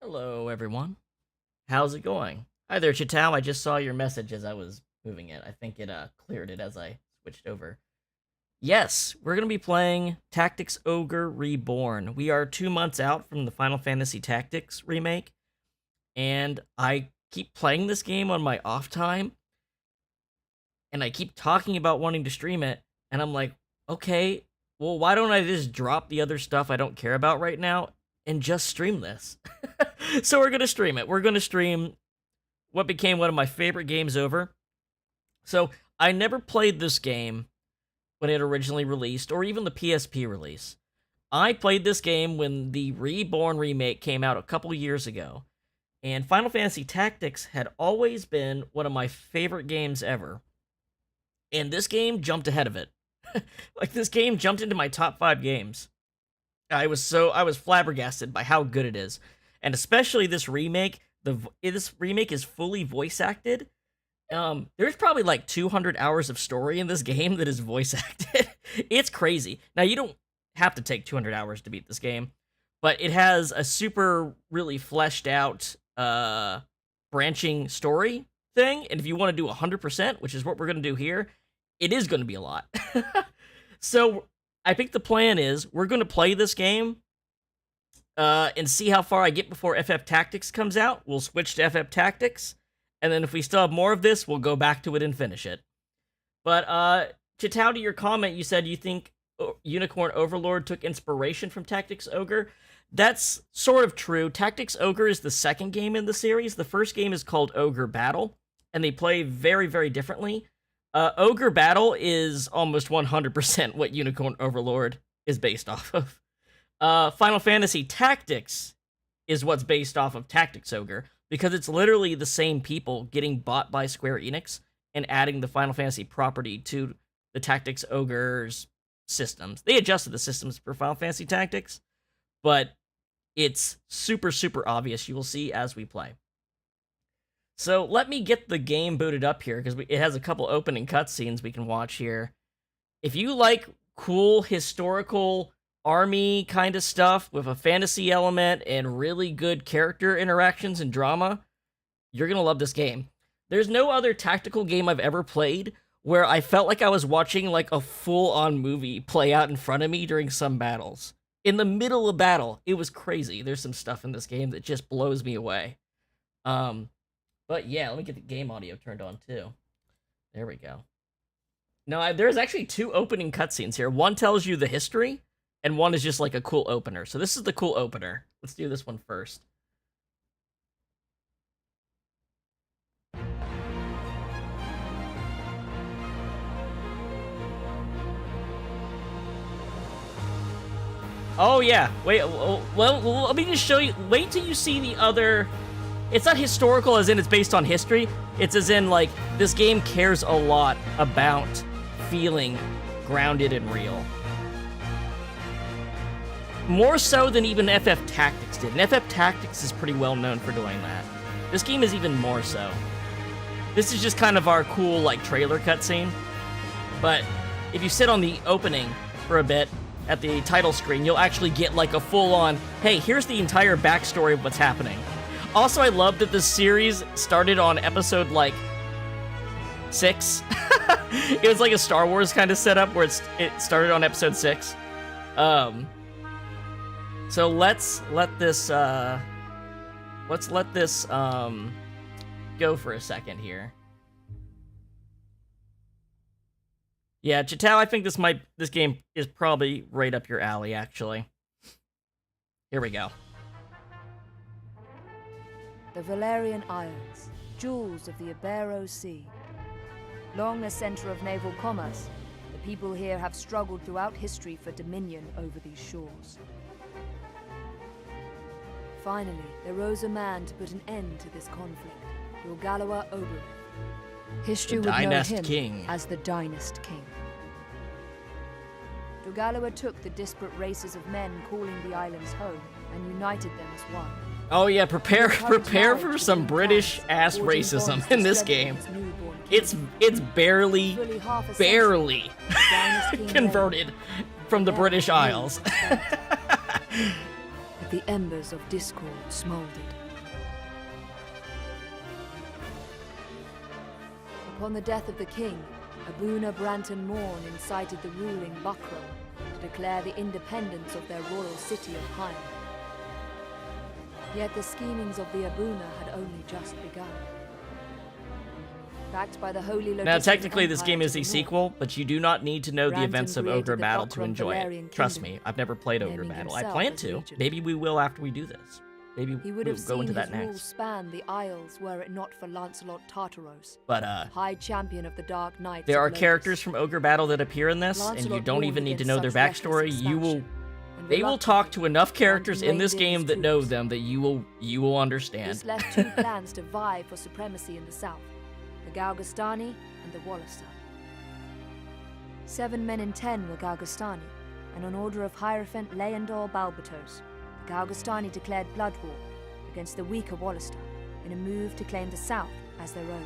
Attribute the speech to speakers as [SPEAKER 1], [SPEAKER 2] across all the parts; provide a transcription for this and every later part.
[SPEAKER 1] Hello, everyone. How's it going? Hi there, Chitao. I just saw your message as I was moving it. I think it cleared it as I switched over. Yes, we're going to be playing Tactics Ogre Reborn. We are 2 months out from the Final Fantasy Tactics remake, and I keep playing this game on my off time, and I keep talking about wanting to stream it, and I'm like, okay, well, why don't I just drop the other stuff I don't care about right now and just stream this? So we're going to stream it. We're going to stream what became one of my favorite games ever. So I never played this game when it originally released, or even the PSP release. I played this game when the Reborn remake came out a couple years ago, and Final Fantasy Tactics had always been one of my favorite games ever. And this game jumped ahead of it. Like, this game jumped into my top 5 games. I was flabbergasted by how good it is. And especially this remake. This remake is fully voice acted. There's probably like 200 hours of story in this game that is voice acted. It's crazy. Now, you don't have to take 200 hours to beat this game, but it has a super, really fleshed out, branching story thing. And if you want to do 100%, which is what we're going to do here, it is going to be a lot. So I think the plan is we're going to play this game and see how far I get before FF Tactics comes out. We'll switch to FF Tactics, and then if we still have more of this, we'll go back to it and finish it. But, Chitao, to your comment, you said you think Unicorn Overlord took inspiration from Tactics Ogre. That's sort of true. Tactics Ogre is the second game in the series. The first game is called Ogre Battle, and they play very, very differently. Ogre Battle is almost 100% what Unicorn Overlord is based off of. Final Fantasy Tactics is what's based off of Tactics Ogre, because it's literally the same people getting bought by Square Enix and adding the Final Fantasy property to the Tactics Ogre's systems. They adjusted the systems for Final Fantasy Tactics, but it's super, super obvious. You will see as we play. So let me get the game booted up here, because it has a couple opening cutscenes we can watch here. If you like cool historical army kind of stuff with a fantasy element and really good character interactions and drama, you're going to love this game. There's no other tactical game I've ever played where I felt like I was watching like a full-on movie play out in front of me during some battles. In the middle of battle, it was crazy. There's some stuff in this game that just blows me away. But yeah, let me get the game audio turned on too. There we go. No, there's actually 2 opening cutscenes here. One tells you the history, and one is just like a cool opener. So this is the cool opener. Let's do this one first. Oh yeah, wait, well, let me just show you, wait till you see the other. It's not historical as in it's based on history, it's as in, like, this game cares a lot about feeling grounded and real. More so than even FF Tactics did, and FF Tactics is pretty well known for doing that. This game is even more so. This is just kind of our cool, like, trailer cutscene, but if you sit on the opening for a bit, at the title screen, you'll actually get, like, a full-on, hey, here's the entire backstory of what's happening. Also, I love that this series started on episode, like, 6. It was like a Star Wars kind of setup where it started on episode 6. So let's let this go for a second here. Yeah, Chitao, I think this game is probably right up your alley, actually. Here we go.
[SPEAKER 2] The Valerian Isles, jewels of the Ibero Sea. Long a center of naval commerce, the people here have struggled throughout history for dominion over these shores. Finally, there rose a man to put an end to this conflict, Yogalawa Ogre. History would know him as the Dynast King. Yogalawa took the disparate races of men calling the islands home and united them as one.
[SPEAKER 1] Oh yeah, prepare for some British-ass racism in this game. It's barely converted from the British Isles.
[SPEAKER 2] But the embers of discord smoldered. Upon the death of the king, Abuna Branton Morn incited the ruling Buckram to declare the independence of their royal city of Hyme. Yet the schemings of the Abuna had only just begun. Backed by the holy
[SPEAKER 1] now, technically, this game is a sequel, but you do not need to know the events of Ogre Battle to enjoy it. Trust me, I've never played Ogre Battle. I plan to. Maybe we will after we do this. Maybe we'll go into that next.
[SPEAKER 2] Span the Isles were it not for Lancelot Tartaros,
[SPEAKER 1] but
[SPEAKER 2] high champion of the Dark Knights.
[SPEAKER 1] There are characters from Ogre Battle that appear in this, and you don't even need to know their backstory. They will talk to enough characters in this game that know them that you will understand.
[SPEAKER 2] This left two clans to vie for supremacy in the south: the Galgastani and the Wallister. 7 men in 10 were Galgastani, and on order of Hierophant Leandor Balbatos, the Galgastani declared blood war against the weaker Wallister in a move to claim the south as their own.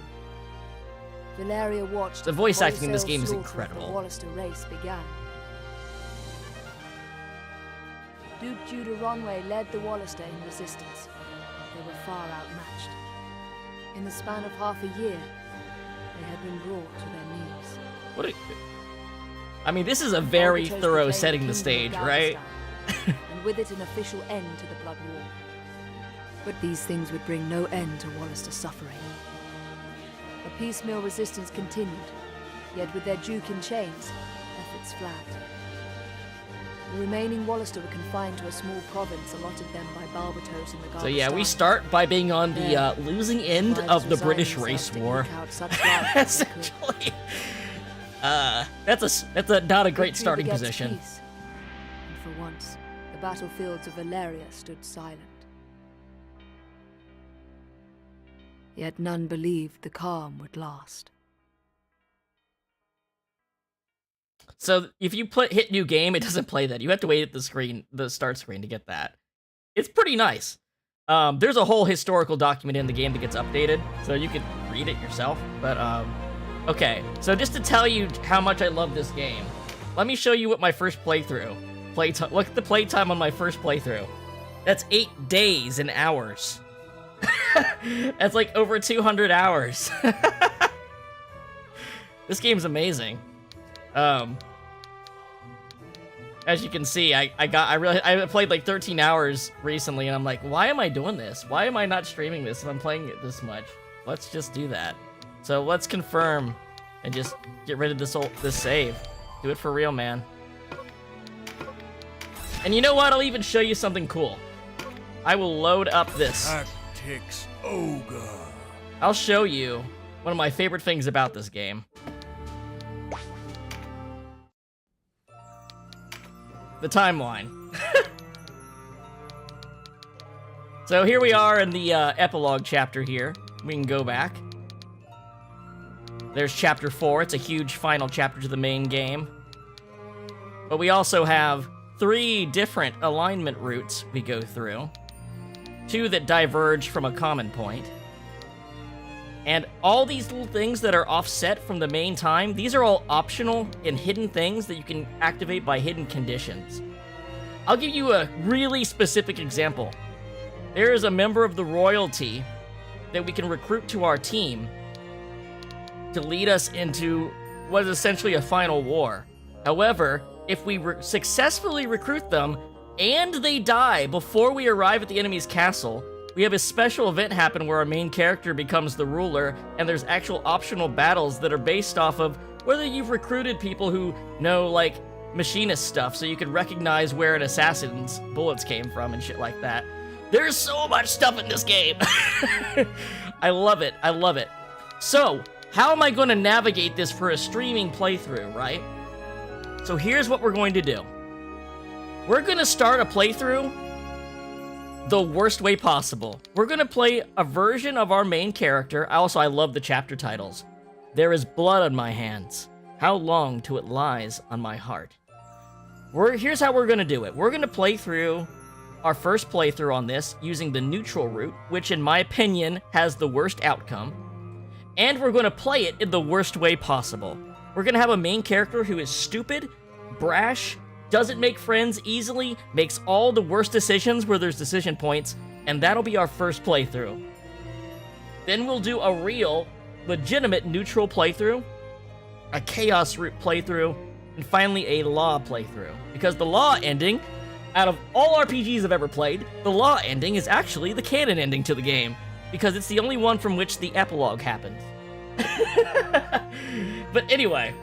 [SPEAKER 2] Valeria watched.
[SPEAKER 1] The voice acting in this game is incredible.
[SPEAKER 2] The Wallister race began. Duke Judah Ronway led the Wallister in resistance. They were far outmatched. In the span of half a year, they had been brought to their knees.
[SPEAKER 1] I mean, this is a very thorough setting the stage, right?
[SPEAKER 2] And with it an official end to the blood war. But these things would bring no end to Wallister's suffering. A piecemeal resistance continued, yet with their duke in chains, efforts flagged. The remaining Wallister were confined to a small province allotted them by Balbatos and the Galgastani.
[SPEAKER 1] So yeah, we start by being on the losing end of the British race war. Essentially. That's not a great starting position.
[SPEAKER 2] Peace. And for once, the battlefields of Valeria stood silent. Yet none believed the calm would last.
[SPEAKER 1] So if you hit new game, it doesn't play that. You have to wait at the start screen to get that. It's pretty nice. There's a whole historical document in the game that gets updated, so you can read it yourself. But okay, so just to tell you how much I love this game, let me show you what my first playthrough. Look at the playtime on my first playthrough. That's 8 days and hours. That's like over 200 hours. This game's amazing. As you can see, I played like 13 hours recently, and I'm like, why am I doing this? Why am I not streaming this if I'm playing it this much? Let's just do that. So let's confirm and just get rid of this save. Do it for real, man. And you know what? I'll even show you something cool. I will load up this.
[SPEAKER 3] Tactics Ogre.
[SPEAKER 1] I'll show you one of my favorite things about this game. The timeline. So here we are in the epilogue chapter here. We can go back. There's chapter 4. It's a huge final chapter to the main game. But we also have 3 different alignment routes we go through. 2 that diverge from a common point. And all these little things that are offset from the main time, these are all optional and hidden things that you can activate by hidden conditions. I'll give you a really specific example. There is a member of the royalty that we can recruit to our team to lead us into what is essentially a final war. However, if we successfully recruit them and they die before we arrive at the enemy's castle, we have a special event happen where our main character becomes the ruler, and there's actual optional battles that are based off of whether you've recruited people who know, like, machinist stuff, so you can recognize where an assassin's bullets came from and shit like that. There's so much stuff in this game! I love it, I love it. So, how am I going to navigate this for a streaming playthrough, right? So here's what we're going to do. We're going to start a playthrough the worst way possible. We're gonna play a version of our main character. I love the chapter titles. There is blood on my hands. How long till it lies on my heart? Here's how we're gonna do it. We're gonna play through our first playthrough on this using the neutral route, which in my opinion has the worst outcome. And we're gonna play it in the worst way possible. We're gonna have a main character who is stupid, brash, doesn't make friends easily, makes all the worst decisions where there's decision points, and that'll be our first playthrough. Then we'll do a real, legitimate neutral playthrough, a chaos route playthrough, and finally a law playthrough. Because the law ending, out of all RPGs I've ever played, the law ending is actually the canon ending to the game, because it's the only one from which the epilogue happens. But anyway,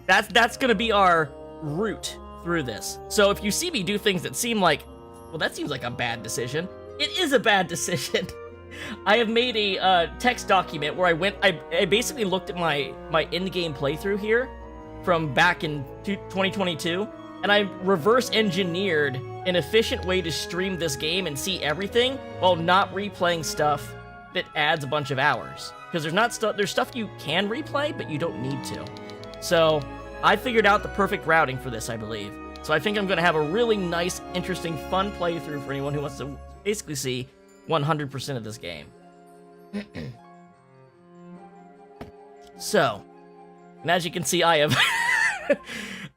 [SPEAKER 1] that's gonna be our route through this. So if you see me do things that seem like, well, that seems like a bad decision, it is a bad decision. I have made a text document where I basically looked at my in-game playthrough here from back in 2022, and I reverse engineered an efficient way to stream this game and see everything while not replaying stuff that adds a bunch of hours. Because there's stuff you can replay, but you don't need to. So I figured out the perfect routing for this, I believe. So I think I'm gonna have a really nice, interesting, fun playthrough for anyone who wants to basically see 100% of this game. So, and as you can see, I have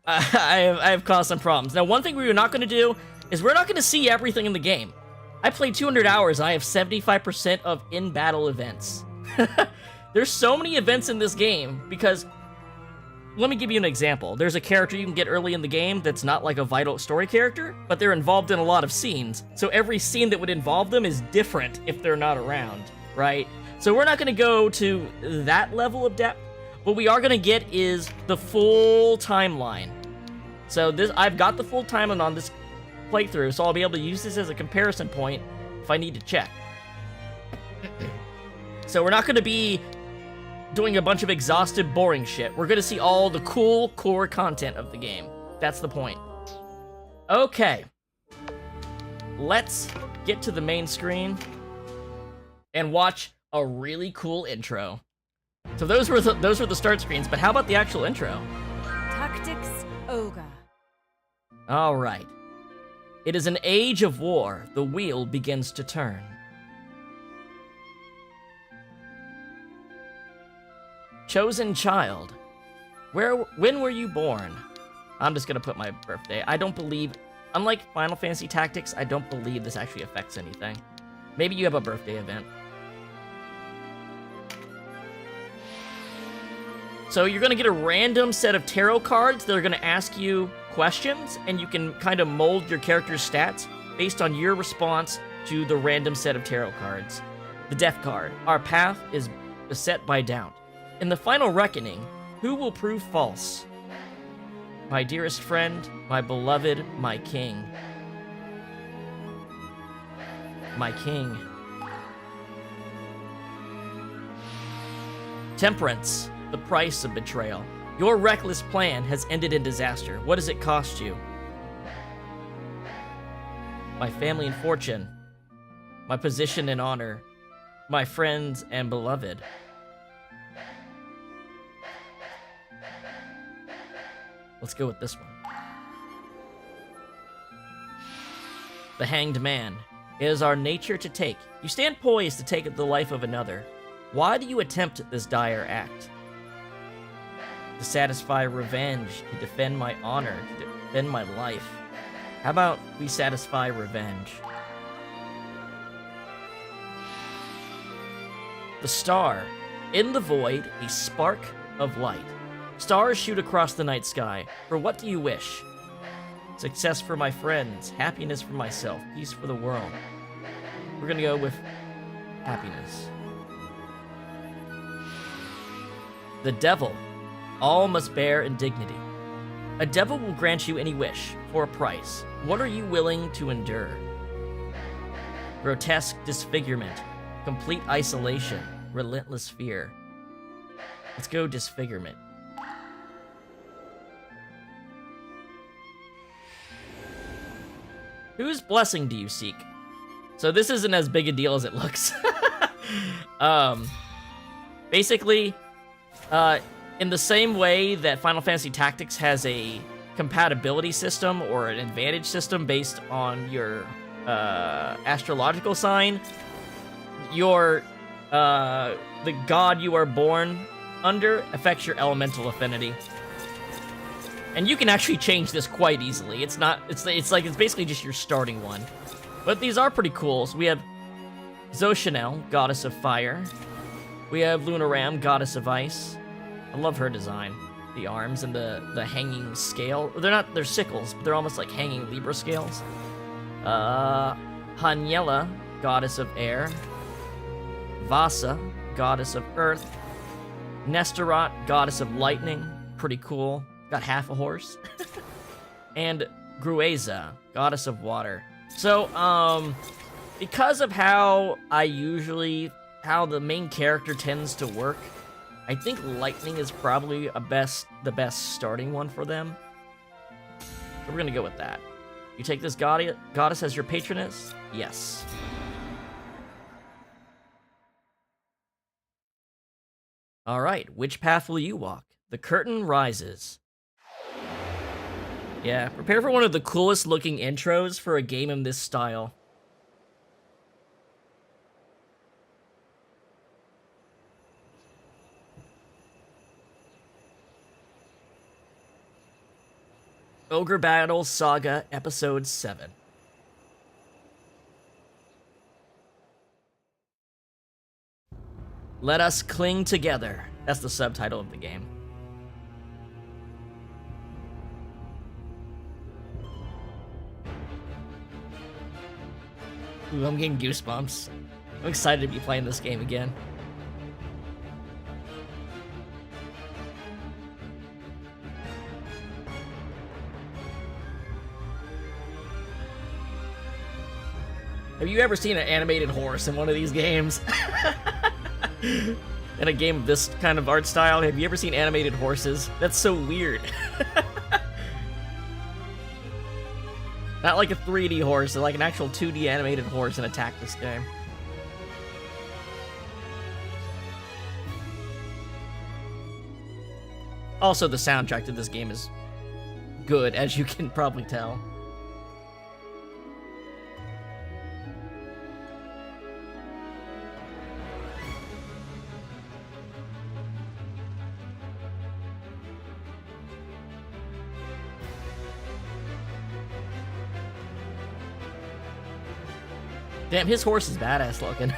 [SPEAKER 1] I have caused some problems. Now, one thing we're not going to do is we're not going to see everything in the game. I played 200 hours, and I have 75% of in-battle events. There's so many events in this game, because, let me give you an example. There's a character you can get early in the game that's not like a vital story character, but they're involved in a lot of scenes. So every scene that would involve them is different if they're not around, right? So we're not going to go to that level of depth. What we are going to get is the full timeline. So I've got the full timeline on this playthrough, so I'll be able to use this as a comparison point if I need to check. So we're not going to be doing a bunch of exhaustive, boring shit. We're going to see all the cool, core content of the game. That's the point. Okay. Let's get to the main screen and watch a really cool intro. So those were the start screens, but how about the actual intro?
[SPEAKER 2] Tactics Ogre.
[SPEAKER 1] All right. It is an age of war. The wheel begins to turn. Chosen child. When were you born? I'm just gonna put my birthday. I don't believe, unlike Final Fantasy Tactics, I don't believe this actually affects anything. Maybe you have a birthday event. So you're gonna get a random set of tarot cards that are gonna ask you questions, and you can kind of mold your character's stats based on your response to the random set of tarot cards. The Death card. Our path is beset by doubt. In the final reckoning, who will prove false? My dearest friend, my beloved, my king. My king. Temperance. The price of betrayal. Your reckless plan has ended in disaster. What does it cost you? My family and fortune. My position and honor. My friends and beloved. Let's go with this one. The Hanged Man. It is our nature to take. You stand poised to take the life of another. Why do you attempt this dire act? To satisfy revenge, to defend my honor, to defend my life. How about we satisfy revenge? The Star. In the void, a spark of light. Stars shoot across the night sky. For what do you wish? Success for my friends, happiness for myself, peace for the world. We're gonna go with happiness. The Devil. All must bear indignity. A devil will grant you any wish, for a price. What are you willing to endure? Grotesque disfigurement, complete isolation, relentless fear. Let's go disfigurement. Whose blessing do you seek? So this isn't as big a deal as it looks. Basically, in the same way that Final Fantasy Tactics has a compatibility system or an advantage system based on your astrological sign, your the god you are born under affects your elemental affinity. And you can actually change this quite easily. It's not, it's basically just your starting one. But these are pretty cool. So we have Zoshanel, Goddess of Fire. We have Lunaram, Goddess of Ice. I love her design. The arms and the hanging scale. They're sickles, but they're almost like hanging Libra scales. Hanyela, Goddess of Air. Vasa, Goddess of Earth. Nestorot, Goddess of Lightning. Pretty cool. Got half a horse. And Grueza, Goddess of Water. So, because of how the main character tends to work, I think Lightning is probably the best starting one for them. So we're gonna go with that. You take this goddess as your patroness? Yes. Alright, which path will you walk? The curtain rises. Yeah, prepare for one of the coolest looking intros for a game in this style. Ogre Battle Saga Episode 7. Let us cling together. That's the subtitle of the game. Ooh, I'm getting goosebumps. I'm excited to be playing this game again. Have you ever seen an animated horse in one of these games? In a game of this kind of art style, have you ever seen animated horses? That's so weird. Not like a 3D horse, like an actual 2D animated horse in a Tactics game. Also, the soundtrack to this game is good, as you can probably tell. Damn, his horse is badass looking.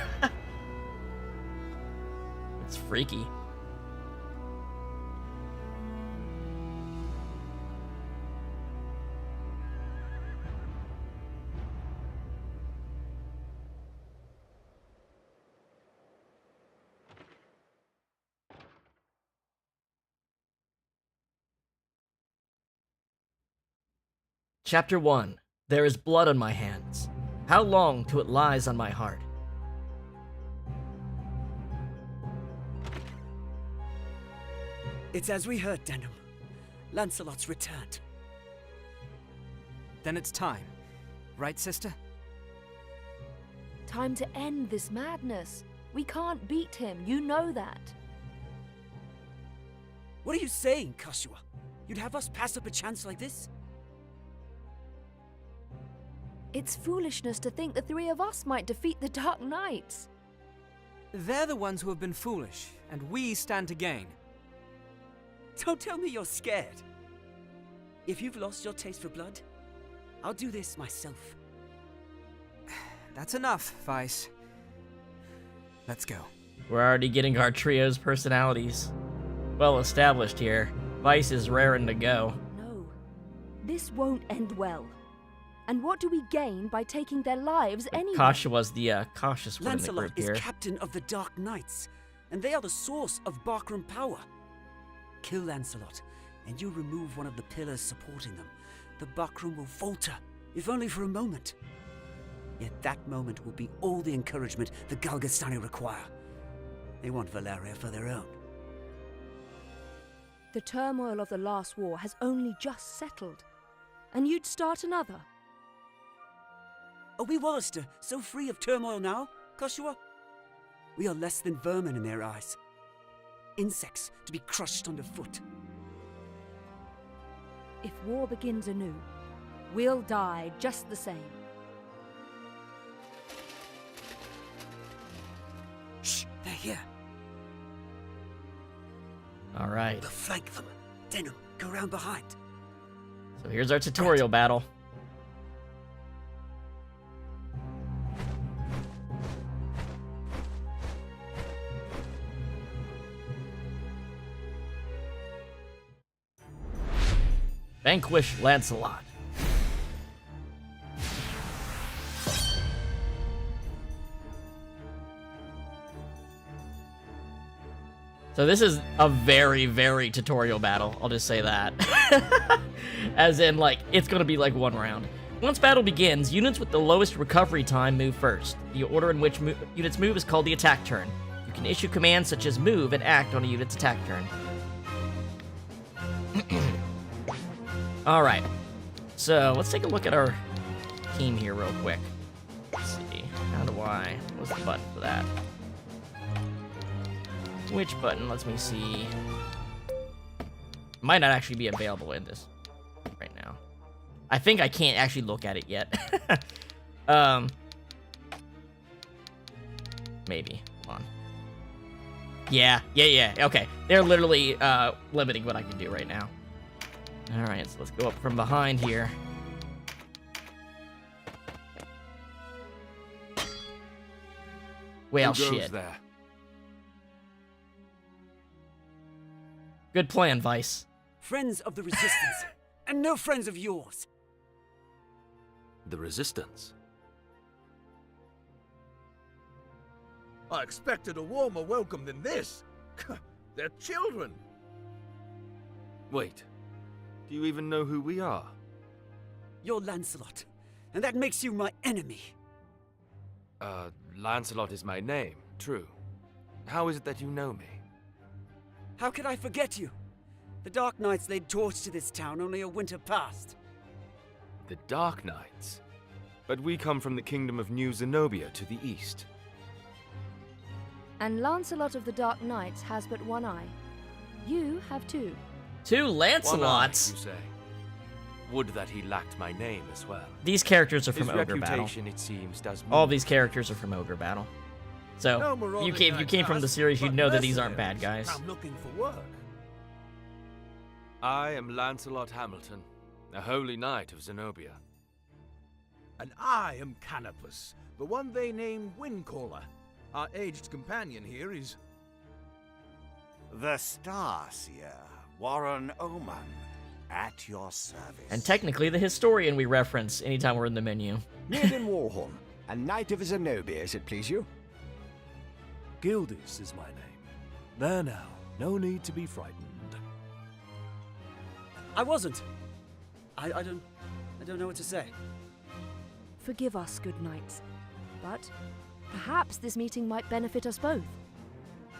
[SPEAKER 1] It's freaky. Chapter 1. There is blood on my hands. How long till it lies on my heart?
[SPEAKER 4] It's as we heard, Denham. Lancelot's returned.
[SPEAKER 5] Then it's time. Right, sister?
[SPEAKER 2] Time to end this madness. We can't beat him, you know that.
[SPEAKER 4] What are you saying, Kashua? You'd have us pass up a chance like this?
[SPEAKER 2] It's foolishness to think the three of us might defeat the Dark Knights.
[SPEAKER 5] They're the ones who have been foolish, and we stand to gain.
[SPEAKER 4] Don't tell me you're scared. If you've lost your taste for blood, I'll do this myself.
[SPEAKER 5] That's enough, Vice. Let's go.
[SPEAKER 1] We're already getting our trio's personalities well established here. Vice is raring to go.
[SPEAKER 2] No, this won't end well. And what do we gain by taking their lives anyway?
[SPEAKER 1] Kasha was the cautious one in the
[SPEAKER 4] Lancelot
[SPEAKER 1] group
[SPEAKER 4] is
[SPEAKER 1] here.
[SPEAKER 4] captain of the Dark Knights, and they are the source of Barkram power. Kill Lancelot, and you remove one of the pillars supporting them. The Barkram will falter, if only for a moment. Yet that moment will be all the encouragement the Galgastani require. They want Valeria for their own.
[SPEAKER 2] The turmoil of the last war has only just settled. And you'd start another?
[SPEAKER 4] Are we Wallister so free of turmoil now, Kashua? We are less than vermin in their eyes. Insects to be crushed underfoot.
[SPEAKER 2] If war begins anew, we'll die just the same.
[SPEAKER 4] Shh, they're here.
[SPEAKER 1] All right.
[SPEAKER 4] We'll flank them. Denham, go round behind.
[SPEAKER 1] So here's our tutorial battle. Vanquish Lancelot. So this is a very, very tutorial battle. I'll just say that. As in, like, it's gonna be like one round. Once battle begins, units with the lowest recovery time move first. The order in which units move is called the attack turn. You can issue commands such as move and act on a unit's attack turn. Alright, so let's take a look at our team here real quick. Let's see, what's the button for that? Which button lets me see? Might not actually be available in this right now. I think I can't actually look at it yet. Maybe, hold on. Yeah, okay. They're literally limiting what I can do right now. Alright, so let's go up from behind here. Well, shit.
[SPEAKER 3] There?
[SPEAKER 1] Good plan, Vice.
[SPEAKER 4] Friends of the Resistance, and no friends of yours.
[SPEAKER 3] The Resistance?
[SPEAKER 6] I expected a warmer welcome than this. They're children.
[SPEAKER 3] Wait, do you even know who we are?
[SPEAKER 4] You're Lancelot, and that makes you my enemy.
[SPEAKER 3] Lancelot is my name, true. How is it that you know me?
[SPEAKER 4] How could I forget you? The Dark Knights laid torch to this town only a winter past.
[SPEAKER 3] The Dark Knights? But we come from the kingdom of New Zenobia to the east.
[SPEAKER 2] And Lancelot of the Dark Knights has but one eye. You have two.
[SPEAKER 1] Two
[SPEAKER 3] One eye,
[SPEAKER 1] Lancelots?
[SPEAKER 3] you say? Would that he lacked my name as well.
[SPEAKER 1] These characters are
[SPEAKER 3] His
[SPEAKER 1] from Ogre Battle.
[SPEAKER 3] reputation, it seems, does
[SPEAKER 1] All
[SPEAKER 3] move.
[SPEAKER 1] these characters are from Ogre Battle. So,
[SPEAKER 6] No more
[SPEAKER 1] if you came from the series, you'd know that these aren't bad guys.
[SPEAKER 6] I'm looking for work.
[SPEAKER 3] I am Lancelot Hamilton, a holy knight of Zenobia.
[SPEAKER 6] And I am Canopus, the one they named Windcaller. Our aged companion here is...
[SPEAKER 7] The Starseer, Warren Oman, at your service.
[SPEAKER 1] And technically the historian we reference anytime we're in the menu.
[SPEAKER 8] Nearden Warhorn, a knight of Zenobia, as it please you.
[SPEAKER 9] Gildis is my name. There now, no need to be frightened.
[SPEAKER 4] I wasn't. I don't know what to say.
[SPEAKER 2] Forgive us, good knights. But perhaps this meeting might benefit us both.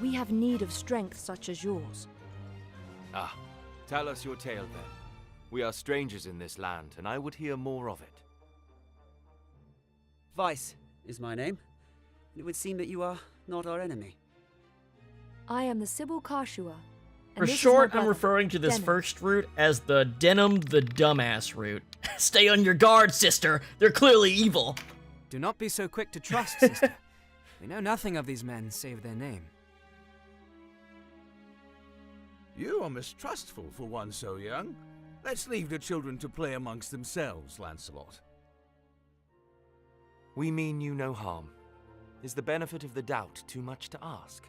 [SPEAKER 2] We have need of strength such as yours.
[SPEAKER 3] Ah, tell us your tale then. We are strangers in this land, and I would hear more of it.
[SPEAKER 4] Vice is my name. It would seem that you are not our enemy.
[SPEAKER 2] I am the Sybil Karshua. and
[SPEAKER 1] For
[SPEAKER 2] this is
[SPEAKER 1] short,
[SPEAKER 2] my
[SPEAKER 1] I'm
[SPEAKER 2] brother,
[SPEAKER 1] referring to this
[SPEAKER 2] Denim.
[SPEAKER 1] first route as the Denim the Dumbass route. Stay on your guard, sister. They're clearly evil.
[SPEAKER 5] Do not be so quick to trust, sister. We know nothing of these men save their name.
[SPEAKER 6] You are mistrustful for one so young. Let's leave the children to play amongst themselves, Lancelot.
[SPEAKER 3] We mean you no harm. Is the benefit of the doubt too much to ask?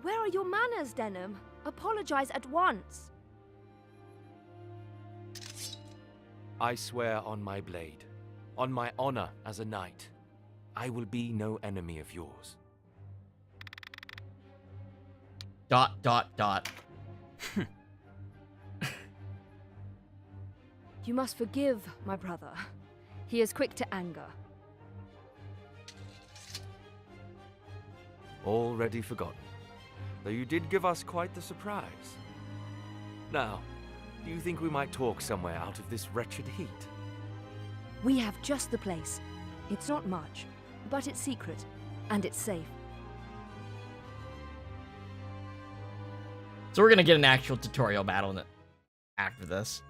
[SPEAKER 2] Where are your manners, Denim? Apologize at once.
[SPEAKER 3] I swear on my blade, on my honor as a knight, I will be no enemy of yours. ...
[SPEAKER 2] You must forgive my brother. He is quick to anger.
[SPEAKER 3] Already forgotten, though you did give us quite the surprise. Now, do you think we might talk somewhere out of this wretched heat?
[SPEAKER 2] We have just the place. It's not much, but it's secret, and it's safe.
[SPEAKER 1] So we're gonna get an actual tutorial battle after this.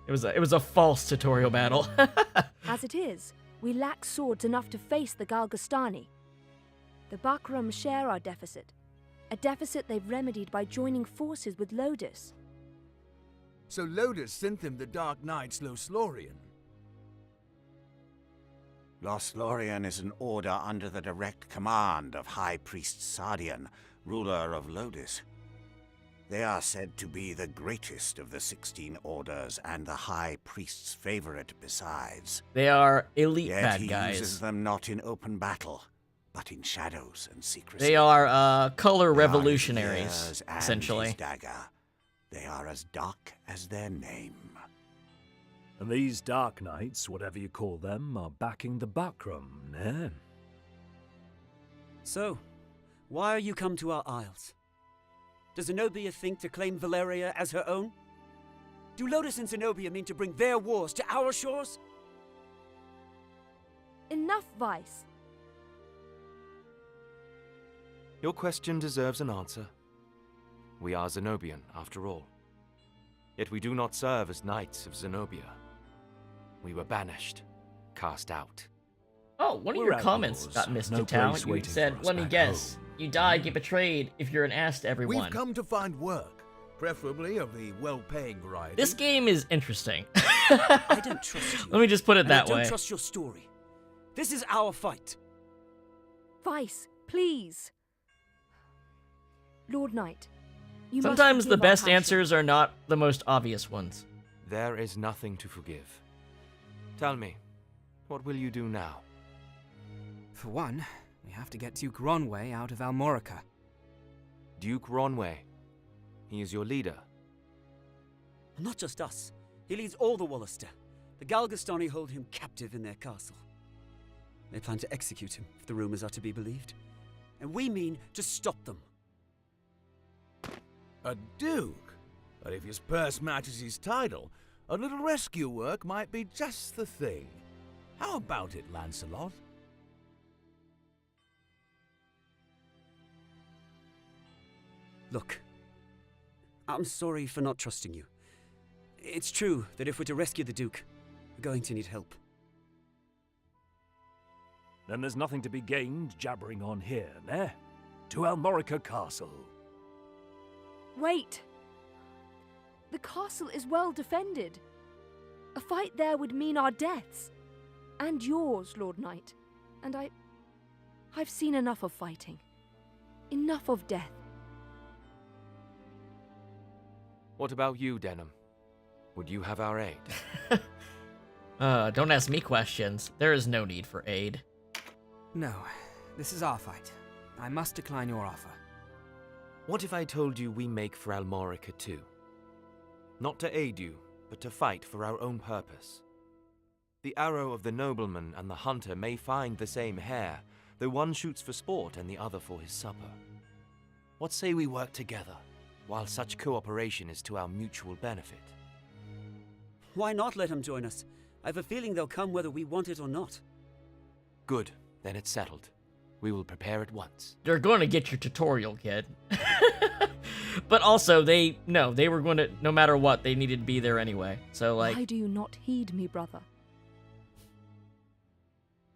[SPEAKER 1] It was a false tutorial battle.
[SPEAKER 2] As it is, we lack swords enough to face the Galgastani. The Bakram share our deficit, a deficit they've remedied by joining forces with Lodis.
[SPEAKER 6] so Lodus sent them the Dark Knight's Loslorian.
[SPEAKER 7] Loslorian is an order under the direct command of High Priest Sardian, ruler of Lodus. They are said to be the greatest of the 16 orders and the High Priest's favorite besides.
[SPEAKER 1] They are elite
[SPEAKER 7] Yet
[SPEAKER 1] bad
[SPEAKER 7] he
[SPEAKER 1] guys.
[SPEAKER 7] uses them not in open battle, but in shadows and secrecy.
[SPEAKER 1] They are color
[SPEAKER 7] They are his
[SPEAKER 1] revolutionaries,
[SPEAKER 7] ears and
[SPEAKER 1] essentially.
[SPEAKER 7] his dagger. They are as dark as their name.
[SPEAKER 9] And these Dark Knights, whatever you call them, are backing the Bakram, eh?
[SPEAKER 4] So, why are you come to our isles? Does Zenobia think to claim Valeria as her own? Do Lodus and Zenobia mean to bring their wars to our shores?
[SPEAKER 2] Enough, Vice.
[SPEAKER 3] Your question deserves an answer. We are Zenobian, after all. Yet we do not serve as knights of Zenobia. We were banished, cast out.
[SPEAKER 1] Oh, one of
[SPEAKER 9] We're
[SPEAKER 1] your comments
[SPEAKER 9] outlaws.
[SPEAKER 1] got missed,
[SPEAKER 9] No
[SPEAKER 1] Chitao.
[SPEAKER 9] place
[SPEAKER 1] You
[SPEAKER 9] waiting
[SPEAKER 1] said,
[SPEAKER 9] for us
[SPEAKER 1] let me
[SPEAKER 9] back
[SPEAKER 1] guess,
[SPEAKER 9] home.
[SPEAKER 1] you die, get betrayed if you're an ass to everyone.
[SPEAKER 6] We've come to find work, preferably of the well-paying variety.
[SPEAKER 1] This game is interesting.
[SPEAKER 4] I don't trust you.
[SPEAKER 1] Let me just put it
[SPEAKER 4] and
[SPEAKER 1] that
[SPEAKER 4] I don't
[SPEAKER 1] way.
[SPEAKER 4] trust your story. This is our fight.
[SPEAKER 2] Vice, please. Lord Knight, you must
[SPEAKER 1] Sometimes the
[SPEAKER 2] forgive our
[SPEAKER 1] best
[SPEAKER 2] passion.
[SPEAKER 1] answers are not the most obvious ones.
[SPEAKER 3] There is nothing to forgive. Tell me, what will you do now?
[SPEAKER 5] For one, we have to get Duke Ronway out of Almorica.
[SPEAKER 3] Duke Ronway. He is your leader.
[SPEAKER 4] Not just us. He leads all the Wollister. The Galgastani hold him captive in their castle. They plan to execute him, if the rumors are to be believed. And we mean to stop them.
[SPEAKER 6] A duke? But if his purse matches his title, a little rescue work might be just the thing. How about it, Lancelot?
[SPEAKER 4] Look, I'm sorry for not trusting you. It's true that if we're to rescue the Duke, we're going to need help.
[SPEAKER 9] Then there's nothing to be gained jabbering on here, eh? To Almorica Castle.
[SPEAKER 2] Wait. The castle is well defended. A fight there would mean our deaths. And yours, Lord Knight. And I've seen enough of fighting. Enough of death.
[SPEAKER 3] What about you, Denham? Would you have our aid?
[SPEAKER 1] Don't ask me questions. There is no need for aid.
[SPEAKER 5] No, this is our fight. I must decline your offer.
[SPEAKER 3] What if I told you we make for Almorica too? Not to aid you, but to fight for our own purpose. The arrow of the nobleman and the hunter may find the same hare, though one shoots for sport and the other for his supper. What say we work together, while such cooperation is to our mutual benefit?
[SPEAKER 4] Why not let him join us? I have a feeling they'll come whether we want it or not.
[SPEAKER 3] Good, then it's settled. We will prepare at once.
[SPEAKER 1] They're going to get your tutorial, kid. But also, they were going to, no matter what, they needed to be there anyway. So, like...
[SPEAKER 2] Why do you not heed me, brother?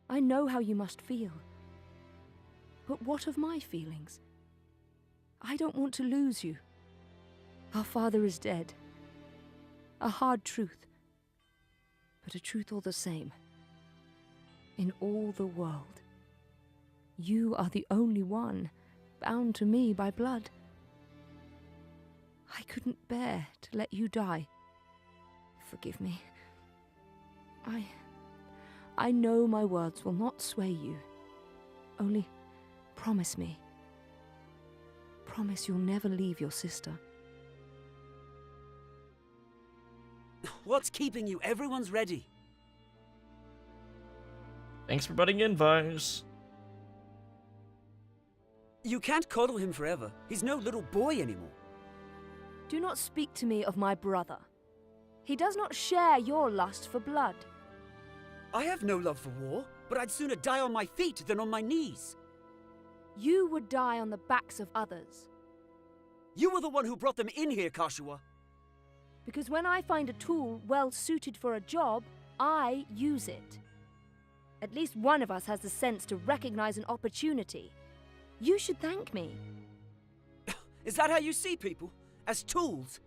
[SPEAKER 2] I know how you must feel. But what of my feelings? I don't want to lose you. Our father is dead. A hard truth. But a truth all the same. In all the world. You are the only one bound to me by blood. I couldn't bear to let you die. Forgive me. I know my words will not sway you. Only promise me. Promise you'll never leave your sister.
[SPEAKER 4] What's keeping you? Everyone's ready.
[SPEAKER 1] Thanks for butting in, Vice.
[SPEAKER 4] You can't coddle him forever. He's no little boy anymore.
[SPEAKER 2] Do not speak to me of my brother. He does not share your lust for blood.
[SPEAKER 4] I have no love for war, but I'd sooner die on my feet than on my knees.
[SPEAKER 2] You would die on the backs of others.
[SPEAKER 4] You were the one who brought them in here, Kashua.
[SPEAKER 2] Because when I find a tool well suited for a job, I use it. At least one of us has the sense to recognize an opportunity. You should thank me.
[SPEAKER 4] Is that how you see people? As tools?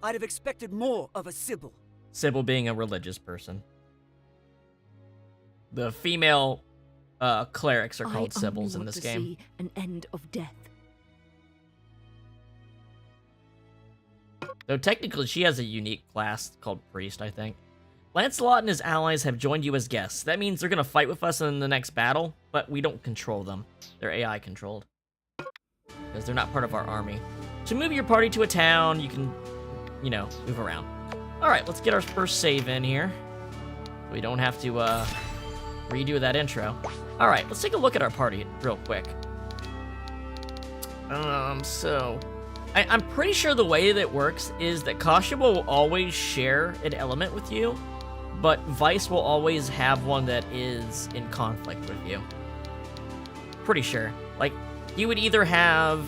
[SPEAKER 4] I'd have expected more of a Sybil.
[SPEAKER 1] Sybil being a religious person. The female clerics are called Sibyls in this game.
[SPEAKER 2] See an end of death.
[SPEAKER 1] Though technically she has a unique class called Priest, I think. Lancelot and his allies have joined you as guests. That means they're going to fight with us in the next battle, but we don't control them. They're AI controlled. Because they're not part of our army. To move your party to a town, you can, you know, move around. Alright, let's get our first save in here. We don't have to redo that intro. Alright, let's take a look at our party real quick. I'm pretty sure the way that it works is that Kasha will always share an element with you, but Vice will always have one that is in conflict with you. Pretty sure. Like, you would either have,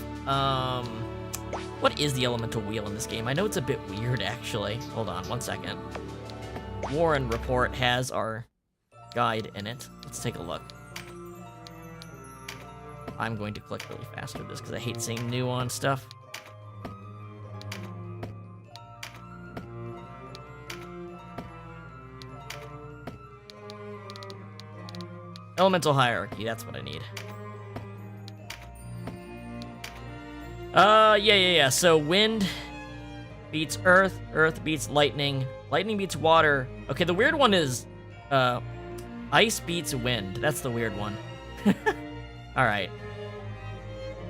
[SPEAKER 1] what is the elemental wheel in this game? I know it's a bit weird, actually. Hold on, 1 second. Warren Report has our guide in it. Let's take a look. I'm going to click really fast with this because I hate seeing nuanced stuff. Elemental hierarchy, that's what I need. Yeah. So wind beats earth, earth beats lightning, lightning beats water. Okay, the weird one is, ice beats wind. That's the weird one. Alright.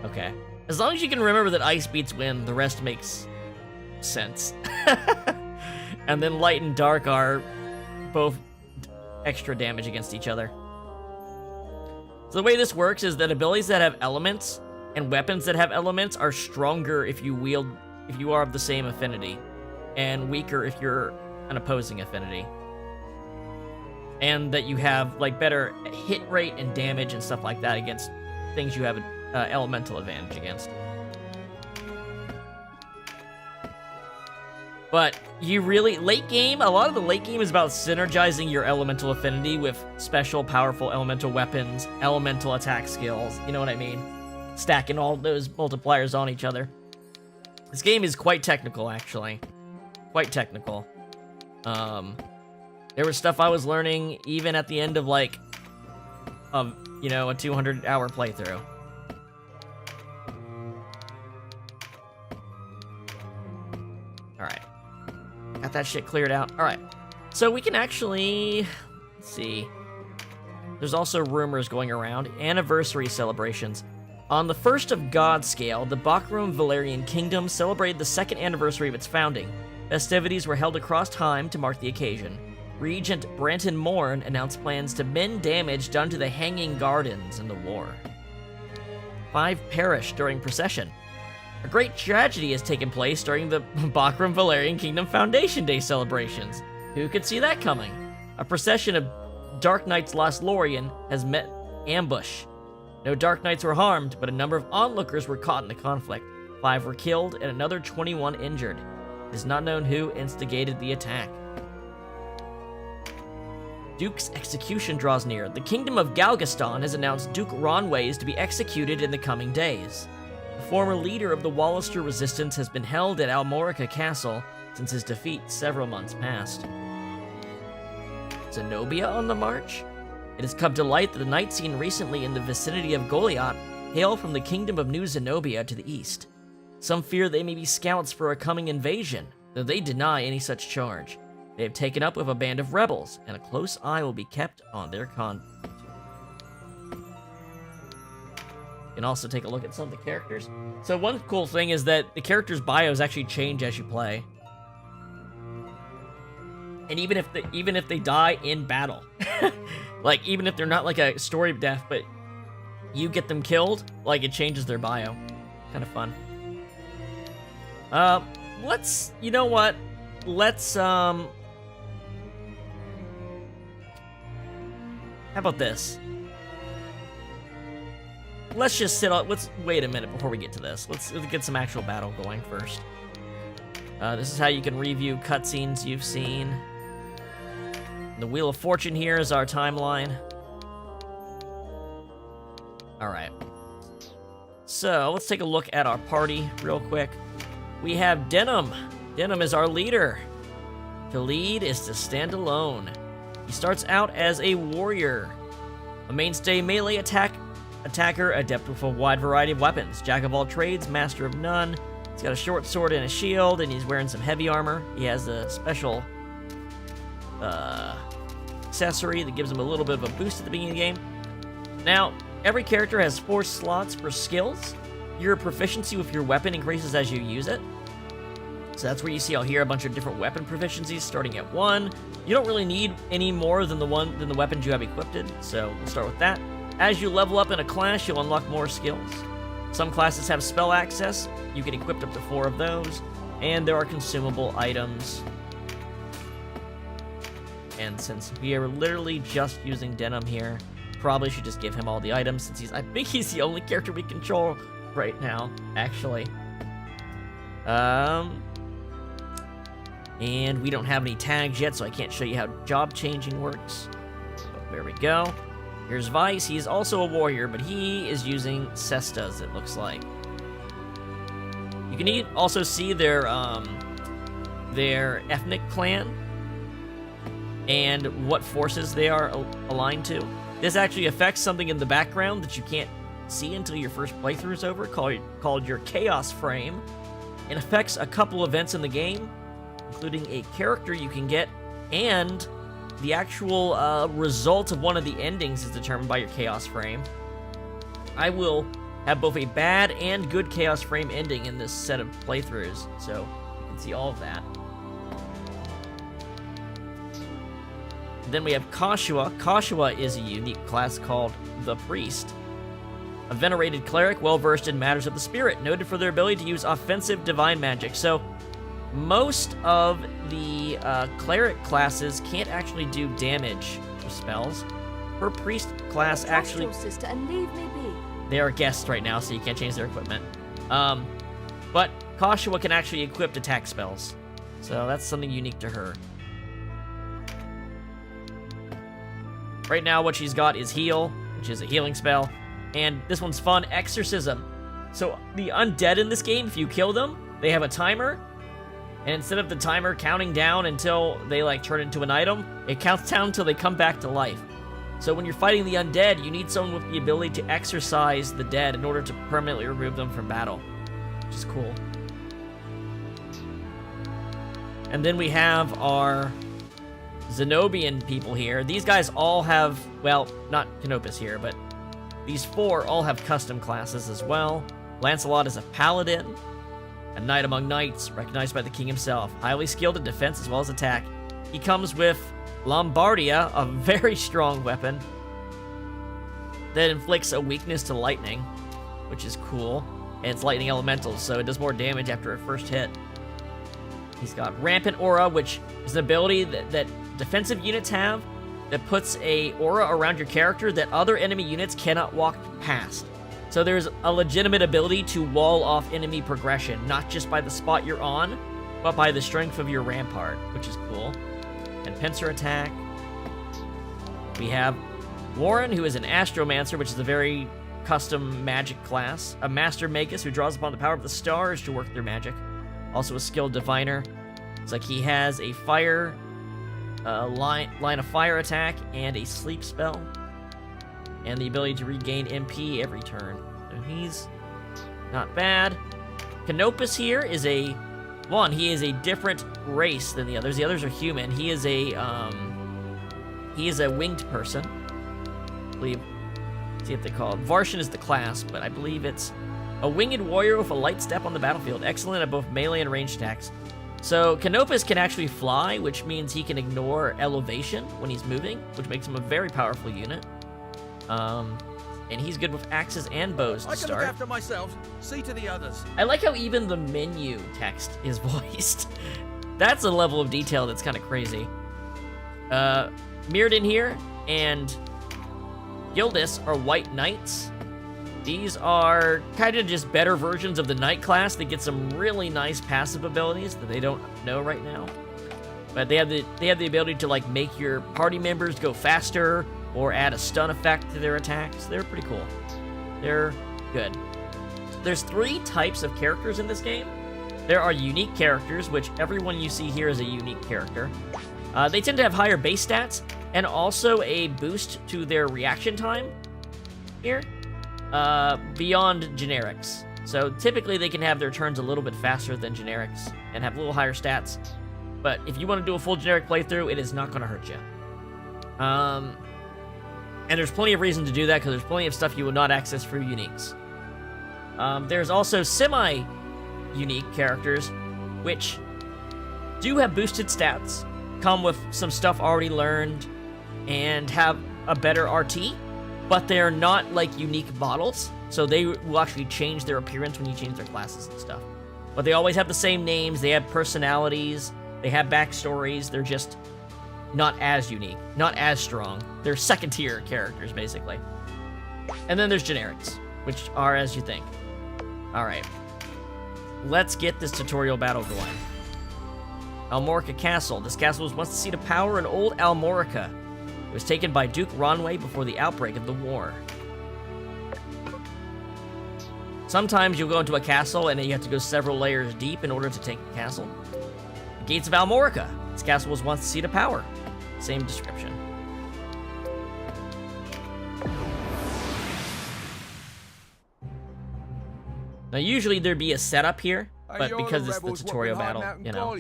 [SPEAKER 1] Okay. As long as you can remember that ice beats wind, the rest makes sense. And then light and dark are both extra damage against each other. So the way this works is that abilities that have elements and weapons that have elements are stronger if you are of the same affinity, and weaker if you're an opposing affinity. And that you have like better hit rate and damage and stuff like that against things you have an elemental advantage against. But you really, late game, a lot of the late game is about synergizing your elemental affinity with special, powerful elemental weapons, elemental attack skills, you know what I mean? Stacking all those multipliers on each other. This game is quite technical, actually. Quite technical. There was stuff I was learning even at the end of, like, you know, a 200-hour playthrough. Alright. Got that shit cleared out. Alright. So we can actually... Let's see. There's also rumors going around. Anniversary celebrations. On the 1st of God scale, the Bakrum Valerian Kingdom celebrated the 2nd anniversary of its founding. Festivities were held across time to mark the occasion. Regent Branton Morn announced plans to mend damage done to the Hanging Gardens in the war. 5 perished during procession. A great tragedy has taken place during the Bakrum Valerian Kingdom Foundation Day celebrations. Who could see that coming? A procession of Dark Knights Lost Lorien has met ambush. No Dark Knights were harmed, but a number of onlookers were caught in the conflict. 5 were killed and another 21 injured. It is not known who instigated the attack. Duke's execution draws near. The Kingdom of Galgaston has announced Duke Ronways to be executed in the coming days. The former leader of the Wallister resistance has been held at Almorica Castle since his defeat several months past. Zenobia on the march? It has come to light that the knights seen recently in the vicinity of Goliath hail from the Kingdom of New Zenobia to the east. Some fear they may be scouts for a coming invasion, though they deny any such charge. They have taken up with a band of rebels, and a close eye will be kept on their conduct. You can also take a look at some of the characters. So one cool thing is that the characters' bios actually change as you play. And even if they die in battle, like even if they're not like a story death, but you get them killed, like it changes their bio. Kind of fun. You know what? Let's how about this? Let's just let's wait a minute before we get to this. Let's get some actual battle going first. This is how you can review cutscenes you've seen. The Wheel of Fortune here is our timeline. Alright. So, let's take a look at our party real quick. We have Denim Denim is our leader. To lead is to stand alone. He starts out as a warrior, a mainstay melee attacker, adept with a wide variety of weapons, jack of all trades, master of none. He's got a short sword and a shield, and he's wearing some heavy armor. He has a special accessory that gives him a little bit of a boost at the beginning of the game. Now, every character has 4 slots for skills. Your proficiency with your weapon increases as you use it. So that's where you see out here a bunch of different weapon proficiencies starting at 1. You don't really need any more than the weapons you have equipped. So we'll start with that. As you level up in a class, you'll unlock more skills. Some classes have spell access. You can equip up to 4 of those. And there are consumable items. And since we are literally just using Denim here, probably should just give him all the items since I think he's the only character we control right now, actually. And we don't have any tags yet, so I can't show you how job changing works. But there we go. Here's Vice. He's also a warrior, but he is using cestas, it looks like. You can also see their ethnic clan and what forces they are aligned to. This actually affects something in the background that you can't see until your first playthrough is over, called your Chaos Frame. It affects a couple events in the game, including a character you can get, and the actual result of one of the endings is determined by your Chaos Frame. I will have both a bad and good Chaos Frame ending in this set of playthroughs, so you can see all of that. Then we have Kashua. Kashua is a unique class called the Priest. A venerated cleric, well-versed in matters of the spirit, noted for their ability to use offensive divine magic. So, most of the cleric classes can't actually do damage with spells. Her priest class actually...
[SPEAKER 2] Trust your sister and leave me be.
[SPEAKER 1] They are guests right now, so you can't change their equipment. But Kashua can actually equip attack spells. So that's something unique to her. Right now, what she's got is Heal, which is a healing spell. And this one's fun, Exorcism. So the undead in this game, if you kill them, they have a timer. And instead of the timer counting down until they turn into an item, it counts down until they come back to life. So when you're fighting the undead, you need someone with the ability to exorcise the dead in order to permanently remove them from battle, which is cool. And then we have our Zenobian people here. These guys all have, well, not Canopus here, but these 4 all have custom classes as well. Lancelot is a paladin, a knight among knights, recognized by the king himself, highly skilled in defense as well as attack. He comes with Lombardia, a very strong weapon that inflicts a weakness to lightning, which is cool. And it's lightning elemental, so it does more damage after a first hit. He's got Rampant Aura, which is an ability that defensive units have that puts a aura around your character that other enemy units cannot walk past. So there's a legitimate ability to wall off enemy progression, not just by the spot you're on, but by the strength of your rampart, which is cool. And pincer attack. We have Warren, who is an astromancer, which is a very custom magic class. A master magus who draws upon the power of the stars to work their magic. Also a skilled diviner. It's like he has a fire line of fire attack and a sleep spell, and the ability to regain MP every turn. So he's not bad. Canopus here is he is a different race than the others. The others are human. He is a winged person. I believe. See what they call it. Varshan is the class, but I believe it's a winged warrior with a light step on the battlefield, excellent at both melee and ranged attacks. So Canopus can actually fly, which means he can ignore elevation when he's moving, which makes him a very powerful unit. And he's good with axes and bows to start.
[SPEAKER 6] I can look after myself. See to the others.
[SPEAKER 1] I like how even the menu text is voiced. That's a level of detail that's kind of crazy. Mirrodin here and Gildis are white knights. These are kind of just better versions of the knight class that get some really nice passive abilities that they don't know right now. But they have the ability to make your party members go faster or add a stun effect to their attacks. They're pretty cool. They're good. There's 3 types of characters in this game. There are unique characters, which everyone you see here is a unique character. They tend to have higher base stats, and also a boost to their reaction time here, beyond generics. So typically they can have their turns a little bit faster than generics, and have a little higher stats. But if you want to do a full generic playthrough, it is not going to hurt you. And there's plenty of reason to do that, because there's plenty of stuff you will not access through uniques. There's also semi-unique characters, which do have boosted stats, come with some stuff already learned, and have a better RT, but they're not like unique models, so they will actually change their appearance when you change their classes and stuff. But they always have the same names, they have personalities, they have backstories, they're just not as unique, not as strong. They're second-tier characters, basically. And then there's generics, which are as you think. Alright. Let's get this tutorial battle going. Almorica Castle. This castle was once the seat of power in old Almorica. It was taken by Duke Ronway before the outbreak of the war. Sometimes you'll go into a castle and then you have to go several layers deep in order to take the castle. The Gates of Almorica. This castle was once the seat of power. Same description. Now usually there'd be a setup here, but because it's the tutorial battle, you know.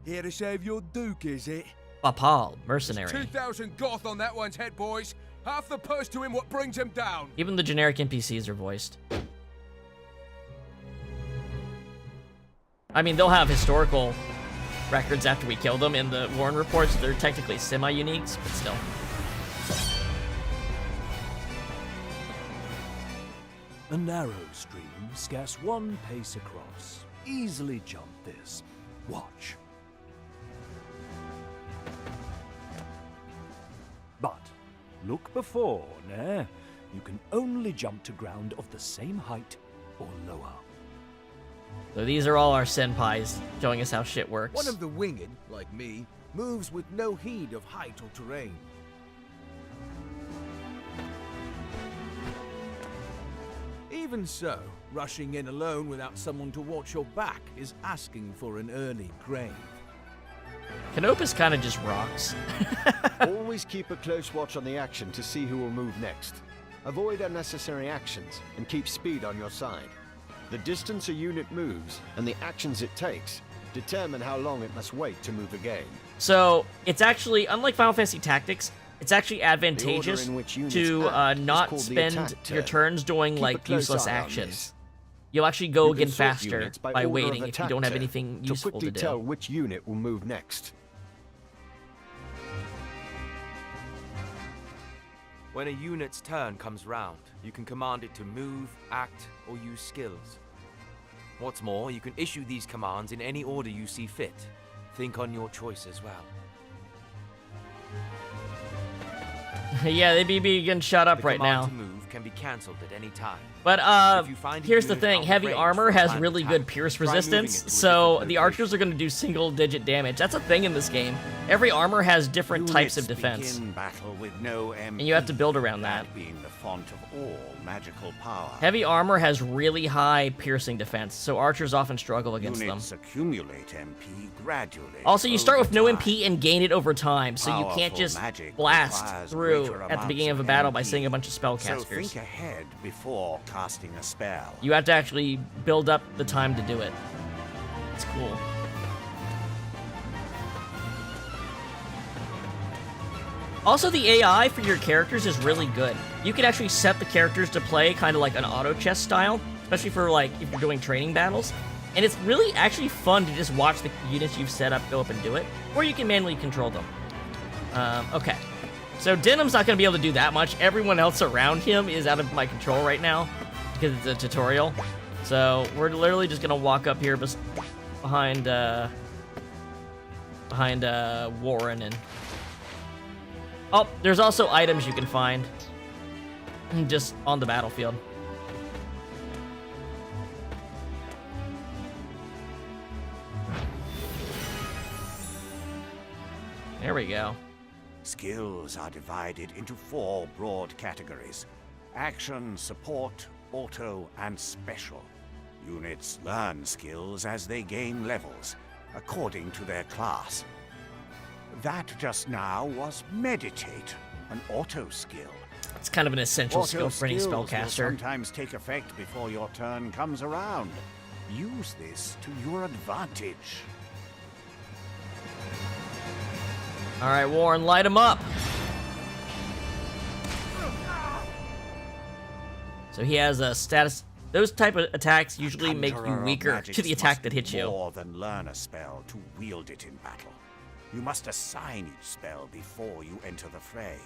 [SPEAKER 6] Here to save your Duke, is it?
[SPEAKER 1] Papal, mercenary.
[SPEAKER 6] 2,000 goth on that one's head, boys. Half the purse to him what brings him down.
[SPEAKER 1] Even the generic NPCs are voiced. I mean, they'll have historical records after we kill them in the Warren reports. They're technically semi-uniques, but still.
[SPEAKER 9] A narrow stream, scarce one pace across. Easily jump this. Watch. But look before, nah. You can only jump to ground of the same height or lower.
[SPEAKER 1] So these are all our senpais showing us how shit works.
[SPEAKER 6] One of the winged, like me, moves with no heed of height or terrain. Even so, rushing in alone without someone to watch your back is asking for an early grave.
[SPEAKER 1] Canopus kind of just rocks.
[SPEAKER 8] Always keep a close watch on the action to see who will move next. Avoid unnecessary actions and keep speed on your side. The distance a unit moves and the actions it takes determine how long it must wait to move again.
[SPEAKER 1] So it's actually, unlike Final Fantasy Tactics, it's actually advantageous to not spend your turns doing like useless actions. You'll actually go again faster by waiting if you don't have anything useful to do.
[SPEAKER 8] To quickly tell which unit will move next.
[SPEAKER 3] When a unit's turn comes round, you can command it to move, act, or use skills. What's more, you can issue these commands in any order you see fit. Think on your choice as well.
[SPEAKER 1] Yeah, they'd be getting shot up right now.
[SPEAKER 3] The command to move can be cancelled at any time.
[SPEAKER 1] But here's the thing, heavy armor has really good pierce resistance, so the archers are going to do single-digit damage. That's a thing in this game. Every armor has different types of defense, and you have to build around that.
[SPEAKER 7] Being the font of all magical power.
[SPEAKER 1] Heavy armor has really high piercing defense, so archers often struggle against them.
[SPEAKER 7] Accumulate MP gradually.
[SPEAKER 1] Also, you start with no MP and gain it over time, so you can't just blast through at the beginning of a battle by saying a bunch of spellcasters.
[SPEAKER 7] So think ahead before casting a spell.
[SPEAKER 1] You have to actually build up the time to do it. It's cool. Also, the AI for your characters is really good. You can actually set the characters to play kind of like an auto chess style, especially for like if you're doing training battles. And it's really actually fun to just watch the units you've set up go up and do it, or you can manually control them. Okay. So Denham's not going to be able to do that much. Everyone else around him is out of my control right now because it's a tutorial. So we're literally just going to walk up here behind Warren and... Oh, there's also items you can find just on the battlefield. There we go.
[SPEAKER 7] Skills are divided into 4 broad categories: action, support, auto, and special. Units learn skills as they gain levels, according to their class. That just now was Meditate, an auto skill.
[SPEAKER 1] It's kind of an essential
[SPEAKER 7] Auto
[SPEAKER 1] skill for any
[SPEAKER 7] skills will
[SPEAKER 1] spellcaster.
[SPEAKER 7] sometimes take effect before your turn comes around. Use this to your advantage.
[SPEAKER 1] All right, Warren, light him up. So he has a status. Those type of attacks usually make you
[SPEAKER 7] Conjurer of
[SPEAKER 1] weaker
[SPEAKER 7] magics
[SPEAKER 1] to the attack
[SPEAKER 7] must
[SPEAKER 1] that hits you.
[SPEAKER 7] More than learn a spell to wield it in battle. You must assign each spell before you enter the fray.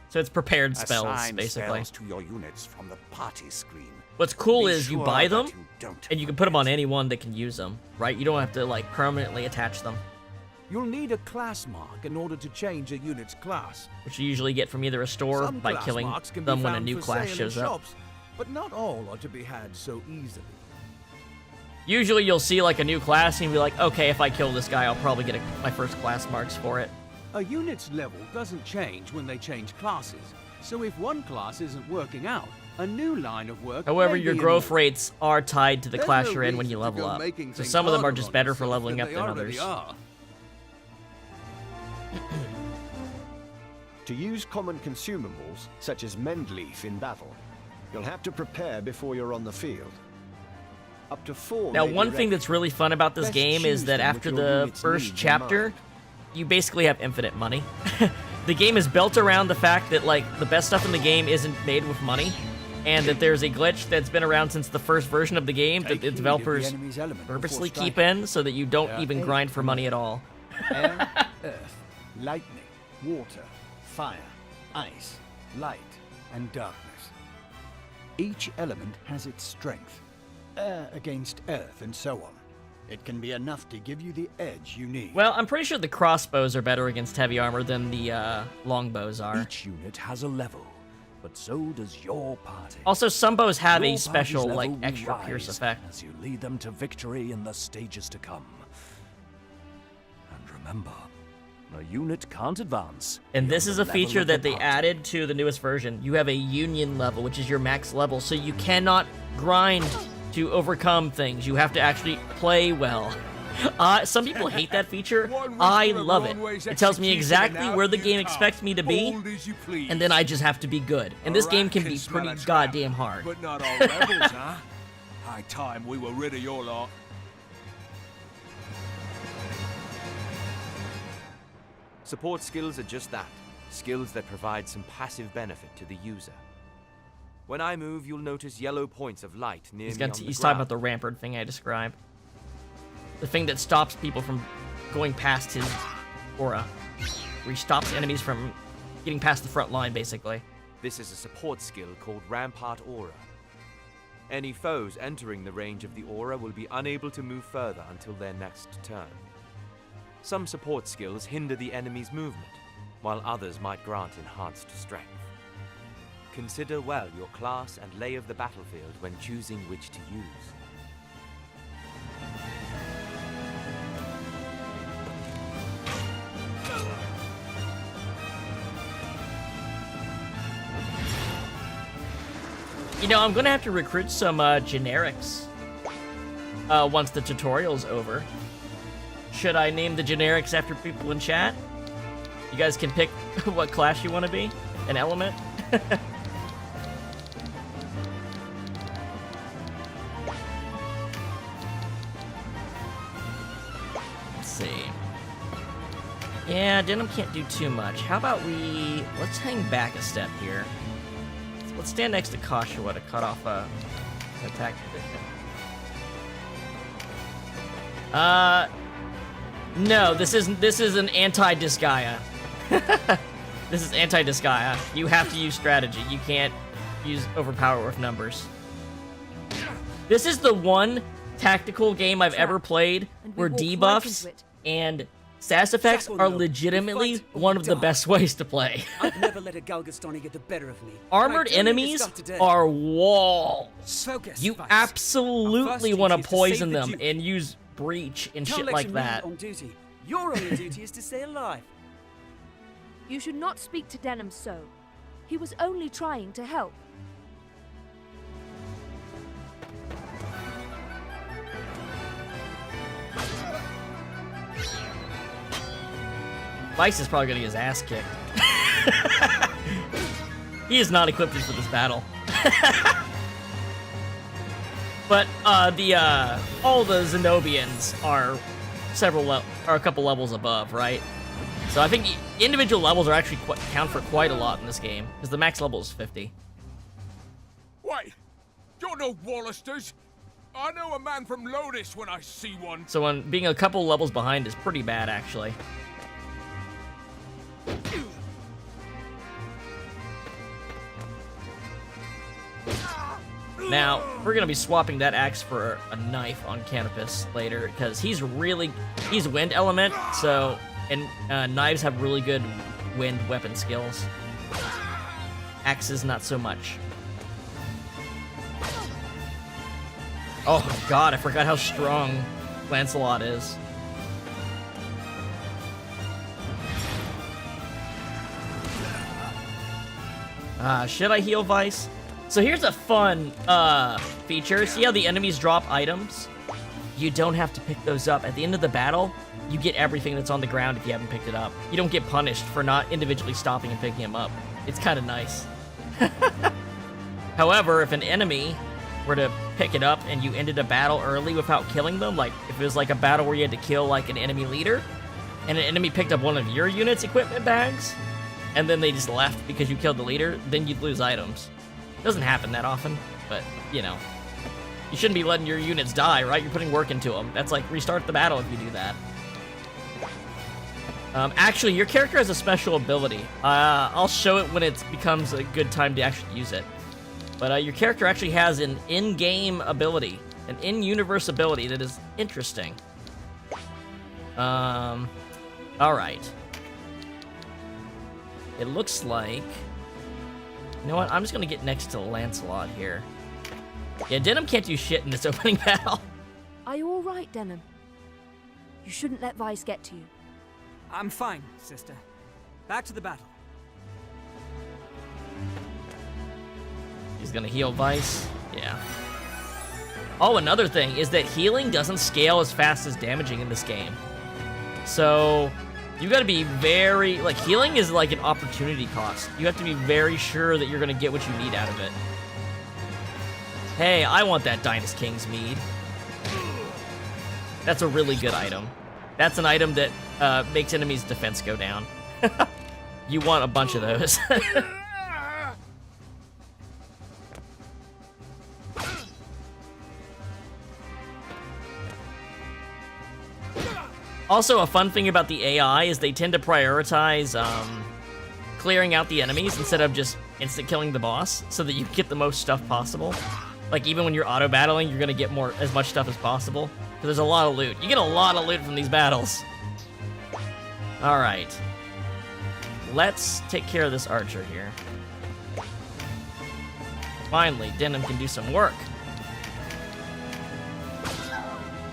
[SPEAKER 1] So it's prepared spells,
[SPEAKER 7] Assign
[SPEAKER 1] basically.
[SPEAKER 7] spells to your units from the party screen.
[SPEAKER 1] What's cool
[SPEAKER 7] Be
[SPEAKER 1] is you
[SPEAKER 7] sure
[SPEAKER 1] buy
[SPEAKER 7] that
[SPEAKER 1] them,
[SPEAKER 7] you don't
[SPEAKER 1] and you can put them on anyone that can use them, right? You don't have to, like, permanently attach them,
[SPEAKER 6] You'll need a class mark in order to change a unit's class.
[SPEAKER 1] which you usually get from either a store
[SPEAKER 6] Some
[SPEAKER 1] by
[SPEAKER 6] class
[SPEAKER 1] killing
[SPEAKER 6] marks can be
[SPEAKER 1] them when a
[SPEAKER 6] found
[SPEAKER 1] new
[SPEAKER 6] for
[SPEAKER 1] class
[SPEAKER 6] sale in
[SPEAKER 1] shows up.
[SPEAKER 6] shops, but not all are to be had so easily.
[SPEAKER 1] Usually you'll see, like, a new class, and you'll be like, okay, if I kill this guy, I'll probably get my first class marks for it.
[SPEAKER 6] A unit's level doesn't change when they change classes, so if one class isn't working out, a new line of work.
[SPEAKER 1] However,
[SPEAKER 6] may
[SPEAKER 1] your
[SPEAKER 6] be in
[SPEAKER 1] growth
[SPEAKER 6] order.
[SPEAKER 1] rates are tied to the
[SPEAKER 6] There's
[SPEAKER 1] class
[SPEAKER 6] no
[SPEAKER 1] you're in when
[SPEAKER 6] reason
[SPEAKER 1] you
[SPEAKER 6] to
[SPEAKER 1] level
[SPEAKER 6] go
[SPEAKER 1] up.
[SPEAKER 6] making
[SPEAKER 1] So
[SPEAKER 6] things
[SPEAKER 1] some of them are
[SPEAKER 6] harder
[SPEAKER 1] just
[SPEAKER 6] on
[SPEAKER 1] better for
[SPEAKER 6] yourself
[SPEAKER 1] leveling up
[SPEAKER 6] they
[SPEAKER 1] than
[SPEAKER 6] already
[SPEAKER 1] others.
[SPEAKER 6] are.
[SPEAKER 8] To use common consumables, such as Mend Leaf in battle, you'll have to prepare before you're on the field. Up to 4
[SPEAKER 1] Now,
[SPEAKER 8] may be
[SPEAKER 1] one thing
[SPEAKER 8] ready.
[SPEAKER 1] that's really fun about this
[SPEAKER 8] Best
[SPEAKER 1] game is
[SPEAKER 8] choose
[SPEAKER 1] that
[SPEAKER 8] them with
[SPEAKER 1] after
[SPEAKER 8] your
[SPEAKER 1] the
[SPEAKER 8] unit's
[SPEAKER 1] first
[SPEAKER 8] needs in
[SPEAKER 1] chapter,
[SPEAKER 8] mind.
[SPEAKER 1] you basically have infinite money. The game is built around the fact that, like, the best stuff in the game isn't made with money, and that there's a glitch that's been around since the first version of the game that
[SPEAKER 10] Take
[SPEAKER 1] the
[SPEAKER 10] heed of the
[SPEAKER 1] developers
[SPEAKER 10] enemy's element before
[SPEAKER 1] purposely keep
[SPEAKER 10] striking.
[SPEAKER 1] in so that you don't
[SPEAKER 10] There are
[SPEAKER 1] even
[SPEAKER 10] 8
[SPEAKER 1] grind for money at all.
[SPEAKER 10] Air, earth, lightning, water, fire, ice, light, and darkness. Each element has its strength. Air against earth and so on. It can be enough to give you the edge you need.
[SPEAKER 1] Well, I'm pretty sure the crossbows are better against heavy armor than the longbows are.
[SPEAKER 9] Each unit has a level, but so does your party.
[SPEAKER 1] Also, some bows have
[SPEAKER 9] Your
[SPEAKER 1] a
[SPEAKER 9] party's
[SPEAKER 1] special,
[SPEAKER 9] level
[SPEAKER 1] like,
[SPEAKER 9] will
[SPEAKER 1] extra pierce
[SPEAKER 9] rise
[SPEAKER 1] effect.
[SPEAKER 9] as you lead them to victory in the stages to come. And remember, a unit can't advance.
[SPEAKER 1] And this
[SPEAKER 9] beyond
[SPEAKER 1] is
[SPEAKER 9] the
[SPEAKER 1] a
[SPEAKER 9] level
[SPEAKER 1] feature
[SPEAKER 9] of the
[SPEAKER 1] that they
[SPEAKER 9] party.
[SPEAKER 1] added to the newest version. You have a union level, which is your max level, so you cannot grind to overcome things. You have to actually play well. Some people hate that feature. I love it. It tells me exactly where the game expects me to be, and then I just have to be good. And this game can be pretty goddamn hard.
[SPEAKER 6] But not all rebels, huh? High time we were rid of your lot.
[SPEAKER 3] Support skills are just that, skills that provide some passive benefit to the user. When I move, you'll notice yellow points of light near me on the
[SPEAKER 1] He's talking
[SPEAKER 3] ground.
[SPEAKER 1] about the rampart thing I described. The thing that stops people from going past his aura. Where he stops enemies from getting past the front line, basically.
[SPEAKER 3] This is a support skill called Rampart Aura. Any foes entering the range of the aura will be unable to move further until their next turn. Some support skills hinder the enemy's movement, while others might grant enhanced strength. Consider well your class and lay of the battlefield when choosing which to use.
[SPEAKER 1] You know, I'm gonna have to recruit some generics once the tutorial's over. Should I name the generics after people in chat? You guys can pick what class you want to be. An element. Let's see. Yeah, Denim can't do too much. How about let's hang back a step here. Let's stand next to Kashua to cut off an attack position. No, this is an anti-Disgaea. This is anti-Disgaea. You have to use strategy. You can't use overpower with numbers. This is the one tactical game I've ever played
[SPEAKER 2] And we
[SPEAKER 1] where
[SPEAKER 2] walk right
[SPEAKER 1] debuffs
[SPEAKER 2] into it.
[SPEAKER 1] and status effects
[SPEAKER 4] Chapel
[SPEAKER 1] are
[SPEAKER 4] note,
[SPEAKER 1] legitimately
[SPEAKER 4] we fight or
[SPEAKER 1] one
[SPEAKER 4] we
[SPEAKER 1] of the
[SPEAKER 4] die.
[SPEAKER 1] best ways to play.
[SPEAKER 4] I've never let a Galgastani get the better of me.
[SPEAKER 1] Armored
[SPEAKER 4] But I don't need to
[SPEAKER 1] enemies
[SPEAKER 4] stop today.
[SPEAKER 1] are walls.
[SPEAKER 4] Focus,
[SPEAKER 1] You
[SPEAKER 4] Vice. Our
[SPEAKER 1] absolutely
[SPEAKER 4] first
[SPEAKER 1] want to
[SPEAKER 4] duty is to save
[SPEAKER 1] poison
[SPEAKER 4] the
[SPEAKER 1] them
[SPEAKER 4] Duke.
[SPEAKER 1] and use breach and
[SPEAKER 4] Tell
[SPEAKER 1] shit
[SPEAKER 4] Lex
[SPEAKER 1] like
[SPEAKER 4] and
[SPEAKER 1] that.
[SPEAKER 4] me on duty. Your only duty is to stay alive.
[SPEAKER 2] You should not speak to Denim so. He was only trying to help.
[SPEAKER 1] Vice is probably gonna get his ass kicked. He is not equipped for this battle. But all the Zenobians are a couple levels above, right? So I think individual levels are actually count for quite a lot in this game, because the max level is 50.
[SPEAKER 11] Wait, you're no Wallisters. I know a man from Lodis when I see one.
[SPEAKER 1] So being a couple levels behind is pretty bad, actually. Now, we're gonna be swapping that axe for a knife on Canopus later, because he's wind element, so, and knives have really good wind weapon skills. Axes, not so much. Oh god, I forgot how strong Lancelot is. Should I heal Vice? So here's a fun feature. See how the enemies drop items? You don't have to pick those up. At the end of the battle, you get everything that's on the ground if you haven't picked it up. You don't get punished for not individually stopping and picking them up. It's kind of nice. However, if an enemy were to pick it up and you ended a battle early without killing them, like if it was like a battle where you had to kill like an enemy leader, and an enemy picked up one of your unit's equipment bags, and then they just left because you killed the leader, then you'd lose items. Doesn't happen that often, but, you know. You shouldn't be letting your units die, right? You're putting work into them. That's like, restart the battle if you do that. Actually, your character has a special ability. I'll show it when it becomes a good time to actually use it. But your character actually has an in-game ability, an in-universe ability that is interesting. Alright. It looks like... You know what? I'm just gonna get next to Lancelot here. Yeah, Denim can't do shit in this opening battle.
[SPEAKER 2] Are you all right, Denim? You shouldn't let Vice get to you.
[SPEAKER 5] I'm fine, sister. Back to the battle.
[SPEAKER 1] He's gonna heal Vice. Yeah. Oh, another thing is that healing doesn't scale as fast as damaging in this game. So, you gotta be very... Like, healing is like an opportunity cost. You have to be very sure that you're gonna get what you need out of it. Hey, I want that Dynast King's Mead. That's a really good item. That's an item that makes enemies' defense go down. You want a bunch of those. Also, a fun thing about the AI is they tend to prioritize clearing out the enemies instead of just instant killing the boss, so that you get the most stuff possible. Like, even when you're auto-battling, you're gonna get as much stuff as possible. So there's a lot of loot. You get a lot of loot from these battles. Alright. Let's take care of this archer here. Finally, Denim can do some work.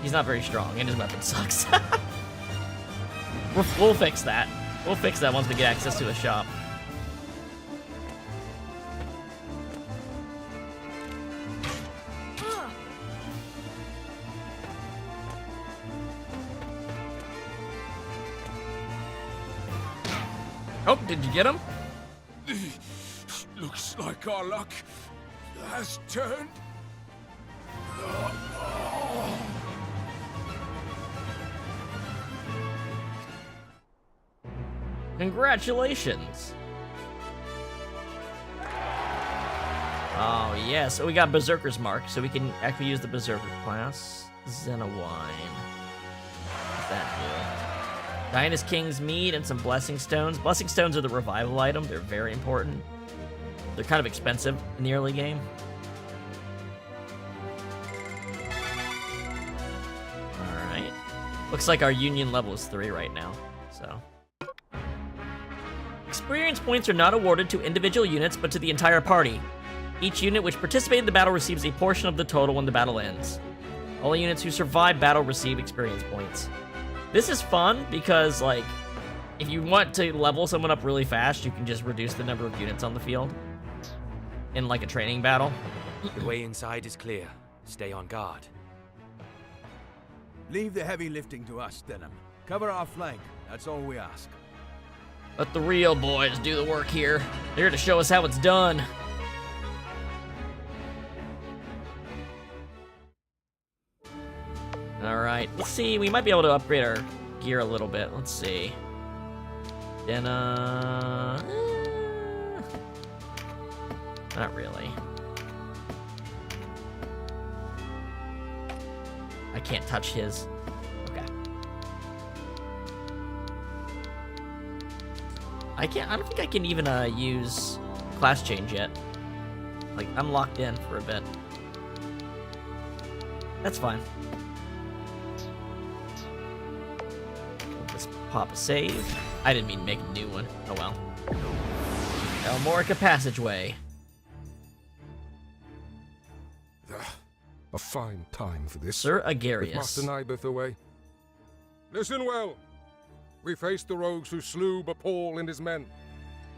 [SPEAKER 1] He's not very strong, and his weapon sucks. We'll fix that. We'll fix that once we get access to the shop. Oh, did you get him?
[SPEAKER 11] Looks like our luck has turned.
[SPEAKER 1] Congratulations. Oh, yeah, so we got Berserker's Mark, so we can actually use the Berserker class. Xenowine. What's that do? Dynast King's Mead and some Blessing Stones. Blessing Stones are the revival item. They're very important. They're kind of expensive in the early game. Alright. Looks like our union level is 3 right now, so... Experience points are not awarded to individual units, but to the entire party. Each unit which participated in the battle receives a portion of the total when the battle ends. Only units who survive battle receive experience points. This is fun because, like, if you want to level someone up really fast, you can just reduce the number of units on the field in, like, a training battle.
[SPEAKER 3] The way inside is clear. Stay on guard.
[SPEAKER 6] Leave the heavy lifting to us, Denim. Cover our flank. That's all we ask.
[SPEAKER 1] Let the real boys do the work here. They're here to show us how it's done. Alright, let's see. We might be able to upgrade our gear a little bit. Let's see. Then, not really. I can't touch his. Okay. I don't think I can even use class change yet. Like, I'm locked in for a bit. That's fine. We'll just pop a save. I didn't mean to make a new one. Oh well. Elmorica Passageway.
[SPEAKER 12] A fine time for this.
[SPEAKER 1] Sir
[SPEAKER 12] With
[SPEAKER 1] Agarius.
[SPEAKER 12] Master Nibeth away. Listen well. We faced the rogues who slew Bapal and his men.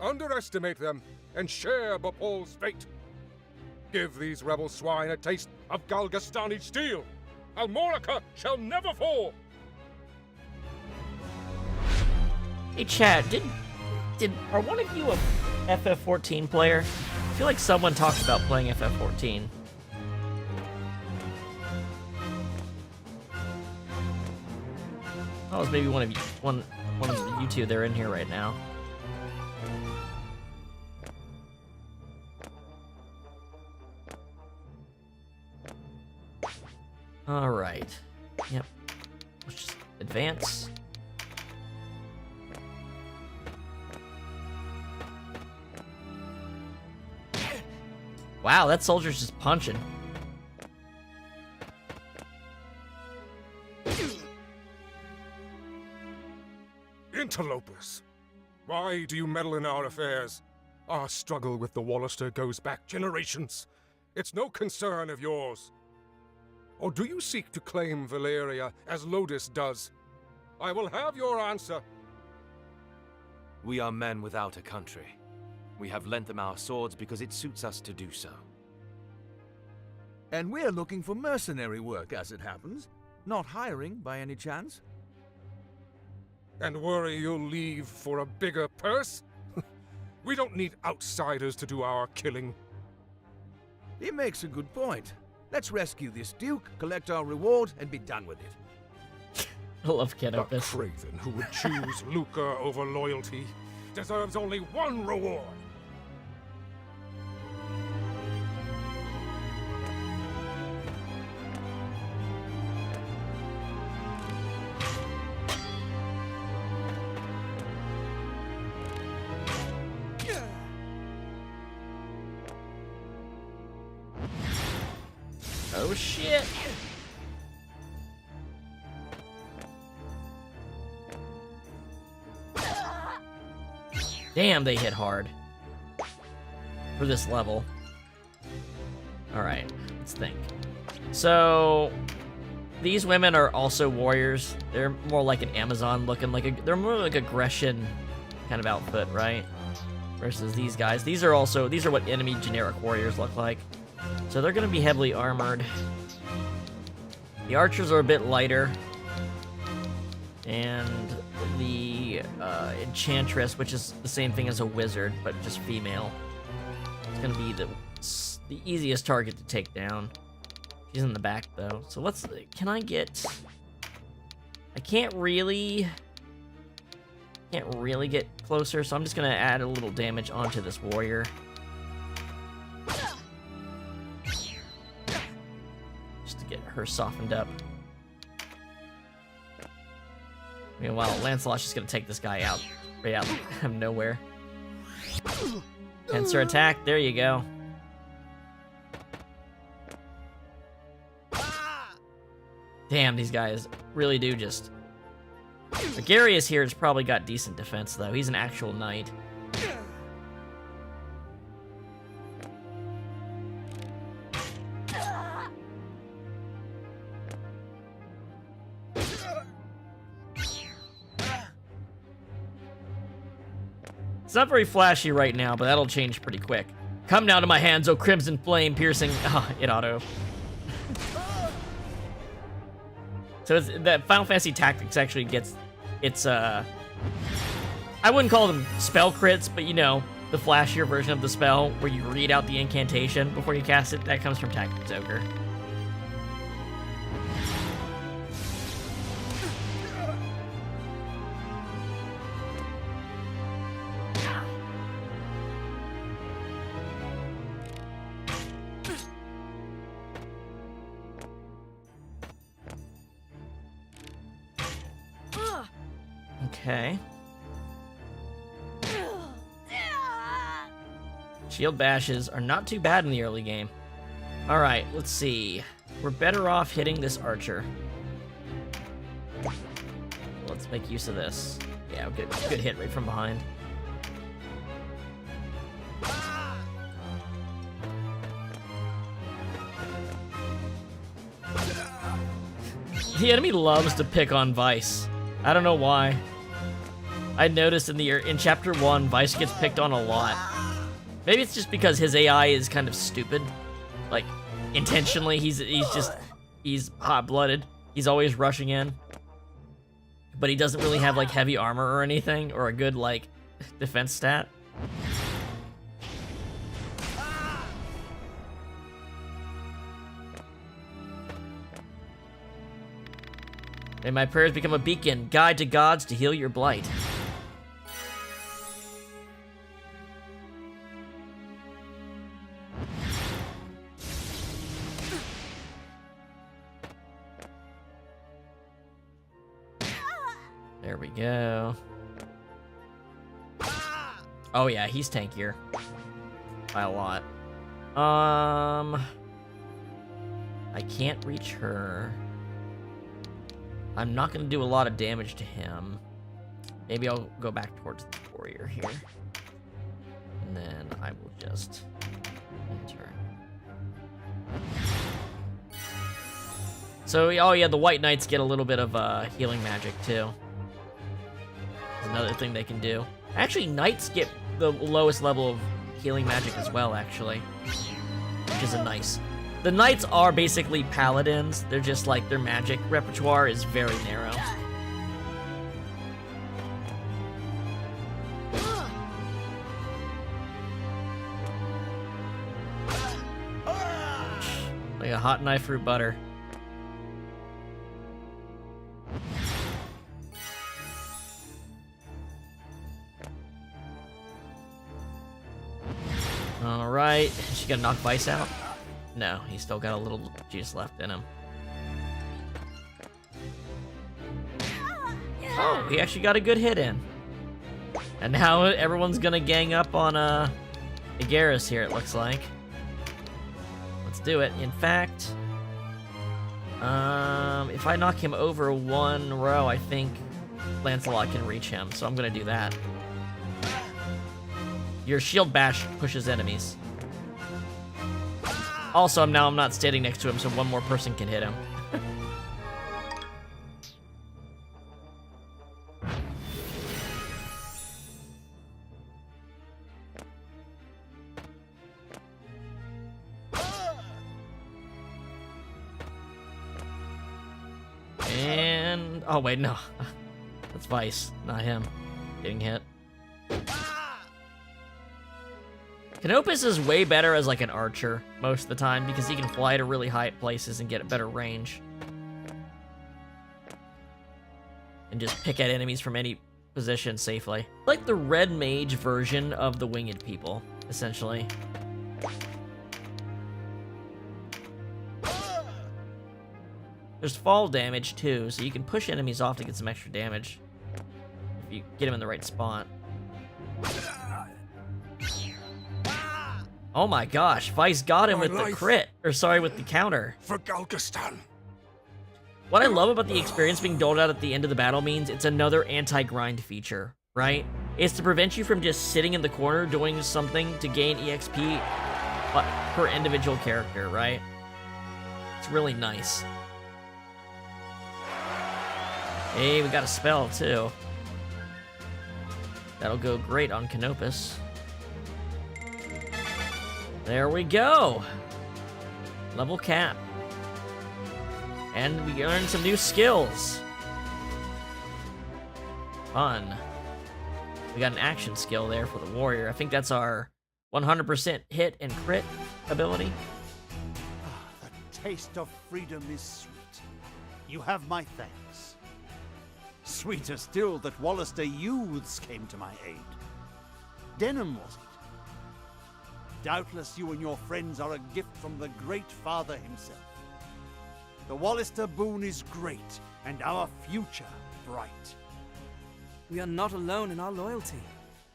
[SPEAKER 12] Underestimate them and share Bapal's fate. Give these rebel swine a taste of Galgastani steel. Almorica shall never fall.
[SPEAKER 1] Hey Chad, are one of you a FF14 player? I feel like someone talked about playing FF14. Oh, it's maybe one of you two. They're in here right now. All right. Yep. Let's just advance. Wow, that soldier's just punching.
[SPEAKER 12] Interlopers! Why do you meddle in our affairs? Our struggle with the Wallister goes back generations. It's no concern of yours. Or do you seek to claim Valeria as Lodis does? I will have your answer.
[SPEAKER 3] We are men without a country. We have lent them our swords because it suits us to do so.
[SPEAKER 6] And we're looking for mercenary work, as it happens. Not hiring, by any chance?
[SPEAKER 12] And worry you'll leave for a bigger purse? We don't need outsiders to do our killing.
[SPEAKER 6] He makes a good point. Let's rescue this Duke, collect our reward, and be done with it.
[SPEAKER 1] I love
[SPEAKER 12] A
[SPEAKER 1] Canopus.
[SPEAKER 12] craven who would choose lucre over loyalty deserves only one reward.
[SPEAKER 1] Oh shit! Damn, they hit hard. For this level. Alright, let's think. So, these women are also warriors. They're more like an Amazon looking, they're more like a Grecian kind of outfit, right? Versus these guys. These are what enemy generic warriors look like. So they're gonna be heavily armored. The archers are a bit lighter. And the enchantress, which is the same thing as a wizard, but just female, it's gonna be the easiest target to take down. She's in the back though. So I can't really get closer, so I'm just gonna add a little damage onto this warrior. Just to get her softened up. Meanwhile, Lancelot's just gonna take this guy out, right out of nowhere. Pincer attack, there you go. Damn, these guys really do just... Agarius here has probably got decent defense, though. He's an actual knight. It's not very flashy right now, but that'll change pretty quick. Come now to my hands, O crimson flame piercing... Oh, it auto. So that Final Fantasy Tactics actually gets its I wouldn't call them spell crits, but you know, the flashier version of the spell where you read out the incantation before you cast it, that comes from Tactics Ogre. Okay. Shield bashes are not too bad in the early game. Alright, let's see. We're better off hitting this archer. Let's make use of this. Yeah, good hit right from behind. The enemy loves to pick on Vice. I don't know why. I noticed in chapter 1, Vice gets picked on a lot. Maybe it's just because his AI is kind of stupid. Like, intentionally, he's hot-blooded. He's always rushing in. But he doesn't really have, like, heavy armor or anything, or a good, like, defense stat. May my prayers become a beacon, guide to gods to heal your blight. There we go. Oh yeah, he's tankier. By a lot. I can't reach her. I'm not gonna do a lot of damage to him. Maybe I'll go back towards the warrior here. And then I will just enter. So, oh yeah, the white knights get a little bit of healing magic too. That's another thing they can do. Actually, knights get the lowest level of healing magic as well, actually. Which is a nice. The knights are basically paladins. They're just like, their magic repertoire is very narrow. Like a hot knife through butter. Alright, is she gonna knock Vice out? No, he's still got a little juice left in him. Oh, he actually got a good hit in. And now everyone's gonna gang up on Igaris here, it looks like. Let's do it. In fact, if I knock him over one row, I think Lancelot can reach him, so I'm gonna do that. Your shield bash pushes enemies. Also, now I'm not standing next to him, so one more person can hit him. And... oh, wait, no. That's Vice, not him. Getting hit. Canopus is way better as like an archer most of the time because he can fly to really high places and get a better range. And just pick at enemies from any position safely. Like the red mage version of the winged people, essentially. There's fall damage too, so you can push enemies off to get some extra damage. If you get them in the right spot. Oh my gosh, Vice got him with the crit. Or sorry, with the counter.
[SPEAKER 11] For Galkistan.
[SPEAKER 1] What I love about the experience being doled out at the end of the battle means it's another anti-grind feature, right? It's to prevent you from just sitting in the corner doing something to gain EXP per individual character, right? It's really nice. Hey, we got a spell too. That'll go great on Canopus. There we go. Level cap. And we earned some new skills. Fun. We got an action skill there for the warrior. I think that's our 100% hit and crit ability.
[SPEAKER 13] The taste of freedom is sweet. You have my thanks. Sweeter still that Wallister youths came to my aid. Denham, was it? Doubtless you and your friends are a gift from the Great Father himself. The Wallister boon is great, and our future bright.
[SPEAKER 5] We are not alone in our loyalty.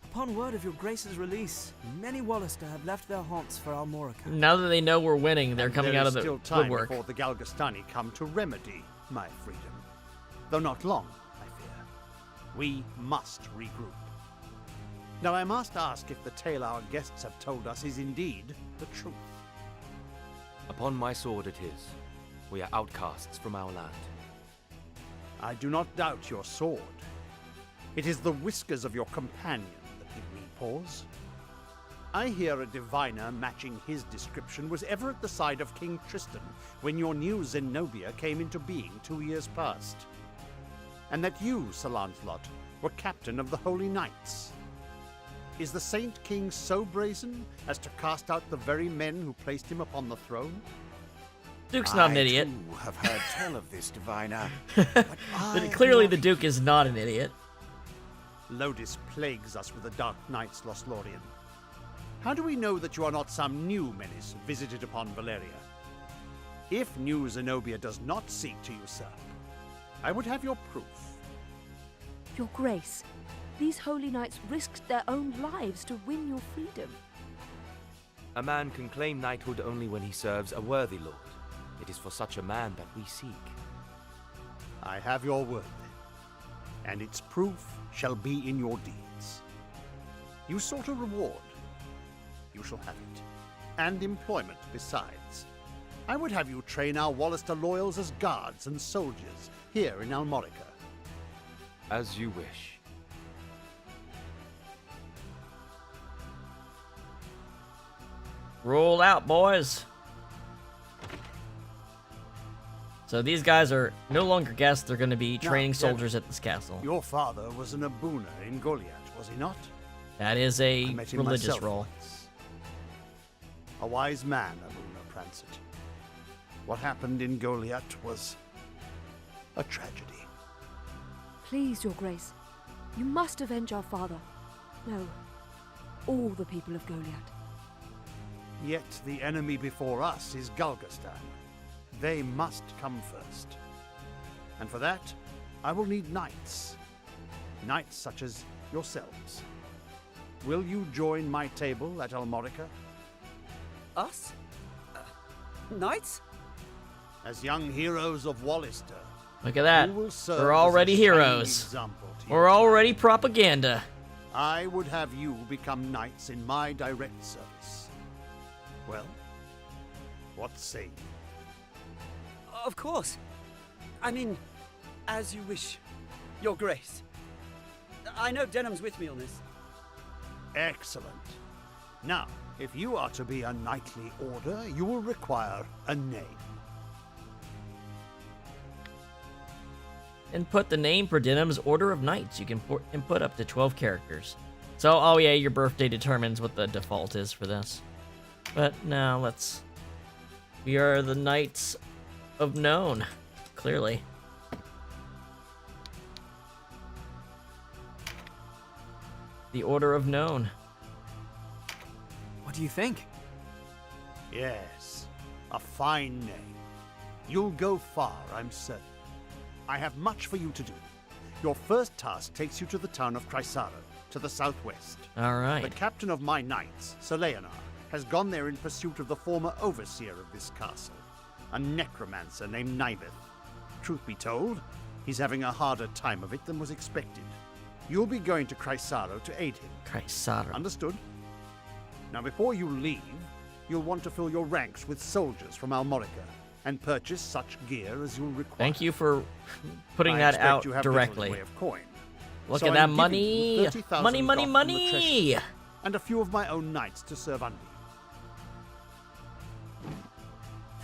[SPEAKER 5] Upon word of your Grace's release, many Wallister have left their haunts for Almorica.
[SPEAKER 1] Now that they know we're winning, they're coming out of the
[SPEAKER 13] still time
[SPEAKER 1] woodwork.
[SPEAKER 13] before the Galgastani come to remedy my freedom. Though not long, I fear. We must regroup. Now I must ask if the tale our guests have told us is indeed the truth.
[SPEAKER 3] Upon my sword it is. We are outcasts from our land.
[SPEAKER 13] I do not doubt your sword. It is the whiskers of your companion that give me pause. I hear a diviner matching his description was ever at the side of King Tristan when your new Zenobia came into being 2 years past. And that you, Sir Lancelot, were captain of the Holy Knights. Is the Saint King so brazen as to cast out the very men who placed him upon the throne?
[SPEAKER 1] Duke's not an idiot.
[SPEAKER 7] I, too, have heard tell of this diviner.
[SPEAKER 1] But clearly the Duke is not an idiot.
[SPEAKER 13] Lodis plagues us with the Dark Knights, Lothlorien. How do we know that you are not some new menace visited upon Valeria? If new Zenobia does not seek to usurp, I would have your proof.
[SPEAKER 2] Your Grace, these holy knights risked their own lives to win your freedom.
[SPEAKER 3] A man can claim knighthood only when he serves a worthy lord. It is for such a man that we seek.
[SPEAKER 13] I have your word, then, and its proof shall be in your deeds. You sought a reward. You shall have it, and employment besides. I would have you train our Wallister loyals as guards and soldiers here in Almorica.
[SPEAKER 3] As you wish.
[SPEAKER 1] Roll out, boys. So these guys are no longer guests, they're going to be training soldiers at this castle.
[SPEAKER 13] Your father was an Abuna in Goliath, was he not?
[SPEAKER 1] That is a
[SPEAKER 13] I met him
[SPEAKER 1] religious
[SPEAKER 13] myself
[SPEAKER 1] role.
[SPEAKER 13] once. A wise man, Abuna Prancet. What happened in Goliath was a tragedy.
[SPEAKER 2] Please, Your Grace, you must avenge our father. No, all the people of Goliath.
[SPEAKER 13] Yet the enemy before us is Galgastan. They must come first. And for that, I will need knights. Knights such as yourselves. Will you join my table at Almorica?
[SPEAKER 4] Us? Knights?
[SPEAKER 13] As young heroes of Wallister.
[SPEAKER 1] Look at that.
[SPEAKER 13] You will serve
[SPEAKER 1] We're
[SPEAKER 13] as a
[SPEAKER 1] already
[SPEAKER 13] shining
[SPEAKER 1] heroes.
[SPEAKER 13] example to
[SPEAKER 1] We're
[SPEAKER 13] your
[SPEAKER 1] already propaganda.
[SPEAKER 13] I would have you become knights in my direct service. Well, what say you?
[SPEAKER 4] Of course. I mean, as you wish, Your Grace. I know Denham's with me on this.
[SPEAKER 13] Excellent. Now, if you are to be a knightly order, you will require a name.
[SPEAKER 1] Input the name for Denham's Order of Knights. You can input up to 12 characters. So, oh yeah, your birthday determines what the default is for this. But now let's... We are the Knights of Known, clearly. The Order of Known.
[SPEAKER 5] What do you think?
[SPEAKER 13] Yes, a fine name. You'll go far, I'm certain. I have much for you to do. Your first task takes you to the town of Krysaro, to the southwest.
[SPEAKER 1] All right.
[SPEAKER 13] The captain of my knights, Sir Leonar, has gone there in pursuit of the former overseer of this castle, a necromancer named Nibeth. Truth be told, he's having a harder time of it than was expected. You'll be going to Krysaro to aid him.
[SPEAKER 1] Krysaro.
[SPEAKER 13] Understood? Now, before you leave, you'll want to fill your ranks with soldiers from Almorica and purchase such gear as you'll require.
[SPEAKER 1] Thank you for putting
[SPEAKER 13] I
[SPEAKER 1] that
[SPEAKER 13] expect
[SPEAKER 1] out
[SPEAKER 13] you have little in the
[SPEAKER 1] directly.
[SPEAKER 13] way of coin.
[SPEAKER 1] Look
[SPEAKER 13] So
[SPEAKER 1] at that
[SPEAKER 13] I'm giving
[SPEAKER 1] money!
[SPEAKER 13] you 30,000
[SPEAKER 1] Money, money,
[SPEAKER 13] gold from the
[SPEAKER 1] money!
[SPEAKER 13] treasury, and a few of my own knights to serve under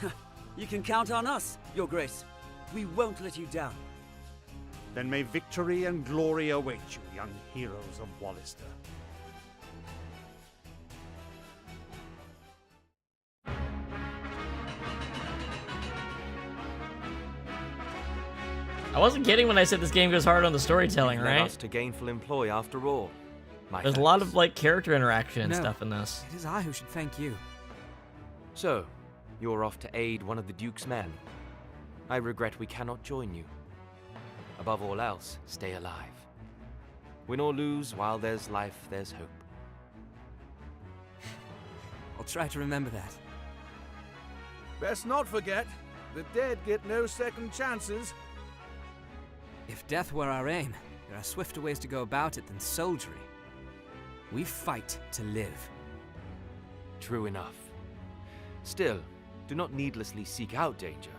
[SPEAKER 13] you.
[SPEAKER 4] You can count on us, Your Grace. We won't let you down.
[SPEAKER 13] Then may victory and glory await you, young heroes of Wallister.
[SPEAKER 1] I wasn't kidding when I said this game goes hard on the storytelling,
[SPEAKER 3] You've led
[SPEAKER 1] right?
[SPEAKER 3] us to gainful employ after all. My
[SPEAKER 1] There's a
[SPEAKER 3] thanks.
[SPEAKER 1] lot of like character interaction and
[SPEAKER 5] No,
[SPEAKER 1] stuff in this.
[SPEAKER 5] It is I who should thank you.
[SPEAKER 3] So, you're off to aid one of the Duke's men. I regret we cannot join you. Above all else, stay alive. Win or lose, while there's life, there's hope.
[SPEAKER 5] I'll try to remember that.
[SPEAKER 6] Best not forget, the dead get no second chances.
[SPEAKER 5] If death were our aim, there are swifter ways to go about it than soldiery. We fight to live.
[SPEAKER 3] True enough. Still, do not needlessly seek out danger.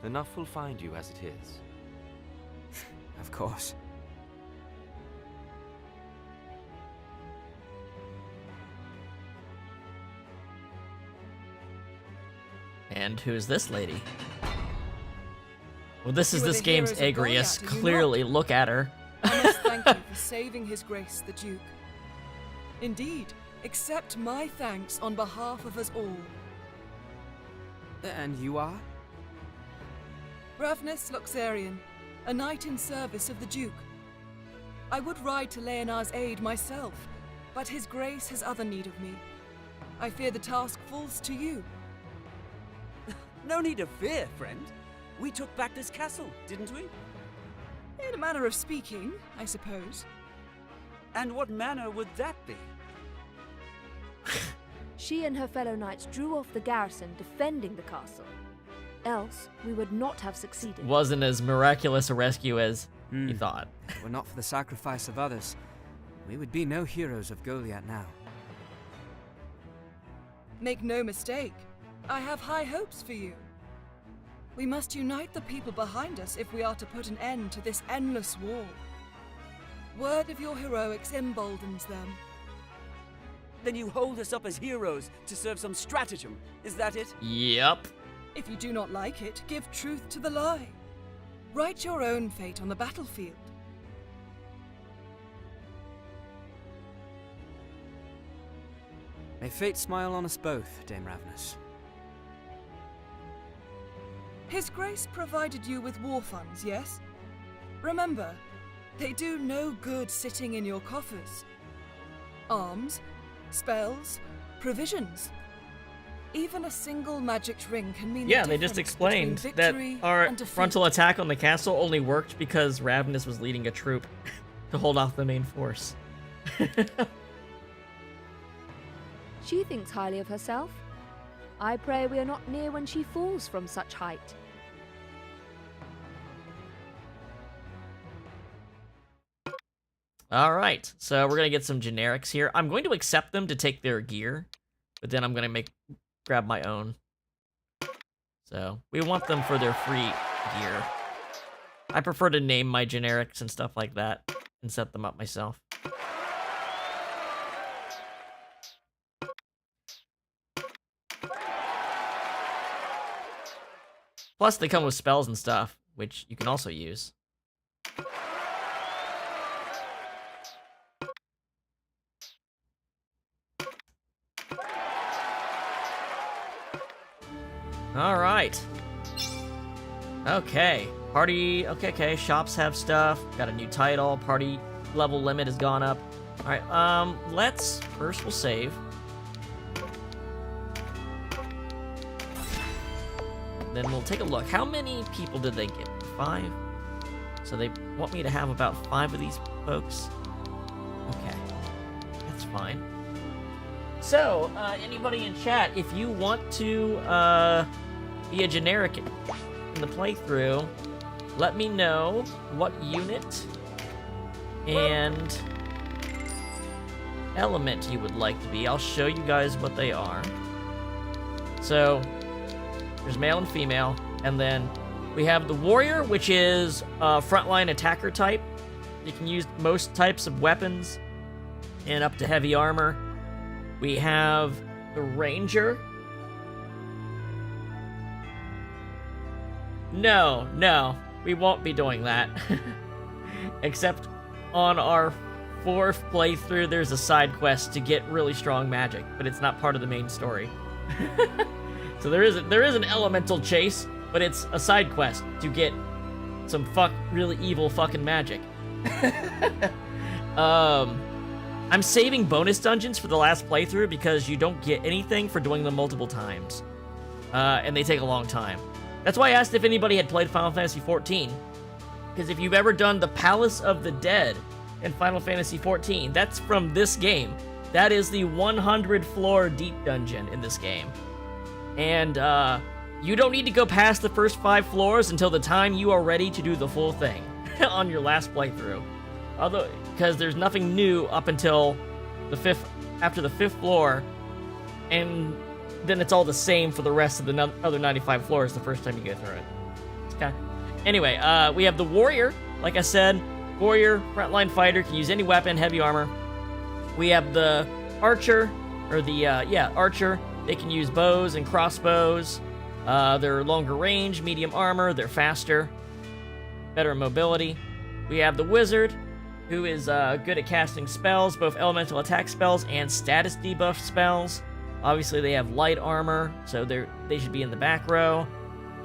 [SPEAKER 3] Enough will find you as it is.
[SPEAKER 5] Of course.
[SPEAKER 1] And who's this lady? Well, this is
[SPEAKER 14] You are
[SPEAKER 1] this
[SPEAKER 14] the
[SPEAKER 1] game's
[SPEAKER 14] heroes of Goliath,
[SPEAKER 1] Agrius.
[SPEAKER 14] are you
[SPEAKER 1] Clearly, look at her.
[SPEAKER 14] I must thank you for saving His Grace the Duke. Indeed, accept my thanks on behalf of us all.
[SPEAKER 5] And you are?
[SPEAKER 14] Ravnus Loxarian, a knight in service of the Duke. I would ride to Leonar's aid myself, but His Grace has other need of me. I fear the task falls to you.
[SPEAKER 4] No need of fear, friend. We took back this castle, didn't we?
[SPEAKER 14] In a manner of speaking, I suppose.
[SPEAKER 4] And what manner would that be?
[SPEAKER 2] She and her fellow knights drew off the garrison defending the castle. Else, we would not have succeeded.
[SPEAKER 1] Wasn't as miraculous a rescue as you thought.
[SPEAKER 5] If it were not for the sacrifice of others, we would be no heroes of Goliath now.
[SPEAKER 14] Make no mistake, I have high hopes for you. We must unite the people behind us if we are to put an end to this endless war. Word of your heroics emboldens them.
[SPEAKER 4] Then you hold us up as heroes to serve some stratagem, is that it?
[SPEAKER 1] Yep.
[SPEAKER 14] If you do not like it, give truth to the lie. Write your own fate on the battlefield.
[SPEAKER 5] May fate smile on us both, Dame Ravnus.
[SPEAKER 14] His Grace provided you with war funds, yes? Remember, they do no good sitting in your coffers. Arms, spells, provisions. Even a single magic ring can mean
[SPEAKER 1] Yeah,
[SPEAKER 14] the
[SPEAKER 1] they just
[SPEAKER 14] difference
[SPEAKER 1] explained
[SPEAKER 14] between
[SPEAKER 1] that
[SPEAKER 14] victory
[SPEAKER 1] our
[SPEAKER 14] and defeat.
[SPEAKER 1] frontal attack on the castle only worked because Ravnus was leading a troop to hold off the main force.
[SPEAKER 2] She thinks highly of herself. I pray we are not near when she falls from such height.
[SPEAKER 1] Alright, so we're gonna get some generics here. I'm going to accept them to take their gear, but then I'm gonna grab my own. So, we want them for their free gear. I prefer to name my generics and stuff like that, and set them up myself. Plus, they come with spells and stuff, which you can also use. All right. Okay. Party. Okay. Shops have stuff. Got a new title. Party level limit has gone up. All right. Let's first we'll save. Then we'll take a look. How many people did they get? 5. So they want me to have about 5 of these folks. Okay. That's fine. So, anybody in chat, if you want to be a generic in the playthrough, let me know what unit and element you would like to be. I'll show you guys what they are. So, there's male and female, and then we have the warrior, which is a frontline attacker type. You can use most types of weapons and up to heavy armor. We have the ranger. No, we won't be doing that. Except on our 4th playthrough, there's a side quest to get really strong magic, but it's not part of the main story. So there is an elemental chase, but it's a side quest to get some really evil fucking magic. I'm saving bonus dungeons for the last playthrough because you don't get anything for doing them multiple times. And they take a long time. That's why I asked if anybody had played Final Fantasy XIV. Because if you've ever done the Palace of the Dead in Final Fantasy XIV, that's from this game. That is the 100-floor deep dungeon in this game. And you don't need to go past the first 5 floors until the time you are ready to do the full thing on your last playthrough. Although, because there's nothing new up until after the 5th floor, and then it's all the same for the rest of the other 95 floors the first time you go through it. Okay. Anyway, we have the warrior. Like I said, warrior, frontline fighter, can use any weapon, heavy armor. We have the archer, or archer. They can use bows and crossbows. They're longer range, medium armor, they're faster, better mobility. We have the wizard, who is good at casting spells, both elemental attack spells and status debuff spells. Obviously, they have light armor, so they should be in the back row.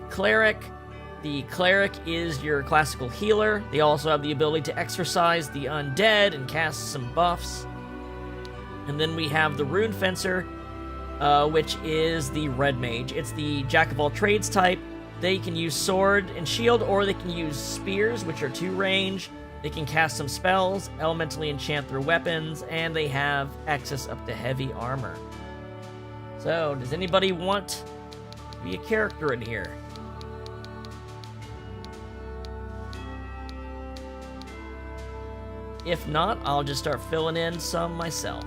[SPEAKER 1] Cleric. The cleric is your classical healer. They also have the ability to exorcise the undead and cast some buffs. And then we have the rune fencer, which is the red mage. It's the jack of all trades type. They can use sword and shield, or they can use spears, which are 2 range. They can cast some spells, elementally enchant their weapons, and they have access up to heavy armor. So, does anybody want to be a character in here? If not, I'll just start filling in some myself.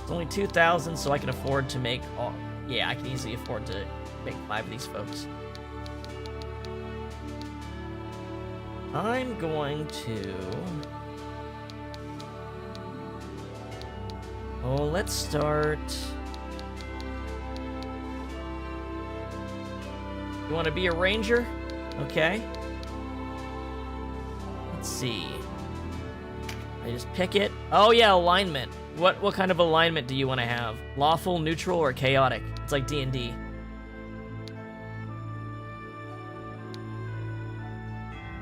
[SPEAKER 1] It's only 2,000, so I can afford to make all... Yeah, I can easily afford to make 5 of these folks. I'm going to... Oh, let's start... You want to be a ranger? Okay. Let's see. I just pick it. Oh yeah, alignment. What kind of alignment do you want to have? Lawful, neutral, or chaotic? It's like D&D.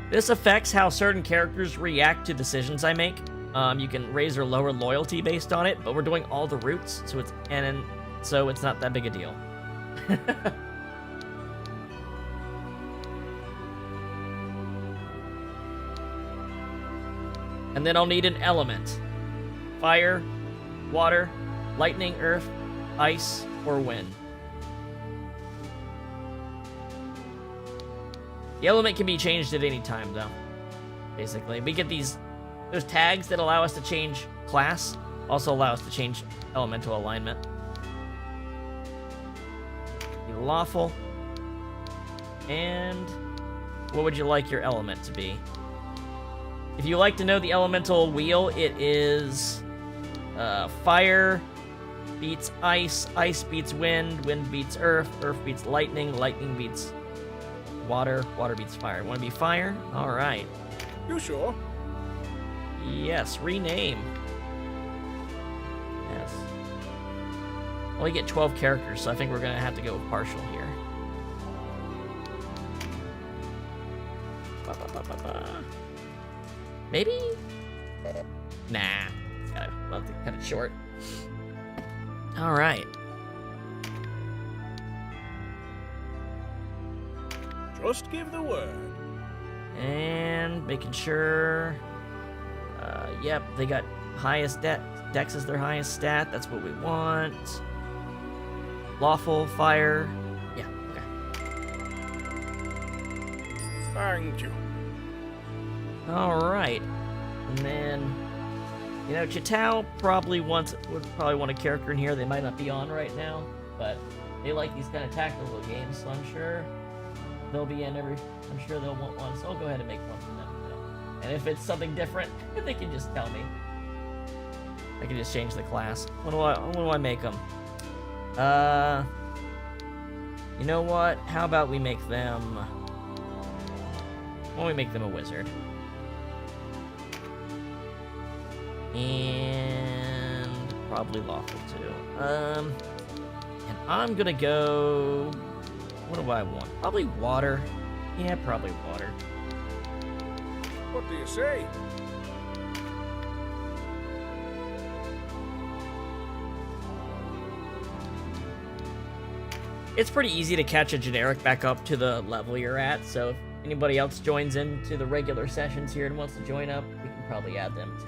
[SPEAKER 1] This affects how certain characters react to decisions I make. You can raise or lower loyalty based on it, but we're doing all the roots, so it's not that big a deal. And then I'll need an element. Fire, water, lightning, earth, ice, or wind. The element can be changed at any time, though. Basically, we get those tags that allow us to change class, also allow us to change elemental alignment. Be lawful. And what would you like your element to be? If you like to know the elemental wheel, it is fire beats ice, ice beats wind, wind beats earth, earth beats lightning, lightning beats water, water beats fire. Want to be fire? All right.
[SPEAKER 11] You sure?
[SPEAKER 1] Yes, rename. Yes. Well, you get 12 characters, so I think we're going to have to go with partial here. Maybe? Nah. We'll have to cut it short. Alright.
[SPEAKER 11] Just give the word.
[SPEAKER 1] And making sure... yep, they got highest Dex is their highest stat. That's what we want. Lawful, fire. Yeah, okay.
[SPEAKER 11] Thank you.
[SPEAKER 1] Alright. And then, you know, Chitao would probably want a character in here. They might not be on right now, but they like these kind of tactical games, so I'm sure they'll be in I'm sure they'll want one, so I'll go ahead and make one for them. And if it's something different, they can just tell me. I can just change the class. What do I make them? You know what? How about we make them Why don't we make them a wizard? And probably lawful too. And I'm gonna go. What do I want? Probably water. Yeah, probably water.
[SPEAKER 11] What do you say?
[SPEAKER 1] It's pretty easy to catch a generic back up to the level you're at, so if anybody else joins into the regular sessions here and wants to join up, we can probably add them too.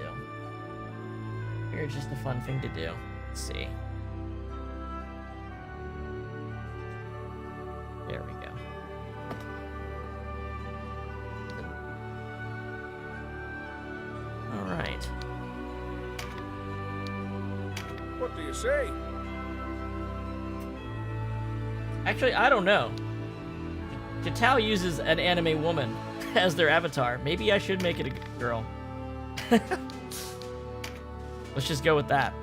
[SPEAKER 1] It's just a fun thing to do. Let's see. There we go. All right.
[SPEAKER 11] What do you say?
[SPEAKER 1] Actually, I don't know. Chitao uses an anime woman as their avatar. Maybe I should make it a girl. Let's just go with that.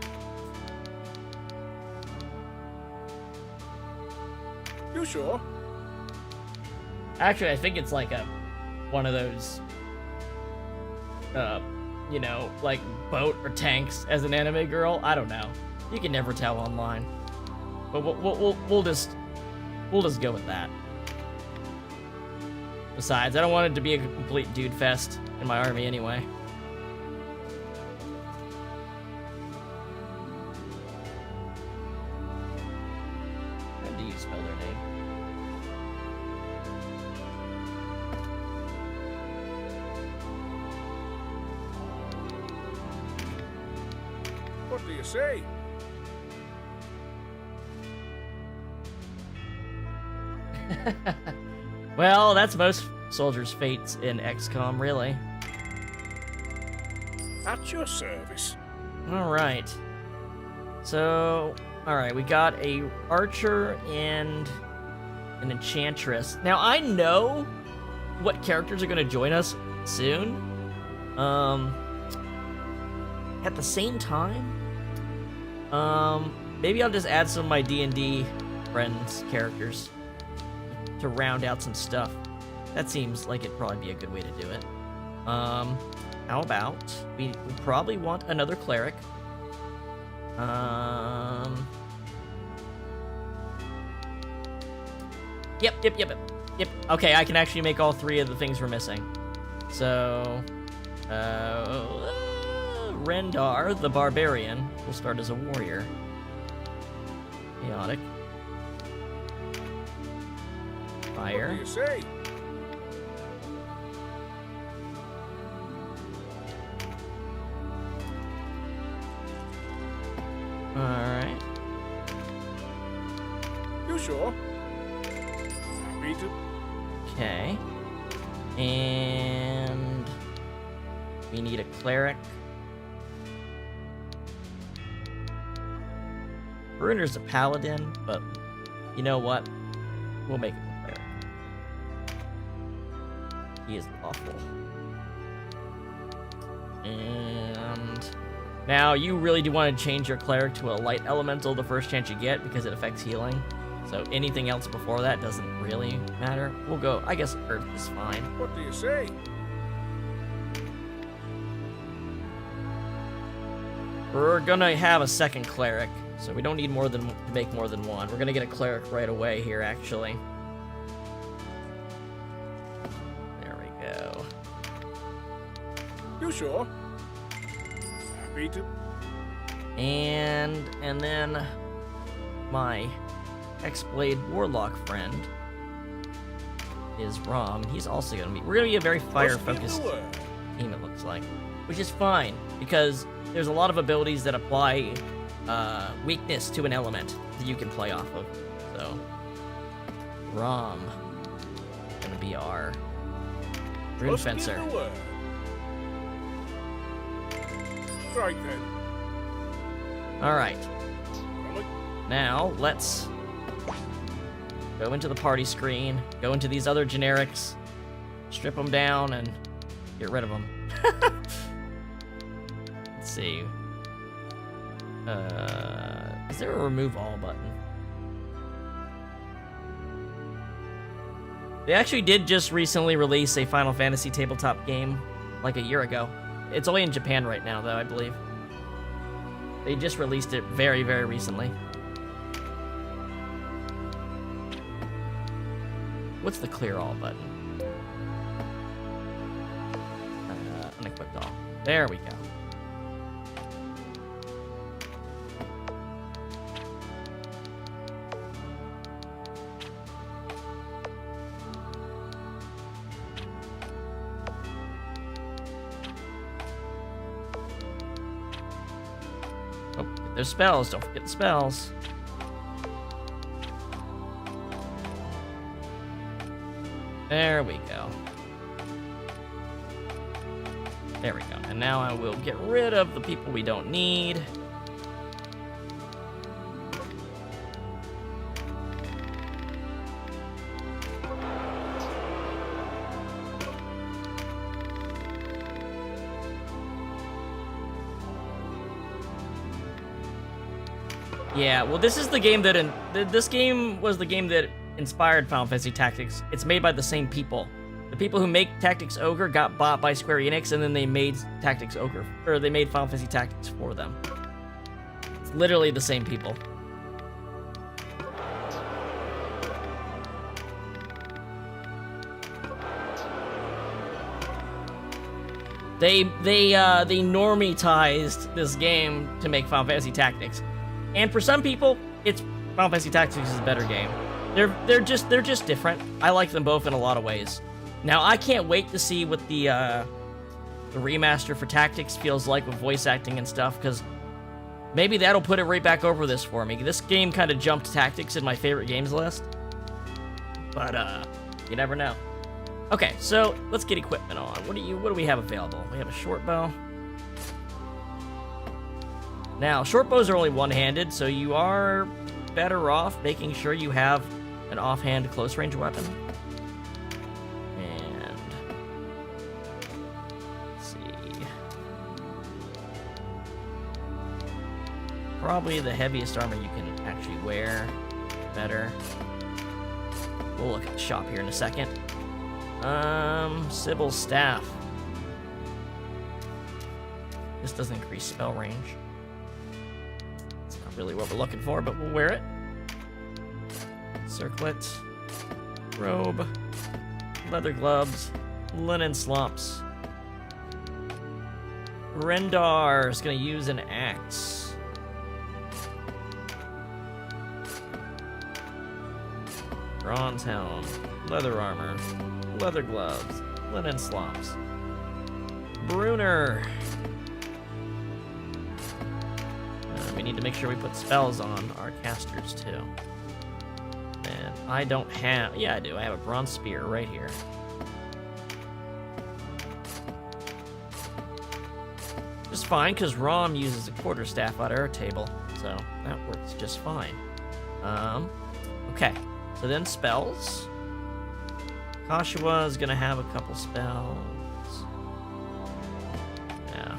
[SPEAKER 11] You sure?
[SPEAKER 1] Actually, I think it's like one of those, you know, like boat or tanks as an anime girl. I don't know. You can never tell online. But we'll just go with that. Besides, I don't want it to be a complete dude fest in my army anyway. How do you spell their name?
[SPEAKER 11] What do you say?
[SPEAKER 1] Well, that's most soldiers' fates in XCOM, really.
[SPEAKER 11] At your service.
[SPEAKER 1] Alright. So, alright, we got a archer and an enchantress. Now, I know what characters are going to join us soon. At the same time, maybe I'll just add some of my D&D friends' characters to round out some stuff. That seems like it'd probably be a good way to do it. How about we probably want another cleric. Yep. Okay, I can actually make all three of the things we're missing. So, Rendar, the barbarian, will start as a warrior. Chaotic. Fire.
[SPEAKER 11] What do you say?
[SPEAKER 1] Alright.
[SPEAKER 11] You sure? Happy to.
[SPEAKER 1] Okay. And we need a cleric. Bruner's a paladin, but you know what? We'll make him a cleric. He is lawful. And now you really do want to change your cleric to a light elemental the first chance you get because it affects healing. So anything else before that doesn't really matter. We'll go, I guess Earth is fine.
[SPEAKER 11] What do you say?
[SPEAKER 1] We're gonna have a second cleric, so we don't need more than to make more than one. We're gonna get a cleric right away here, actually. There we go.
[SPEAKER 11] You sure? Happy to.
[SPEAKER 1] And then my Hexblade Warlock friend is Rom. He's also gonna be. We're gonna be a very fire-focused team, it looks like, which is fine because there's a lot of abilities that apply weakness to an element that you can play off of. So, Rom gonna be our Rune Fencer.
[SPEAKER 11] Right then.
[SPEAKER 1] Alright. Now, let's go into the party screen, go into these other generics, strip them down, and get rid of them. Let's see. Is there a remove all button? They actually did just recently release a Final Fantasy tabletop game, like a year ago. It's only in Japan right now, though, I believe. They just released it very, very recently. What's the clear all button? Unequipped all. There we go. Oh, get those spells. Don't forget the spells. There we go. There we go. And now I will get rid of the people we don't need. Yeah, well, this is the game that this game was the game that inspired Final Fantasy Tactics. It's made by the same people. The people who make Tactics Ogre got bought by Square Enix, and then they made Tactics Ogre, or they made Final Fantasy Tactics for them. It's literally the same people. They normitized this game to make Final Fantasy Tactics. And for some people, it's Final Fantasy Tactics is a better game. They're just different. I like them both in a lot of ways. Now I can't wait to see what the remaster for Tactics feels like with voice acting and stuff, because maybe that'll put it right back over this for me. This game kind of jumped Tactics in my favorite games list, but you never know. Okay, so let's get equipment on. What do we have available? We have a short bow. Now, short bows are only one-handed, so you are better off making sure you have an offhand close-range weapon. And let's see. Probably the heaviest armor you can actually wear better. We'll look at the shop here in a second. Sibyl's Staff. This doesn't increase spell range. It's not really what we're looking for, but we'll wear it. Circlet. Robe. Leather gloves. Linen slops. Rendar is going to use an axe. Bronze helm. Leather armor. Leather gloves. Linen slops. Bruner. We need to make sure we put spells on our casters too. And I don't have... Yeah, I do. I have a bronze spear right here. Just fine, because Rom uses a quarterstaff out of her table. So that works just fine. Okay. So then spells. Kashiwa is going to have a couple spells. Yeah.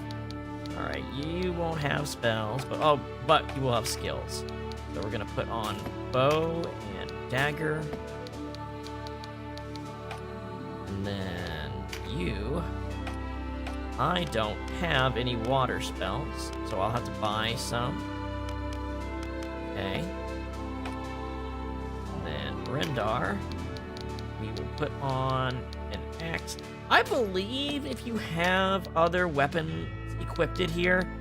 [SPEAKER 1] Alright, you won't have spells, but you will have skills. So we're going to put on bow and dagger. And then you... I don't have any water spells, so I'll have to buy some. Okay. And then Rendar... we will put on an axe. I believe if you have other weapons equipped here,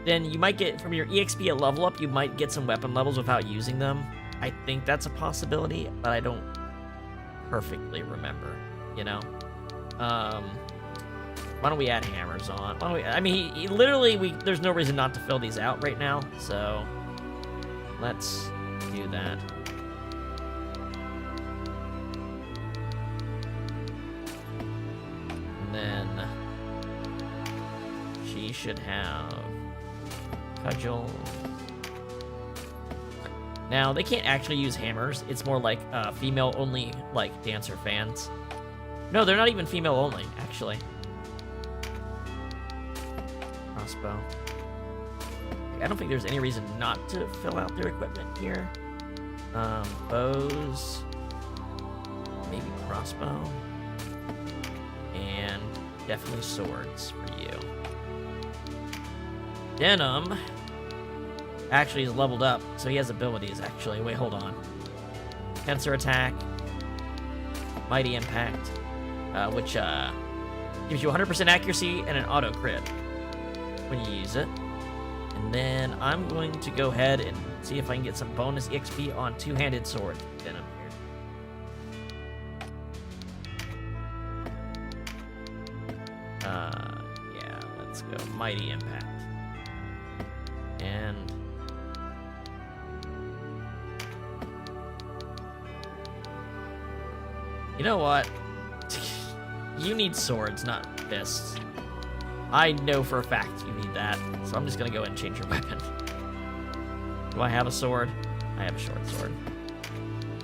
[SPEAKER 1] then you might get, from your EXP at level up, you might get some weapon levels without using them. I think that's a possibility, but I don't perfectly remember, you know? Why don't we add hammers on? Why don't we, I mean, he literally, there's no reason not to fill these out right now, so let's do that. Then she should have cudgel. Now they can't actually use hammers. It's more like female only, like dancer fans. No, they're not even female only, actually. Crossbow. I don't think there's any reason not to fill out their equipment here. Bows. maybe crossbow. And definitely swords for you. Denim actually is leveled up, so he has abilities, actually. Wait, hold on. Tensor attack. Mighty impact. Which gives you 100% accuracy and an auto crit when you use it. And then I'm going to go ahead and see if I can get some bonus EXP on two-handed sword. Denim here. Yeah, let's go. Mighty impact. And you know what? You need swords, not fists. I know for a fact you need that, so I'm just gonna go ahead and change your weapon. Do I have a sword? I have a short sword.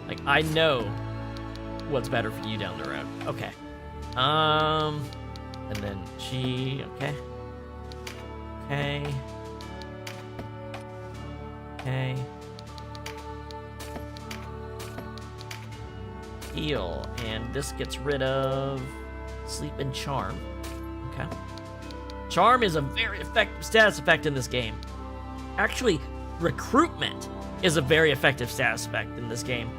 [SPEAKER 1] Like, I know what's better for you down the road. Okay. And then she, okay. Okay. Okay. Heal, and this gets rid of sleep and charm. Okay. Charm is a very effective status effect in this game. Actually, recruitment is a very effective status effect in this game.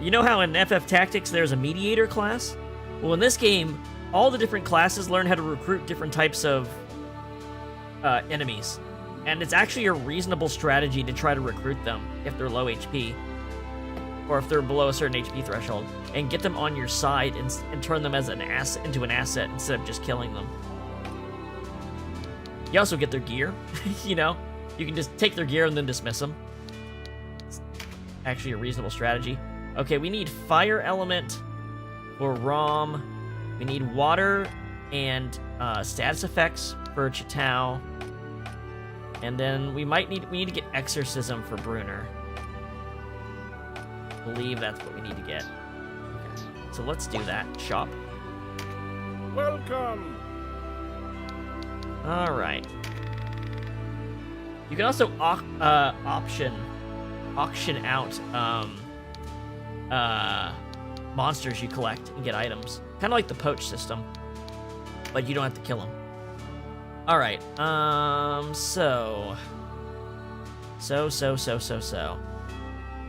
[SPEAKER 1] You know how in FF Tactics there's a mediator class? Well, in this game, all the different classes learn how to recruit different types of enemies. And it's actually a reasonable strategy to try to recruit them if they're low HP. Or if they're below a certain HP threshold. And get them on your side and turn them as an into an asset instead of just killing them. You also get their gear, you know? You can just take their gear and then dismiss them. It's actually a reasonable strategy. Okay, we need fire element for Rom. We need water and status effects for Chitao. And then we need to get exorcism for Brunner. I believe that's what we need to get. Okay, so let's do that. Shop.
[SPEAKER 12] Welcome.
[SPEAKER 1] All right. You can also auction out monsters you collect and get items, kind of like the poach system, but you don't have to kill them. All right. So.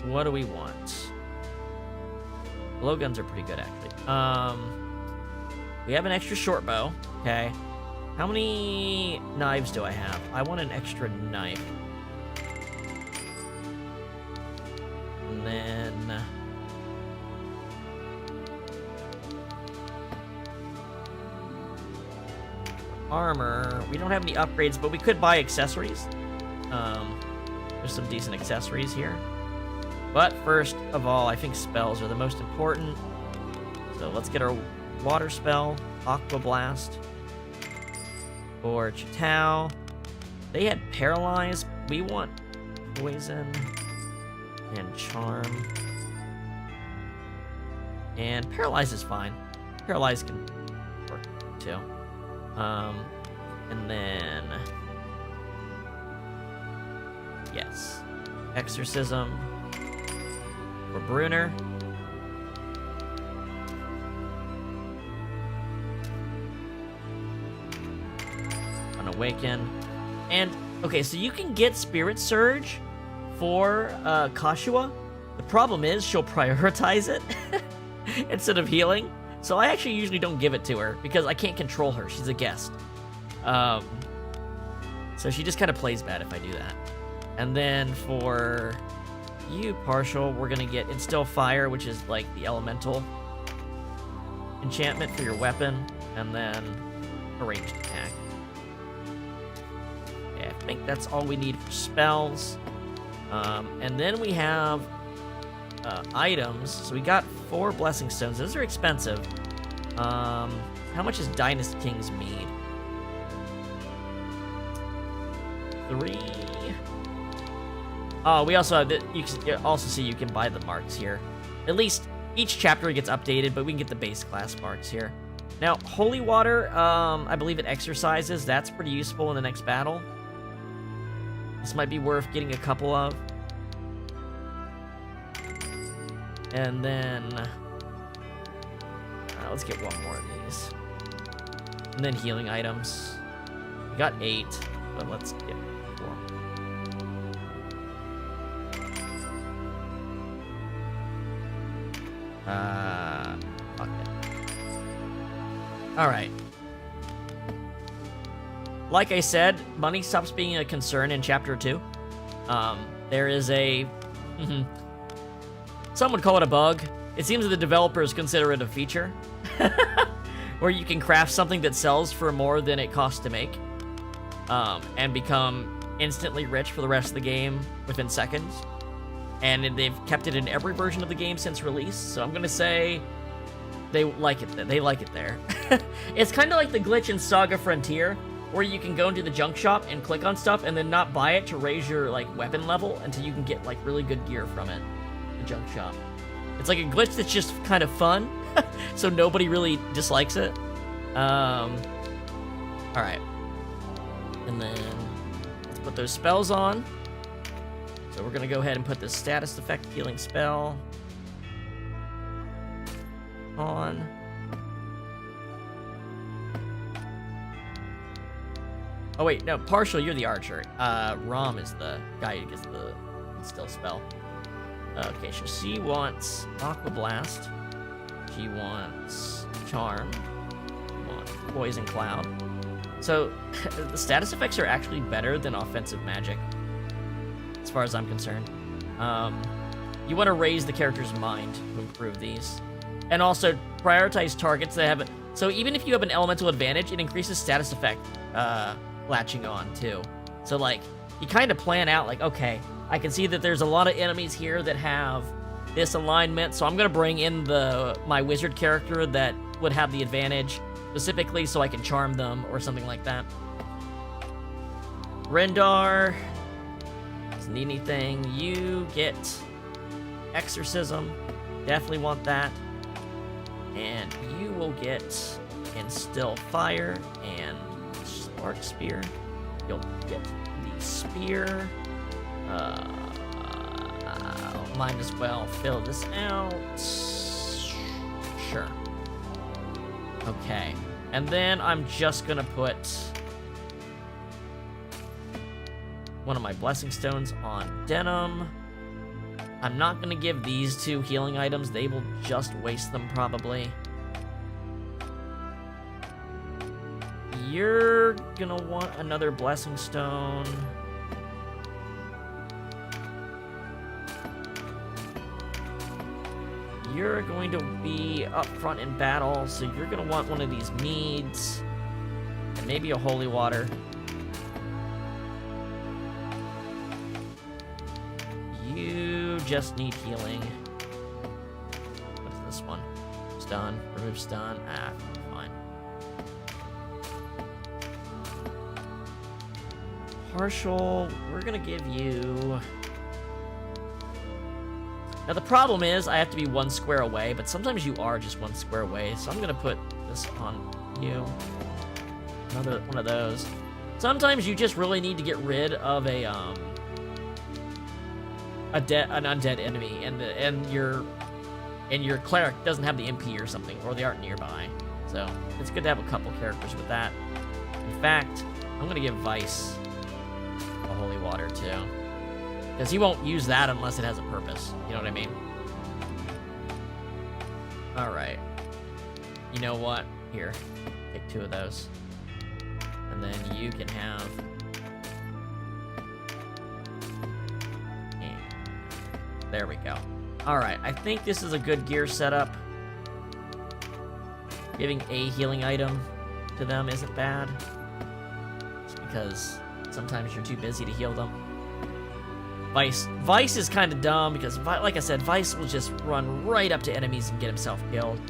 [SPEAKER 1] What do we want? Blowguns are pretty good, actually. We have an extra short bow. Okay. How many knives do I have? I want an extra knife. And then armor. We don't have any upgrades, but we could buy accessories. There's some decent accessories here. But first of all, I think spells are the most important. So let's get our water spell, Aqua Blast. For Chitao. They had Paralyze. We want Poison and Charm. And Paralyze is fine. Paralyze can work too. And then yes. Exorcism for Brunner. Awaken. And okay, so you can get Spirit Surge for Kashua. The problem is she'll prioritize it instead of healing. So I actually usually don't give it to her because I can't control her. She's a guest. So she just kind of plays bad if I do that. And then for you, Partial, we're gonna get Instill Fire, which is like the elemental enchantment for your weapon, and then a ranged attack. I think that's all we need for spells. And then we have items. So we got 4 Blessing Stones. Those are expensive. How much is Dynast King's Mead? 3. Oh, we also have you can also see you can buy the marks here. At least each chapter gets updated, but we can get the base class marks here. Now, Holy Water, I believe it exercises. That's pretty useful in the next battle. This might be worth getting a couple of. And then Let's get one more of these. And then healing items. We got 8, but let's get 4. Fuck it. Alright. Like I said, money stops being a concern in Chapter 2. There is a... some would call it a bug. It seems that the developers consider it a feature. Where you can craft something that sells for more than it costs to make. And become instantly rich for the rest of the game within seconds. And they've kept it in every version of the game since release, so I'm gonna say they like it. They like it there. It's kind of like the glitch in Saga Frontier, where you can go into the junk shop and click on stuff and then not buy it to raise your like weapon level until you can get like really good gear from it. The junk shop. It's like a glitch that's just kind of fun, so nobody really dislikes it. All right, and then let's put those spells on. So we're gonna go ahead and put the status effect healing spell on. Oh wait, no, Partial, you're the archer. Rom is the guy who gets the instill spell. Okay, so she wants Aqua Blast. She wants Charm. She wants Poison Cloud. So the status effects are actually better than offensive magic, as far as I'm concerned. You want to raise the character's mind to improve these. And also prioritize targets that have... So even if you have an elemental advantage, it increases status effect latching on too. So like, you kind of plan out like, okay, I can see that there's a lot of enemies here that have this alignment, so I'm going to bring in my wizard character that would have the advantage, specifically so I can charm them or something like that. Rendar... doesn't need anything. You get Exorcism. Definitely want that. And you will get Instill Fire and Spark Spear. You'll get the Spear. Might as well fill this out. Sure. Okay. And then I'm just gonna put one of my Blessing Stones on Denim. I'm not gonna give these 2 healing items. They will just waste them, probably. You're gonna want another Blessing Stone. You're going to be up front in battle, so you're gonna want one of these meads. And maybe a Holy Water. You just need healing. What's this one? Stun. Remove stun. Ah, fine. Partial. We're gonna give you... Now the problem is I have to be 1 square away, but sometimes you are just 1 square away, so I'm gonna put this on you. Another one of those. Sometimes you just really need to get rid of an undead enemy, and your cleric doesn't have the MP or something, or they aren't nearby. So it's good to have a couple characters with that. In fact, I'm gonna give Vice a Holy Water too, because he won't use that unless it has a purpose. You know what I mean? All right. You know what? Here, take 2 of those, and then you can have. There we go. Alright, I think this is a good gear setup. Giving a healing item to them isn't bad. Just because sometimes you're too busy to heal them. Vice is kind of dumb because, like I said, Vice will just run right up to enemies and get himself killed.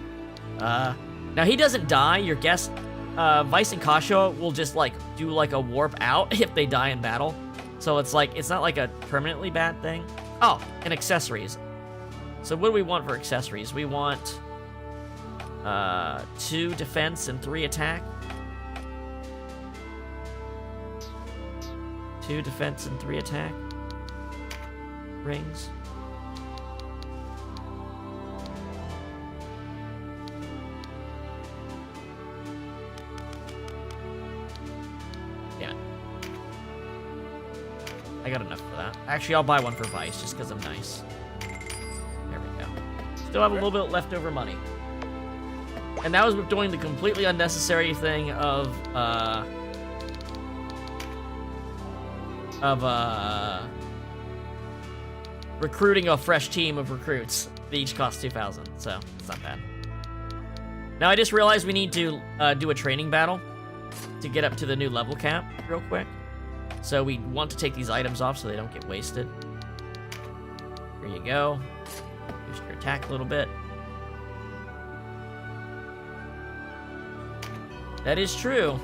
[SPEAKER 1] Now, he doesn't die. Your guess, Vice and Kasha will just, like, do, like, a warp out if they die in battle. So it's like, it's not like a permanently bad thing. Oh, and accessories. So what do we want for accessories? We want 2 defense and 3 attack. 2 defense and 3 attack. Rings. Actually, I'll buy one for Vice, just because I'm nice. There we go. Still have a little bit leftover money. And that was with doing the completely unnecessary thing of recruiting a fresh team of recruits. They each cost 2,000, so it's not bad. Now I just realized we need to do a training battle to get up to the new level cap real quick. So we want to take these items off so they don't get wasted. Here you go. Boost your attack a little bit. That is true.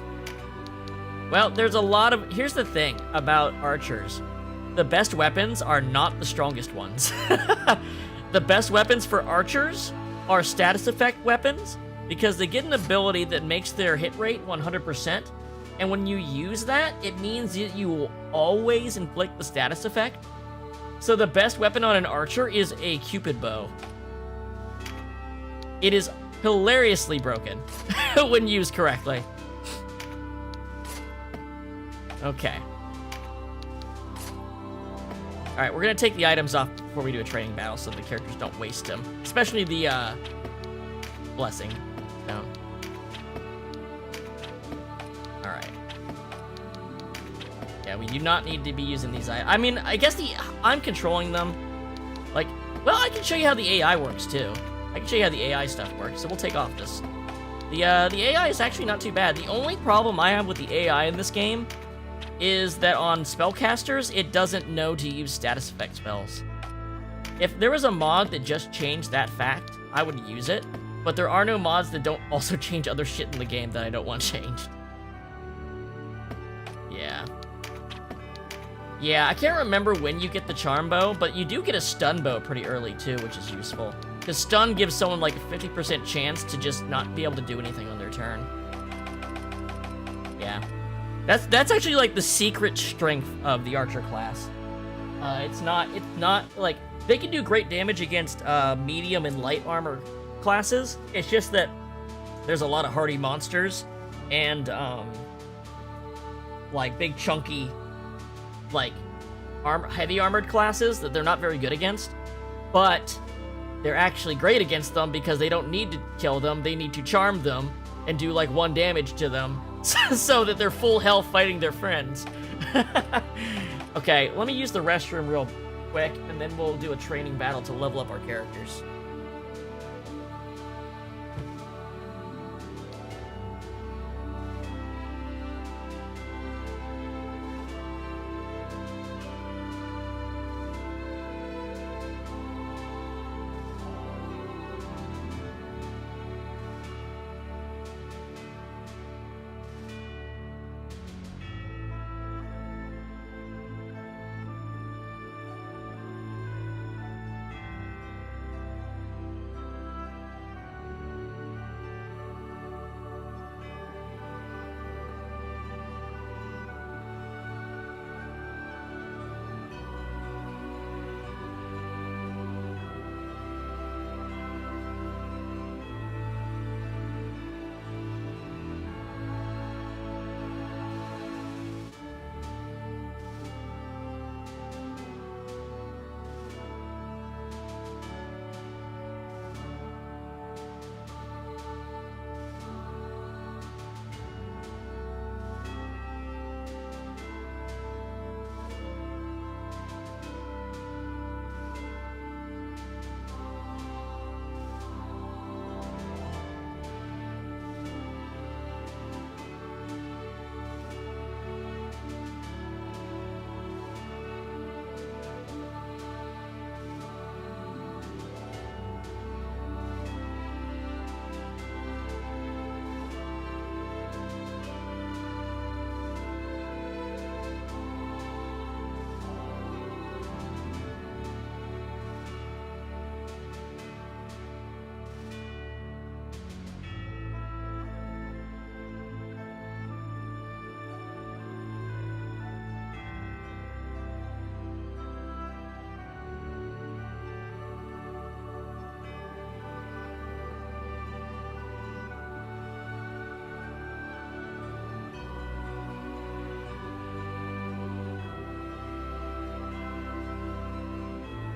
[SPEAKER 1] Well, there's a lot of... Here's the thing about archers. The best weapons are not the strongest ones. The best weapons for archers are status effect weapons because they get an ability that makes their hit rate 100%. And when you use that, it means that you will always inflict the status effect. So the best weapon on an archer is a Cupid bow. It is hilariously broken when used correctly. Okay. Alright, we're gonna take the items off before we do a training battle so the characters don't waste them. Especially the, blessing stone. Alright. Yeah, we do not need to be using these items. I mean, I guess I'm controlling them. Like, well, I can show you how the AI works, too. I can show you how the AI stuff works, so we'll take off this. The AI is actually not too bad. The only problem I have with the AI in this game is that on spellcasters, it doesn't know to use status effect spells. If there was a mod that just changed that fact, I would use it, but there are no mods that don't also change other shit in the game that I don't want changed. Yeah. Yeah, I can't remember when you get the charm bow, but you do get a stun bow pretty early too, which is useful. Because stun gives someone like a 50% chance to just not be able to do anything on their turn. Yeah. That's actually like the secret strength of the archer class. It's not like they can do great damage against medium and light armor classes. It's just that there's a lot of hardy monsters and like big chunky like heavy armored classes that they're not very good against. But they're actually great against them because they don't need to kill them. They need to charm them and do like 1 damage to them. So that they're full health fighting their friends. Okay, let me use the restroom real quick, and then we'll do a training battle to level up our characters.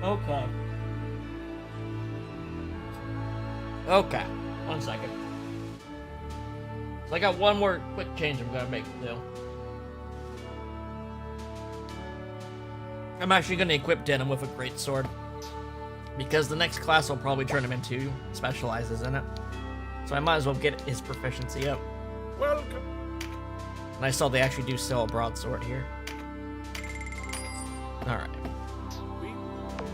[SPEAKER 1] Okay. Okay. 1 second. So I got one more quick change I'm gonna make too. I'm actually gonna equip Denim with a greatsword, because the next class will probably turn him into specializes in it. So I might as well get his proficiency up.
[SPEAKER 12] Welcome.
[SPEAKER 1] And I saw they actually do sell a broadsword here. Alright.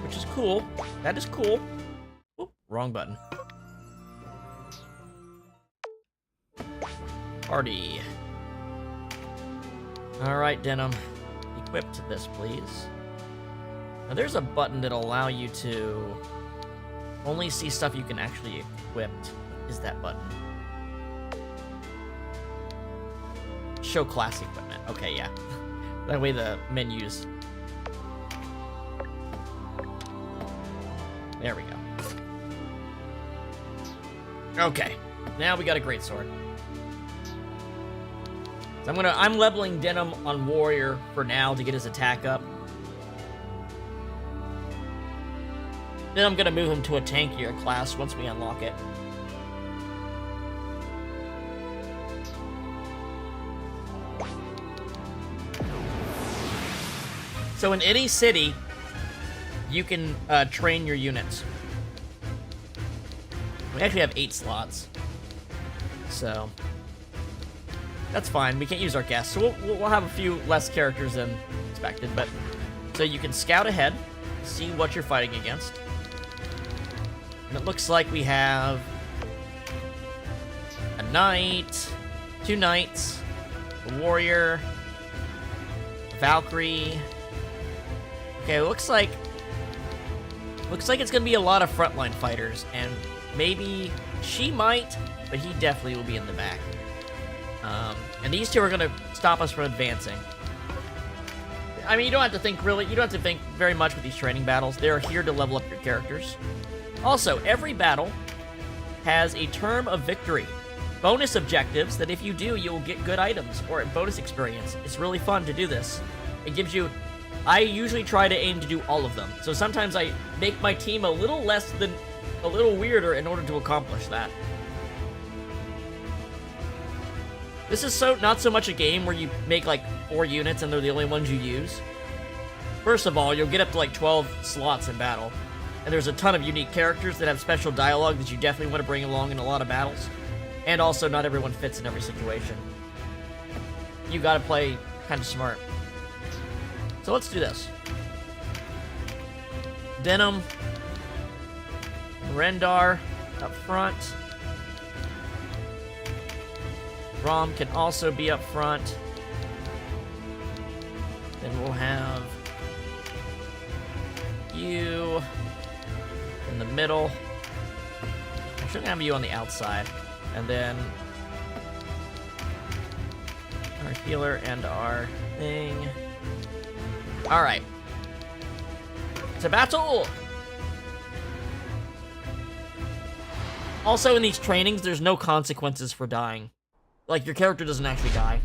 [SPEAKER 1] Which is cool. That is cool. Oop, wrong button. Party. Alright, Denim. Equip to this, please. Now there's a button that'll allow you to only see stuff you can actually equip. What is that button? Show class equipment. Okay, yeah. That way the menus. There we go. Okay. Now we got a greatsword. So I'm leveling Denim on Warrior for now to get his attack up. Then I'm gonna move him to a tankier class once we unlock it. So in any city, you can train your units. We actually have 8 slots. So that's fine. We can't use our guests, so we'll have a few less characters than expected. But so you can scout ahead, see what you're fighting against. And it looks like we have a knight, 2 knights, a warrior, a Valkyrie. Okay, looks like it's gonna be a lot of frontline fighters, and maybe she might, but he definitely will be in the back. And these two are gonna stop us from advancing. I mean, you don't have to think very much with these training battles. They're here to level up your characters. Also, every battle has a term of victory. Bonus objectives that if you do, you'll get good items or bonus experience. It's really fun to do this. It gives you... I usually try to aim to do all of them. So sometimes I make my team a little weirder in order to accomplish that. This is not so much a game where you make like 4 units and they're the only ones you use. First of all, you'll get up to like 12 slots in battle. And there's a ton of unique characters that have special dialogue that you definitely want to bring along in a lot of battles. And also, not everyone fits in every situation. You gotta play kind of smart. So let's do this. Denim. Rendar up front. Rom can also be up front. Then we'll have you in the middle. I should have you on the outside. And then our healer and our thing. Alright. To battle! Also, in these trainings, there's no consequences for dying. Like, your character doesn't actually die.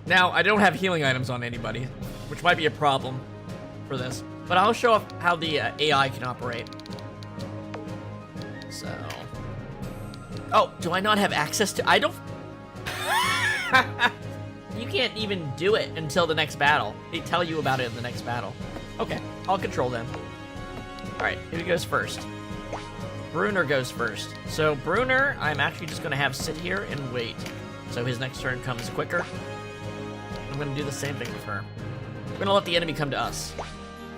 [SPEAKER 1] Now, I don't have healing items on anybody, which might be a problem for this. But I'll show off how the AI can operate. So... Oh, do I not have access to... I don't... You can't even do it until the next battle. They tell you about it in the next battle. Okay, I'll control them. Alright, who goes first? Brunner goes first. So Brunner, I'm actually just going to have sit here and wait. So his next turn comes quicker. I'm going to do the same thing with her. We're going to let the enemy come to us.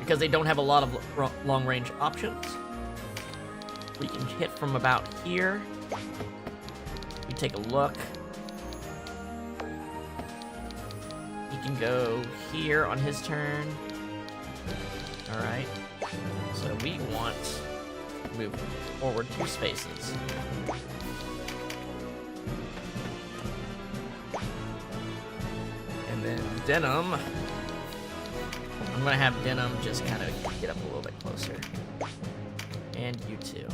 [SPEAKER 1] Because they don't have a lot of long-range options. We can hit from about here. We take a look. He can go here on his turn. Alright. So we want to move forward 2 spaces. And then Denim. I'm going to have Denim just kind of get up a little bit closer. And you too.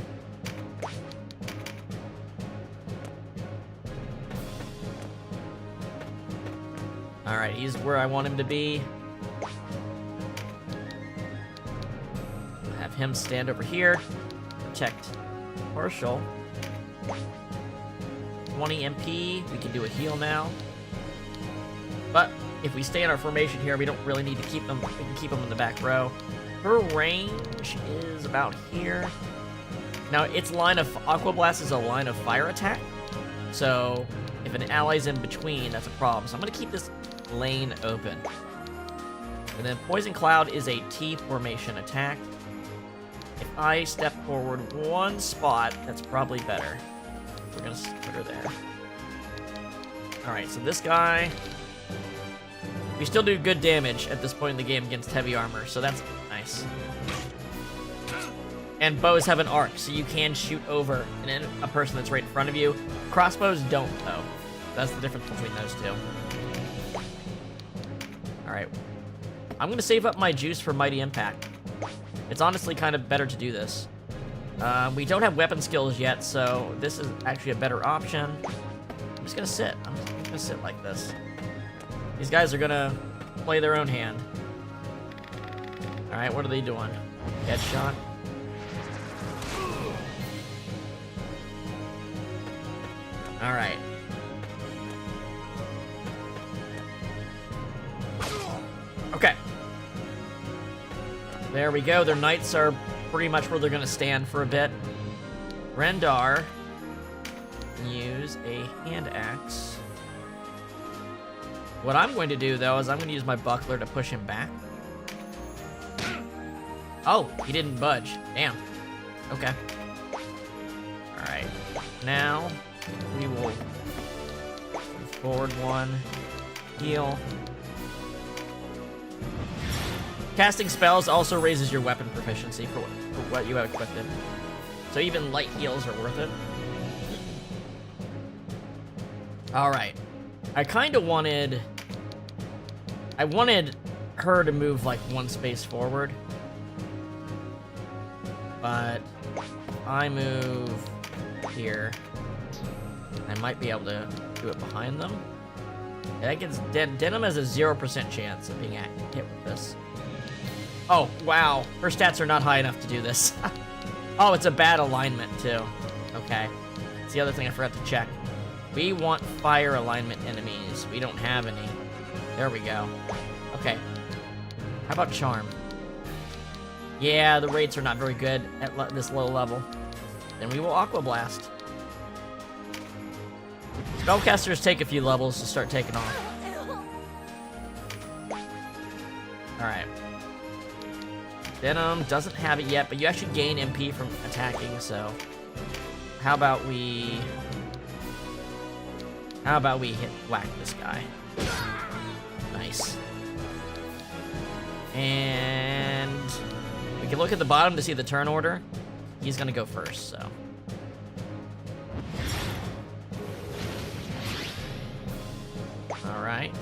[SPEAKER 1] Alright, he's where I want him to be. Have him stand over here. Protect partial. 20 MP. We can do a heal now. But if we stay in our formation here, we don't really need to keep them. We can keep them in the back row. Her range is about here. Now, its line of Aqua Blast is a line of fire attack. So if an ally's in between, that's a problem. So I'm going to keep this lane open. And then Poison Cloud is a T formation attack. If I step forward one spot, that's probably better. We're going to put her there. Alright, so this guy... We still do good damage at this point in the game against heavy armor, so that's nice. And bows have an arc, so you can shoot over a person that's right in front of you. Crossbows don't, though. That's the difference between those two. Alright. I'm going to save up my juice for Mighty Impact. It's honestly kind of better to do this. We don't have weapon skills yet, so this is actually a better option. I'm just going to sit. I'm just going to sit like this. These guys are going to play their own hand. Alright, what are they doing? Headshot. Alright. Okay. There we go. Their knights are pretty much where they're going to stand for a bit. Rendar can use a hand axe. What I'm going to do, though, is I'm going to use my buckler to push him back. Oh, he didn't budge. Damn. Okay. Alright. Now, we will move forward one. Heal. Casting spells also raises your weapon proficiency for what you have equipped. So even light heals are worth it. Alright. I kind of wanted... I wanted her to move like one space forward. But I move here. I might be able to do it behind them. That gets Denim has a 0% chance of being hit with this. Oh, wow. Her stats are not high enough to do this. Oh, it's a bad alignment, too. Okay. That's the other thing I forgot to check. We want fire alignment enemies. We don't have any. There we go. Okay. How about Charm? Yeah, the rates are not very good at this low level. Then we will Aqua Blast. Spellcasters take a few levels to start taking off. Alright. Venom doesn't have it yet, but you actually gain MP from attacking, so... How about we whack this guy? Nice. And... we can look at the bottom to see the turn order. He's gonna go first, so... Alright.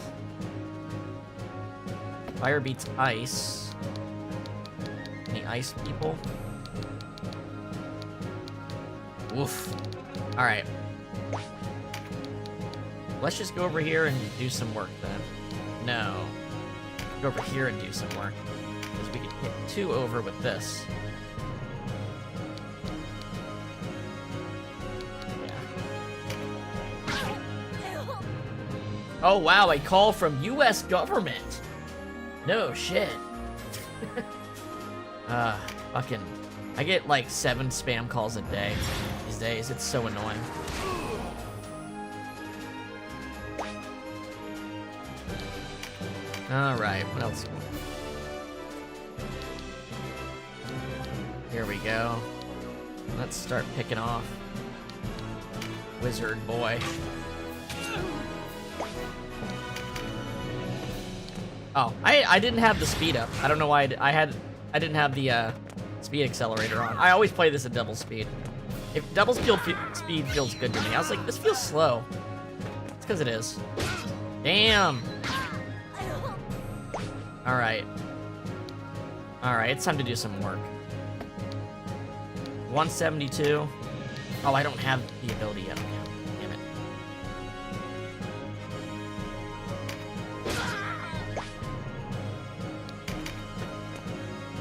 [SPEAKER 1] Fire beats ice. Any ice people? Woof. Alright. Let's just go over here and do some work then. No. Go over here and do some work. Because we can hit 2 over with this. Oh wow, a call from US government. No shit. Fucking... I get like 7 spam calls a day these days. It's so annoying. Alright, what else? Here we go. Let's start picking off. Wizard boy. Oh, I didn't have the speed up. I don't know why I didn't have the speed accelerator on. I always play this at double speed. If double speed feels good to me. I was like, this feels slow. It's because it is. Damn. Alright. Alright, it's time to do some work. 172. Oh, I don't have the ability yet. Damn it.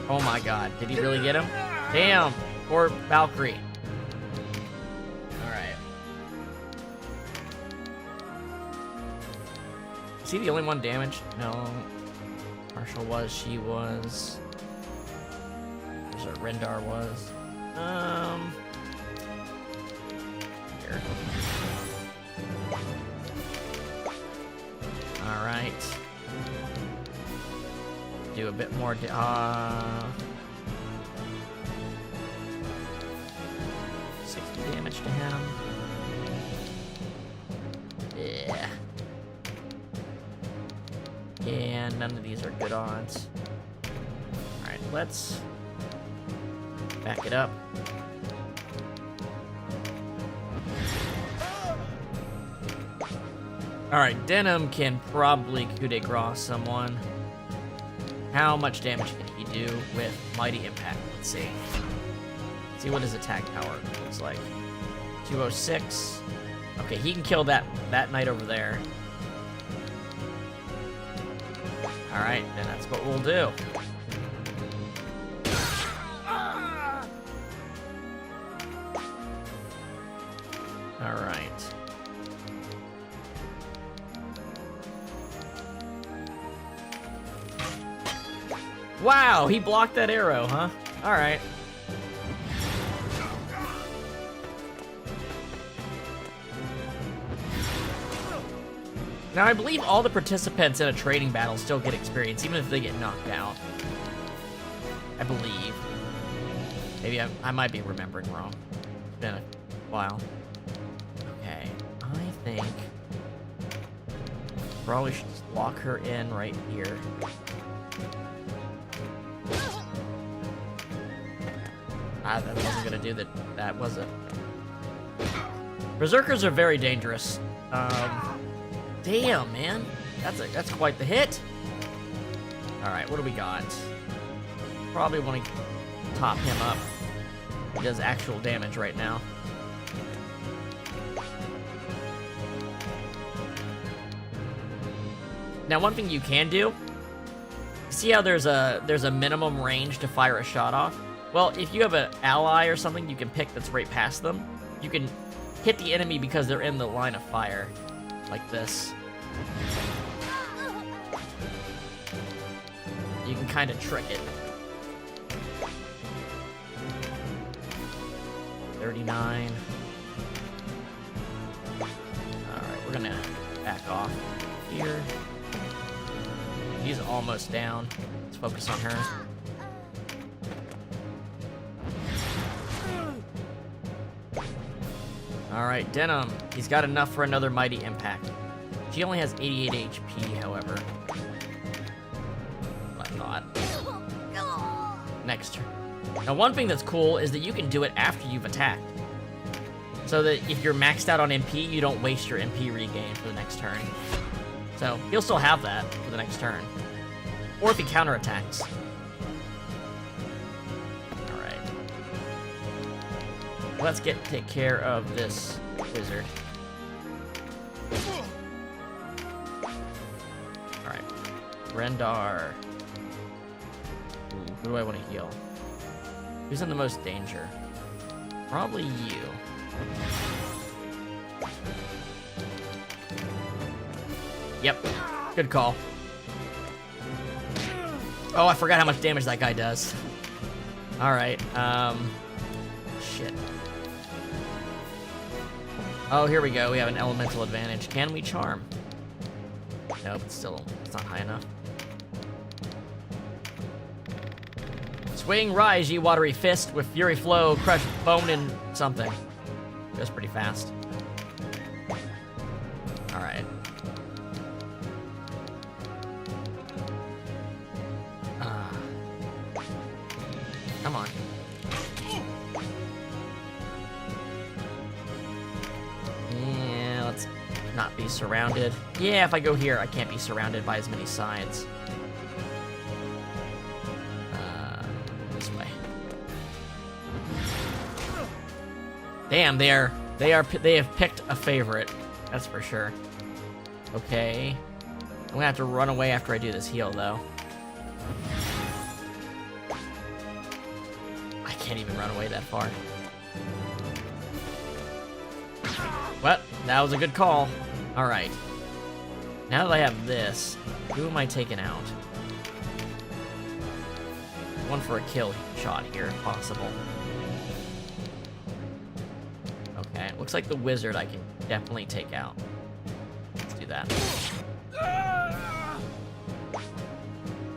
[SPEAKER 1] Oh my god, did he really get him? Damn, poor Valkyrie. Alright. Is he the only one damaged? No. Marshall was, she was. There's what Rendar was. Here. Alright. Do a bit more 60 damage to him. Yeah. And none of these are good odds. Alright, let's back it up. Alright, Denim can probably coup de grace someone. How much damage can he do with Mighty Impact? Let's see. Let's see what his attack power looks like. 206. Okay, he can kill that knight over there. Alright, then that's what we'll do. Alright. Wow, he blocked that arrow, huh? Alright. Now, I believe all the participants in a training battle still get experience, even if they get knocked out. I believe. Maybe I might be remembering wrong. It's been a while. Okay, I think probably should just lock her in right here. That wasn't gonna do that, was it? Berserkers are very dangerous. Damn, man. That's quite the hit. Alright, what do we got? Probably want to top him up. He does actual damage right now. Now, one thing you can do, see how there's a minimum range to fire a shot off? Well, if you have an ally or something you can pick that's right past them, you can hit the enemy because they're in the line of fire, like this. You can kind of trick it. 39. Alright, we're gonna back off here. He's almost down. Let's focus on her. Alright, Denim. He's got enough for another Mighty Impact. She only has 88 HP, however. What I thought. Next turn. Now, one thing that's cool is that you can do it after you've attacked. So that if you're maxed out on MP, you don't waste your MP regain for the next turn. So, he'll still have that for the next turn. Or if he counterattacks. Alright. Let's take care of this wizard. Alright. Rendar. Ooh, who do I want to heal? Who's in the most danger? Probably you. Yep. Good call. Oh, I forgot how much damage that guy does. Alright, shit. Oh, here we go. We have an elemental advantage. Can we charm? Nope, it's not high enough. Swing, rise, ye watery fist, with fury flow, crush bone and something. Goes pretty fast. Alright. Come on. Yeah, let's not be surrounded. Yeah, if I go here, I can't be surrounded by as many sides. This way. Damn, they have picked a favorite. That's for sure. Okay. I'm gonna have to run away after I do this heal, though. can't even run away that far. Well, that was a good call. Alright. Now that I have this, who am I taking out? One for a kill shot here, if possible. Okay, looks like the wizard I can definitely take out. Let's do that.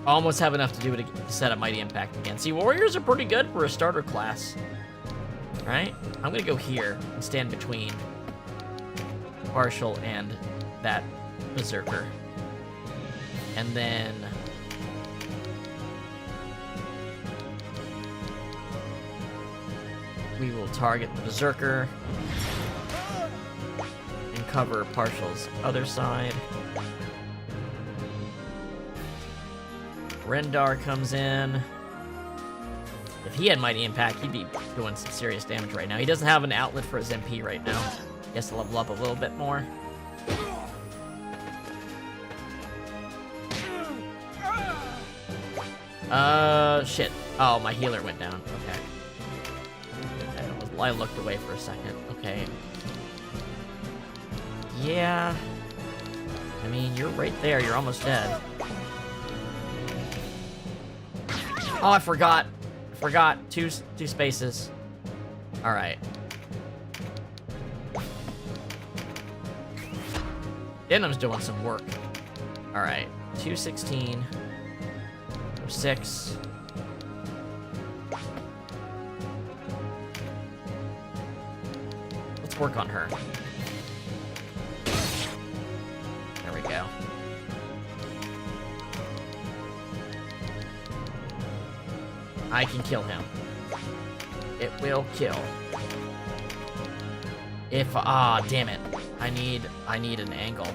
[SPEAKER 1] Almost have enough to do it to set up Mighty Impact again. See, warriors are pretty good for a starter class. Right? I'm gonna go here and stand between Partial and that Berserker. And then we will target the Berserker and cover Partial's other side. Rendar comes in. If he had Mighty Impact, he'd be doing some serious damage right now. He doesn't have an outlet for his MP right now. He has to level up a little bit more. Shit. Oh, my healer went down. Okay. I looked away for a second. Okay. Yeah. I mean, you're right there. You're almost dead. Oh, I forgot. Two spaces. All right. Denim's doing some work. All right. 216. 6. Let's work on her. There we go. I can kill him. It will kill. If damn it. I need an angle.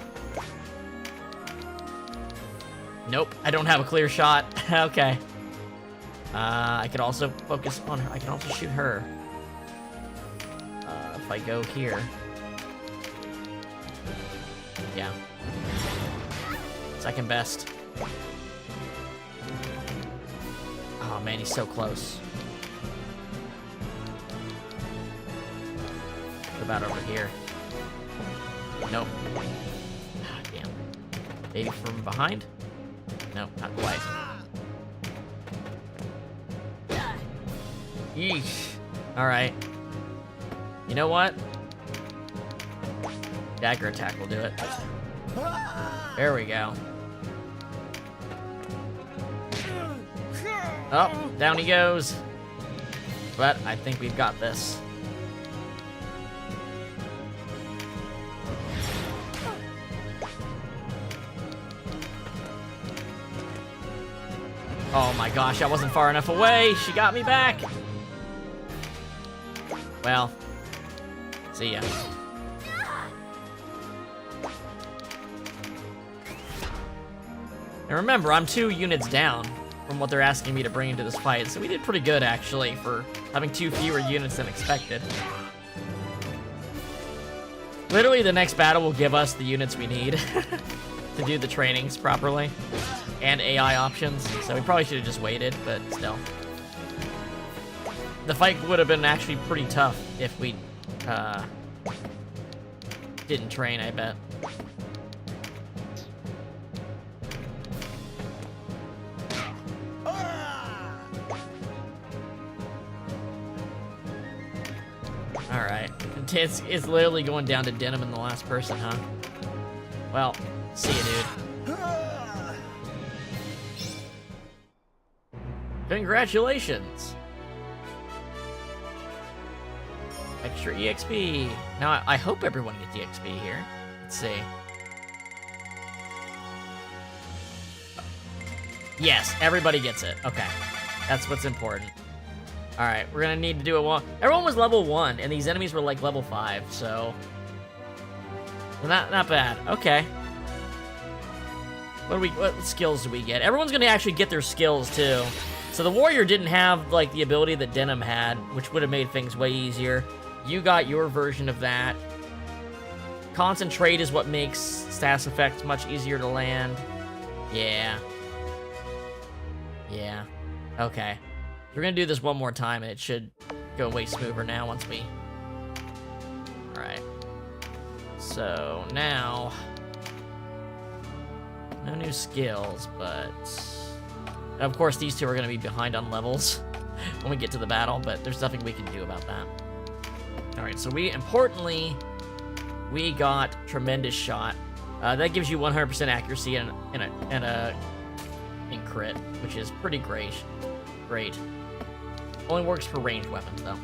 [SPEAKER 1] Nope, I don't have a clear shot. Okay. I could also focus on her. I can also shoot her. If I go here. Yeah. Second best. Oh man, he's so close. What about over here? Nope. Ah, damn. Maybe from behind? No, not quite. Yeesh. Alright. You know what? Dagger attack will do it. There we go. Oh, down he goes. But I think we've got this. Oh my gosh, I wasn't far enough away. She got me back. Well, see ya. And remember, I'm 2 units down from what they're asking me to bring into this fight, so we did pretty good, actually, for having 2 fewer units than expected. Literally, the next battle will give us the units we need to do the trainings properly, and AI options, so we probably should have just waited, but still. The fight would have been actually pretty tough if we didn't train, I bet. Alright. It's literally going down to Denim in the last person, huh? Well, see ya, dude. Congratulations! Extra EXP. Now, I hope everyone gets EXP here. Let's see. Yes, everybody gets it. Okay. That's what's important. Alright, we're gonna need to do a one. Everyone was level 1, and these enemies were like level 5, so... Not bad. Okay. What skills do we get? Everyone's gonna actually get their skills, too. So the warrior didn't have, like, the ability that Denim had, which would have made things way easier. You got your version of that. Concentrate is what makes status effects much easier to land. Yeah. Yeah. Okay. We're gonna do this one more time, and it should go way smoother now once we... Alright. So, now... No new skills, but... Of course, these two are gonna be behind on levels when we get to the battle, but there's nothing we can do about that. Alright, so importantly, we got Tremendous Shot. That gives you 100% accuracy and a crit, which is pretty great. Only works for ranged weapons, though.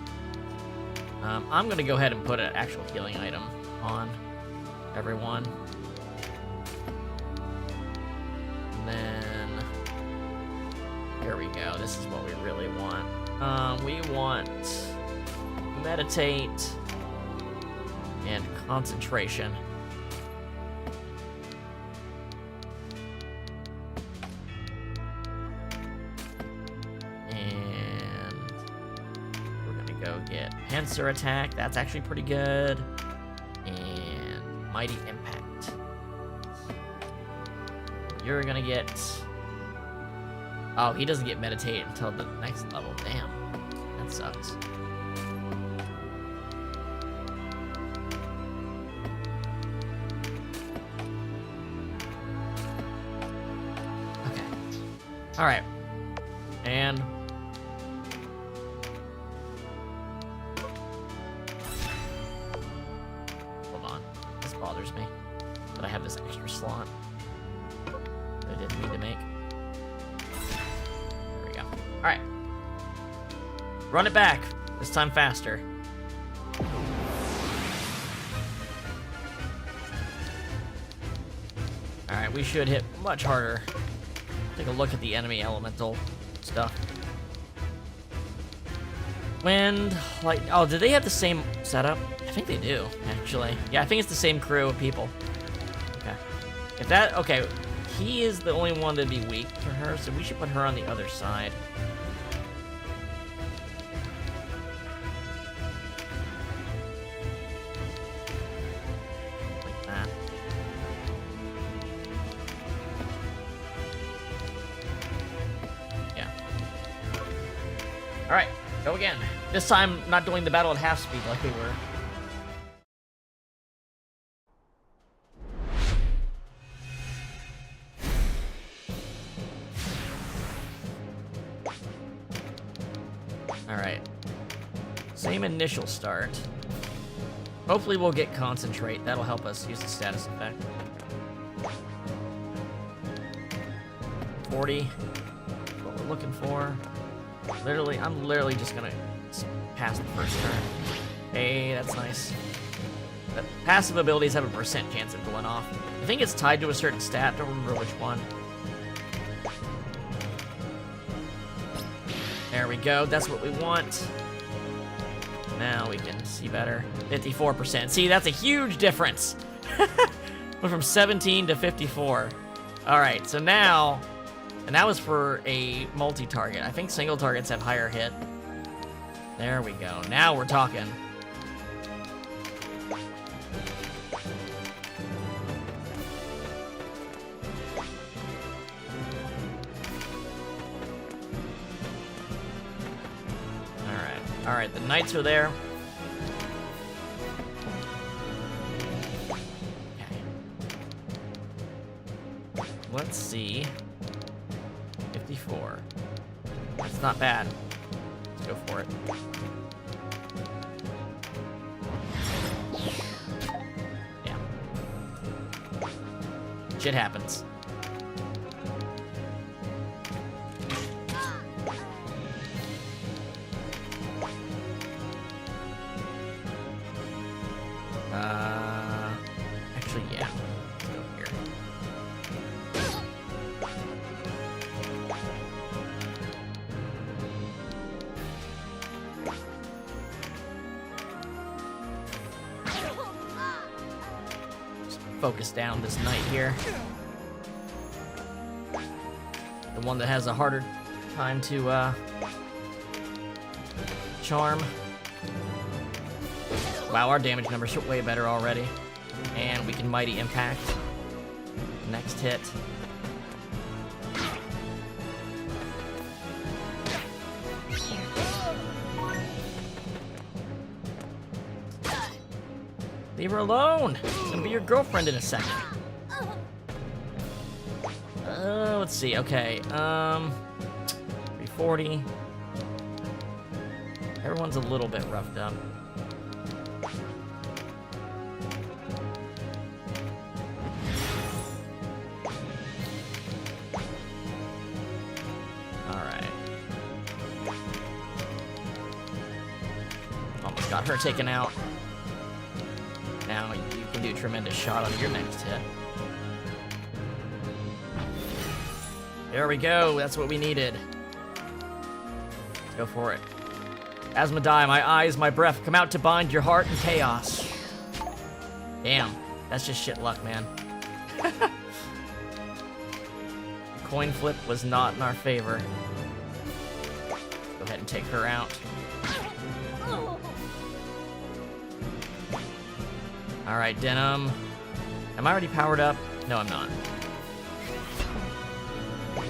[SPEAKER 1] I'm gonna go ahead and put an actual healing item on everyone. And then... Here we go. This is what we really want. We want... Meditate... and Concentration. Pincer attack, that's actually pretty good. And Mighty Impact. You're gonna get... Oh, he doesn't get Meditate until the next level. Damn. That sucks. Okay. Alright. And... me, but I have this extra slot that I didn't need to make. There we go. Alright. Run it back. This time faster. Alright, we should hit much harder. Take a look at the enemy elemental stuff. Wind, light. Oh, do they have the same setup? I think they do, actually. Yeah, I think it's the same crew of people. Okay. If that... Okay, he is the only one that'd be weak to her, so we should put her on the other side. Like that. Yeah. Alright, go again. This time, not doing the battle at half speed like we were. Alright. Same initial start. Hopefully we'll get Concentrate. That'll help us use the status effect. 40. What we're looking for. I'm literally just gonna pass the first turn. Hey, that's nice. The passive abilities have a % chance of going off. I think it's tied to a certain stat. Don't remember which one. There we go. That's what we want. Now we can see better. 54%. See, that's a huge difference. Went from 17 to 54. All right, so now, and that was for a multi-target. I think single targets have higher hit. There we go. Now we're talking. All right, the knights are there. Okay. Let's see. 54. That's not bad. Let's go for it. Yeah. Shit happens. Actually, yeah. Let's go here. Just focus down this knight here. The one that has a harder time to, charm. Wow, our damage numbers are way better already. And we can Mighty Impact. Next hit. Leave her alone. She's gonna be your girlfriend in a second. Let's see. Okay. 340. Everyone's a little bit roughed up. Got her taken out. Now you can do a tremendous shot on your next hit. There we go. That's what we needed. Let's go for it. Asmodai, my eyes, my breath, come out to bind your heart in chaos. Damn. That's just shit luck, man. Coin flip was not in our favor. Go ahead and take her out. Alright, Denim. Am I already powered up? No, I'm not.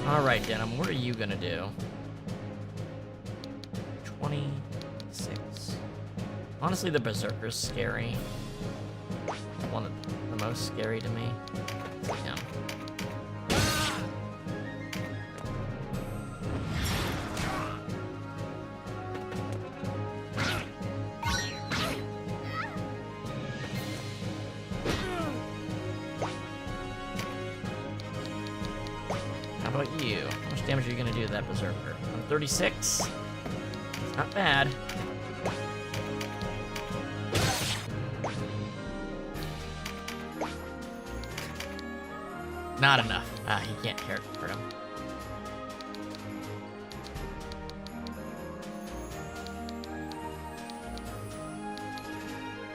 [SPEAKER 1] Alright, Denim, what are you gonna do? 26. Honestly, the Berserker's scary. One of the most scary to me. Yeah. You. How much damage are you gonna do to that Berserker? 36? It's not bad. Not enough. He can't hurt him.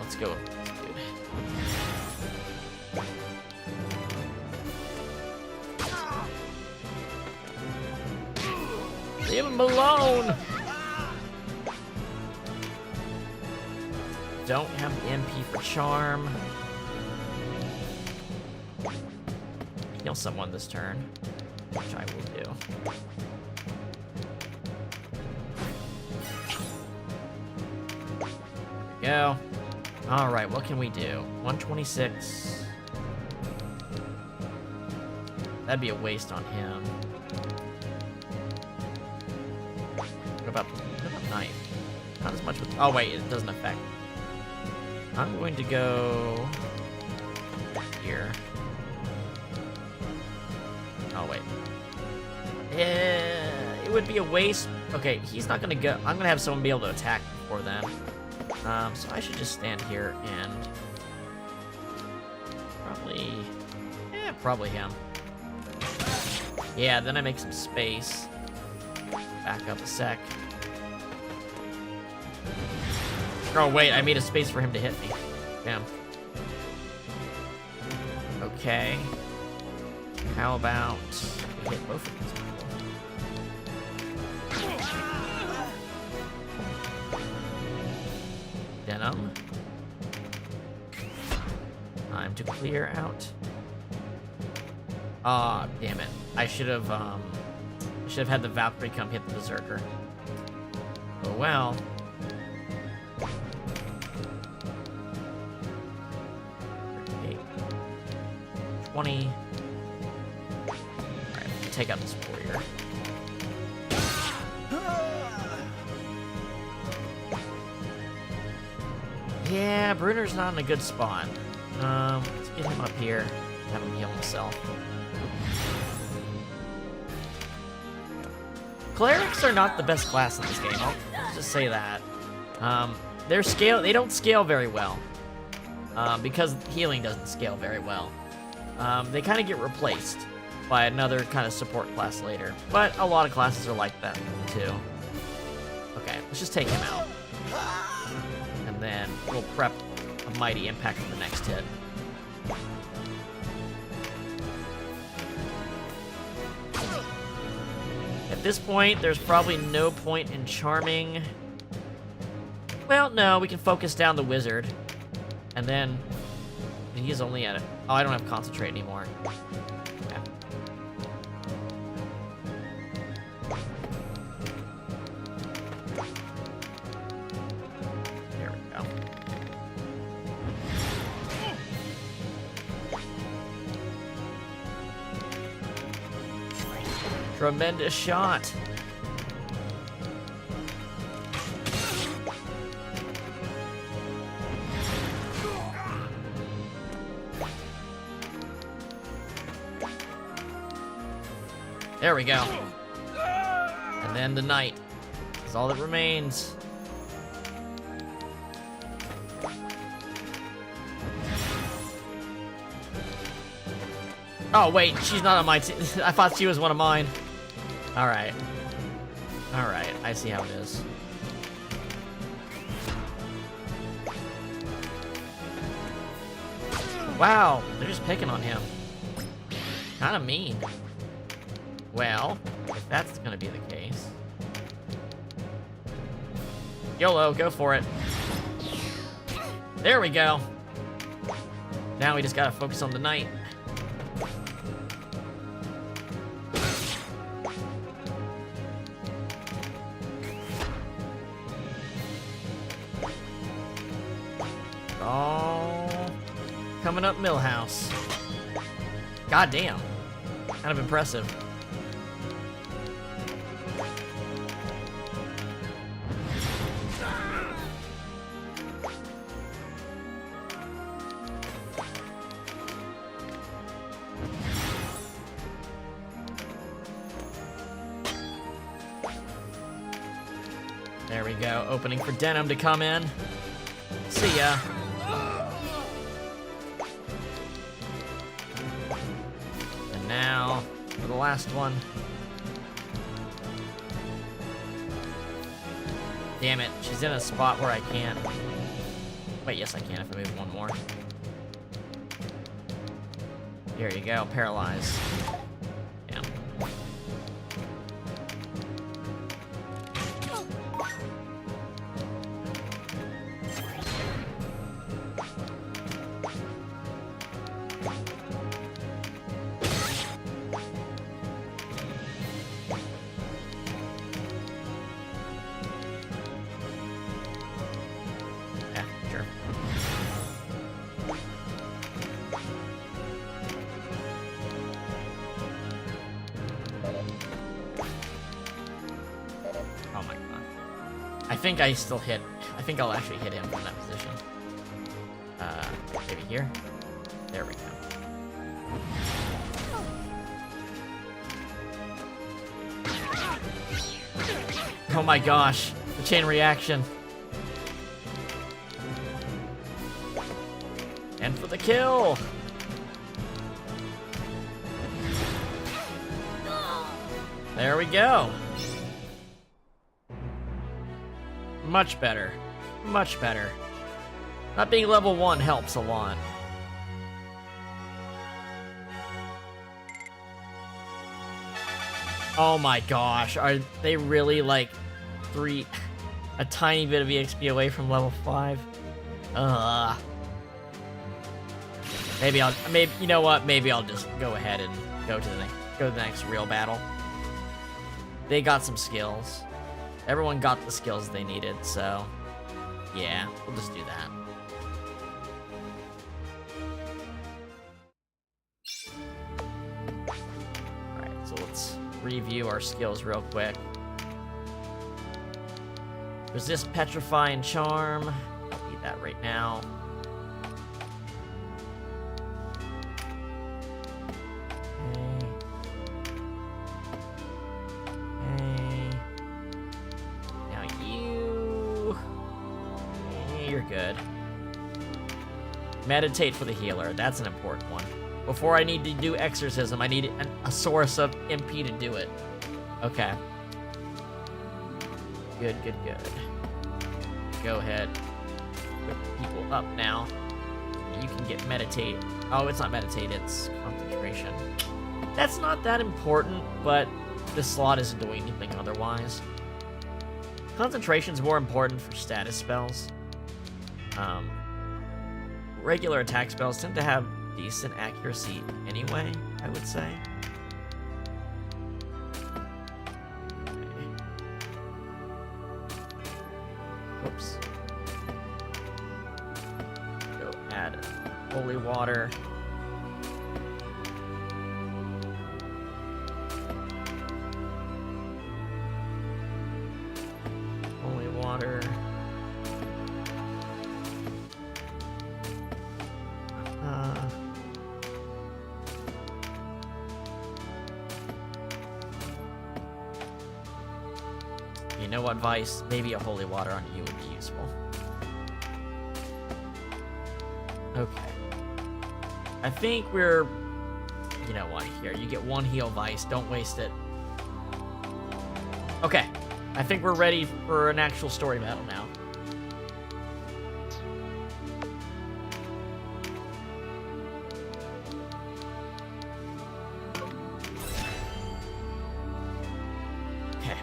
[SPEAKER 1] Let's go. Leave him alone! Don't have the MP for charm. Heal someone this turn, which I will do. There we go. Alright, what can we do? 126. That'd be a waste on him. What about knife? Not as much with... Oh, wait, it doesn't affect. I'm going to go... here. Oh, wait. It would be a waste. Okay, he's not going to go... I'm going to have someone be able to attack before then. So I should just stand here and... Probably... Yeah, probably him. Yeah, then I make some space. Back up a sec. Oh, wait, I made a space for him to hit me. Damn. Okay. How about we hit both of these people? Denim. Time to clear out. Ah, damn it. I should have had the Valkyrie come hit the Berserker. Oh well. Okay. 20. Alright, take out this warrior. Yeah, Bruner's not in a good spot. Let's get him up here. Have him heal himself. Clerics are not the best class in this game. I'll just say that. They don't scale very well. Because healing doesn't scale very well. They kind of get replaced by another kind of support class later. But a lot of classes are like that, too. Okay, let's just take him out. And then we'll prep a mighty impact for the next hit. At this point, there's probably no point in charming. Well, no, we can focus down the wizard. And then he's only at it. Oh, I don't have concentrate anymore. Okay. There we go. Tremendous shot. There we go. And then the knight is all that remains. Oh wait, she's not on my team. I thought she was one of mine. Alright. Alright, I see how it is. Wow, they're just picking on him. Kinda mean. Well, if that's gonna be the case. YOLO, go for it. There we go. Now we just gotta focus on the knight. Oh, coming up Millhouse. God damn. Kind of impressive. There we go, opening for Denim to come in. See ya. And now, for the last one. Damn it, she's in a spot where I can't. Wait, yes I can if I move one more. Here you go, paralyze. Damn. Yeah, sure. Oh my god. I think I still hit. I think I'll actually hit him from that position. Maybe here? There we go. Oh my gosh. The chain reaction. And for the kill! There we go. Much better. Much better. Not being level 1 helps a lot. Oh my gosh, are they really like a tiny bit of EXP away from level 5? Maybe you know what? Maybe I'll just go ahead and go to the next real battle. They got some skills. Everyone got the skills they needed, so yeah, we'll just do that. Alright, so let's review our skills real quick. Resist, Petrify, and Charm. Don't need that right now. Good. Meditate for the healer. That's an important one. Before I need to do exorcism, I need a source of MP to do it. Okay. Good, good, good. Go ahead. Whip people up now. You can get meditate. Oh, it's not meditate, it's concentration. That's not that important, but this slot isn't doing anything otherwise. Concentration's more important for status spells. Regular attack spells tend to have decent accuracy anyway, I would say. Okay. Whoops. Go add holy water. You know what, Vice? Maybe a holy water on you would be useful. Okay. I think we're... You know what? Here, you get 1 heal, Vice. Don't waste it. Okay. I think we're ready for an actual story battle now. Okay.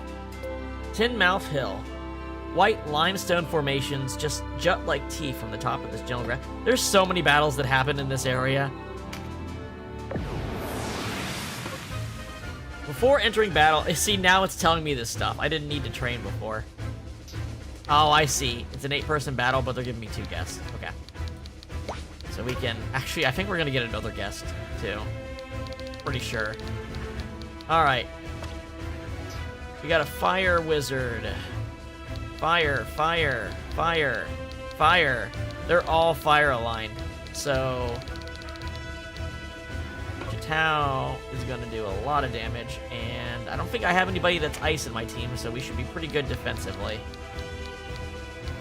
[SPEAKER 1] Tinmouth Hill. White limestone formations just jut like teeth from the top of this jungle grass. There's so many battles that happen in this area. Before entering battle, see, now it's telling me this stuff. I didn't need to train before. Oh, I see. It's an 8-person battle, but they're giving me 2 guests. Okay. So we can... Actually, I think we're going to get another guest, too. Pretty sure. Alright. We got a fire wizard. Fire, fire, fire, fire. They're all fire aligned. So... Tao is going to do a lot of damage, and I don't think I have anybody that's ice in my team, so we should be pretty good defensively.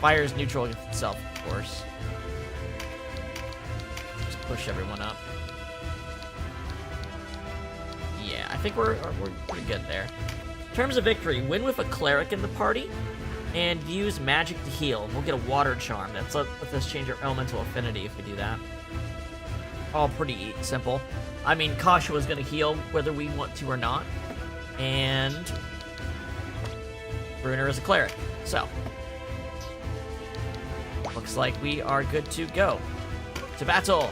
[SPEAKER 1] Fire is neutral against itself, of course. Just push everyone up. Yeah, I think we're pretty good there. In terms of victory, win with a cleric in the party, and use magic to heal. We'll get a water charm. That's let us change our elemental affinity if we do that. All pretty simple. I mean, Kasha is going to heal whether we want to or not. And Bruner is a cleric. So, looks like we are good to go. To battle!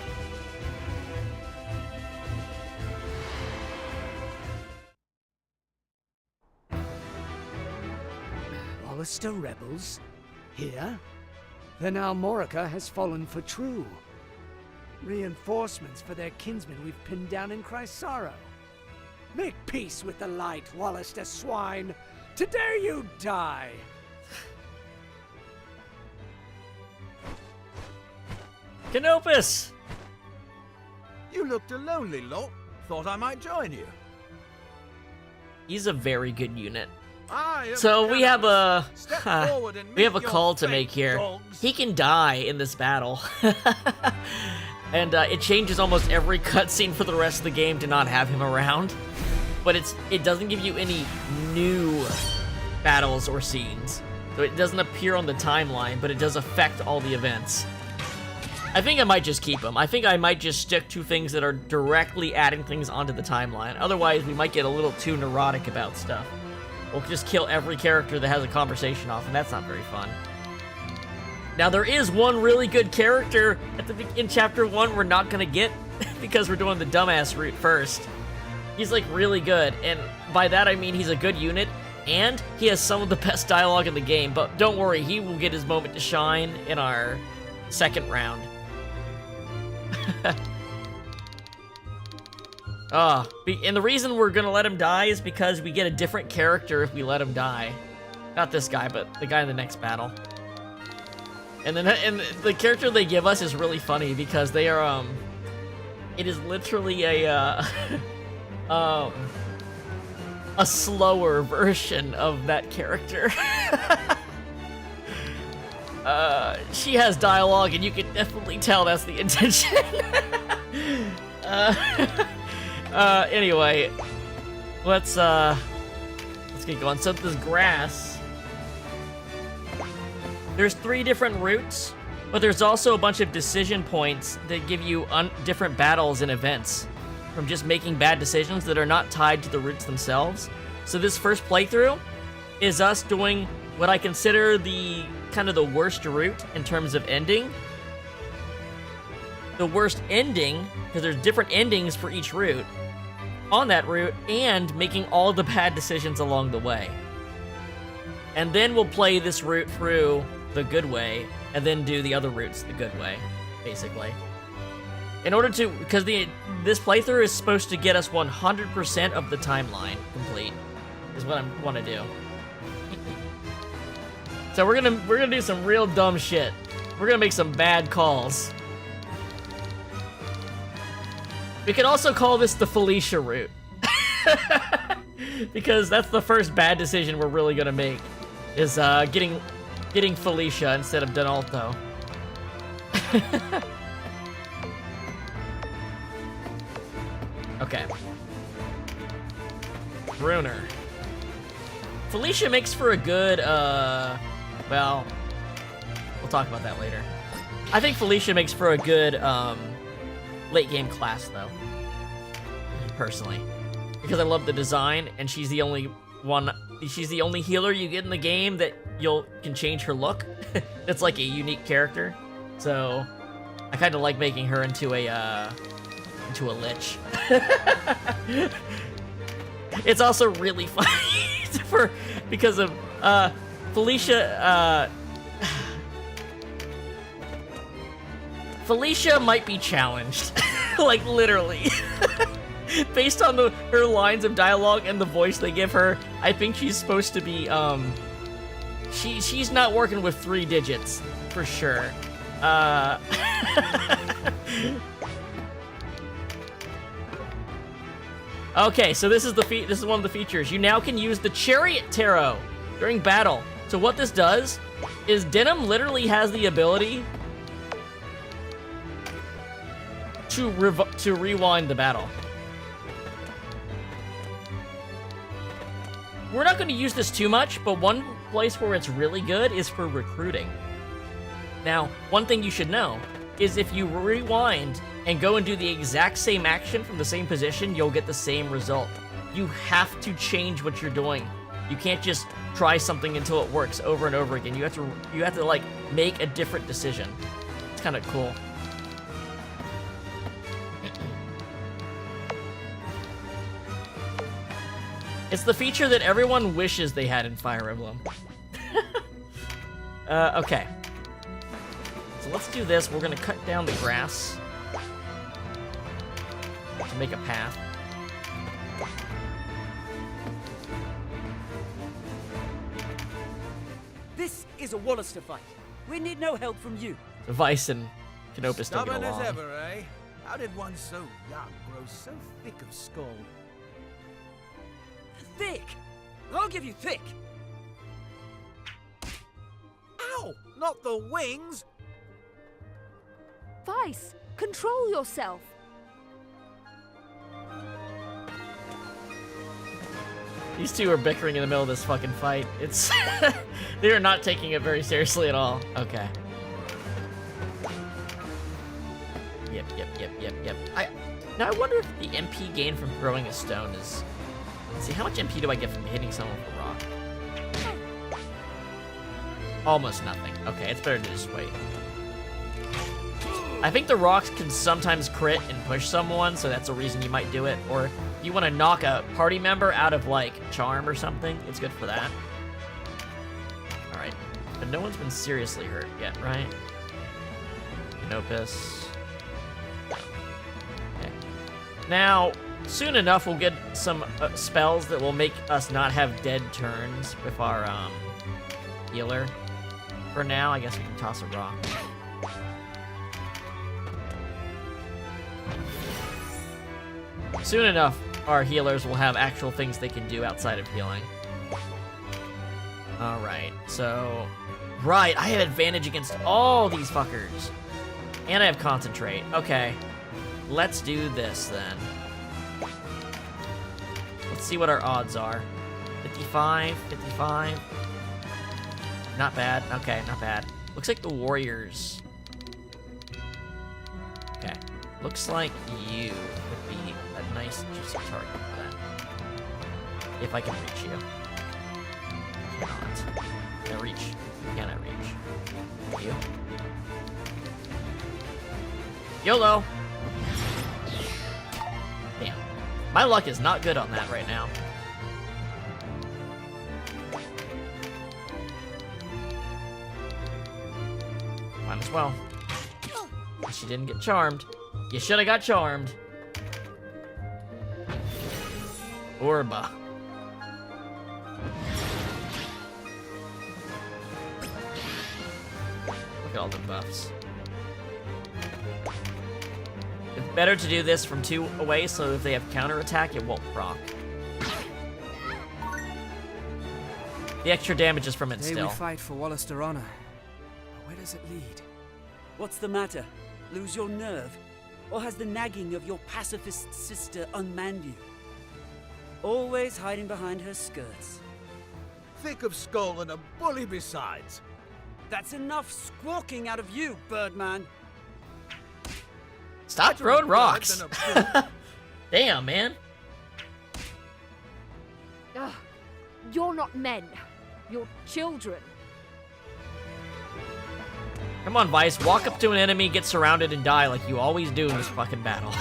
[SPEAKER 15] Hollister rebels? Here? Then Almorica has fallen for true. Reinforcements for their kinsmen we've pinned down in Krysaro. Make peace with the light, Wallister swine! Today you die!
[SPEAKER 1] Canopus!
[SPEAKER 6] You looked a lonely lot. Thought I might join you.
[SPEAKER 1] He's a very good unit.
[SPEAKER 6] I
[SPEAKER 1] So we have a
[SPEAKER 6] forward and
[SPEAKER 1] we have a
[SPEAKER 6] meet your
[SPEAKER 1] call to
[SPEAKER 6] fate,
[SPEAKER 1] make here.
[SPEAKER 6] dogs.
[SPEAKER 1] He can die in this battle. And it changes almost every cutscene for the rest of the game to not have him around. But it doesn't give you any new battles or scenes. So it doesn't appear on the timeline, but it does affect all the events. I think I might just keep him. I think I might just stick to things that are directly adding things onto the timeline. Otherwise, we might get a little too neurotic about stuff. We'll just kill every character that has a conversation off, and that's not very fun. Now, there is one really good character in Chapter 1 we're not going to get because we're doing the dumbass route first. He's, like, really good, and by that I mean he's a good unit, and he has some of the best dialogue in the game, but don't worry, he will get his moment to shine in our second round. And the reason we're going to let him die is because we get a different character if we let him die. Not this guy, but the guy in the next battle. And the character they give us is really funny because they are, it is literally a slower version of that character. She has dialogue, and you can definitely tell that's the intention. Anyway, let's get going. So this grass. There's 3 different routes, but there's also a bunch of decision points that give you different battles and events from just making bad decisions that are not tied to the routes themselves. So this first playthrough is us doing what I consider the kind of the worst route in terms of ending. The worst ending, because there's different endings for each route on that route, and making all the bad decisions along the way. And then we'll play this route through the good way, and then do the other routes the good way, basically. In order to, because this playthrough is supposed to get us 100% of the timeline complete, is what I want to do. So we're gonna do some real dumb shit. We're gonna make some bad calls. We could also call this the Felicia route. Because that's the first bad decision we're really gonna make. is getting Felicia instead of Donalto. Okay. Bruner. Felicia makes for a good, well, we'll talk about that later. I think Felicia makes for a good, late game class, though. Personally. Because I love the design, and she's the only healer you get in the game that can change her look. It's like a unique character. So, I kind of like making her into a lich. It's also really funny because of Felicia. Felicia might be challenged, like literally, based on her lines of dialogue and the voice they give her. I think she's supposed to be she's not working with 3 digits for sure. Okay, so this is one of the features. You now can use the Chariot Tarot during battle. So what this does is Denim literally has the ability to rewind the battle. We're not going to use this too much, but one place where it's really good is for recruiting. Now, one thing you should know is if you rewind and go and do the exact same action from the same position, you'll get the same result. You have to change what you're doing. You can't just try something until it works over and over again. You have to like make a different decision. It's kind of cool. It's the feature that everyone wishes they had in Fire Emblem. Okay. So let's do this. We're gonna cut down the grass to make a path.
[SPEAKER 4] This is a Wallister fight. We need no help from you.
[SPEAKER 1] So Vice and Canopus don't get
[SPEAKER 6] Stubborn as
[SPEAKER 1] along.
[SPEAKER 6] ever, eh? How did one so young grow so thick of skull?
[SPEAKER 4] Thick! I'll give you thick!
[SPEAKER 6] Ow! Not the wings!
[SPEAKER 2] Vice, control yourself.
[SPEAKER 1] These two are bickering in the middle of this fucking fight. It's they are not taking it very seriously at all. Okay. Yep. Now I wonder if the MP gain from throwing a stone is. Let's see, how much MP do I get from hitting someone with a rock? Almost nothing. Okay, it's better to just wait. I think the rocks can sometimes crit and push someone, so that's a reason you might do it. Or if you want to knock a party member out of, like, charm or something, it's good for that. Alright. But no one's been seriously hurt yet, right? Canopus. Okay. Now, soon enough, we'll get some spells that will make us not have dead turns with our healer. For now, I guess we can toss a rock. Soon enough, our healers will have actual things they can do outside of healing. Alright, so... Right, I have advantage against all these fuckers. And I have concentrate. Okay. Let's do this, then. Let's see what our odds are. 55, 55. Not bad. Okay, not bad. Looks like the Warriors. Okay. Looks like you would be a nice, juicy target for that. If I can reach you. Cannot. Can I reach? Can I reach? You? YOLO! Damn. My luck is not good on that right now. Might as well. She didn't get charmed. You should have got charmed. Orba. Look at all the buffs. It's better to do this from 2 away, so if they have counterattack, it won't proc. The extra damage is from it
[SPEAKER 5] Today
[SPEAKER 1] still.
[SPEAKER 5] we fight for Wallister honor. But where does it lead?
[SPEAKER 4] What's the matter? Lose your nerve? Or has the nagging of your pacifist sister unmanned you? Always hiding behind her skirts.
[SPEAKER 6] Thick of skull and a bully besides.
[SPEAKER 4] That's enough squawking out of you, Birdman.
[SPEAKER 1] Stop throwing rocks. Damn, man.
[SPEAKER 2] Ugh, you're not men. You're children.
[SPEAKER 1] Come on, Vice. Walk up to an enemy, get surrounded, and die like you always do in this fucking battle.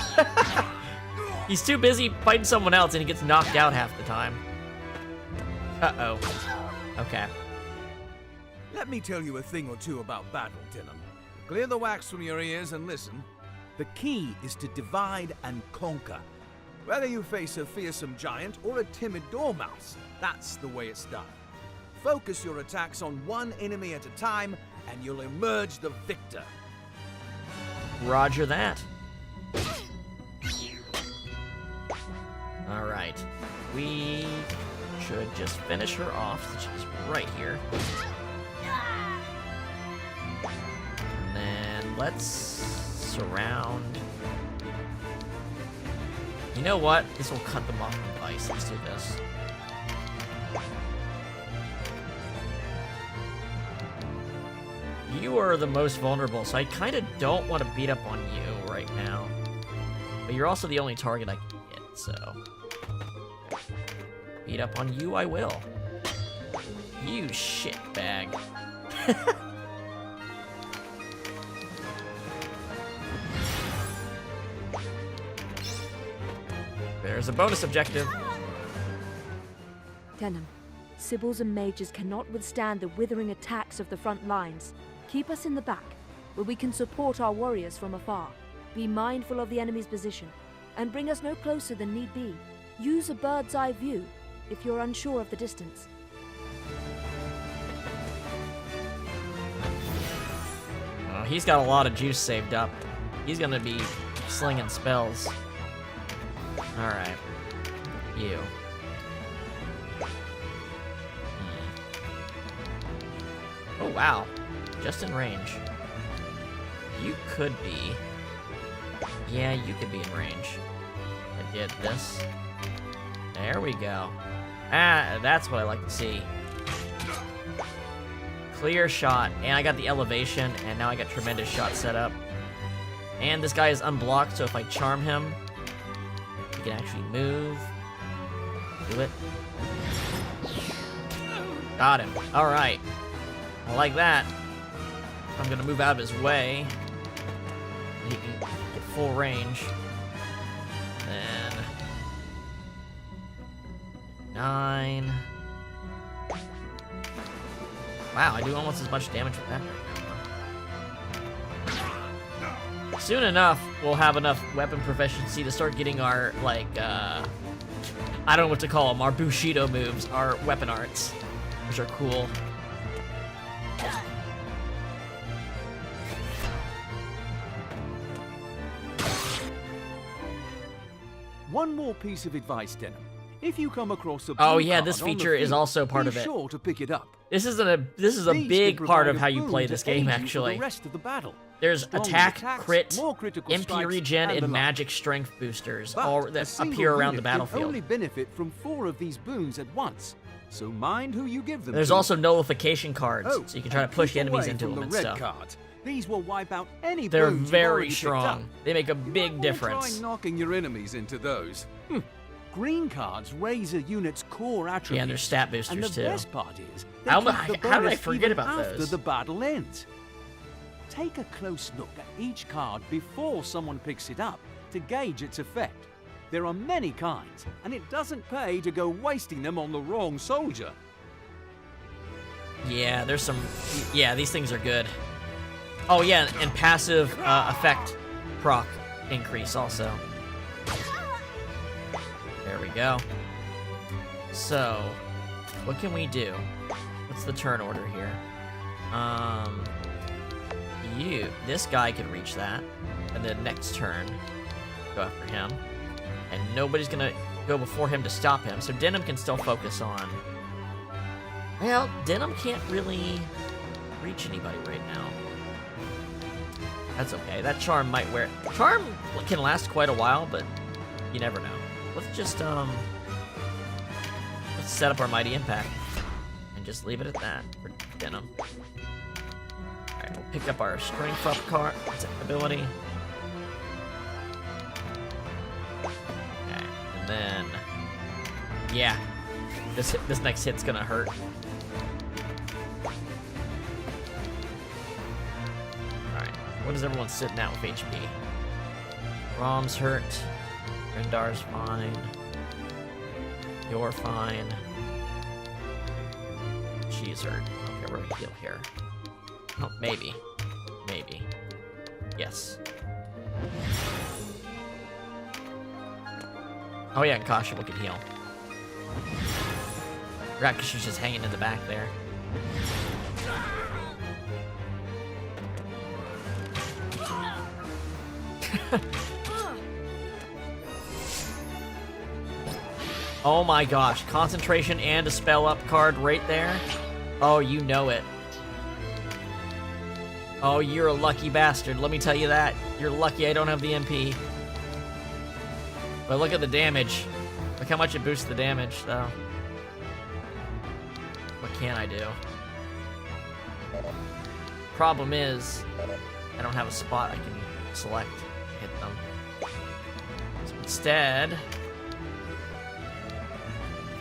[SPEAKER 1] He's too busy fighting someone else, and he gets knocked out half the time. Uh-oh. Okay.
[SPEAKER 6] Let me tell you a thing or two about battle, Dylan. Clear the wax from your ears and listen. The key is to divide and conquer. Whether you face a fearsome giant or a timid dormouse, that's the way it's done. Focus your attacks on one enemy at a time, and you'll emerge the victor.
[SPEAKER 1] Roger that. Alright. We should just finish her off, since she's right here. And then let's surround. You know what? This will cut them off from Vice. Let's do this. You are the most vulnerable, so I kind of don't want to beat up on you right now. But you're also the only target I can get, so... beat up on you I will. You shitbag. There's a bonus objective.
[SPEAKER 2] Denim, Sibyls and mages cannot withstand the withering attacks of the front lines. Keep us in the back, where we can support our warriors from afar. Be mindful of the enemy's position, and bring us no closer than need be. Use a bird's eye view if you're unsure of the distance.
[SPEAKER 1] Oh, he's got a lot of juice saved up. He's gonna be slinging spells. Alright. You. Oh, wow. Just in range. You could be... yeah, you could be in range. I did this. There we go. Ah, that's what I like to see. Clear shot. And I got the elevation, and now I got tremendous shot set up. And this guy is unblocked, so if I charm him, he can actually move. Do it. Got him. Alright. I like that. I'm gonna move out of his way. He can get full range. Then 9. Wow, I do almost as much damage with that right now. Soon enough, we'll have enough weapon proficiency to start getting our, like, I don't know what to call them, our Bushido moves, our weapon arts, which are cool.
[SPEAKER 9] One more piece of advice, Denim. If you come across a
[SPEAKER 1] Oh
[SPEAKER 9] blue
[SPEAKER 1] yeah,
[SPEAKER 9] card
[SPEAKER 1] this
[SPEAKER 9] on the
[SPEAKER 1] feature is
[SPEAKER 9] field,
[SPEAKER 1] also part
[SPEAKER 9] be
[SPEAKER 1] of it.
[SPEAKER 9] sure to pick it up.
[SPEAKER 1] This is a
[SPEAKER 9] These
[SPEAKER 1] big
[SPEAKER 9] can
[SPEAKER 1] part
[SPEAKER 9] provide
[SPEAKER 1] of
[SPEAKER 9] a
[SPEAKER 1] how you
[SPEAKER 9] boon
[SPEAKER 1] play
[SPEAKER 9] to
[SPEAKER 1] this
[SPEAKER 9] aid
[SPEAKER 1] game,
[SPEAKER 9] you for the
[SPEAKER 1] actually.
[SPEAKER 9] rest of the battle.
[SPEAKER 1] There's
[SPEAKER 9] Stronger
[SPEAKER 1] attack,
[SPEAKER 9] attacks,
[SPEAKER 1] crit,
[SPEAKER 9] more critical
[SPEAKER 1] MP
[SPEAKER 9] strikes,
[SPEAKER 1] regen,
[SPEAKER 9] and the
[SPEAKER 1] and
[SPEAKER 9] like.
[SPEAKER 1] magic strength boosters,
[SPEAKER 9] But
[SPEAKER 1] all
[SPEAKER 9] a
[SPEAKER 1] that
[SPEAKER 9] single
[SPEAKER 1] appear around the
[SPEAKER 9] unit
[SPEAKER 1] battlefield.
[SPEAKER 9] can only benefit from 4 of these boons at once, so mind who you give them
[SPEAKER 1] There's
[SPEAKER 9] to.
[SPEAKER 1] also nullification cards,
[SPEAKER 9] Oh,
[SPEAKER 1] so you can try to
[SPEAKER 9] and
[SPEAKER 1] push
[SPEAKER 9] keep
[SPEAKER 1] enemies
[SPEAKER 9] away
[SPEAKER 1] into
[SPEAKER 9] from
[SPEAKER 1] them
[SPEAKER 9] the
[SPEAKER 1] and
[SPEAKER 9] red
[SPEAKER 1] stuff.
[SPEAKER 9] cards. These will wipe out any
[SPEAKER 1] They're
[SPEAKER 9] boons you've
[SPEAKER 1] very
[SPEAKER 9] already picked up.
[SPEAKER 1] strong. They make a big
[SPEAKER 9] Try
[SPEAKER 1] difference.
[SPEAKER 9] knocking your enemies into those. Green cards raise a unit's core attributes.
[SPEAKER 1] Yeah, and they're stat boosters
[SPEAKER 9] and the
[SPEAKER 1] too.
[SPEAKER 9] best part is they
[SPEAKER 1] How
[SPEAKER 9] keep
[SPEAKER 1] mu-
[SPEAKER 9] the
[SPEAKER 1] how did I
[SPEAKER 9] bonus
[SPEAKER 1] forget
[SPEAKER 9] even
[SPEAKER 1] about
[SPEAKER 9] after
[SPEAKER 1] those?
[SPEAKER 9] the battle ends. Take a close look at each card before someone picks it up to gauge its effect. There are many kinds, and it doesn't pay to go wasting them on the wrong soldier.
[SPEAKER 1] Yeah, there's some... yeah, these things are good. Oh yeah, and passive effect proc increase also. There we go. So, what can we do? What's the turn order here? This guy can reach that, and then next turn, go after him. And nobody's gonna go before him to stop him, so Denim can still focus on Well, Denim can't really reach anybody right now. That's okay. That charm might wear... Charm can last quite a while, but you never know. Let's just, let's set up our Mighty Impact. And just leave it at that for Denim. Alright, we'll pick up our Strength Up card ability. Okay, and then... Yeah. This next hit's gonna hurt. Alright, what is everyone sitting at with HP? Rom's hurt. Rendar's fine. You're fine. She's hurt. Okay, we're gonna heal here. Oh, maybe. Maybe. Yes. Oh yeah, and Kasha can heal. Right, because she's just hanging in the back there. Oh my gosh, concentration and a spell up card right there. Oh, you know it. Oh, you're a lucky bastard, let me tell you that. You're lucky I don't have the MP. But look at the damage. Look how much it boosts the damage, though. What can I do? Problem is, I don't have a spot I can select to hit them. So instead,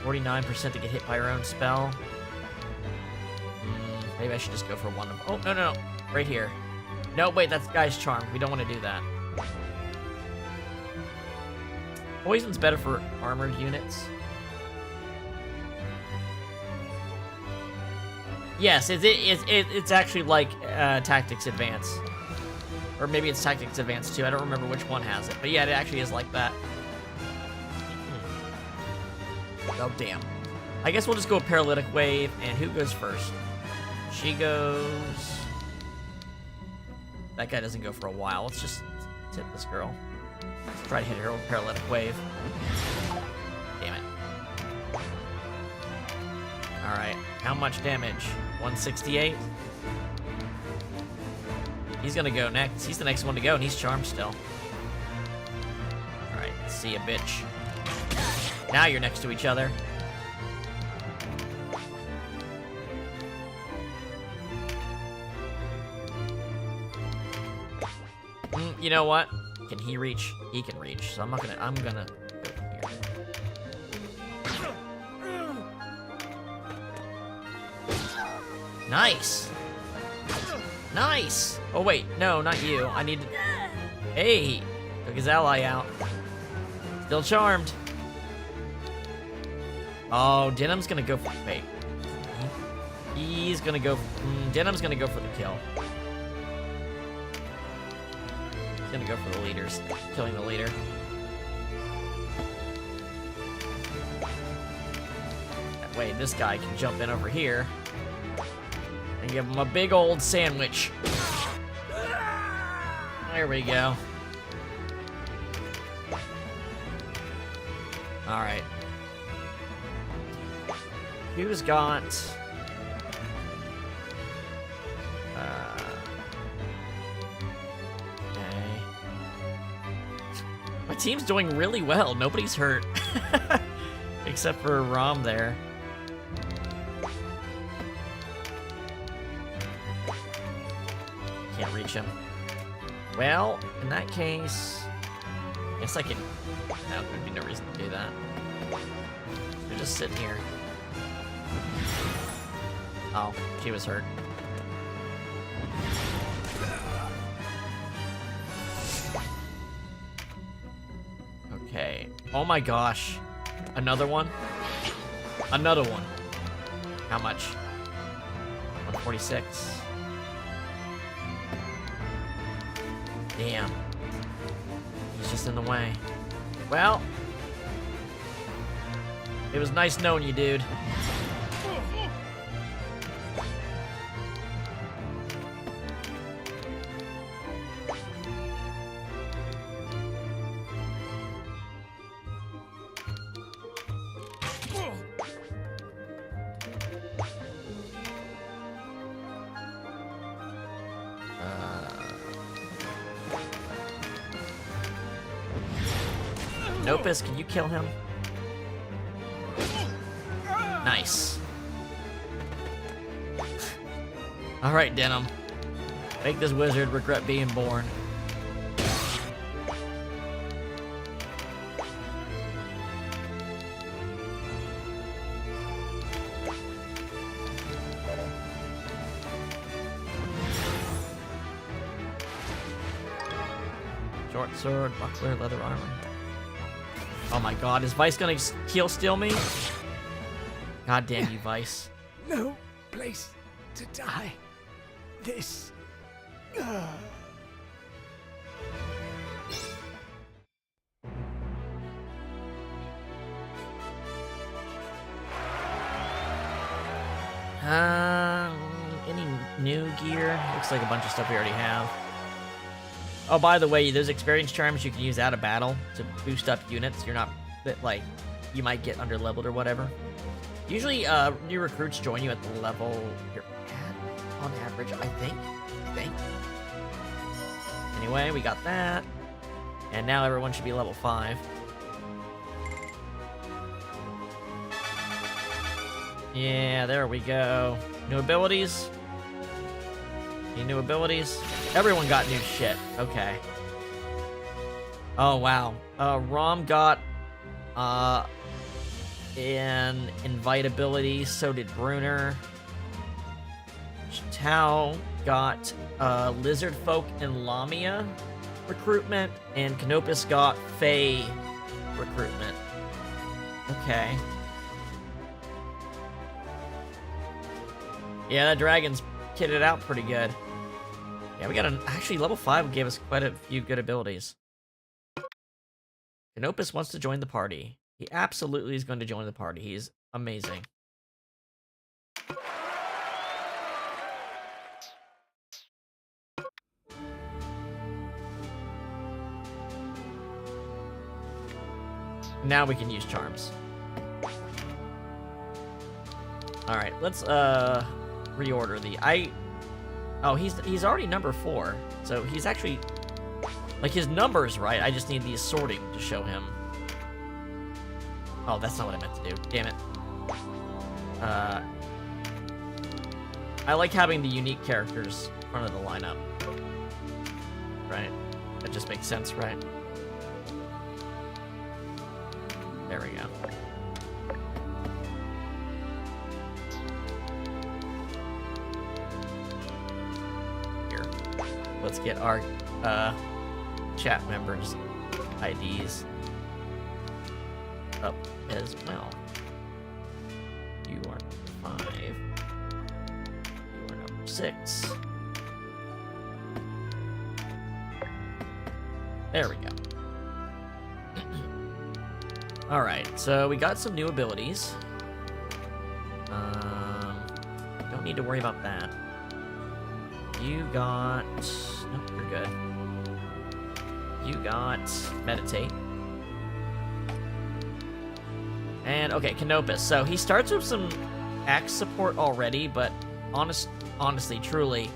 [SPEAKER 1] 49% to get hit by your own spell. Maybe I should just go for one of them. Oh, no, no, no. Right here. No, wait, that's Guy's Charm. We don't want to do that. Poison's better for armored units. Yes, it's actually like Tactics Advance. Or maybe it's Tactics Advance 2. I don't remember which one has it. But yeah, it actually is like that. Oh, damn. I guess we'll just go with Paralytic Wave. And who goes first? She goes... That guy doesn't go for a while. Let's hit this girl. Let's try to hit her with Paralytic Wave. Damn it. Alright, how much damage? 168? He's gonna go next. He's the next one to go, and he's charmed still. Alright, see ya, bitch. Now you're next to each other. You know what? Can he reach? He can reach, so I'm gonna go here. Nice! Nice! Oh wait, no, not you. I need to... Hey! Took his ally out. Still charmed. Oh, Denim's gonna go for... Wait. He's gonna go... Denim's gonna go for the kill. He's gonna go for the leaders. Killing the leader. That way this guy can jump in over here. And give him a big old sandwich. There we go. Alright. Who's got... Okay. My team's doing really well. Nobody's hurt. Except for Rom there. Can't reach him. Well, in that case... I guess I can... No, there'd be no reason to do that. They're just sitting here. Oh, she was hurt. Okay. Oh my gosh. Another one? Another one. How much? 146. Damn. He's just in the way. Well. It was nice knowing you, dude. Canopus, can you kill him? Nice. Alright, Denim. Make this wizard regret being born. Short sword, buckler, leather armor. Oh my god, is Vice gonna kill steal me? God damn you, Vice.
[SPEAKER 15] No place to die. This.
[SPEAKER 1] Any new gear? Looks like a bunch of stuff we already have. Oh, by the way, those experience charms you can use out of battle to boost up units. You're not, like, you might get under-leveled or whatever. Usually, new recruits join you at the level you're at, on average, I think. Anyway, we got that. And now everyone should be level 5. Yeah, there we go. New abilities? Any new abilities? Everyone got new shit. Okay. Oh, wow. Rom got, an invite ability, so did Bruner. Tao got Lizard Folk and Lamia recruitment, and Canopus got Fae recruitment. Okay. Yeah, that dragon's kitted out pretty good. Yeah, we got actually level 5 gave us quite a few good abilities. Canopus wants to join the party. He absolutely is going to join the party. He's amazing. Now we can use charms. Alright, let's reorder the oh, he's already number 4. So he's actually like his number's right. I just need the sorting to show him. Oh, that's not what I meant to do. Damn it. I like having the unique characters in front of the lineup. Right? That just makes sense, right? There we go. Here. Let's get our chat members' IDs up as well. You are 5. You are number 6. There we go. Alright, so we got some new abilities. Don't need to worry about that. You got... Nope, you're good. You got Meditate. And, okay, Canopus. So he starts with some axe support already, but honestly, truly,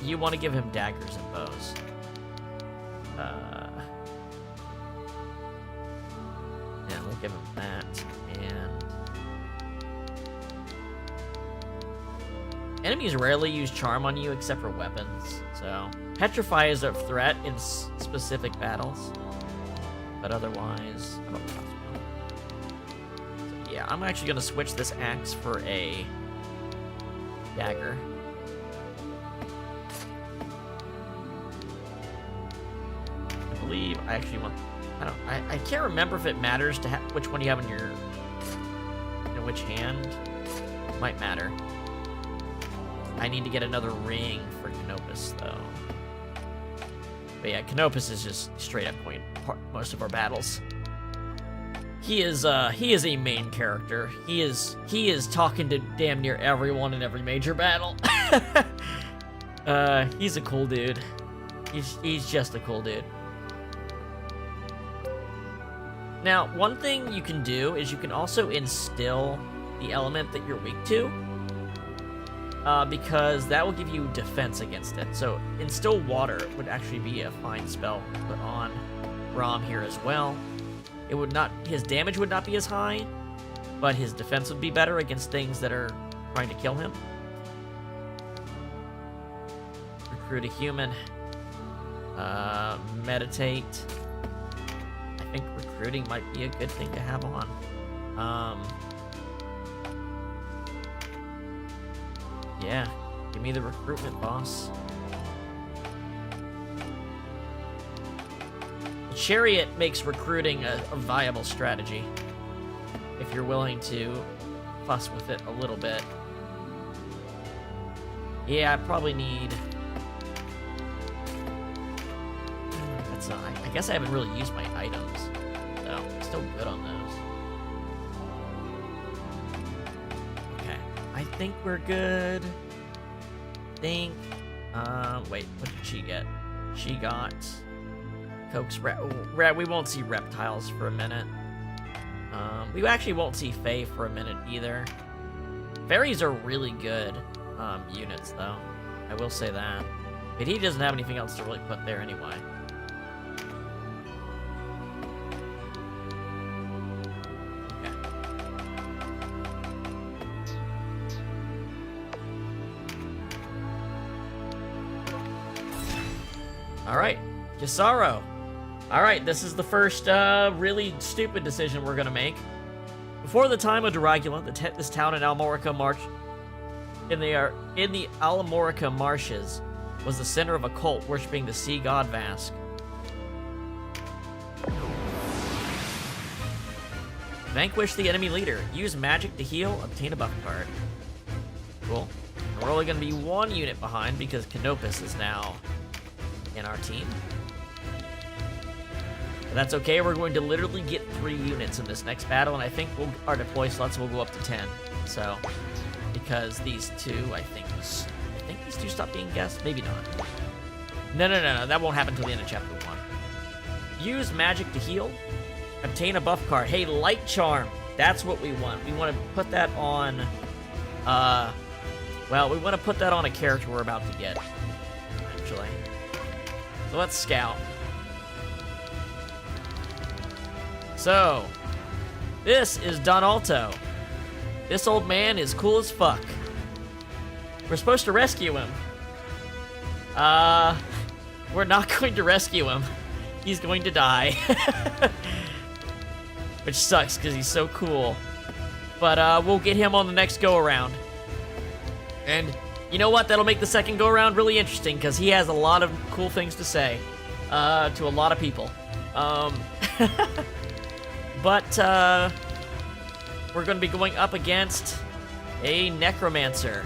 [SPEAKER 1] you want to give him daggers and bows. Yeah, we'll give him that. And enemies rarely use charm on you except for weapons. So petrify is a threat in specific battles, but otherwise, I don't know. So, yeah, I'm actually gonna switch this axe for a dagger. I believe I actually want. I can't remember if it matters to which one you have in your, which hand. It might matter. I need to get another ring for Canopus, though. But yeah, Canopus is just straight up point most of our battles. He is a main character. He is talking to damn near everyone in every major battle. He's a cool dude. He's just a cool dude. Now, one thing you can do is you can also instill the element that you're weak to, because that will give you defense against it. So, instill water would actually be a fine spell to put on Rom here as well. It would not, his damage would not be as high, but his defense would be better against things that are trying to kill him. Recruit a human. Meditate. I think recruiting might be a good thing to have on. Yeah, give me the recruitment, boss. The chariot makes recruiting a viable strategy if you're willing to fuss with it a little bit. Yeah, I probably need... I guess I haven't really used my items, so I'm still good on those. Okay, I think we're good. Wait, what did she get? She got Coke's we won't see reptiles for a minute. We actually won't see Fae for a minute either. Fairies are really good units, though. I will say that. But he doesn't have anything else to really put there anyway. Alright, Krysaro. Alright, this is the first really stupid decision we're gonna make. Before the time of Dragula, this town in Almorica in the Almorica marshes was the center of a cult worshipping the sea god Vask. Vanquish the enemy leader. Use magic to heal. Obtain a buff card. Cool. And we're only gonna be one unit behind because Canopus is now in our team. But that's okay, we're going to literally get 3 units in this next battle, and I think our deploy slots will go up to 10. So, because these two, I think these two stop being guessed? Maybe not. No, that won't happen until the end of chapter 1. Use magic to heal. Obtain a buff card. Hey, Light Charm. That's what we want. We want to put that on, well, we want to put that on a character we're about to get, actually. So let's scout. So, this is Don Alto. This old man is cool as fuck. We're supposed to rescue him. We're not going to rescue him. He's going to die. Which sucks, because he's so cool. But we'll get him on the next go-around. And you know what? That'll make the second go-around really interesting, because he has a lot of cool things to say to a lot of people. But we're going to be going up against a Necromancer.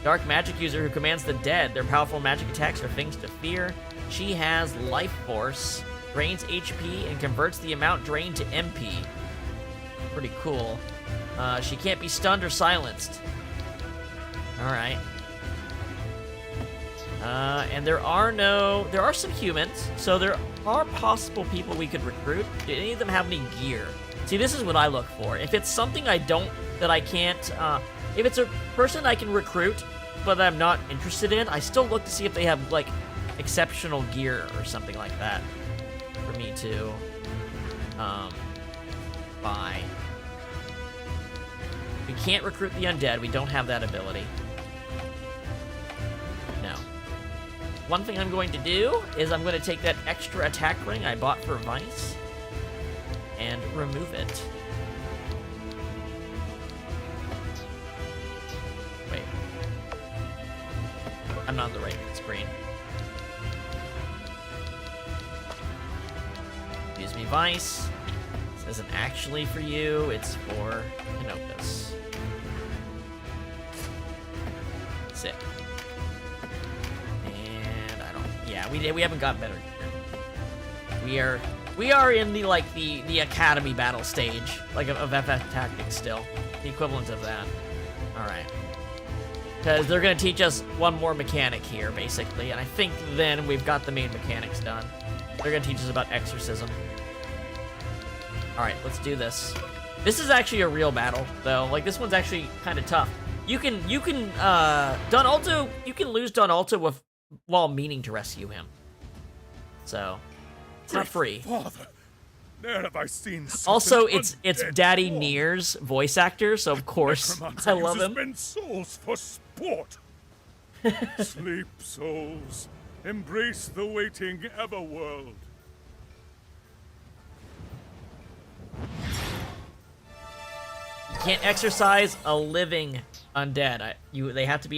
[SPEAKER 1] Dark magic user who commands the dead. Their powerful magic attacks are things to fear. She has Life Force, drains HP, and converts the amount drained to MP. Pretty cool. She can't be stunned or silenced. Alright. And there are some humans, so there are possible people we could recruit. Do any of them have any gear? See, this is what I look for. If it's something I can't, if it's a person I can recruit, but I'm not interested in, I still look to see if they have, like, exceptional gear or something like that for me to, buy. We can't recruit the undead. We don't have that ability. No. One thing I'm going to do is I'm going to take that extra attack ring I bought for Vice and remove it. Wait. I'm not on the right screen. Use me Vice. This isn't actually for you, it's for Canopus. Sick. And I don't... Yeah, we haven't got better gear. We are in the Academy battle stage, like of FF Tactics still. The equivalent of that. Alright. Because they're going to teach us one more mechanic here, basically, and I think then we've got the main mechanics done. They're going to teach us about exorcism. Alright, let's do this. This is actually a real battle, though. Like, this one's actually kind of tough. You can Don Alto, you can lose Don Alto while meaning to rescue him. So, It's not free.
[SPEAKER 11] Father, ne'er have I seen such
[SPEAKER 1] Also,
[SPEAKER 11] an
[SPEAKER 1] it's
[SPEAKER 11] undead
[SPEAKER 1] Daddy
[SPEAKER 11] form.
[SPEAKER 1] Nier's voice actor, so of course
[SPEAKER 11] Necromancer
[SPEAKER 1] I love
[SPEAKER 11] uses
[SPEAKER 1] him.
[SPEAKER 11] men's souls for sport. Sleep, souls. Embrace the waiting everworld.
[SPEAKER 1] You can't exercise a living undead. They have to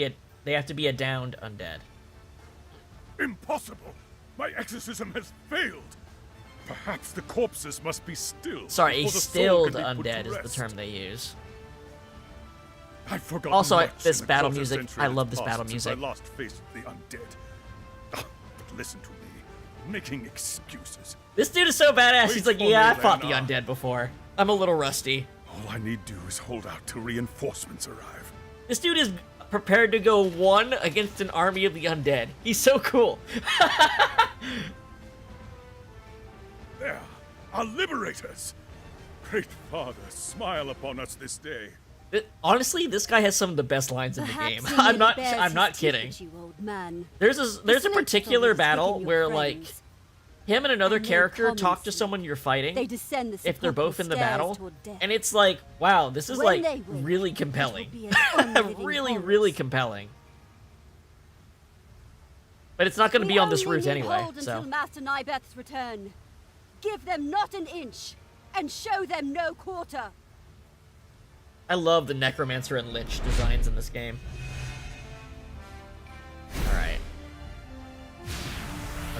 [SPEAKER 1] be a downed undead.
[SPEAKER 11] Impossible! My exorcism has failed. Perhaps the corpses must be stilled.
[SPEAKER 1] Sorry, a
[SPEAKER 11] before the soul
[SPEAKER 1] stilled
[SPEAKER 11] can be put
[SPEAKER 1] undead
[SPEAKER 11] to
[SPEAKER 1] is the
[SPEAKER 11] rest.
[SPEAKER 1] term they use.
[SPEAKER 11] I've forgotten
[SPEAKER 1] Also,
[SPEAKER 11] much
[SPEAKER 1] this
[SPEAKER 11] in the
[SPEAKER 1] battle
[SPEAKER 11] quarter
[SPEAKER 1] music,
[SPEAKER 11] century
[SPEAKER 1] I
[SPEAKER 11] that's
[SPEAKER 1] love this
[SPEAKER 11] passed
[SPEAKER 1] battle
[SPEAKER 11] since
[SPEAKER 1] music.
[SPEAKER 11] I last faced the undead. But listen to me, making excuses.
[SPEAKER 1] This dude is so badass.
[SPEAKER 11] Wait
[SPEAKER 1] He's like,
[SPEAKER 11] for
[SPEAKER 1] yeah, I
[SPEAKER 11] me,
[SPEAKER 1] fought the
[SPEAKER 11] Lena.
[SPEAKER 1] undead before. I'm a little rusty.
[SPEAKER 11] All I need do is hold out till reinforcements arrive.
[SPEAKER 1] This dude is prepared to go one against an army of the undead. He's so cool.
[SPEAKER 11] There, our liberators. Great Father, smile upon us this day.
[SPEAKER 1] Honestly, this guy has some of the best lines in the game.
[SPEAKER 16] Perhaps
[SPEAKER 1] I'm not.
[SPEAKER 16] bears
[SPEAKER 1] I'm not
[SPEAKER 16] his teeth
[SPEAKER 1] kidding.
[SPEAKER 16] at you, old man.
[SPEAKER 1] There's a particular battle
[SPEAKER 16] your
[SPEAKER 1] where
[SPEAKER 16] friends.
[SPEAKER 1] like him and another
[SPEAKER 16] And they
[SPEAKER 1] character
[SPEAKER 16] come
[SPEAKER 1] talk to
[SPEAKER 16] and
[SPEAKER 1] someone you're fighting.
[SPEAKER 16] They descend the
[SPEAKER 1] if they're both in the
[SPEAKER 16] stairs
[SPEAKER 1] battle,
[SPEAKER 16] toward death.
[SPEAKER 1] and it's like, wow, this is
[SPEAKER 16] When
[SPEAKER 1] like
[SPEAKER 16] they wake,
[SPEAKER 1] really
[SPEAKER 16] it will
[SPEAKER 1] compelling.
[SPEAKER 16] be an unliving
[SPEAKER 1] really,
[SPEAKER 16] horror.
[SPEAKER 1] really compelling. But it's not going to be on this
[SPEAKER 16] We
[SPEAKER 1] route
[SPEAKER 16] only need
[SPEAKER 1] anyway,
[SPEAKER 16] hold
[SPEAKER 1] so.
[SPEAKER 16] until Master Nybeth's return. Give them not an inch, and show them no quarter.
[SPEAKER 1] I love the Necromancer and Lich designs in this game. Alright.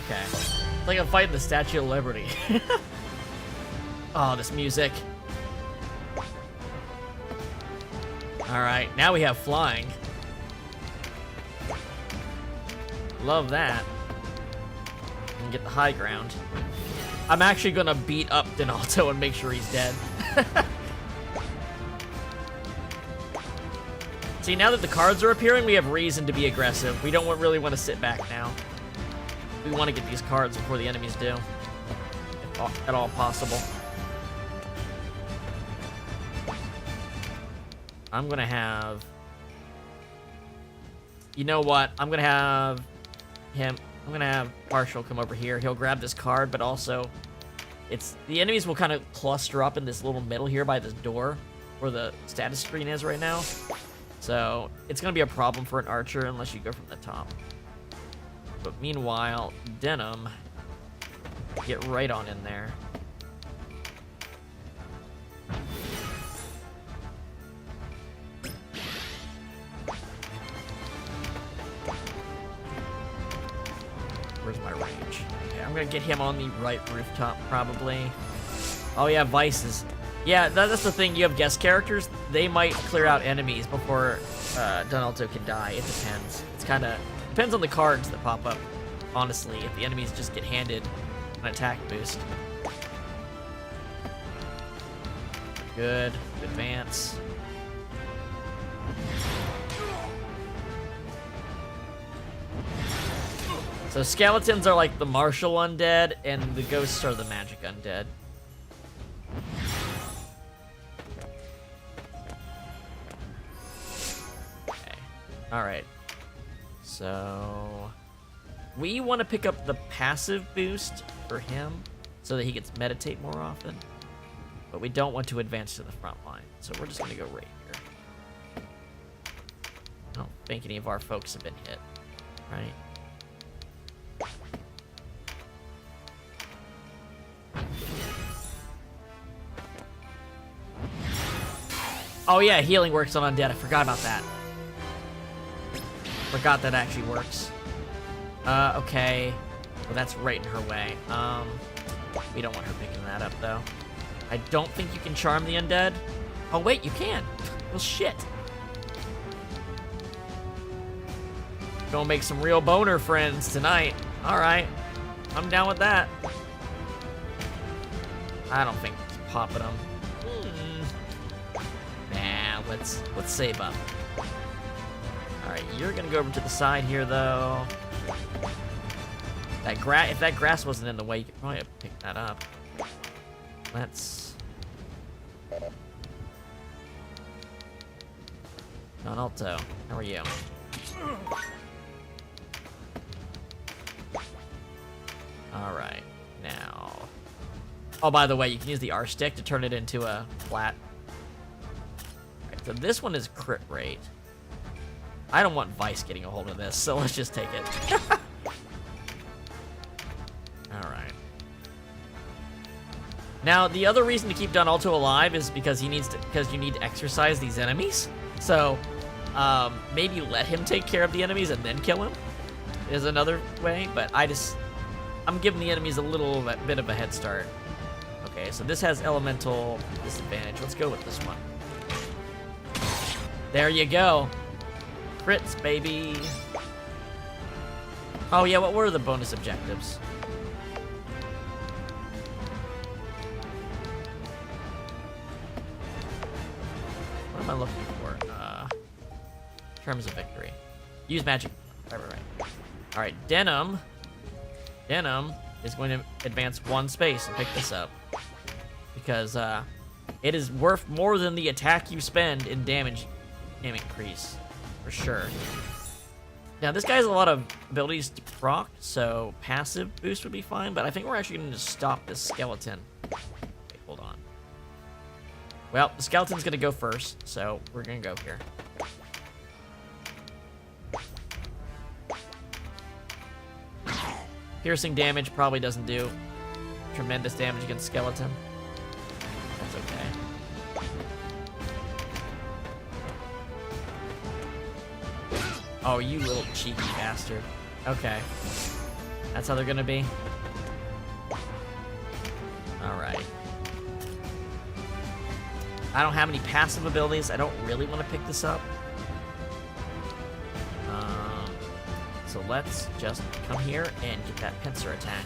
[SPEAKER 1] Okay. It's like I'm fighting the Statue of Liberty. Oh, this music. Alright, now we have flying. Love that. And get the high ground. I'm actually gonna beat up Donalto and make sure he's dead. See, now that the cards are appearing, we have reason to be aggressive. We don't really want to sit back now. We want to get these cards before the enemies do. If at all possible. I'm gonna have... You know what? I'm gonna have him... I'm gonna have Marshall come over here. He'll grab this card, but also... The enemies will kind of cluster up in this little middle here by this door where the status screen is right now. So, it's going to be a problem for an archer unless you go from the top. But meanwhile, Denim, get right on in there. Where's my range? Okay, I'm going to get him on the right rooftop, probably. Oh yeah, Vices. Yeah, that's the thing. You have guest characters. They might clear out enemies before Donalto can die. It depends. It's kind of depends on the cards that pop up. Honestly, if the enemies just get handed an attack boost. Good. Advance. So skeletons are like the martial undead, and the ghosts are the magic undead. Alright, so we want to pick up the passive boost for him so that he gets meditate more often, but we don't want to advance to the front line, so we're just going to go right here. I don't think any of our folks have been hit, right? Oh yeah, healing works on undead, I forgot about that. Forgot that actually works. Okay. Well, that's right in her way. We don't want her picking that up, though. I don't think you can charm the undead. Oh, wait, you can. Well, shit. Gonna make some real boner friends tonight. Alright. I'm down with that. I don't think it's popping them. Nah, let's save up. Alright, you're gonna go over to the side here, though. If that grass wasn't in the way, you could probably have picked that up. Let's... Donalto, how are you? Alright, now... Oh, by the way, you can use the R stick to turn it into a flat. Alright, so this one is crit rate. I don't want Vice getting a hold of this, so let's just take it. Alright. Now, the other reason to keep Donalto alive is because you need to exercise these enemies. So, maybe let him take care of the enemies and then kill him is another way, but I'm giving the enemies a little bit of a head start. Okay, so this has elemental disadvantage. Let's go with this one. There you go. Crits, baby. Oh yeah, what were the bonus objectives? What am I looking for? Terms of victory. Use magic. Right. Alright, Denim is going to advance 1 space and pick this up. Because it is worth more than the attack you spend in damage increase. For sure. Now, this guy has a lot of abilities to proc, so passive boost would be fine, but I think we're actually going to stop this skeleton. Wait, hold on. Well, the skeleton's going to go first, so we're going to go here. Piercing damage probably doesn't do tremendous damage against skeleton. That's okay. Oh, you little cheeky bastard. Okay. That's how they're gonna be? Alright. I don't have any passive abilities. I don't really want to pick this up. So let's just come here and get that pincer attack.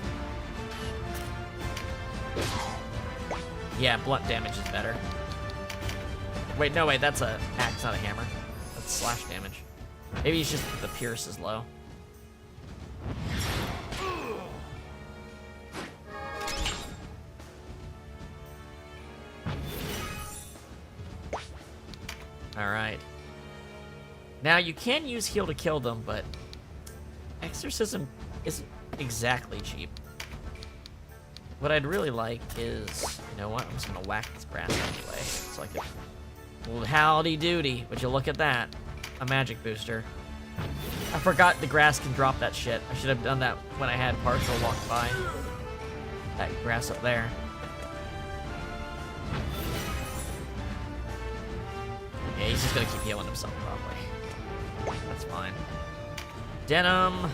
[SPEAKER 1] Yeah, blunt damage is better. Wait, no, wait, that's a axe, not a hammer. That's slash damage. Maybe it's just the pierce is low. Alright. Now, you can use heal to kill them, but exorcism isn't exactly cheap. What I'd really like is, you know what, I'm just gonna whack this grass anyway, so I can... Well, howdy doody, would you look at that? A magic booster. I forgot the grass can drop that shit. I should have done that when I had Partial walk by. That grass up there. Yeah, he's just gonna keep healing himself, probably. That's fine. Denim.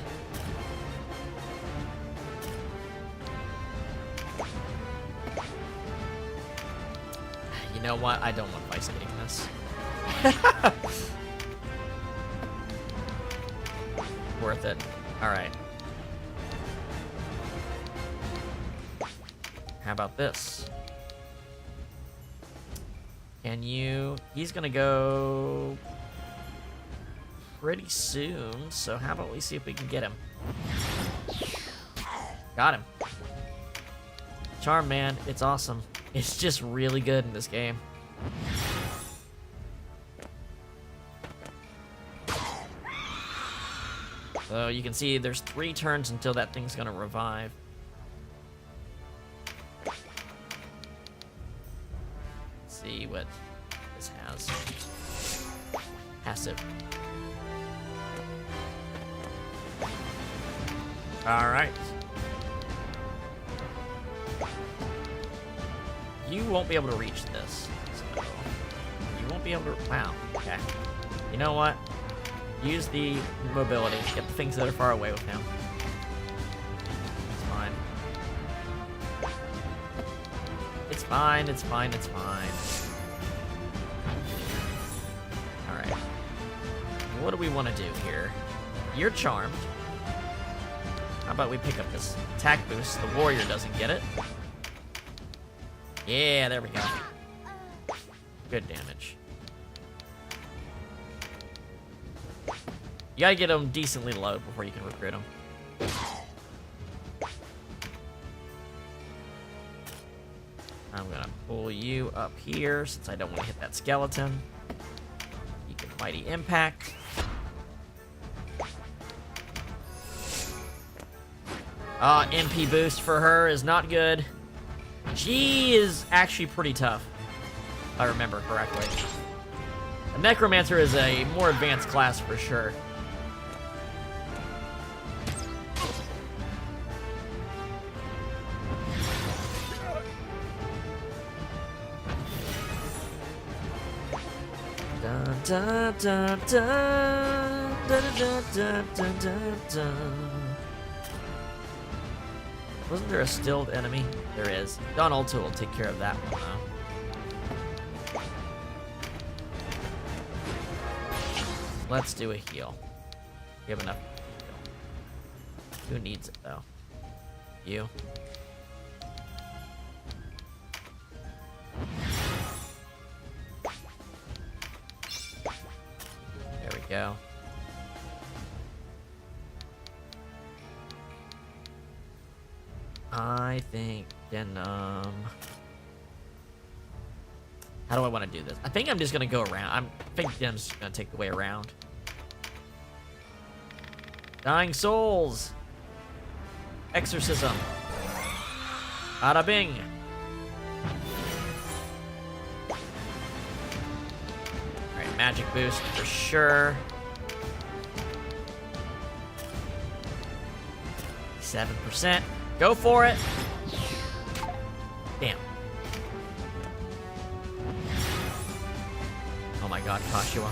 [SPEAKER 1] You know what? I don't want Vice getting this. Worth it. Alright. How about this? Can you... He's gonna go... pretty soon, so how about we see if we can get him? Got him. Charm, man. It's awesome. It's just really good in this game. So you can see there's 3 turns until that thing's gonna revive. Let's see what this has. Passive. Alright. You won't be able to reach this. So you won't be able to... Wow. Okay. You know what? Use the mobility. Get the things that are far away with him. It's fine. It's fine, it's fine, it's fine. Alright. What do we want to do here? You're charmed. How about we pick up this attack boost? The warrior doesn't get it. Yeah, there we go. Good damage. You gotta get them decently low before you can recruit them. I'm gonna pull you up here since I don't want to hit that skeleton. You can mighty impact. MP boost for her is not good. G is actually pretty tough, if I remember correctly. A Necromancer is a more advanced class for sure. Dun, dun, dun, dun, dun, dun, dun, dun, dun, dun. Wasn't there a stilled enemy? There is. Don Ulta will take care of that one, though. Let's do a heal. We have enough heal. Who needs it, though? You. There we go. I think Denim. How do I want to do this? I think I'm just gonna go around. I think Denim's just gonna take the way around. Dying Souls. Exorcism. Bada bing. Alright, magic boost for sure. 7%. Go for it. Damn. Oh my god, Kashua.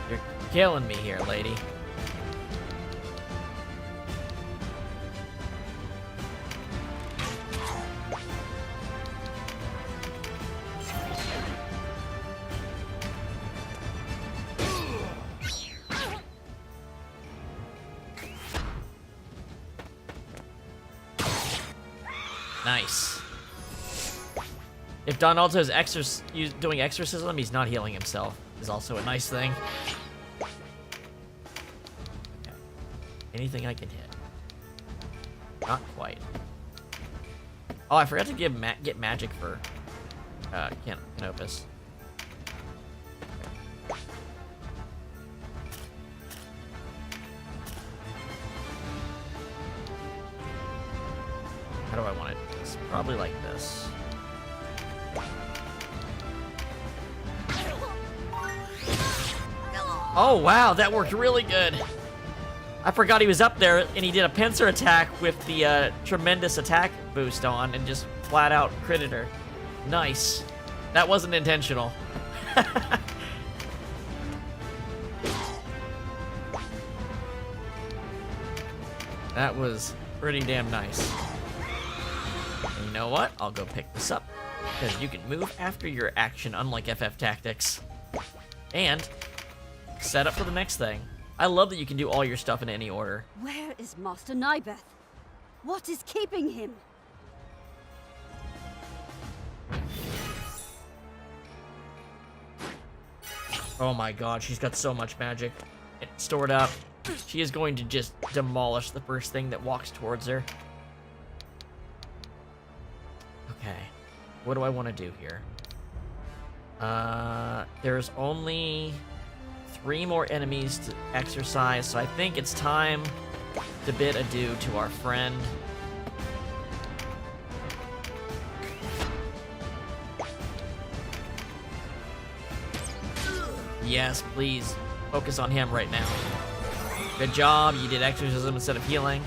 [SPEAKER 1] You're killing me here, lady. Nice. If Don Alto is doing exorcism, he's not healing himself. Is also a nice thing. Okay. Anything I can hit? Not quite. Oh, I forgot to get magic for Canopus. How do I want it? It's probably like this. Oh wow, that worked really good. I forgot he was up there, and he did a pincer attack with the tremendous attack boost on, and just flat out critted her. Nice. That wasn't intentional. That was pretty damn nice. And you know what? I'll go pick this up, because you can move after your action, unlike FF Tactics. And set up for the next thing. I love that you can do all your stuff in any order.
[SPEAKER 16] Where is Master Nybeth? What is keeping him?
[SPEAKER 1] Oh my god, she's got so much magic stored up. She is going to just demolish the first thing that walks towards her. Okay, what do I want to do here? There's only 3 more enemies to exercise, so I think it's time to bid adieu to our friend. Yes, please. Focus on him right now. Good job, you did exorcism instead of healing.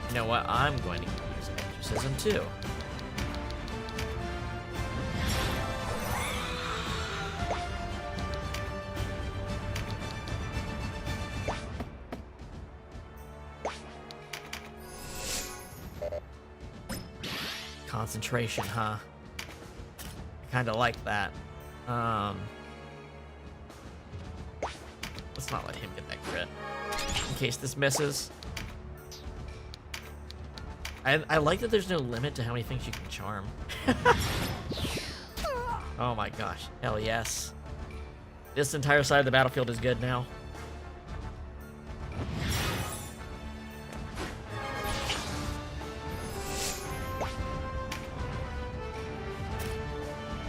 [SPEAKER 1] You know what? I'm going to use exorcism too. Concentration, huh? I kind of like that. Let's not let him get that crit. In case this misses. I like that there's no limit to how many things you can charm. Oh my gosh. Hell yes. This entire side of the battlefield is good now.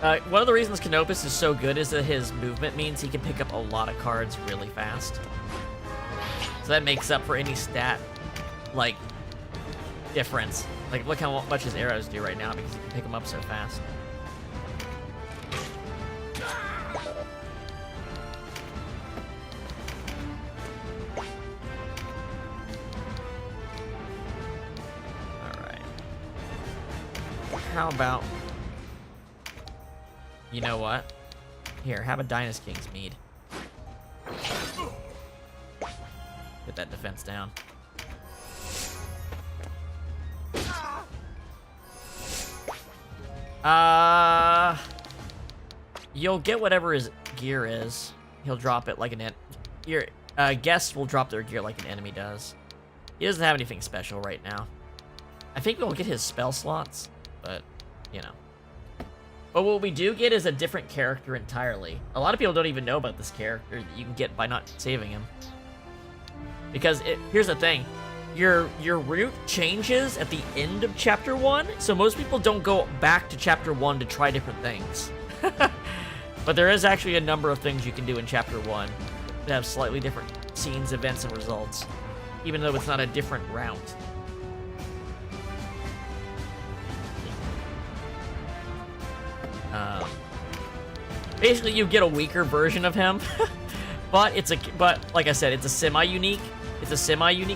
[SPEAKER 1] One of the reasons Canopus is so good is that his movement means he can pick up a lot of cards really fast. So that makes up for any stat, like, difference. Like, look how much his arrows do right now because he can pick them up so fast. Alright. How about... You know what? Here, have a Dynast King's Mead. Get that defense down. You'll get whatever his gear is. He'll drop it like an your guests will drop their gear like an enemy does. He doesn't have anything special right now. I think we'll get his spell slots, but you know. But what we do get is a different character entirely. A lot of people don't even know about this character that you can get by not saving him. Because here's the thing. Your route changes at the end of Chapter 1, so most people don't go back to Chapter 1 to try different things. But there is actually a number of things you can do in Chapter 1 that have slightly different scenes, events, and results, even though it's not a different route. Basically, you get a weaker version of him, but like I said, it's a semi-unique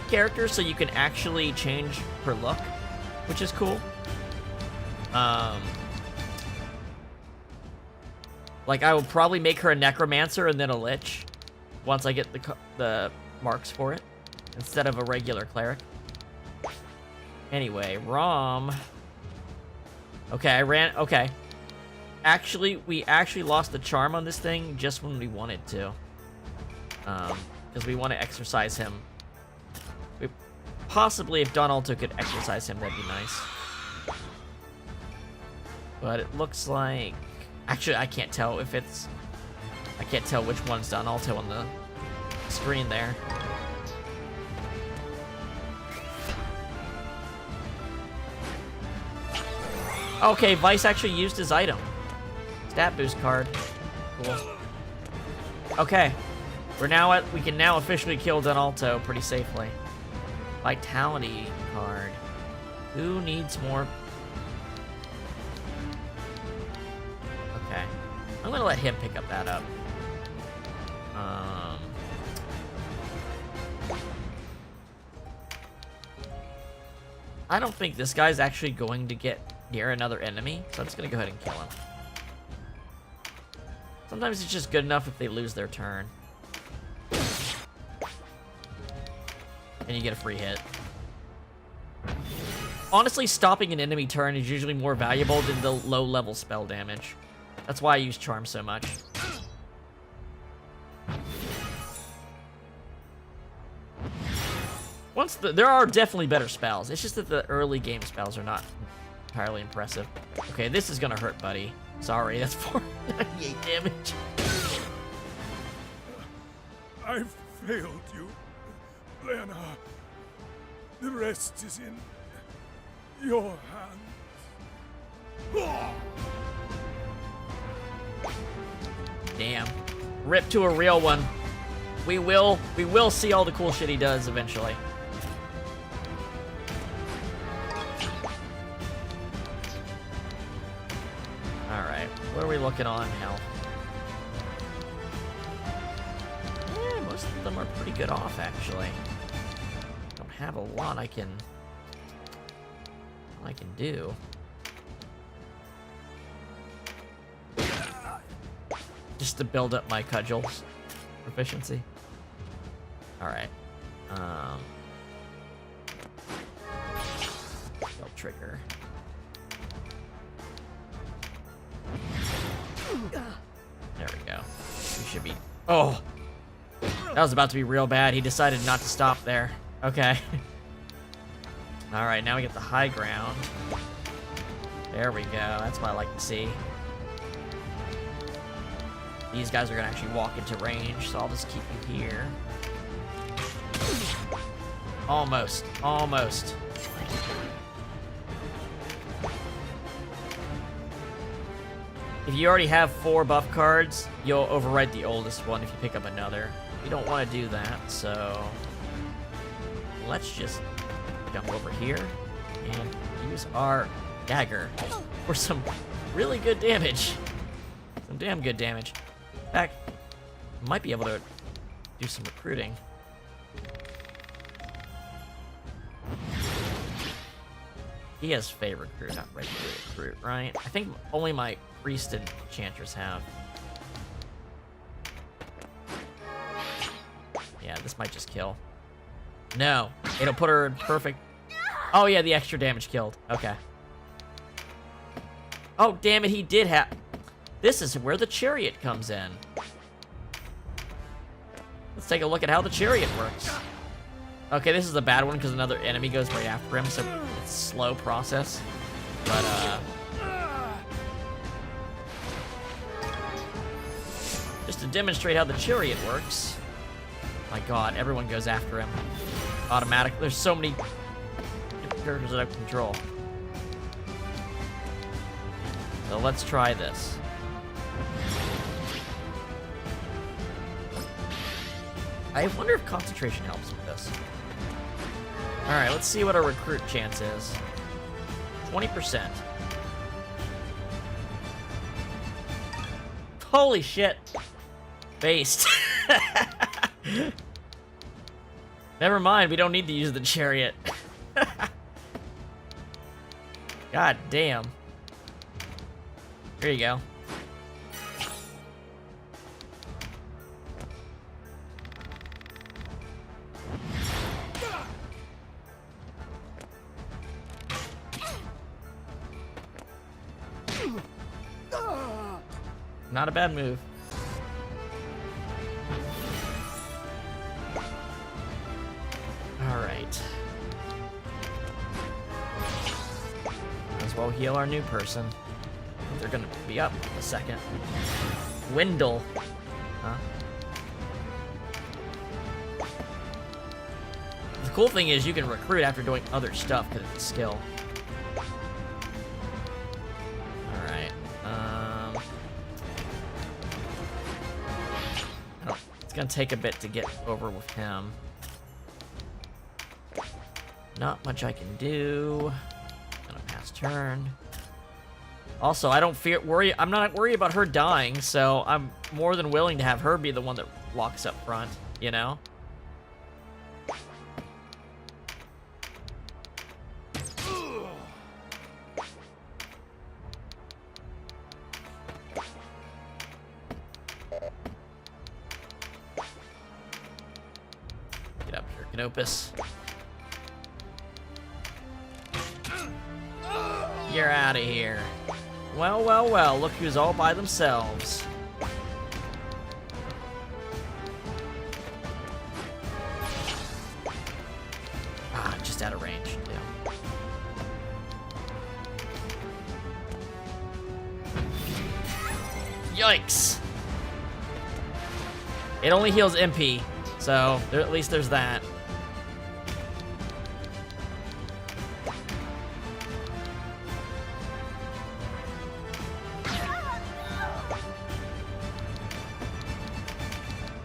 [SPEAKER 1] character, so you can actually change her look, which is cool. Like I will probably make her a necromancer and then a lich once I get the marks for it, instead of a regular cleric. Anyway, Rom. Okay, okay. We actually lost the charm on this thing just when we wanted to. Because we want to exercise him. Possibly if Don Alto could exercise him, that'd be nice. But it looks like... Actually, I can't tell if it's... I can't tell which one's Don Alto on the screen there. Okay, Vice actually used his item. Stat boost card. Cool. Okay. We can now officially kill Don Alto pretty safely. Vitality card. Who needs more? Okay. I'm gonna let him pick up that up. I don't think this guy's actually going to get near another enemy, so I'm just gonna go ahead and kill him. Sometimes it's just good enough if they lose their turn. And you get a free hit. Honestly, stopping an enemy turn is usually more valuable than the low-level spell damage. That's why I use Charm so much. There are definitely better spells. It's just that the early game spells are not entirely impressive. Okay, this is gonna hurt, buddy. Sorry, that's 498 damage.
[SPEAKER 11] I've failed you, Lena. The rest is in your hands.
[SPEAKER 1] Damn. Rip to a real one. We will see all the cool shit he does eventually. Alright, what are we looking on health? Yeah, most of them are pretty good off, actually. Don't have a lot I can do. Just to build up my cudgel proficiency. Alright. Spell trigger. There we go. We should be... Oh! That was about to be real bad. He decided not to stop there. Okay. Alright, now we get the high ground. There we go. That's what I like to see. These guys are going to actually walk into range, so I'll just keep you here. Almost. Almost. if you already have 4 buff cards, you'll overwrite the oldest one if you pick up another. You don't want to do that, so let's just jump over here and use our dagger for some really good damage. Some damn good damage. In fact, might be able to do some recruiting. He has Fey recruit, not regular recruit, right? I think only my priest and enchanters have. Yeah, this might just kill. No, it'll put her in perfect. Oh yeah, the extra damage killed. Okay. Oh damn it, he did have. This is where the chariot comes in. Let's take a look at how the chariot works. Okay, this is a bad one because another enemy goes right after him, so it's a slow process. But just to demonstrate how the chariot works. My God, everyone goes after him. Automatic. There's so many characters out of control. So let's try this. I wonder if concentration helps with this. Alright, let's see what our recruit chance is. 20%. Holy shit. Based. Never mind, we don't need to use the chariot. God damn. Here you go. Not a bad move. Alright. Might as well heal our new person. They're gonna be up in a second. Wendell. Huh? The cool thing is you can recruit after doing other stuff because it's a skill. Alright. It's gonna take a bit to get over with him. Not much I can do. Gonna pass turn. Also, I don't worry. I'm not worried about her dying, so I'm more than willing to have her be the one that walks up front. You know. Get up here, Canopus. You're out of here. Well, well, well, look who's all by themselves. Ah, just out of range. Yeah. Yikes. It only heals MP, so at least there's that.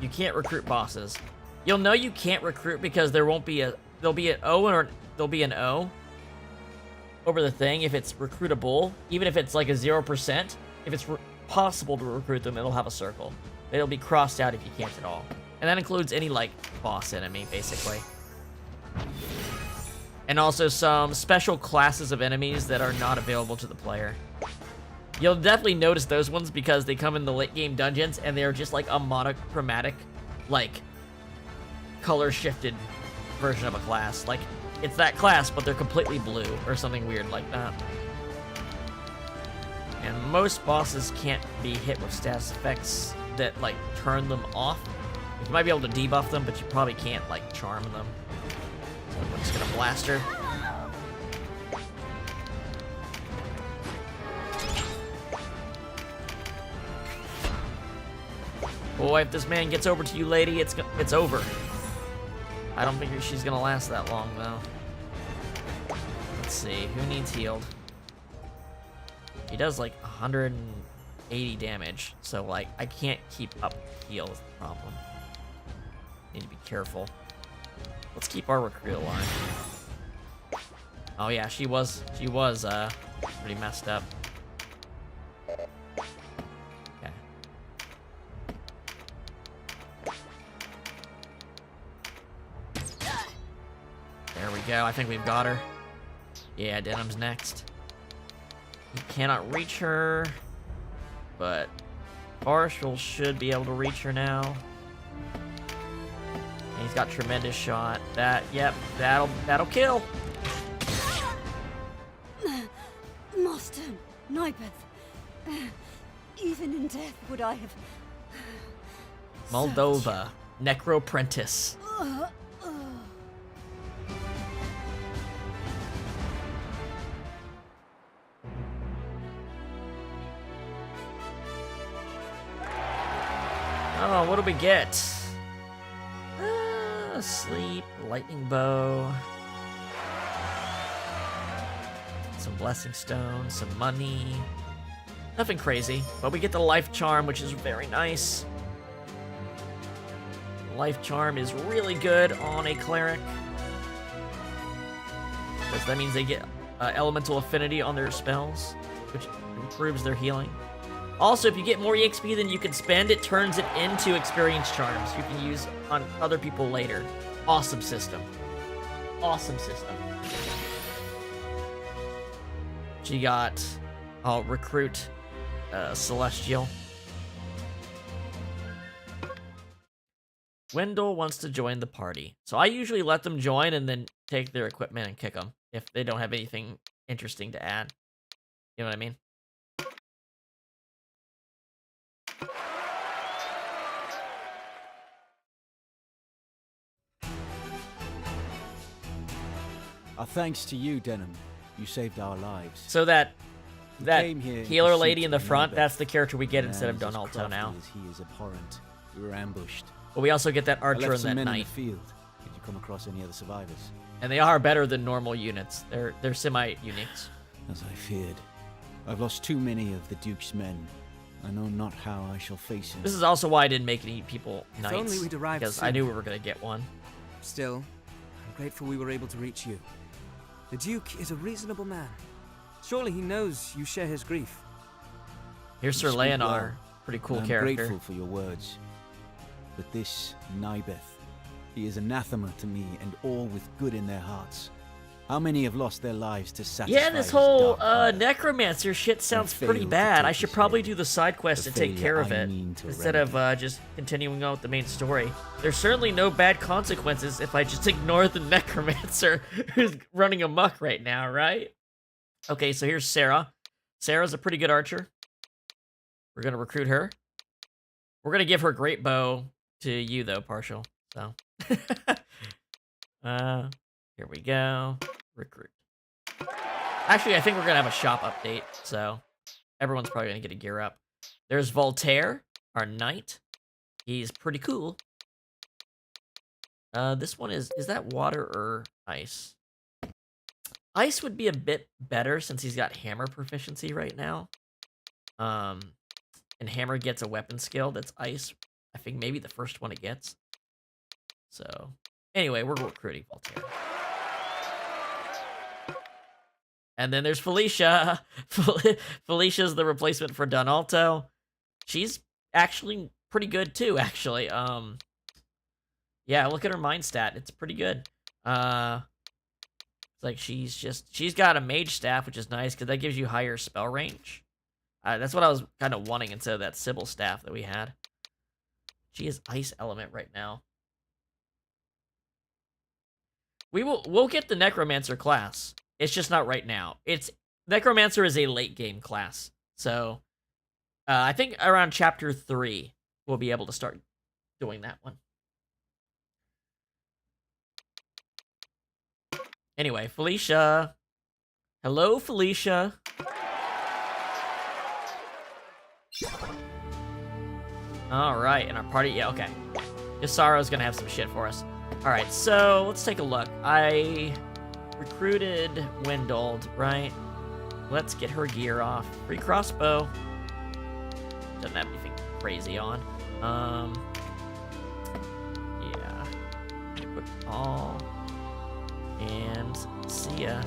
[SPEAKER 1] You can't recruit bosses. You'll know you can't recruit because there'll be an O or there'll be an O over the thing if it's recruitable, even if it's like a 0%. If it's possible to recruit them, it'll have a circle. It'll be crossed out if you can't at all. And that includes any like boss enemy, basically. And also some special classes of enemies that are not available to the player. You'll definitely notice those ones because they come in the late game dungeons and they're just like a monochromatic, like, color shifted version of a class. Like, it's that class, but they're completely blue or something weird like that. And most bosses can't be hit with status effects that, like, turn them off. You might be able to debuff them, but you probably can't, like, charm them. So we're just gonna blast her. Boy, if this man gets over to you, lady, it's over. I don't think she's gonna last that long, though. Let's see, who needs healed? He does like 180 80 damage, so like I can't keep up heal is the problem. Need to be careful. Let's keep our recruit alive. Oh yeah, she was pretty messed up. Okay. There we go. I think we've got her. Yeah, Denim's next. He cannot reach her, but Marshall should be able to reach her now. And he's got tremendous shot. Yep, that'll kill.
[SPEAKER 16] Master Nibeth, even in death would I have...
[SPEAKER 1] Moldova, Necroprentice. Oh, what do we get? Sleep, lightning bow, some blessing stone, some money. Nothing crazy, but we get the life charm, which is very nice. Life charm is really good on a cleric, because that means they get elemental affinity on their spells, which improves their healing. Also, if you get more EXP than you can spend, it turns it into experience charms you can use on other people later. Awesome system. Awesome system. She got... I'll recruit Celestial. Wendell wants to join the party. So I usually let them join and then take their equipment and kick them if they don't have anything interesting to add. You know what I mean?
[SPEAKER 17] Our thanks to you, Denim. You saved our lives.
[SPEAKER 1] So that
[SPEAKER 17] came here
[SPEAKER 1] healer
[SPEAKER 17] in
[SPEAKER 1] lady in the
[SPEAKER 17] pursuit of
[SPEAKER 1] front,
[SPEAKER 17] Nibeth.
[SPEAKER 1] that's the character we get
[SPEAKER 17] Man
[SPEAKER 1] instead of
[SPEAKER 17] is as
[SPEAKER 1] Donalto
[SPEAKER 17] crafty
[SPEAKER 1] now.
[SPEAKER 17] as he is abhorrent. We were ambushed.
[SPEAKER 1] But we also get that
[SPEAKER 17] I
[SPEAKER 1] archer
[SPEAKER 17] left
[SPEAKER 1] in
[SPEAKER 17] some
[SPEAKER 1] that
[SPEAKER 17] men in
[SPEAKER 1] knight.
[SPEAKER 17] the field. Did you come across any other survivors?
[SPEAKER 1] And they are better than normal units. They're semi-uniques.
[SPEAKER 17] As I feared. I've lost too many of the Duke's men. I know not how I shall face him.
[SPEAKER 1] This is also why I didn't make any people
[SPEAKER 5] If
[SPEAKER 1] knights.
[SPEAKER 5] only we'd arrived
[SPEAKER 1] because I
[SPEAKER 5] sooner.
[SPEAKER 1] knew we were going to get one.
[SPEAKER 5] Still, I'm grateful we were able to reach you. The Duke is a reasonable man. Surely he knows you share his grief.
[SPEAKER 1] Here's Sir
[SPEAKER 17] You speak
[SPEAKER 1] Leonar.
[SPEAKER 17] well.
[SPEAKER 1] Pretty cool
[SPEAKER 17] I'm
[SPEAKER 1] character.
[SPEAKER 17] grateful for your words. But this Nibeth, he is anathema to me and all with good in their hearts. How many have lost their lives to satisfy
[SPEAKER 1] Yeah, this
[SPEAKER 17] his
[SPEAKER 1] whole
[SPEAKER 17] dark
[SPEAKER 1] necromancer shit sounds
[SPEAKER 17] failed
[SPEAKER 1] pretty
[SPEAKER 17] to
[SPEAKER 1] bad.
[SPEAKER 17] take
[SPEAKER 1] I should
[SPEAKER 17] his
[SPEAKER 1] probably do the side quest
[SPEAKER 17] The
[SPEAKER 1] and take
[SPEAKER 17] failure
[SPEAKER 1] care of
[SPEAKER 17] I
[SPEAKER 1] it
[SPEAKER 17] mean to
[SPEAKER 1] instead of just continuing on with the main story. There's certainly no bad consequences if I just ignore the necromancer who's running amok right now, right? Okay, so here's Sarah. Sarah's a pretty good archer. We're gonna recruit her. We're gonna give her great bow to you though, Partial. So here we go. Recruit. Actually, I think we're gonna have a shop update, so everyone's probably gonna get a gear up. There's Voltaire, our knight. He's pretty cool. This one is that water or ice? Ice would be a bit better since he's got hammer proficiency right now. And hammer gets a weapon skill that's ice. I think maybe the first one it gets. So, anyway, we're recruiting Voltaire. And then there's Felicia. Felicia's the replacement for Donalto. She's actually pretty good too, actually. Yeah, look at her mind stat. It's pretty good. It's like she's got a mage staff, which is nice because that gives you higher spell range. That's what I was kind of wanting instead of that Sybil staff that we had. She is ice element right now. We'll get the Necromancer class. It's just not right now. Necromancer is a late game class. So I think around chapter 3 we'll be able to start doing that one. Anyway, Felicia. Hello, Felicia. Alright, and our party, yeah, okay. Krysaro's gonna have some shit for us. Alright, so let's take a look. I recruited Wendell, right? Let's get her gear off. Free crossbow. doesn't have anything crazy on. Yeah. Equip all. And see ya.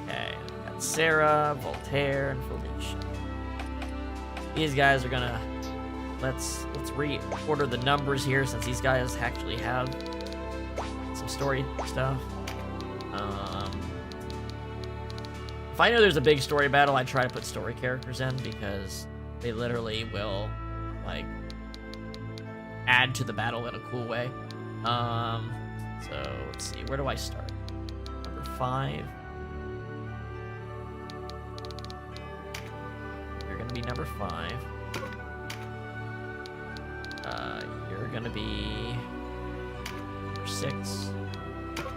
[SPEAKER 1] Okay, got Sarah, Voltaire, and Felicia. These guys are gonna let's reorder the numbers here since these guys actually have some story stuff. If I know there's a big story battle, I try to put story characters in because they literally will like add to the battle in a cool way. So let's see, where do I start? Number 5. You're gonna be number 5. You're gonna be number 6. Gonna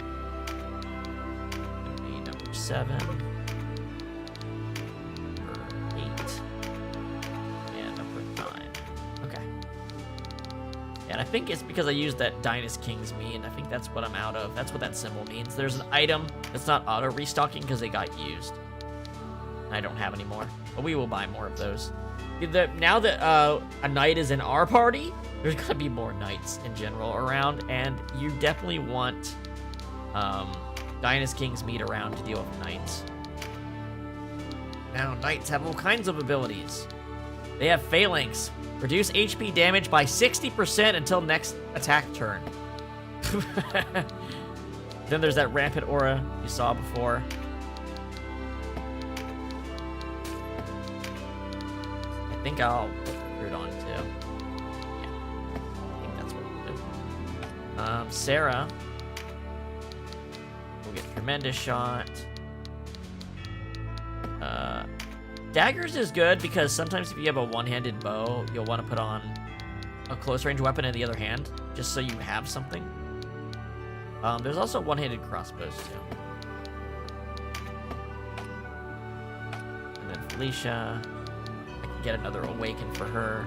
[SPEAKER 1] be number 7. Number 8. And number 9. Okay. And I think it's because I used that Dynast King's mean. I think that's what I'm out of. That's what that symbol means. There's an item that's not auto restocking because they got used. I don't have any more, but we will buy more of those. Now that a knight is in our party, there's gonna be more knights in general around, and you definitely want Dynast King's meat around to deal with knights. Now, knights have all kinds of abilities. They have phalanx. Reduce HP damage by 60% until next attack turn. Then there's that rampant aura you saw before. I think I'll put recruit on too. Yeah, I think that's what we'll do. Sarah will get tremendous shot. Daggers is good because sometimes if you have a one-handed bow, you'll want to put on a close-range weapon in the other hand, just so you have something. There's also one-handed crossbows too. And then Felicia, I can get another awaken for her.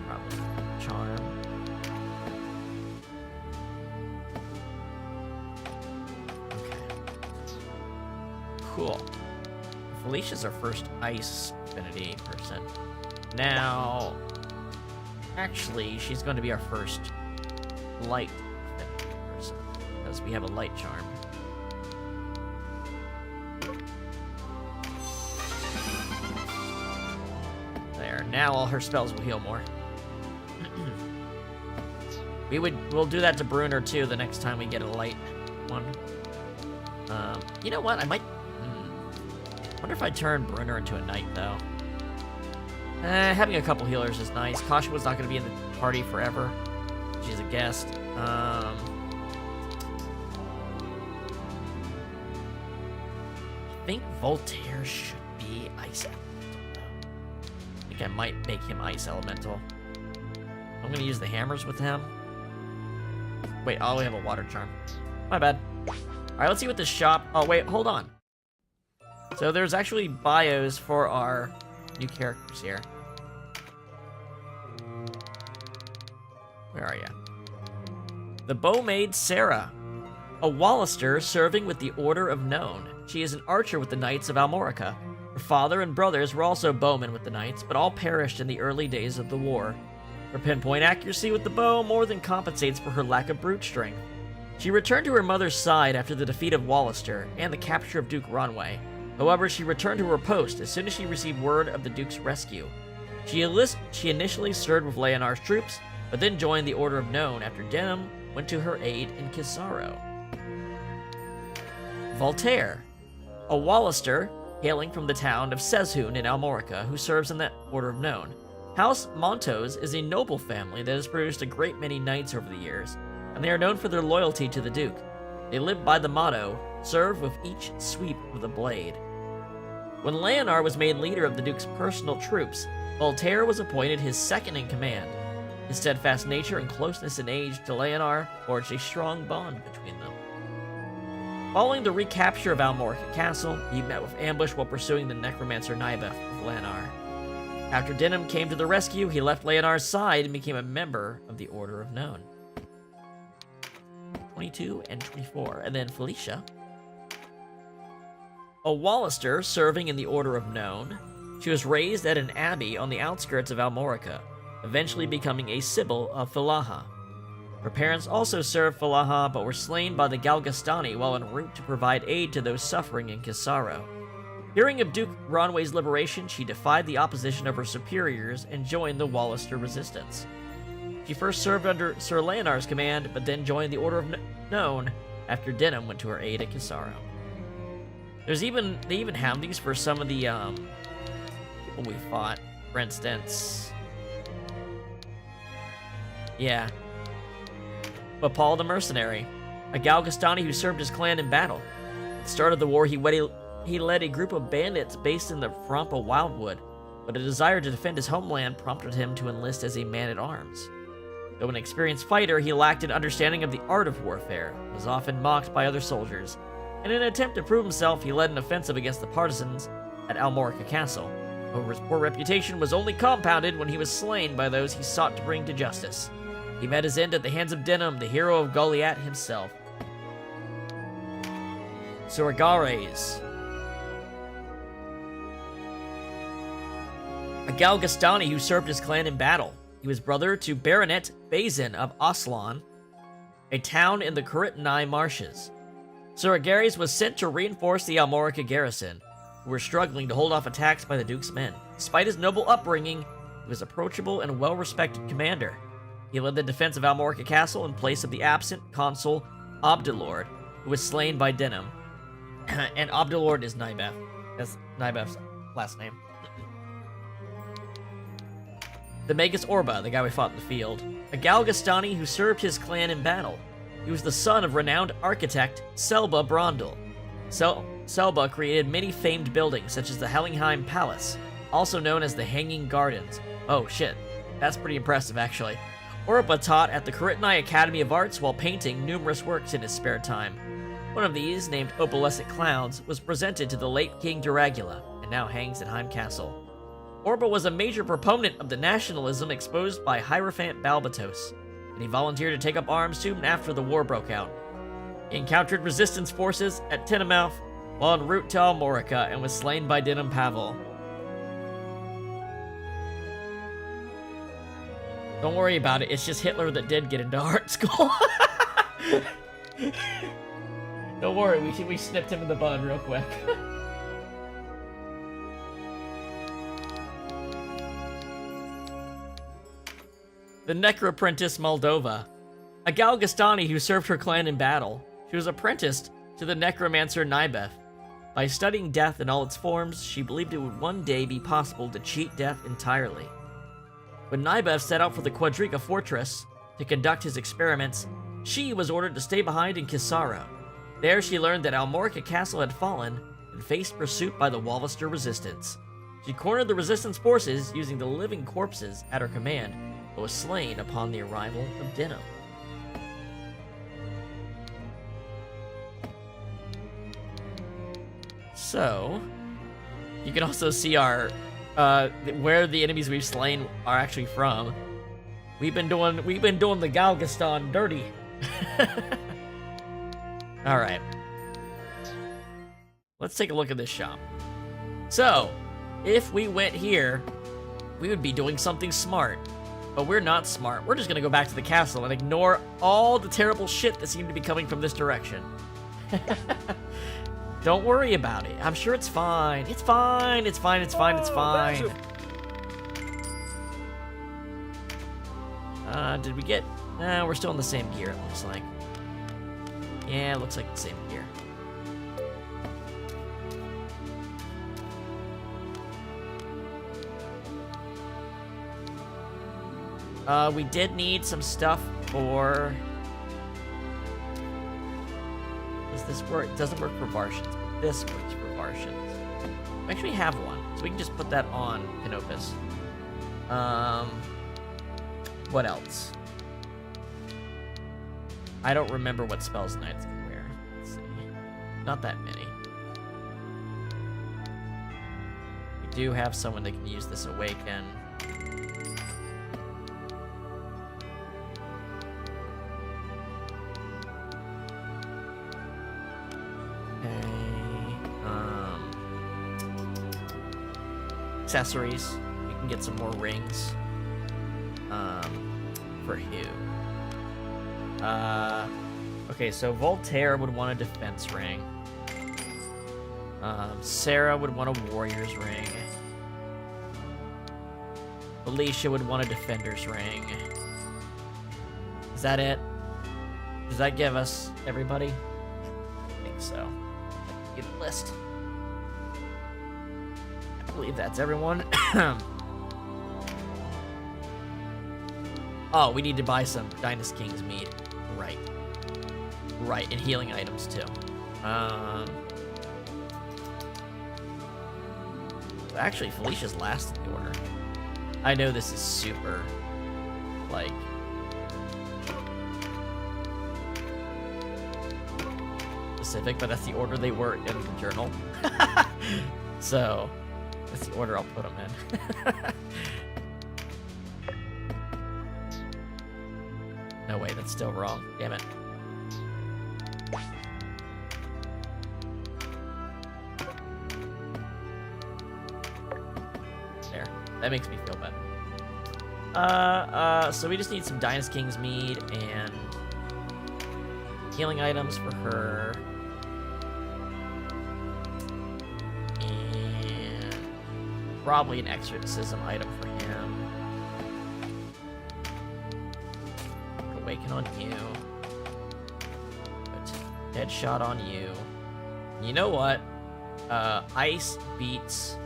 [SPEAKER 1] Probably charm. Cool. Felicia's our first ice affinity person. Now, actually, she's going to be our first light affinity person because we have a light charm. There. Now all her spells will heal more. We'll do that to Bruner too the next time we get a light one. You know what? I might. I wonder if I turn Bruner into a knight, though. Having a couple healers is nice. Kashua's not going to be in the party forever. She's a guest. I think Voltaire should be Ice Elemental, though. I think I might make him Ice Elemental. I'm going to use the hammers with him. Wait, oh, we have a water charm. My bad. Alright, let's see what this shop... Oh, wait, hold on. So there's actually bios for our new characters here. Where are you? The bowmaid Sarah, a Wallister serving with the Order of Known. She is an archer with the Knights of Almorica. Her father and brothers were also bowmen with the Knights, but all perished in the early days of the war. Her pinpoint accuracy with the bow more than compensates for her lack of brute strength. She returned to her mother's side after the defeat of Wallister and the capture of Duke Ronway. However, she returned to her post as soon as she received word of the Duke's rescue. She initially served with Leonar's troops, but then joined the Order of Known after Denham went to her aid in Krysaro. Voltaire, a Wallister hailing from the town of Sezhun in Almorica, who serves in the Order of Known. House Montos is a noble family that has produced a great many knights over the years, and they are known for their loyalty to the Duke. They live by the motto, serve with each sweep of the blade. When Leonard was made leader of the Duke's personal troops, Voltaire was appointed his second in command. His steadfast nature and closeness in age to Leonard forged a strong bond between them. Following the recapture of Almorica Castle, he met with ambush while pursuing the necromancer Nibeth with Leonard. After Denim came to the rescue, he left Leonar's side and became a member of the Order of Known. 22 and 24. And then Felicia. A Wallister serving in the Order of Known. She was raised at an abbey on the outskirts of Almorica, eventually becoming a Sibyl of Philaha. Her parents also served Philaha, but were slain by the Galgastani while en route to provide aid to those suffering in Krysaro. Hearing of Duke Ronway's liberation, she defied the opposition of her superiors and joined the Wallister resistance. She first served under Sir Leonar's command, but then joined the Order of Known after Denim went to her aid at Krysaro. They even have these for some of the people we fought. For instance, yeah, but Paul the Mercenary, a Galgastani who served his clan in battle. At the start of the war, he led a group of bandits based in the Frampa Wildwood, but a desire to defend his homeland prompted him to enlist as a man-at-arms. Though an experienced fighter, he lacked an understanding of the art of warfare, and was often mocked by other soldiers. In an attempt to prove himself, he led an offensive against the partisans at Almorica Castle. However, his poor reputation was only compounded when he was slain by those he sought to bring to justice. He met his end at the hands of Denim, the hero of Goliath himself. Suragares. A Galgastani who served his clan in battle. He was brother to Baronet Bazin of Aslan, a town in the Kuritani marshes. Suragares was sent to reinforce the Almorica garrison, who were struggling to hold off attacks by the Duke's men. Despite his noble upbringing, he was approachable and well-respected commander. He led the defense of Almorica Castle in place of the absent consul Abdelord, who was slain by Denim. And Abdelord is Nybeth. That's Nybeth's last name. The Magus Orba, the guy we fought in the field. A Galgastani who served his clan in battle. He was the son of renowned architect Selba Brondel. Selba created many famed buildings, such as the Hellingheim Palace, also known as the Hanging Gardens. Oh shit, that's pretty impressive actually. Orba taught at the Kuritani Academy of Arts while painting numerous works in his spare time. One of these, named Opalescent Clouds, was presented to the late King Duragula, and now hangs at Heim Castle. Orba was a major proponent of the nationalism exposed by Hierophant Balbatos, and he volunteered to take up arms soon after the war broke out. He encountered resistance forces at Tinamouth while en route to Almorica and was slain by Denim Pavel. Don't worry about it, it's just Hitler that did get into art school. Don't worry, we snipped him in the bud real quick. The Necroapprentice Moldova, a Galgastani who served her clan in battle. She was apprenticed to the necromancer Nybeth. By studying death in all its forms, she believed it would one day be possible to cheat death entirely. When Nybeth set out for the Quadriga fortress to conduct his experiments, she was ordered to stay behind in Krysaro. There she learned that Almorica Castle had fallen and faced pursuit by the Wallister resistance. She cornered the resistance forces using the living corpses at her command, but was slain upon the arrival of Denim. So, you can also see our where the enemies we've slain are actually from. We've been doing the Galgastan dirty. All right, let's take a look at this shop. So, if we went here, we would be doing something smart. But we're not smart. We're just gonna go back to the castle and ignore all the terrible shit that seemed to be coming from this direction. Don't worry about it. I'm sure it's fine. It's fine. It's fine. It's fine. It's fine. Did we get... No, we're still in the same gear, it looks like. Yeah, it looks like the same gear. We did need some stuff for... Does this work? It doesn't work for Vartians, but this works for Vartians. We actually have one, so we can just put that on Canopus. What else? I don't remember what spells knights can wear. Let's see. Not that many. We do have someone that can use this awaken. Accessories. We can get some more rings. For Hugh. Okay, so Voltaire would want a defense ring. Sarah would want a warrior's ring. Alicia would want a defender's ring. Is that it? Does that give us everybody? I think so. Get a list. I believe that's everyone. Oh, we need to buy some Dynast King's mead. Right. Right, and healing items too. Actually, Felicia's last in the order. I know this is super, like, specific, but that's the order they were in the journal. So, that's the order I'll put them in. No, wait, that's still wrong. Damn it. There. That makes me feel better. So we just need some Dynast King's mead and healing items for her. And probably an exorcism item for him. Awaken on you. Put Deadshot on you. You know what? Ice beats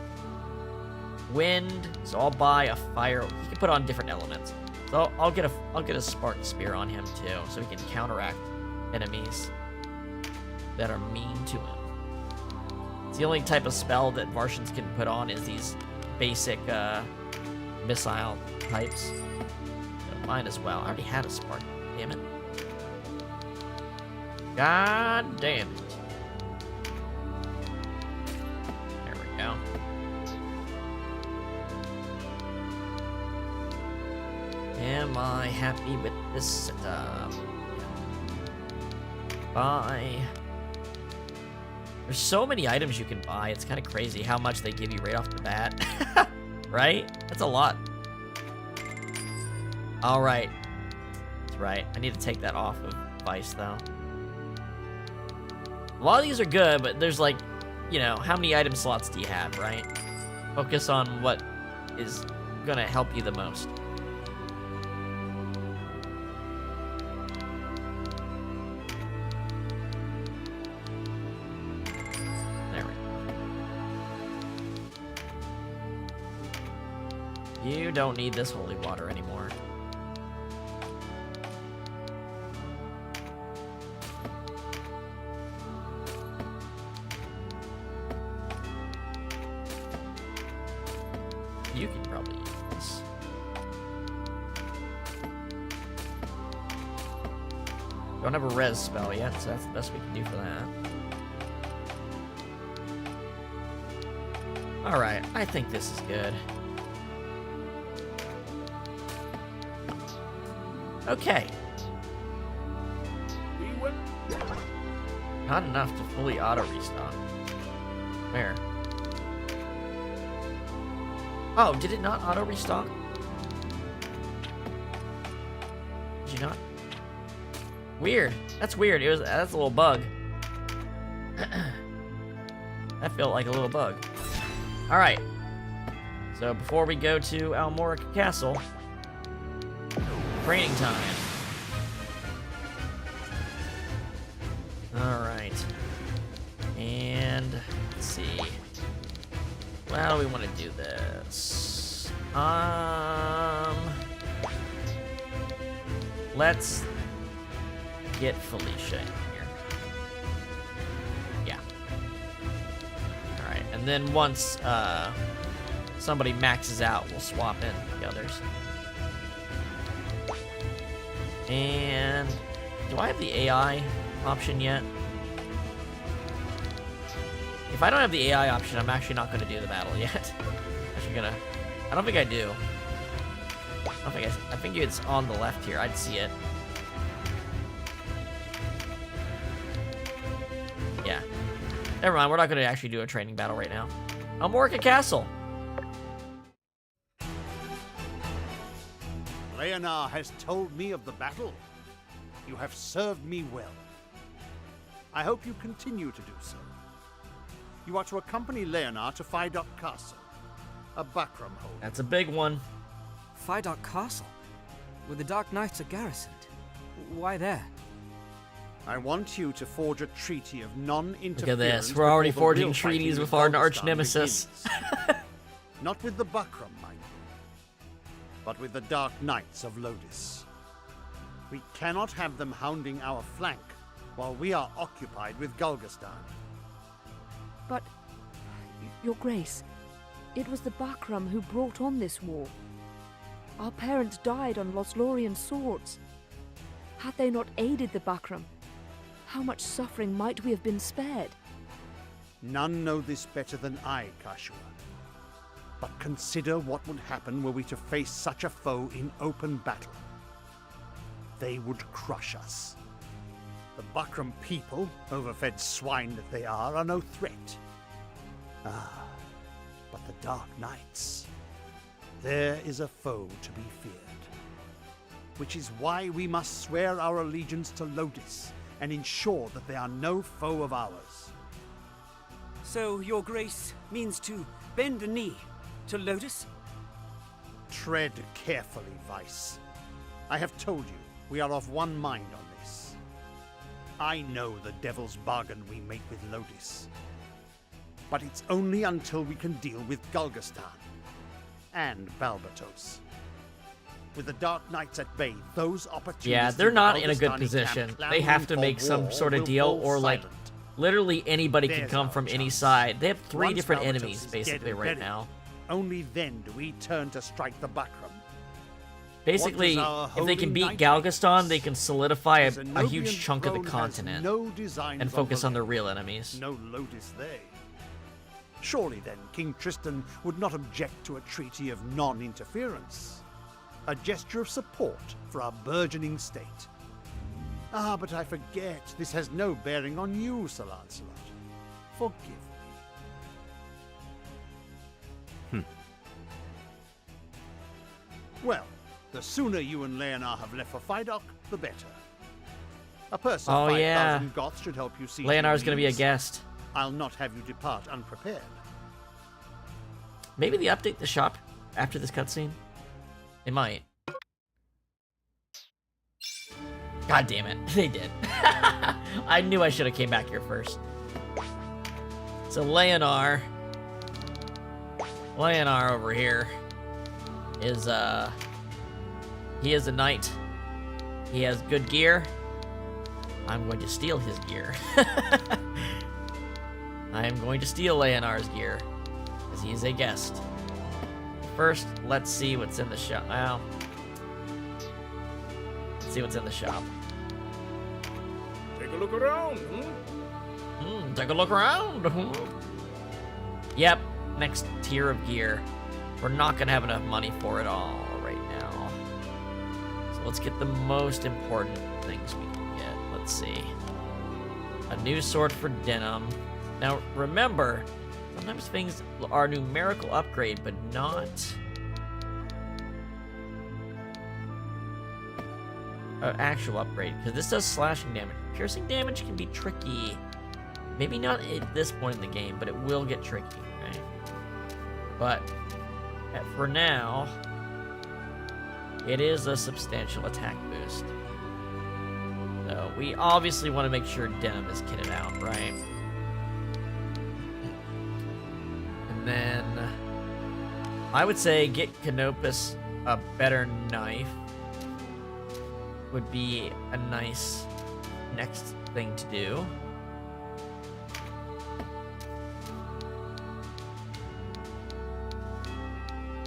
[SPEAKER 1] wind, so I'll buy a fire. He can put on different elements. So I'll get a Spartan Spear on him too, so he can counteract enemies that are mean to him. It's the only type of spell that Martians can put on is these basic missile types. So mine as well. I already had a Spartan. Damn it. God damn it. There we go. Am I happy with this setup? Buy. There's so many items you can buy. It's kind of crazy how much they give you right off the bat. Right? That's a lot. Alright. That's right. I need to take that off of Vice, though. A lot of these are good, but there's like, you know, how many item slots do you have, right? Focus on what is gonna help you the most. There we go. You don't need this holy water anymore. You can probably use this. Don't have a res spell yet, so that's the best we can do for that. Alright, I think this is good. Okay. Not enough to fully auto restock. Where? Oh, did it not auto restock? Did you not? Weird. That's weird. That's a little bug. That felt like a little bug. All right. So before we go to Almoric Castle, training time. All right. And let's see. Well, we want to do this. Let's get Felicia in here. Yeah. All right, and then once somebody maxes out, we'll swap in the others. And do I have the AI option yet? If I don't have the AI option, I'm actually not gonna do the battle yet. Actually gonna. I don't think I do. I think it's on the left here. I'd see it. Yeah. Never mind. We're not gonna actually do a training battle right now. Almorica Castle.
[SPEAKER 13] Leonard has told me of the battle. You have served me well. I hope you continue to do so. You are to accompany Leonard to Phidoch Castle, a Bakram hold.
[SPEAKER 1] That's a big one.
[SPEAKER 5] Phidoch Castle, where the Dark Knights are garrisoned. Why there?
[SPEAKER 13] I want you to forge a treaty of non-interference.
[SPEAKER 1] Look at this. We're already forging treaties with our arch nemesis.
[SPEAKER 13] Not with the Bakram, mind you, but with the Dark Knights of Lodis. We cannot have them hounding our flank while we are occupied with Gulgastan.
[SPEAKER 2] But, Your Grace, it was the Bakram who brought on this war. Our parents died on Loslorian swords. Had they not aided the Bakram, how much suffering might we have been spared?
[SPEAKER 13] None know this better than I, Kashua. But consider what would happen were we to face such a foe in open battle. They would crush us. The Bakram people, overfed swine that they are no threat. Ah, but the Dark Knights, there is a foe to be feared. Which is why we must swear our allegiance to Lodis and ensure that they are no foe of ours.
[SPEAKER 4] So, Your Grace means to bend the knee to Lodis?
[SPEAKER 13] Tread carefully, Vice. I have told you, we are of one mind on this. I know the devil's bargain we make with Lodis. But it's only until we can deal with Gulgastan and Balbatos. With the Dark Knights at bay, those opportunities...
[SPEAKER 1] Yeah, they're not in a good position. They have to make some sort of deal, or like, literally anybody can come from any side. They have three different enemies, basically, right now.
[SPEAKER 13] Only then do we turn to strike the Bakram.
[SPEAKER 1] Basically, if they can beat Galgaston, they can solidify a huge chunk of the continent and focus on their real enemies.
[SPEAKER 13] No Lodis they. Surely then, King Tristan would not object to a treaty of non-interference. A gesture of support for our burgeoning state. Ah, but I forget, this has no bearing on you, Sir Lancelot. Forgive me. Well, the sooner you and Leonard have left for Phidoch, the better. A purse of 5,000 Goths should help you see.
[SPEAKER 1] Leonard's gonna be a guest.
[SPEAKER 13] I'll not have you depart unprepared.
[SPEAKER 1] Maybe they update the shop after this cutscene. They might. God damn it, they did. I knew I should have came back here first. So Leonard over here is he is a knight. He has good gear. I'm going to steal his gear. I am going to steal Leonard's gear, because he is a guest. First, let's see what's in the shop. Well, let's see what's in the shop.
[SPEAKER 11] Take a look around.
[SPEAKER 1] Take a look around. Yep, next tier of gear. We're not gonna have enough money for it all right now. So let's get the most important things we can get. Let's see. A new sword for Denim. Now remember, sometimes things are numerical upgrade, but not an actual upgrade, because this does slashing damage. Piercing damage can be tricky. Maybe not at this point in the game, but it will get tricky, right? But for now, it is a substantial attack boost. So we obviously want to make sure Denim is kitted out, right? And then I would say get Canopus a better knife would be a nice next thing to do.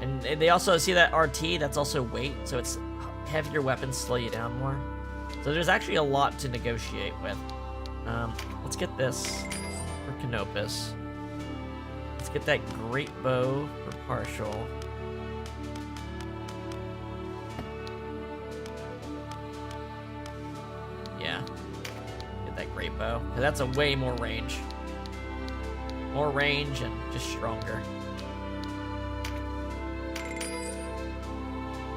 [SPEAKER 1] And they also see that RT, that's also weight, so it's heavier weapons slow you down more. So there's actually a lot to negotiate with. Let's get this for Canopus. Let's get that great bow for partial. Yeah. Get that great bow. 'Cause that's a way more range. More range and just stronger.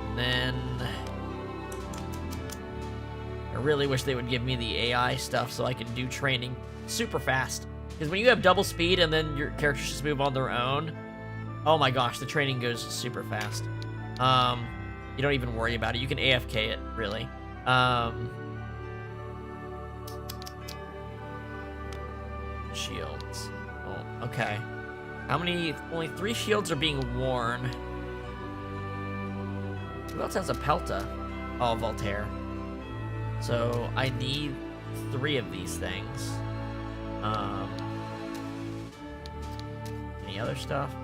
[SPEAKER 1] And then I really wish they would give me the AI stuff so I can do training super fast. Because when you have double speed and then your characters just move on their own, oh my gosh, the training goes super fast. You don't even worry about it. You can AFK it, really. Shields. Oh, okay. How many? Only 3 shields are being worn. Who else has a Pelta? Oh, Voltaire. So I need 3 of these things. Any other stuff?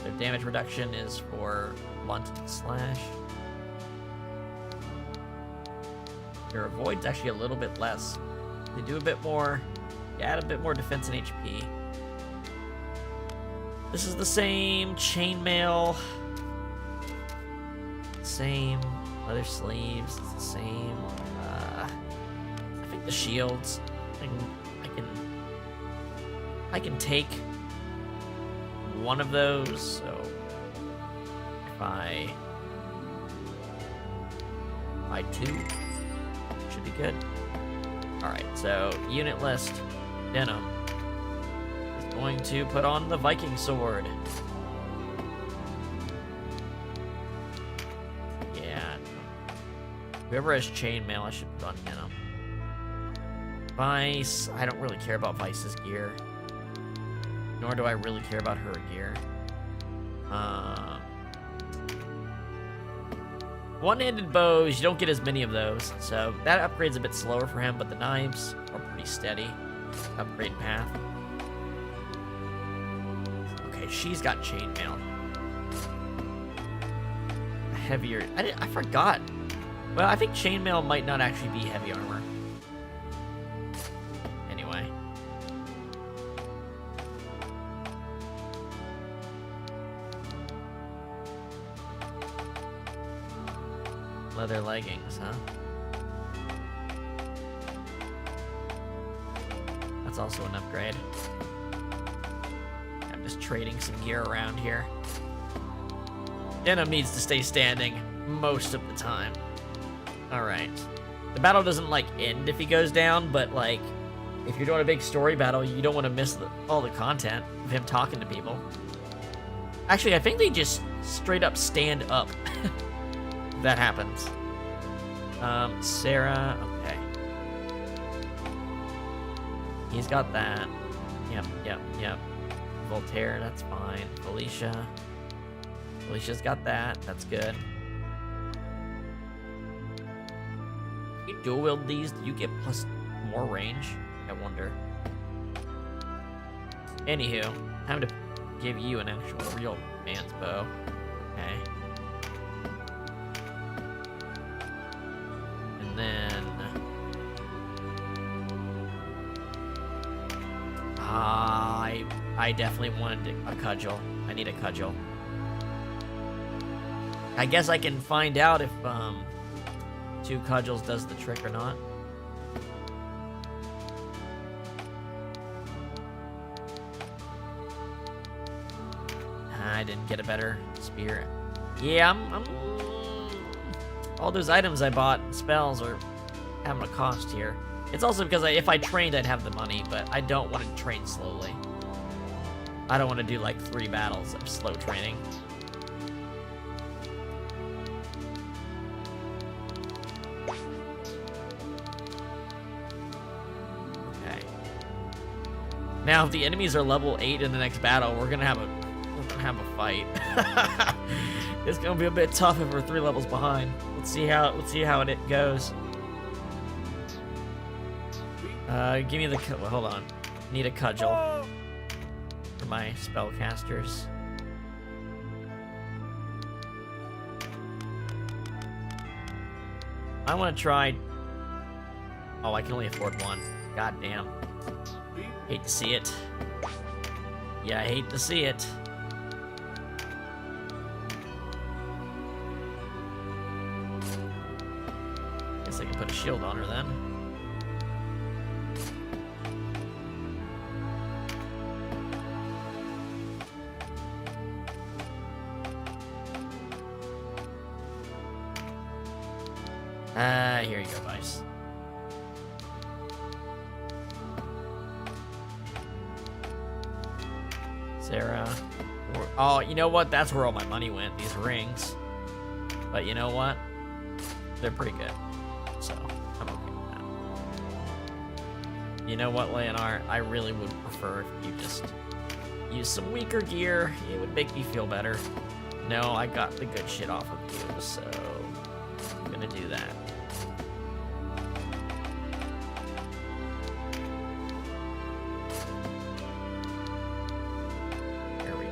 [SPEAKER 1] Their damage reduction is for blunt and slash. Their avoid's actually a little bit less. They do a bit more. Add a bit more defense and HP. This is the same chainmail. Same leather sleeves. It's the same. I think the shields. I can take one of those. So if I buy 2, should be good. All right. So unit list. Denim is going to put on the Viking sword. Yeah. Whoever has chainmail, I should put on Denim. Vice, I don't really care about Vice's gear. Nor do I really care about her gear. One-handed bows, you don't get as many of those. So that upgrade's a bit slower for him, but the knives are pretty steady. Upgrade path. Okay, she's got chainmail. Heavier. I forgot. Well, I think chainmail might not actually be heavy armor. Anyway. Leather leggings, huh? That's also an upgrade. I'm just trading some gear around here. Denim needs to stay standing most of the time. Alright. The battle doesn't, like, end if he goes down, but, like, if you're doing a big story battle, you don't want to miss all the content of him talking to people. Actually, I think they just straight up stand up. If that happens. Sarah, okay. He's got that. Yep. Voltaire, that's fine. Felicia's got that. That's good. If you dual wield these, do you get plus more range? I wonder. Anywho, time to give you an actual real man's bow. Okay. And then I definitely wanted a cudgel. I need a cudgel. I guess I can find out if 2 cudgels does the trick or not. I didn't get a better spear. Yeah, I'm all those items I bought, spells, are having a cost here. It's also because if I trained, I'd have the money, but I don't want to train slowly. I don't want to do like 3 battles of slow training. Okay. Now, if the enemies are level 8 in the next battle, we're gonna have a fight. It's gonna be a bit tough if we're 3 levels behind. Let's see how it goes. Give me the well, hold on. Need a cudgel for my spellcasters. I want to try. Oh, I can only afford 1. God damn. Hate to see it. Yeah, I hate to see it. Guess I can put a shield on her then. Here you go, Vice. Sarah. Oh, you know what? That's where all my money went, these rings. But you know what? They're pretty good. So, I'm okay with that. You know what, Leonard? I really would prefer if you just use some weaker gear. It would make me feel better. No, I got the good shit off of you, so I'm gonna do that.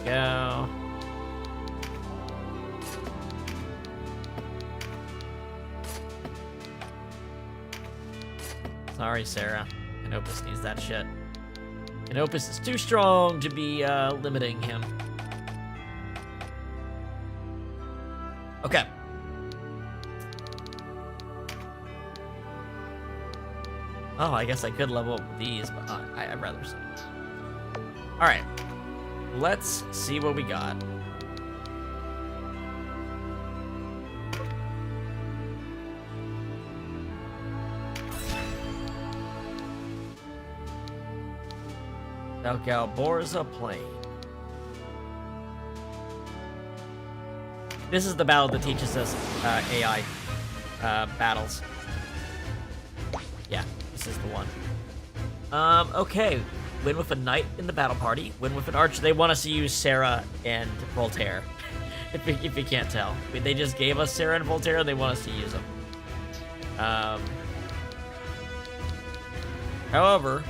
[SPEAKER 1] Go. Sorry, Sarah. Canopus needs that shit. Canopus is too strong to be limiting him. Okay. Oh, I guess I could level up these, but I'd rather see. Alright. Let's see what we got. Valgalborza Plain. This is the battle that teaches us AI battles. Yeah, this is the one. Okay. Win with a knight in the battle party. Win with an archer. They want us to use Sarah and Voltaire. if you can't tell. They just gave us Sarah and Voltaire, and they want us to use them. However,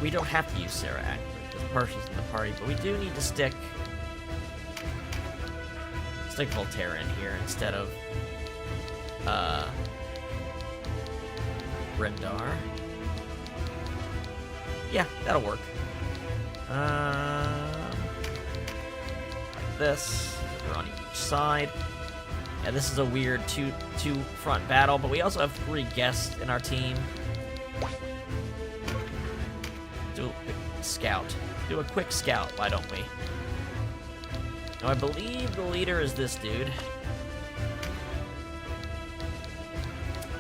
[SPEAKER 1] we don't have to use Sarah actually, because Partial's in the party, but we do need to stick Voltaire in here instead of Rendar. Yeah, that'll work. Like this. We're on each side. Yeah, this is a weird two front battle, but we also have 3 guests in our team. Do a quick scout. Do a quick scout, why don't we? Now, I believe the leader is this dude.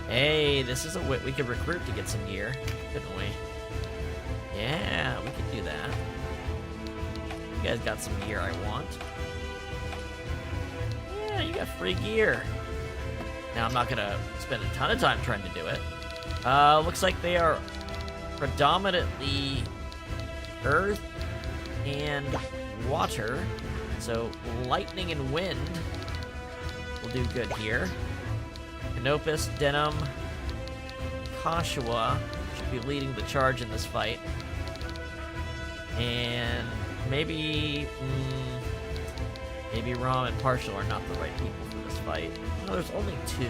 [SPEAKER 1] Hey, this is a way we could recruit to get some gear, couldn't we? Yeah, we could do that. You guys got some gear I want. Yeah, you got free gear. Now, I'm not gonna spend a ton of time trying to do it. Looks like they are predominantly earth and water. So, lightning and wind will do good here. Canopus, Denim, Kashua should be leading the charge in this fight. And maybe Rom and Partial are not the right people for this fight. No, there's only 2.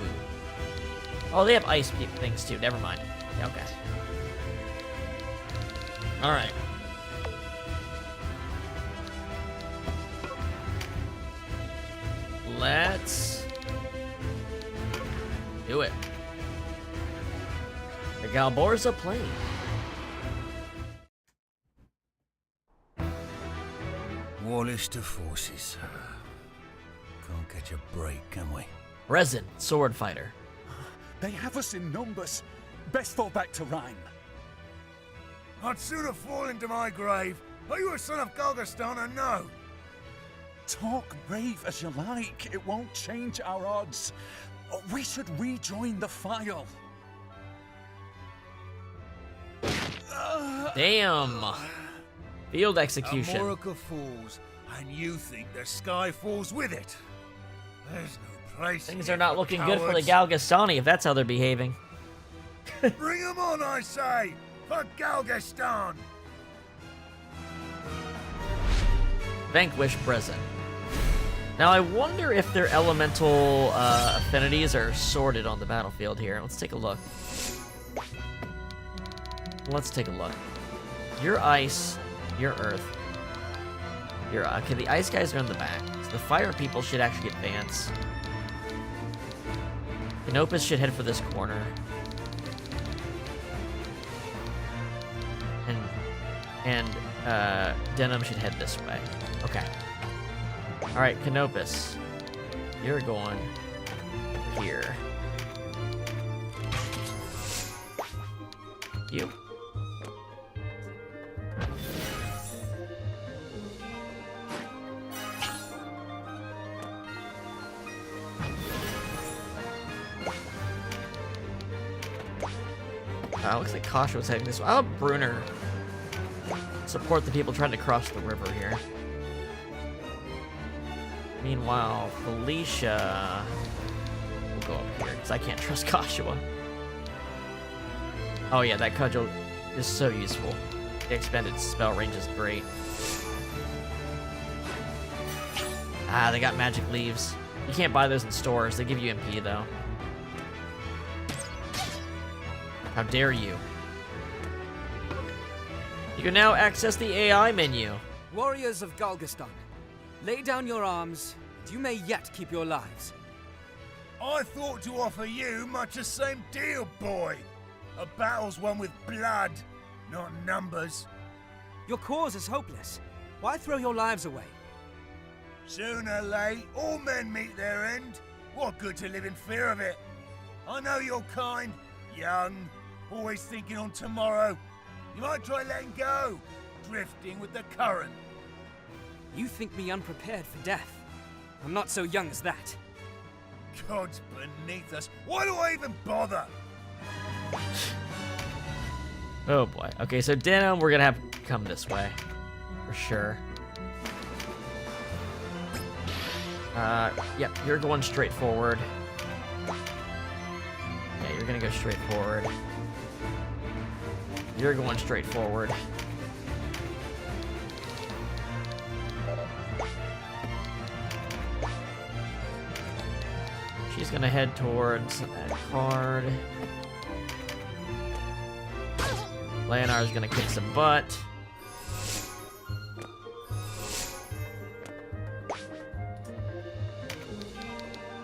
[SPEAKER 1] Oh, they have ice things too. Never mind. Yeah, okay. All right. Let's do it. The Galborza Plain.
[SPEAKER 10] Warlister forces. Can't catch a break, can we?
[SPEAKER 1] Resin, sword fighter.
[SPEAKER 18] They have us in numbers. Best fall back to Rhyme.
[SPEAKER 11] I'd sooner fall into my grave. Are you a son of Galgaston or no?
[SPEAKER 18] Talk brave as you like. It won't change our odds. We should rejoin the file.
[SPEAKER 1] Damn. Field execution.
[SPEAKER 11] Amorica falls, and you think the sky falls with it. There's no place.
[SPEAKER 1] Things are not looking good for the Galgastani if that's how they're behaving.
[SPEAKER 11] Bring them on, I say, for Galgaston.
[SPEAKER 1] Vanquish Brezin. Now I wonder if their elemental affinities are sorted on the battlefield here. Let's take a look. Let's take a look. You're ice, you're earth. Here, okay, the ice guys are in the back. So the fire people should actually advance. Canopus should head for this corner. And Denim should head this way. Okay. Alright, Canopus. You're going here. You. Looks like Kasha was heading this way. I'll have Brunner support the people trying to cross the river here. Meanwhile, Felicia will go up here, because I can't trust Kasha. Oh yeah, that cudgel is so useful. The expended spell range is great. Ah, they got magic leaves. You can't buy those in stores. They give you MP, though. How dare you? You can now access the AI menu.
[SPEAKER 5] Warriors of Galgastan, lay down your arms, and you may yet keep your lives.
[SPEAKER 19] I thought to offer you much the same deal, boy. A battle's won with blood, not numbers.
[SPEAKER 5] Your cause is hopeless. Why throw your lives away?
[SPEAKER 19] Sooner or late, all men meet their end. What good to live in fear of it? I know you're kind, young, always thinking on tomorrow. You might try letting go, drifting with the current.
[SPEAKER 5] You think me unprepared for death. I'm not so young as that.
[SPEAKER 19] God's beneath us. Why do I even bother?
[SPEAKER 1] Oh boy. Okay, so Denim, we're gonna have to come this way. For sure. Yep, you're going straight forward. Yeah, you're gonna go straight forward. You're going straight forward. She's gonna head towards that card. Leonar's gonna kick some butt.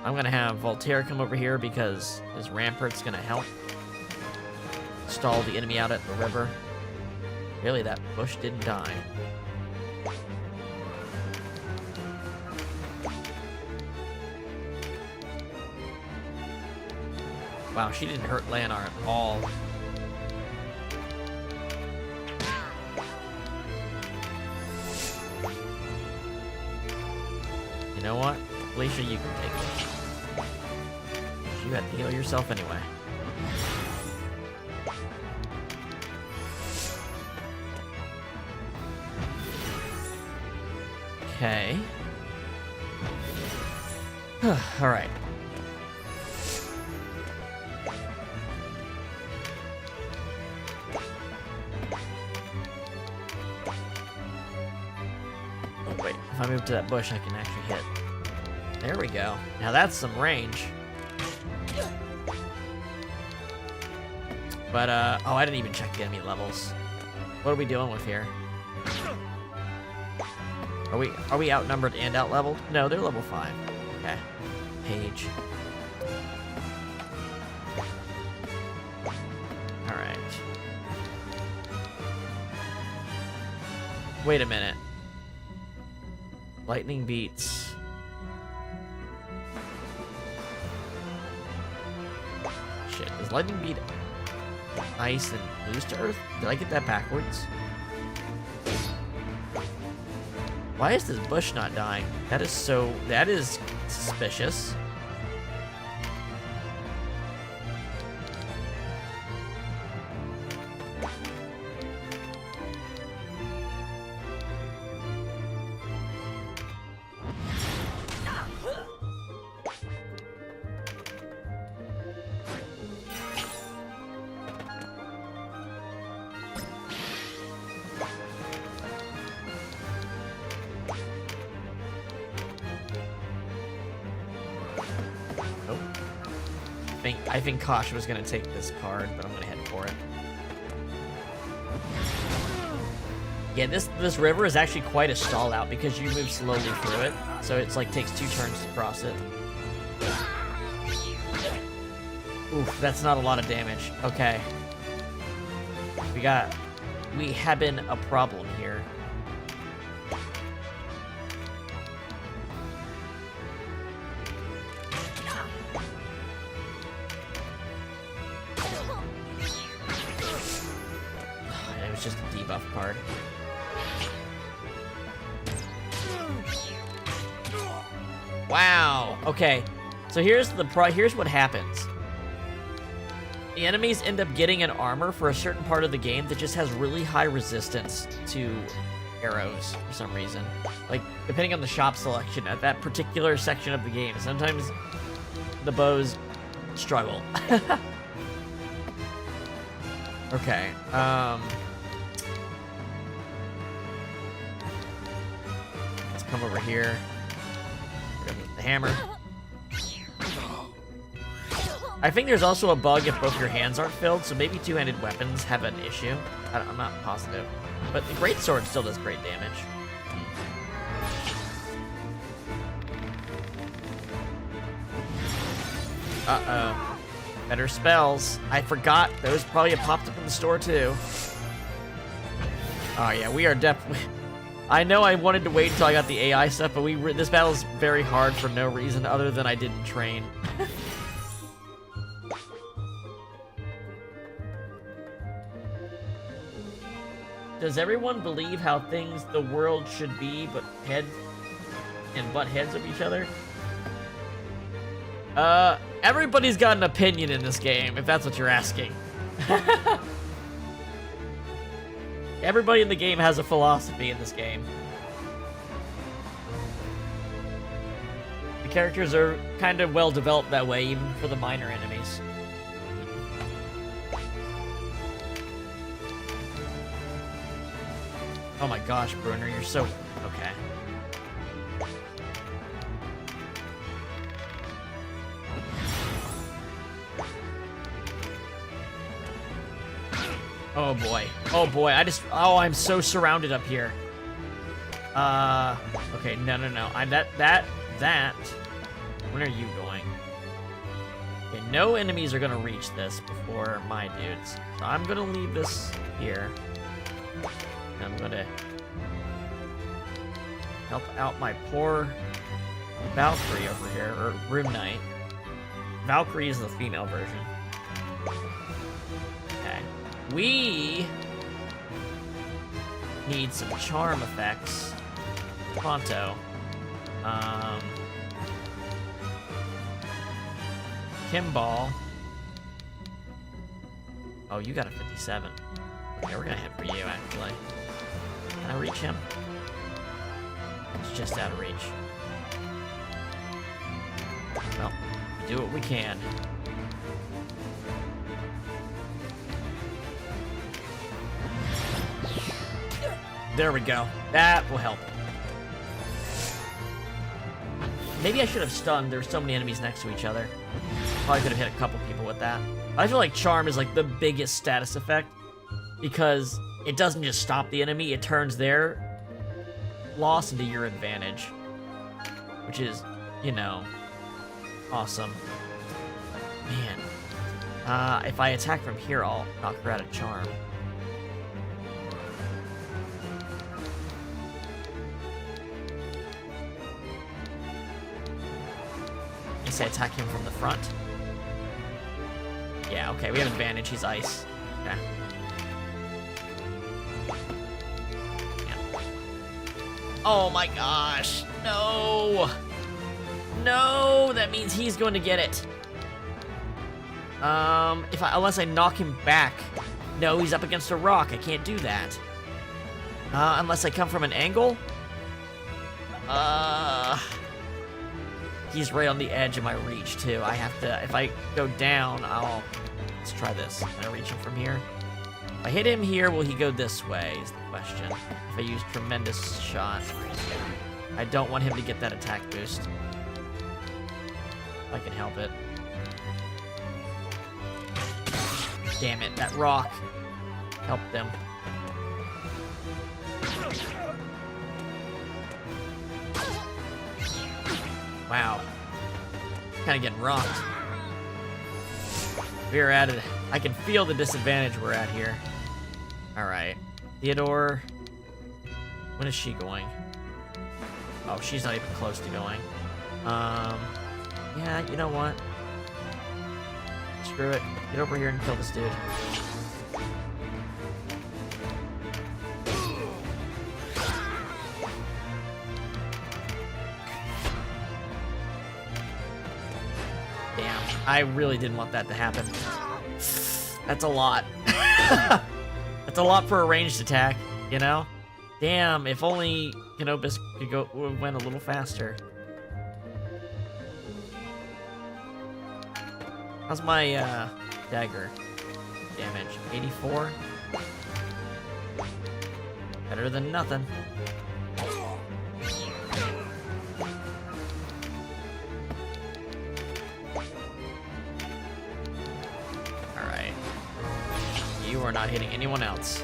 [SPEAKER 1] I'm gonna have Voltaire come over here because his rampart's gonna help stall the enemy out at the river. Really, that bush didn't die. Wow, she didn't hurt Leonar at all. You know what? Felicia, you can take it. You had to heal yourself anyway. Okay. All right. Oh, wait. If I move to that bush, I can actually hit. There we go. Now that's some range. But, oh, I didn't even check the enemy levels. What are we dealing with here? Are we outnumbered and outleveled? No, they're level 5. Okay. Page. Alright. Wait a minute. Lightning beats. Shit, does lightning beat ice and lose to earth? Did I get that backwards? Why is this bush not dying? That is suspicious. I think Kosh was gonna take this card, but I'm gonna head for it. Yeah, this river is actually quite a stall out because you move slowly through it, so it's like takes 2 turns to cross it. Oof, that's not a lot of damage. Okay. We have been a problem here. It was just a debuff card. Wow. Okay. So here's what happens. The enemies end up getting an armor for a certain part of the game that just has really high resistance to arrows for some reason. Like, depending on the shop selection at that particular section of the game. Sometimes the bows struggle. Okay, let's come over here. We're gonna get the hammer. I think there's also a bug if both your hands aren't filled, so maybe two-handed weapons have an issue. I'm not positive. But the greatsword still does great damage. Uh-oh. Better spells. I forgot. Those probably have popped up in the store, too. Oh, yeah, we are definitely... I know I wanted to wait until I got the AI stuff, but this battle's very hard for no reason other than I didn't train. Does everyone believe how the world should be, but butt heads of each other? Everybody's got an opinion in this game, if that's what you're asking. Everybody in the game has a philosophy in this game. The characters are kind of well developed that way, even for the minor enemies. Oh my gosh, Brunner, you're so... Okay. Oh boy. Oh boy, I'm so surrounded up here. Okay, no. Where are you going? Okay, no enemies are gonna reach this before my dudes. So I'm gonna leave this here. I'm gonna help out my poor Valkyrie over here, or Room Knight. Valkyrie is the female version. Okay. We need some charm effects. Pronto. Kimball. Oh, you got a 57. Okay, we're gonna hit for you, actually. Can I reach him? It's just out of reach. Well, we do what we can. There we go. That will help. Maybe I should have stunned. There's so many enemies next to each other. Probably could have hit a couple people with that. I feel like Charm is like the biggest status effect because it doesn't just stop the enemy, it turns their loss into your advantage. Which is, you know, awesome. Man. If I attack from here, I'll knock her out of Charm. I say attack him from the front. Yeah, okay, we have advantage. He's ice. Okay. Yeah. Oh my gosh. No. No, that means he's going to get it. Unless I knock him back. No, he's up against a rock. I can't do that. Unless I come from an angle. He's right on the edge of my reach, too. I have to... If I go down, let's try this. Can I reach him from here? If I hit him here, will he go this way, is the question. If I use Tremendous Shot. I don't want him to get that attack boost. If I can help it. Damn it, that rock helped them. Kind of getting rocked. We're at it. I can feel the disadvantage we're at here. Alright. Theodore. When is she going? Oh, she's not even close to going. Yeah, you know what? Screw it. Get over here and kill this dude. Damn, I really didn't want that to happen. That's a lot. That's a lot for a ranged attack, you know? Damn, if only Canopus went a little faster. How's my dagger damage? 84? Better than nothing. Alright. You are not hitting anyone else.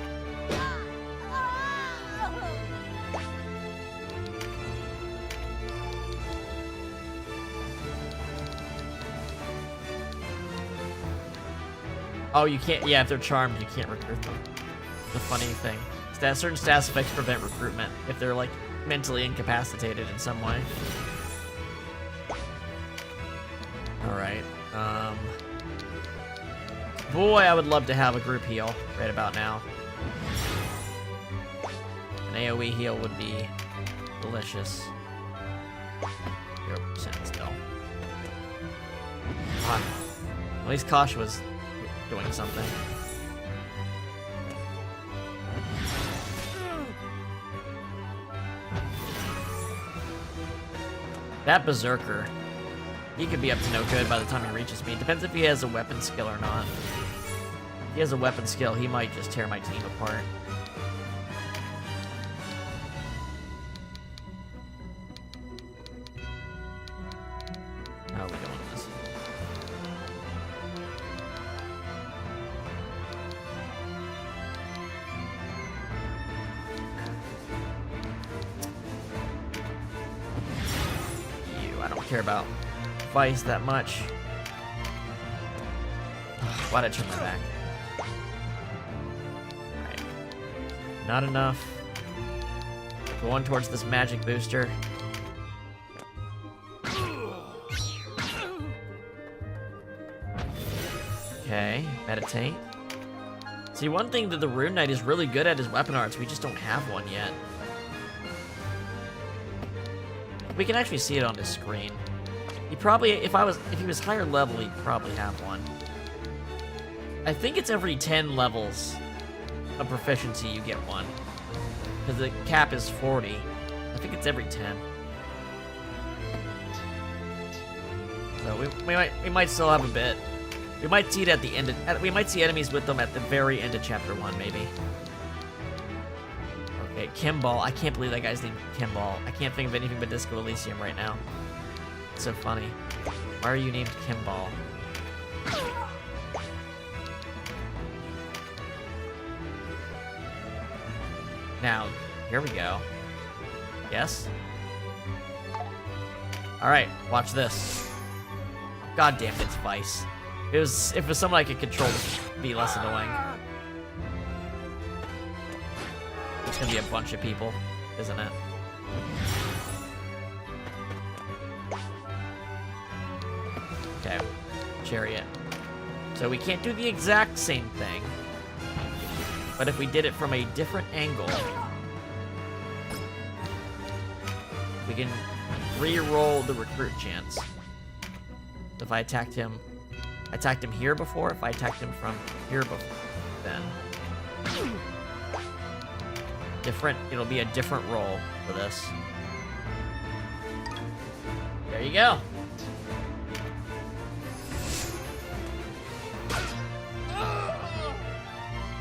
[SPEAKER 1] Oh, you can't. Yeah, if they're charmed, you can't recruit them. The funny thing. Certain stats effects prevent recruitment if they're, like, mentally incapacitated in some way. Alright. Boy, I would love to have a group heal right about now. An AoE heal would be delicious. 0% still. At least Kosh was doing something. That Berserker, he could be up to no good by the time he reaches me. Depends if he has a weapon skill or not. If he has a weapon skill, he might just tear my team apart. How are we doing this? I don't care about Vice that much. Why'd I turn my back? Alright. Not enough. Going towards this magic booster. Okay, meditate. See, one thing that the Rune Knight is really good at is weapon arts. We just don't have one yet. We can actually see it on the screen. He probably, if he was higher level, he'd probably have one. I think it's every 10 levels of proficiency you get one. Because the cap is 40. I think it's every 10. So we might still have a bit. We might see it at the end of, we might see enemies with them at the very end of chapter 1, maybe. Okay, Kimball. I can't believe that guy's named Kimball. I can't think of anything but Disco Elysium right now. It's so funny. Why are you named Kimball? Now, here we go. Yes? Alright, watch this. God damn it, it's Vice. If it was someone I could control, it'd be less annoying. It's gonna be a bunch of people, isn't it? Okay, Chariot. So we can't do the exact same thing. But if we did it from a different angle, we can re-roll the recruit chance. If I attacked him here before, if I attacked him from here before, then it'll be a different roll for this. There you go.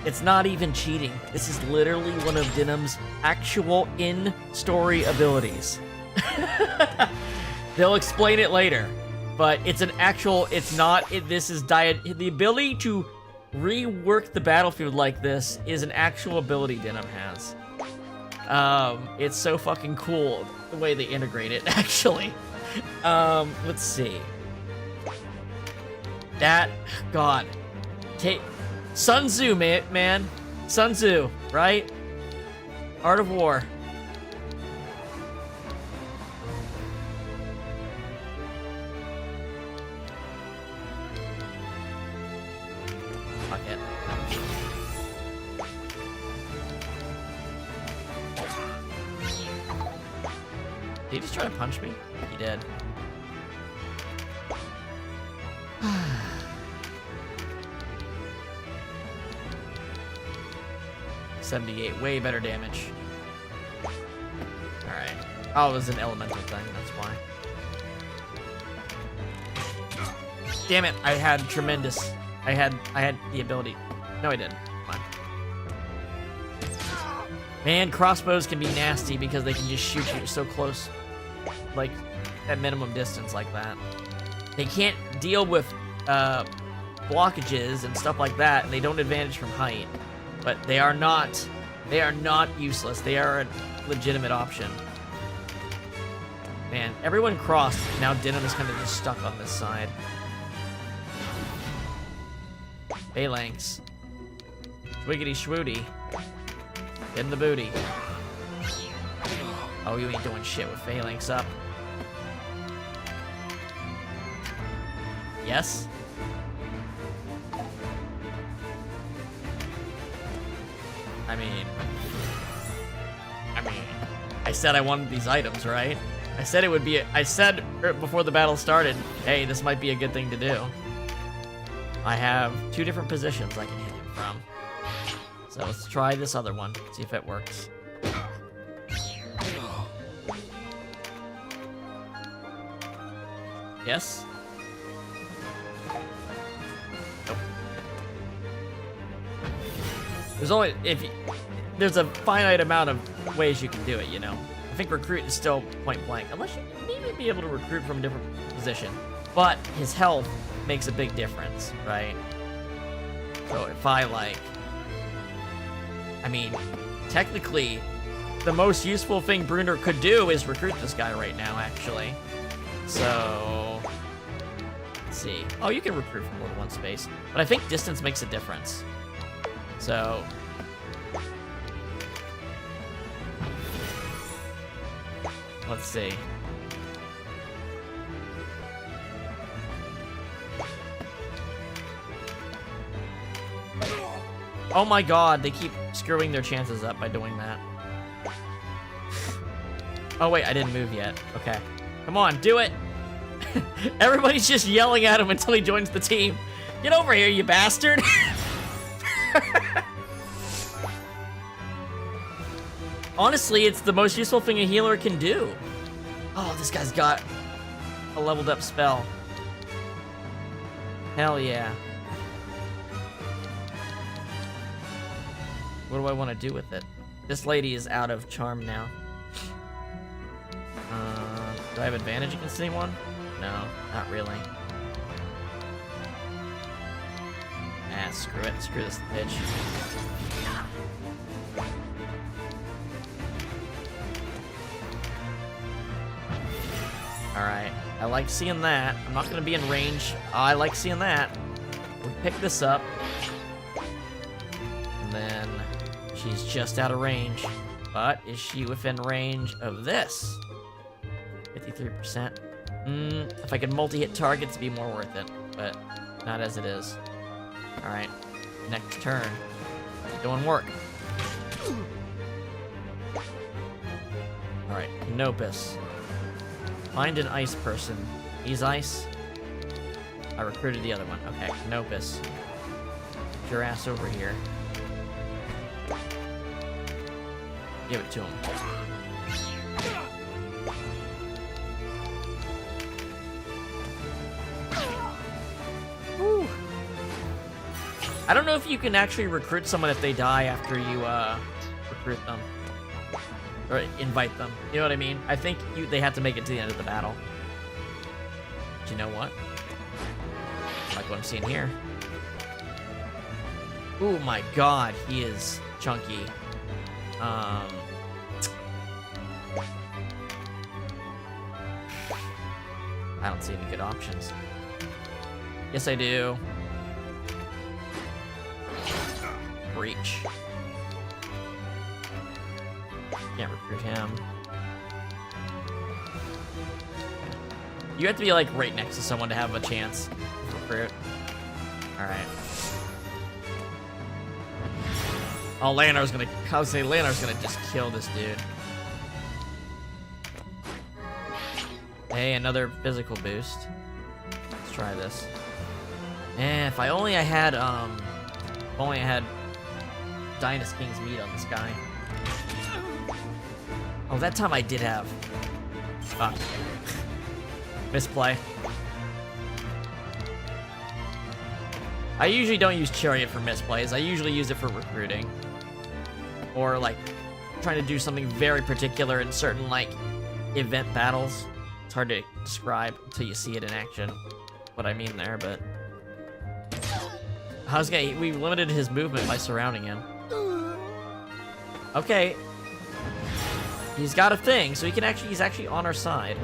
[SPEAKER 1] It's not even cheating. This is literally one of Dinham's actual in-story abilities. They'll explain it later, but it's an actual, the ability to rework the battlefield like this is an actual ability Dinham has. It's so fucking cool the way they integrate it, actually. Let's see. That, God. Sun Tzu, man. Sun Tzu, right? Art of War. Fuck it. Did he just try to punch me? He did. 78, way better damage. Alright. Oh, it was an elemental thing, that's why. Damn it, I had tremendous. I had the ability. No, I didn't. Come on. Man, crossbows can be nasty because they can just shoot you so close. Like, at minimum distance like that. They can't deal with blockages and stuff like that, and they don't advantage from height. But they are not useless. They are a legitimate option. Man, everyone crossed. Now Denim is kind of just stuck on this side. Phalanx. Swiggity schwooty. Get in the booty. Oh, you ain't doing shit with Phalanx up. Yes? I mean, I said I wanted these items, right? I said it would be, I said before the battle started, hey, this might be a good thing to do. I have 2 different positions I can hit him from. So let's try this other one, see if it works. Yes? Nope. There's a finite amount of ways you can do it, you know. I think recruit is still point blank, unless you maybe be able to recruit from a different position. But his health makes a big difference, right? So if I technically, the most useful thing Bruner could do is recruit this guy right now, actually. So, let's see. Oh, you can recruit from more than one space, but I think distance makes a difference. So, let's see. Oh my god, they keep screwing their chances up by doing that. Oh wait, I didn't move yet. Okay. Come on, do it! Everybody's just yelling at him until he joins the team. Get over here, you bastard! Honestly, it's the most useful thing a healer can do. Oh, this guy's got a leveled up spell. Hell yeah. What do I want to do with it? This lady is out of charm now. Do I have advantage against anyone? No, not really. Ah, screw it. Screw this bitch. Alright. I like seeing that. I'm not going to be in range. I like seeing that. We pick this up. And then she's just out of range. But is she within range of this? 53%. If I could multi-hit targets, it'd be more worth it. But not as it is. Alright. Next turn. Doing work. Alright. Canopus. Find an ice person. He's ice. I recruited the other one. Okay, Canopus. Get your ass over here. Give it to him. Woo. I don't know if you can actually recruit someone if they die after you recruit them. Or invite them. You know what I mean? I think they have to make it to the end of the battle. But you know what? Like what I'm seeing here. Oh my god, he is chunky. I don't see any good options. Yes, I do. Breach. Can't recruit him. You have to be like right next to someone to have a chance to recruit. Alright. Oh, Leonar's gonna... I would say Leonar's gonna just kill this dude. Hey, another physical boost. Let's try this. And if I only had, Dynast King's meat on this guy. Oh, that time I did have... Fuck. Misplay. I usually don't use Chariot for misplays. I usually use it for recruiting. Or, like, trying to do something very particular in certain, like, event battles. It's hard to describe until you see it in action. What I mean there, but... we limited his movement by surrounding him. Okay. He's got a thing, so he's actually on our side.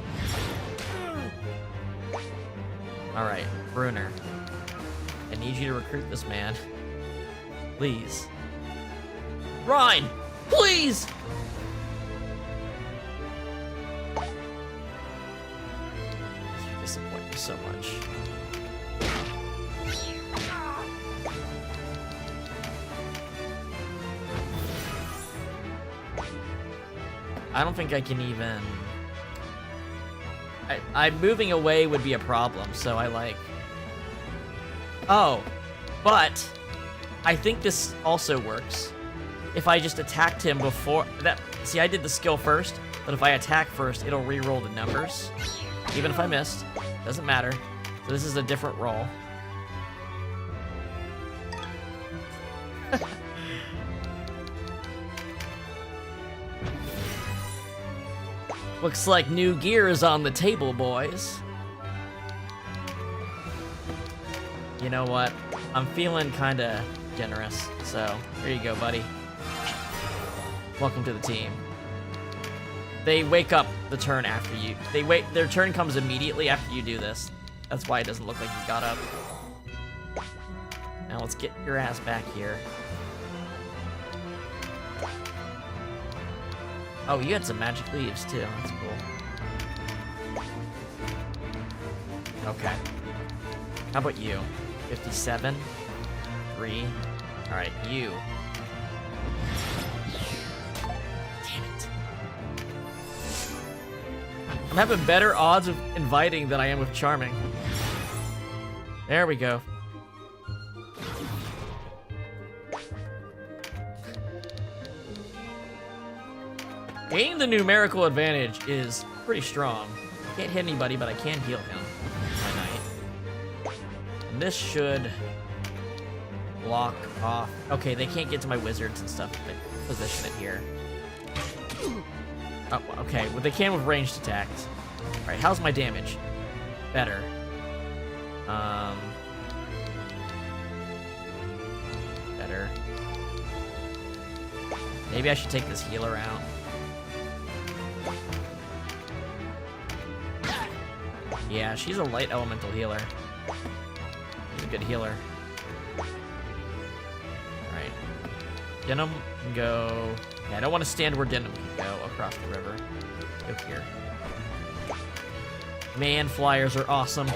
[SPEAKER 1] Alright, Brunner. I need you to recruit this man. Please. Rhine! Please! You disappoint me so much. I don't think I can even... I'm moving away would be a problem, so I like... Oh, but I think this also works. If I just attacked him before that, see, I did the skill first, but if I attack first, it'll re-roll the numbers. Even if I missed, doesn't matter. So this is a different roll. Looks like new gear is on the table, boys. You know what? I'm feeling kinda generous, so here you go, buddy. Welcome to the team. They wake up the turn after you. Their turn comes immediately after you do this. That's why it doesn't look like you got up. Now let's get your ass back here. Oh, you had some magic leaves too. That's cool. Okay. How about you? 57. 3. Alright, you. Damn it. I'm having better odds of inviting than I am with charming. There we go. Gaining the numerical advantage is pretty strong. Can't hit anybody, but I can heal him. My knight. And this should block off. Okay, they can't get to my wizards and stuff. But position it here. Oh, okay. Well, they can with ranged attacks. All right, how's my damage? Better. Better. Maybe I should take this healer out. Yeah, she's a light elemental healer. She's a good healer. Alright. Denim can go... Yeah, I don't want to stand where Denim can go across the river. Go here. Man, flyers are awesome.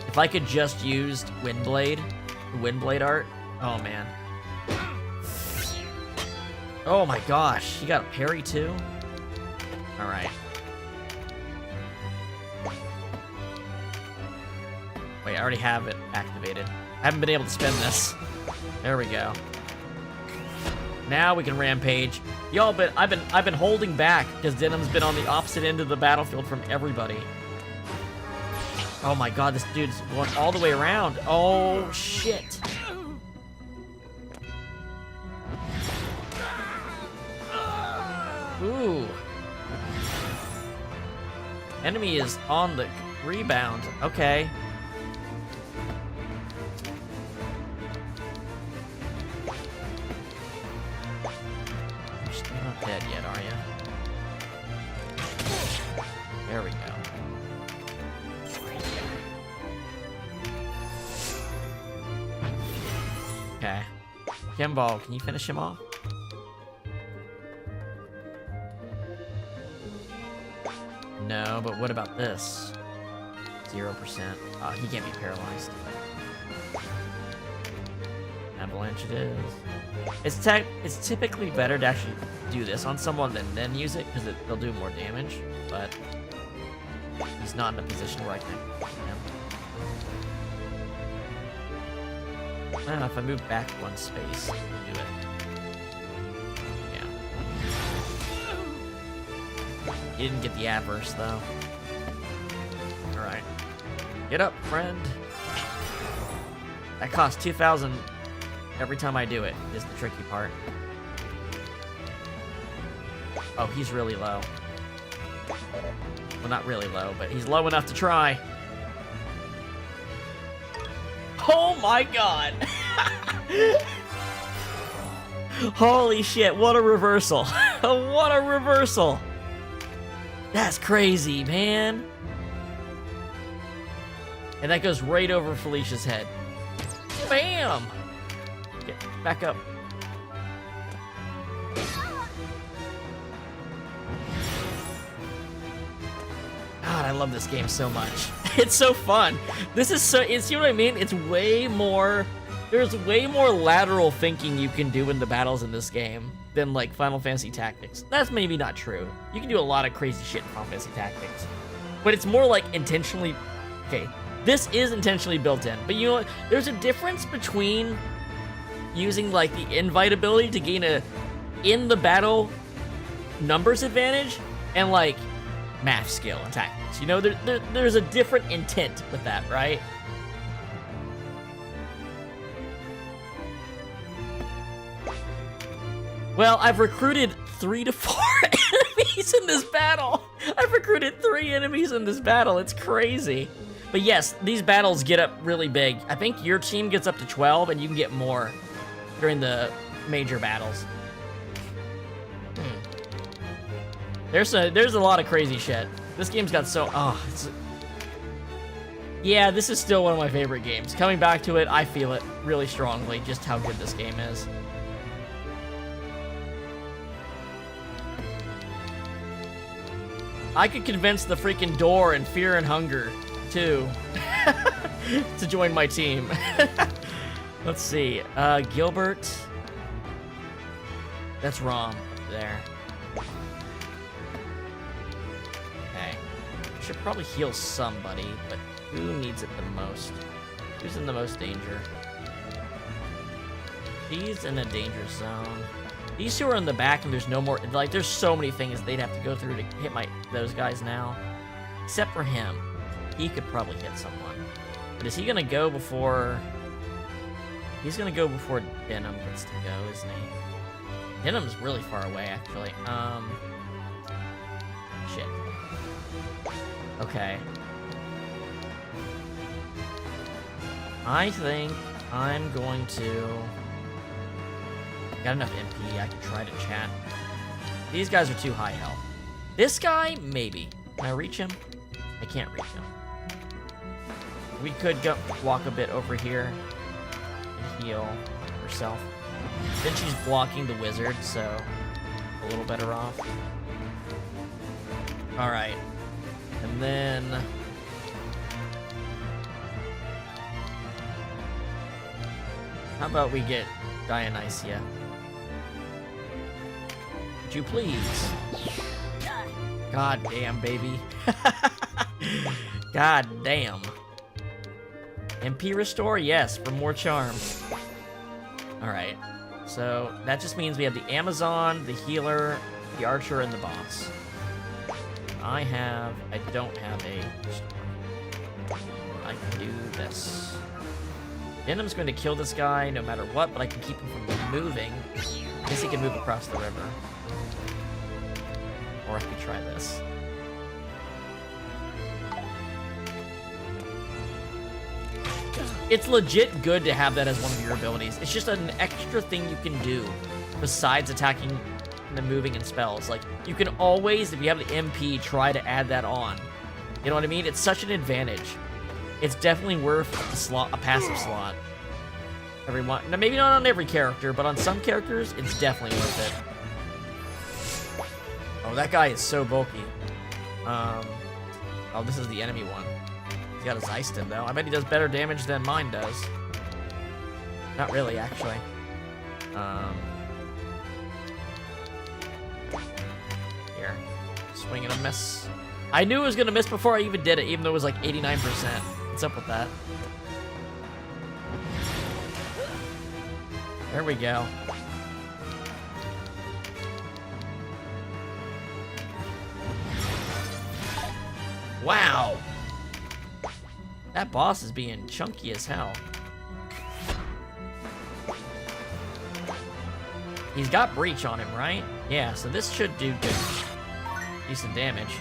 [SPEAKER 1] If I could just use Windblade, the Windblade art, oh man. Oh my gosh, he got a parry too? Alright. Wait, I already have it activated. I haven't been able to spend this. There we go. Now we can rampage. Y'all, but I've been holding back because Denim's been on the opposite end of the battlefield from everybody. Oh my god, this dude's going all the way around. Oh shit. Ooh. Enemy is on the rebound. Okay. You're still not dead yet, are you? There we go. Okay. Kimball, can you finish him off? No, but what about this? 0%. He can't be paralyzed. Avalanche it is. It's typically better to actually do this on someone than then use it, because they'll do more damage, but he's not in a position where I can him. I don't know if I move back one space, I can do it. Yeah. You didn't get the adverse, though. Alright. Get up, friend. That costs 2,000 every time I do it, is the tricky part. Oh, he's really low. Well, not really low, but he's low enough to try. Oh my god! Holy shit, what a reversal. What a reversal! That's crazy, man. And that goes right over Felicia's head. Bam! Get back up. God, I love this game so much. It's so fun. This is so, you see what I mean? It's way more, there's way more lateral thinking you can do in the battles in this game than like Final Fantasy Tactics. That's maybe not true. You can do a lot of crazy shit in Final Fantasy Tactics. But it's more like intentionally, okay, this is intentionally built in. But you know what? There's a difference between using like the invite ability to gain a in the battle numbers advantage and like math skill and tactics. You know, there's a different intent with that, right? Well, I've recruited 3 to 4 enemies in this battle. I've recruited 3 enemies in this battle. It's crazy. But yes, these battles get up really big. I think your team gets up to 12, and you can get more during the major battles. There's a lot of crazy shit. This game's got so... yeah, this is still one of my favorite games. Coming back to it, I feel it really strongly, just how good this game is. I could convince the freaking door and Fear and Hunger, too, to join my team. Let's see. Gilbert. That's Rom up there. Okay. Should probably heal somebody, but who needs it the most? Who's in the most danger? He's in a danger zone. These two are in the back, and there's no more. Like, there's so many things they'd have to go through to hit those guys now. Except for him. He could probably hit someone. But is he gonna go before... He's gonna go before Denim gets to go, isn't he? Denim's really far away, actually. Shit. Okay. I think I'm going to... Got enough MP, I can try to chat. These guys are too high health. This guy, maybe. Can I reach him? I can't reach him. We could go walk a bit over here and heal herself. Then she's blocking the wizard, so a little better off. Alright. And then... how about we get Dionysia? Would you please? God damn, baby. God damn. MP restore? Yes, for more charms. Alright. So, that just means we have the Amazon, the healer, the archer, and the boss. I don't have a... I can do this. Venom's going to kill this guy no matter what, but I can keep him from moving. I guess he can move across the river. Or I could try this. It's legit good to have that as one of your abilities. It's just an extra thing you can do besides attacking and moving and spells. Like, you can always, if you have the MP, try to add that on. You know what I mean? It's such an advantage. It's definitely worth a passive slot. everyone. Now, maybe not on every character, but on some characters, it's definitely worth it. Oh, that guy is so bulky. Oh, this is the enemy one. He's got his ice stim, though. I bet he does better damage than mine does. Not really, actually. Here. Swing and a miss. I knew it was gonna miss before I even did it, even though it was like 89%. What's up with that? There we go. Wow! That boss is being chunky as hell. He's got breach on him, right? Yeah, so this should do good. Decent damage.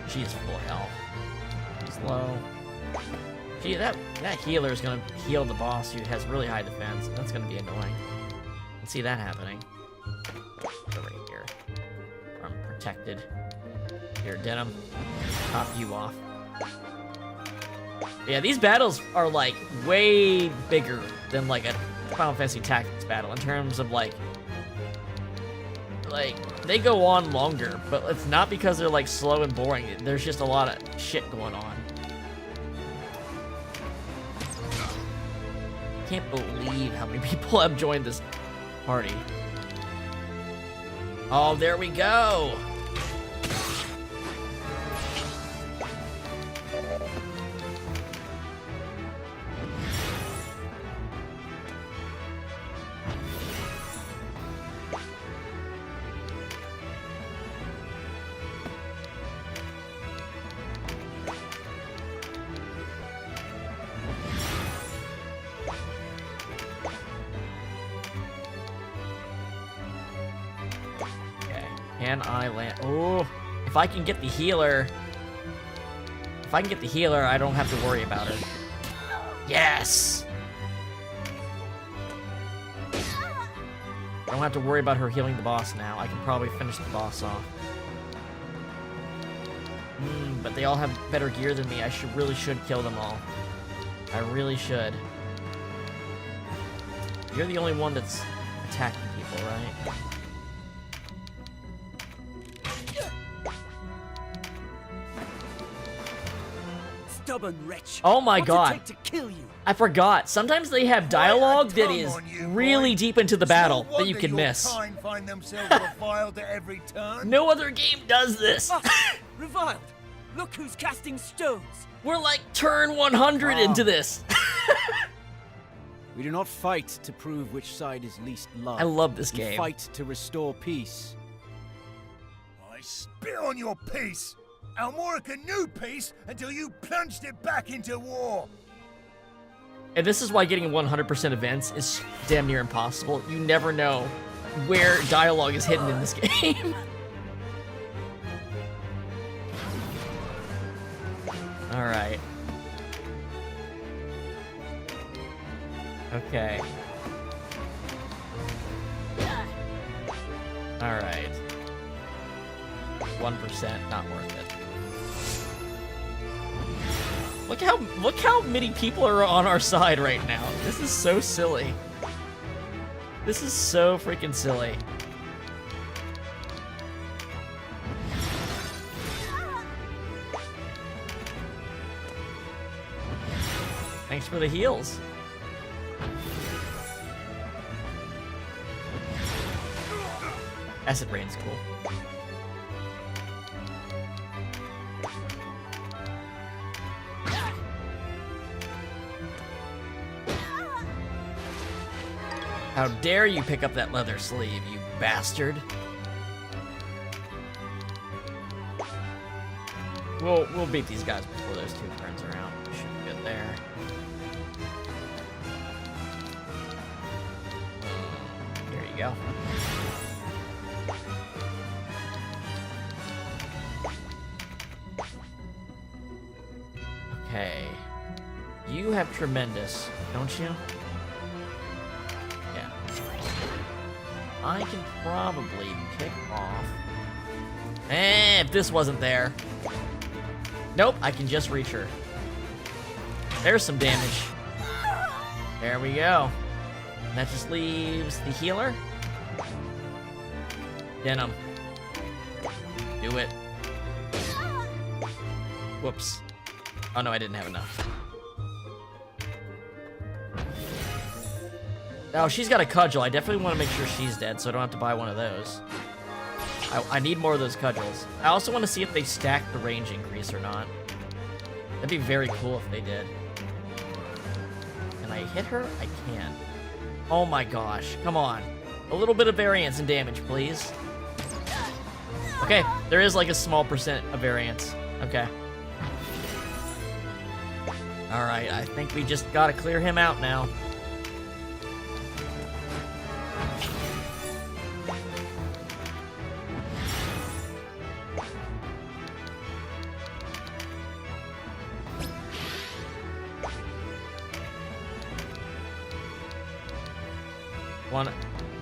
[SPEAKER 1] She's full health. He's low. Gee, that healer is gonna heal the boss who has really high defense. That's gonna be annoying. Let's see that happening. Go right here. I'm protected. Here, Denim. Top you off. Yeah, these battles are like way bigger than like a Final Fantasy Tactics battle in terms of like they go on longer, but it's not because they're like slow and boring. There's just a lot of shit going on. Can't believe how many people have joined this party. Oh, there we go. Can I land? Oh, if I can get the healer. If I can get the healer, I don't have to worry about her. Yes! I don't have to worry about her healing the boss now. I can probably finish the boss off. But they all have better gear than me. I really should kill them all. I really should. You're the only one that's attacking people, right?
[SPEAKER 4] Stubborn wretch.
[SPEAKER 1] Oh my
[SPEAKER 4] What's it
[SPEAKER 1] god.
[SPEAKER 4] take to kill you?
[SPEAKER 1] I forgot. Sometimes they have dialogue that is really deep into the battle that you can miss.
[SPEAKER 19] Find themselves reviled at every turn.
[SPEAKER 1] No other game does this.
[SPEAKER 4] Reviled. Look who's casting stones.
[SPEAKER 1] We're like turn 100 into this.
[SPEAKER 17] We do not fight to prove which side is least loved.
[SPEAKER 1] I love this
[SPEAKER 17] We
[SPEAKER 1] game.
[SPEAKER 17] fight to restore peace.
[SPEAKER 19] I spit on your peace. Almorica knew peace until you plunged it back into war.
[SPEAKER 1] And this is why getting 100% events is damn near impossible. You never know where dialogue is hidden in this game. Alright. Okay. Alright. 1%, not worth it. Look how many people are on our side right now. This is so silly. This is so freaking silly. Thanks for the heals. Acid Rain's cool. How dare you pick up that leather sleeve, you bastard. We'll beat these guys before those two turns around. Should be good there. There you go. Okay. You have tremendous, don't you? Yeah. I can probably pick off... if this wasn't there. Nope, I can just reach her. There's some damage. There we go. And that just leaves the healer. Denim. Do it. Whoops. Oh no, I didn't have enough. Oh, she's got a cudgel. I definitely want to make sure she's dead, so I don't have to buy one of those. I need more of those cudgels. I also want to see if they stack the range increase or not. That'd be very cool if they did. Can I hit her? I can. Oh my gosh, come on. A little bit of variance in damage, please. Okay, there is like a small percent of variance. Okay. Alright, I think we just gotta clear him out now.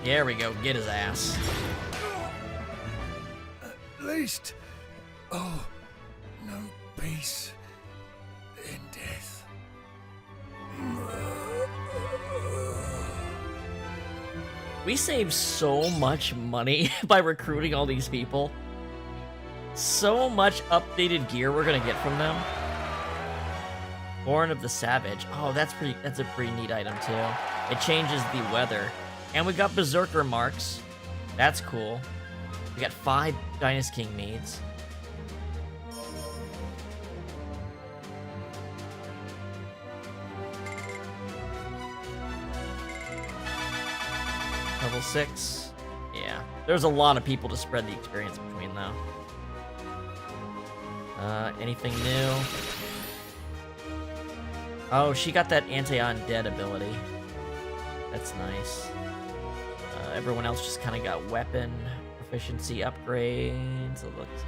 [SPEAKER 1] There we go, get his ass.
[SPEAKER 19] At least, oh, no peace in death.
[SPEAKER 1] We saved so much money by recruiting all these people. So much updated gear we're gonna get from them. Born of the Savage. Oh, that's a pretty neat item too. It changes the weather. And we got Berserker marks. That's cool. We got 5 Dynasty King meads. Level 6. Yeah. There's a lot of people to spread the experience between though. Anything new? Oh, she got that anti-undead ability. That's nice. Everyone else just kind of got weapon proficiency upgrades. It looks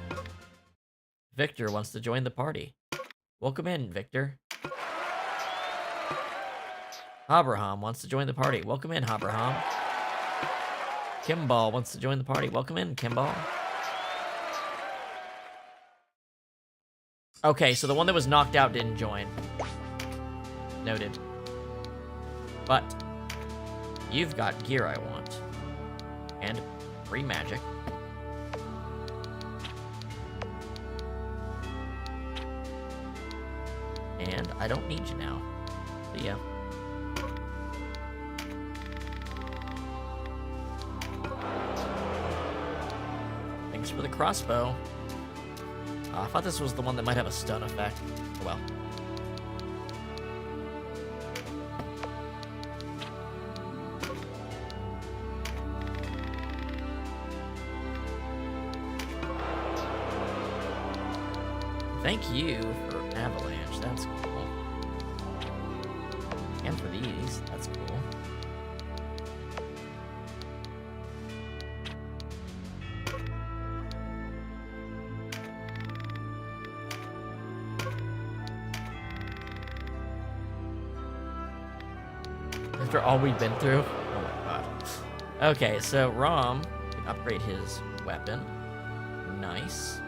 [SPEAKER 1] nice. Victor wants to join the party. Welcome in, Victor. Abraham wants to join the party. Welcome in, Abraham. Kimball wants to join the party. Welcome in, Kimball. Okay, so the one that was knocked out didn't join. Noted. But you've got gear I want. And free magic. And I don't need you now. See ya. Thanks for the crossbow. I thought this was the one that might have a stun effect. Oh well. Thank you for Avalanche, that's cool. And for these, that's cool. After all we've been through? Oh my god. Okay, so Rom can upgrade his weapon. Nice.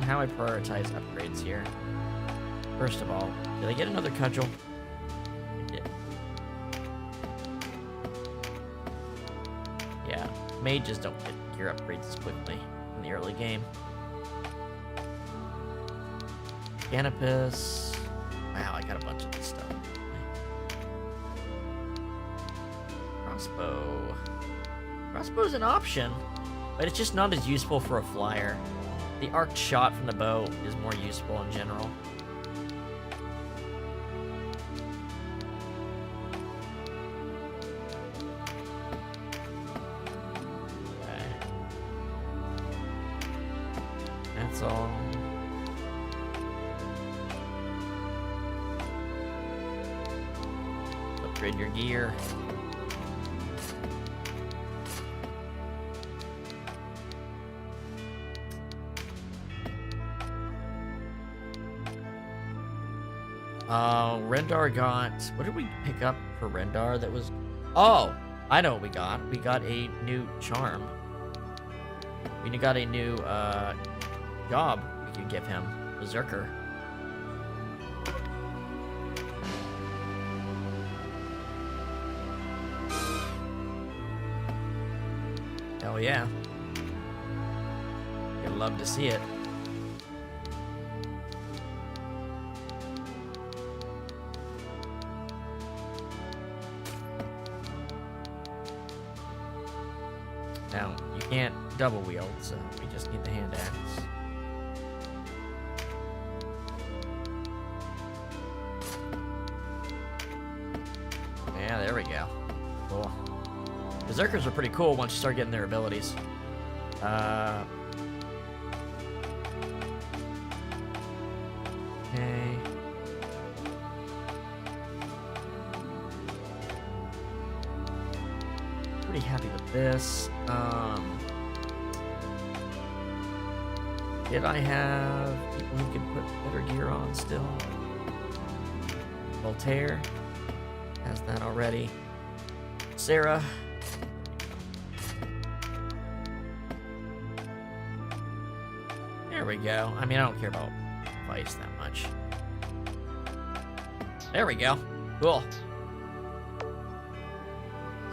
[SPEAKER 1] How I prioritize upgrades here. First of all, did I get another cudgel? I did. Yeah, mages don't get gear upgrades as quickly in the early game. Canopus. Wow, I got a bunch of this stuff. Crossbow. Crossbow's an option, but it's just not as useful for a flyer. The arced shot from the bow is more useful in general. Okay. That's all. Upgrade your gear. Rendar got... What did we pick up for Rendar that was... Oh! I know what we got. We got a new charm. We got a new, job we could give him. Berserker. Hell yeah. You'd love to see it. Now, you can't double wield, so we just need the hand axe. Yeah, there we go. Cool. Berserkers are pretty cool once you start getting their abilities. Okay. Pretty happy with this. Did I have people who could put better gear on still? Voltaire has that already. Sarah. There we go. I mean, I don't care about Vice that much. There we go. Cool.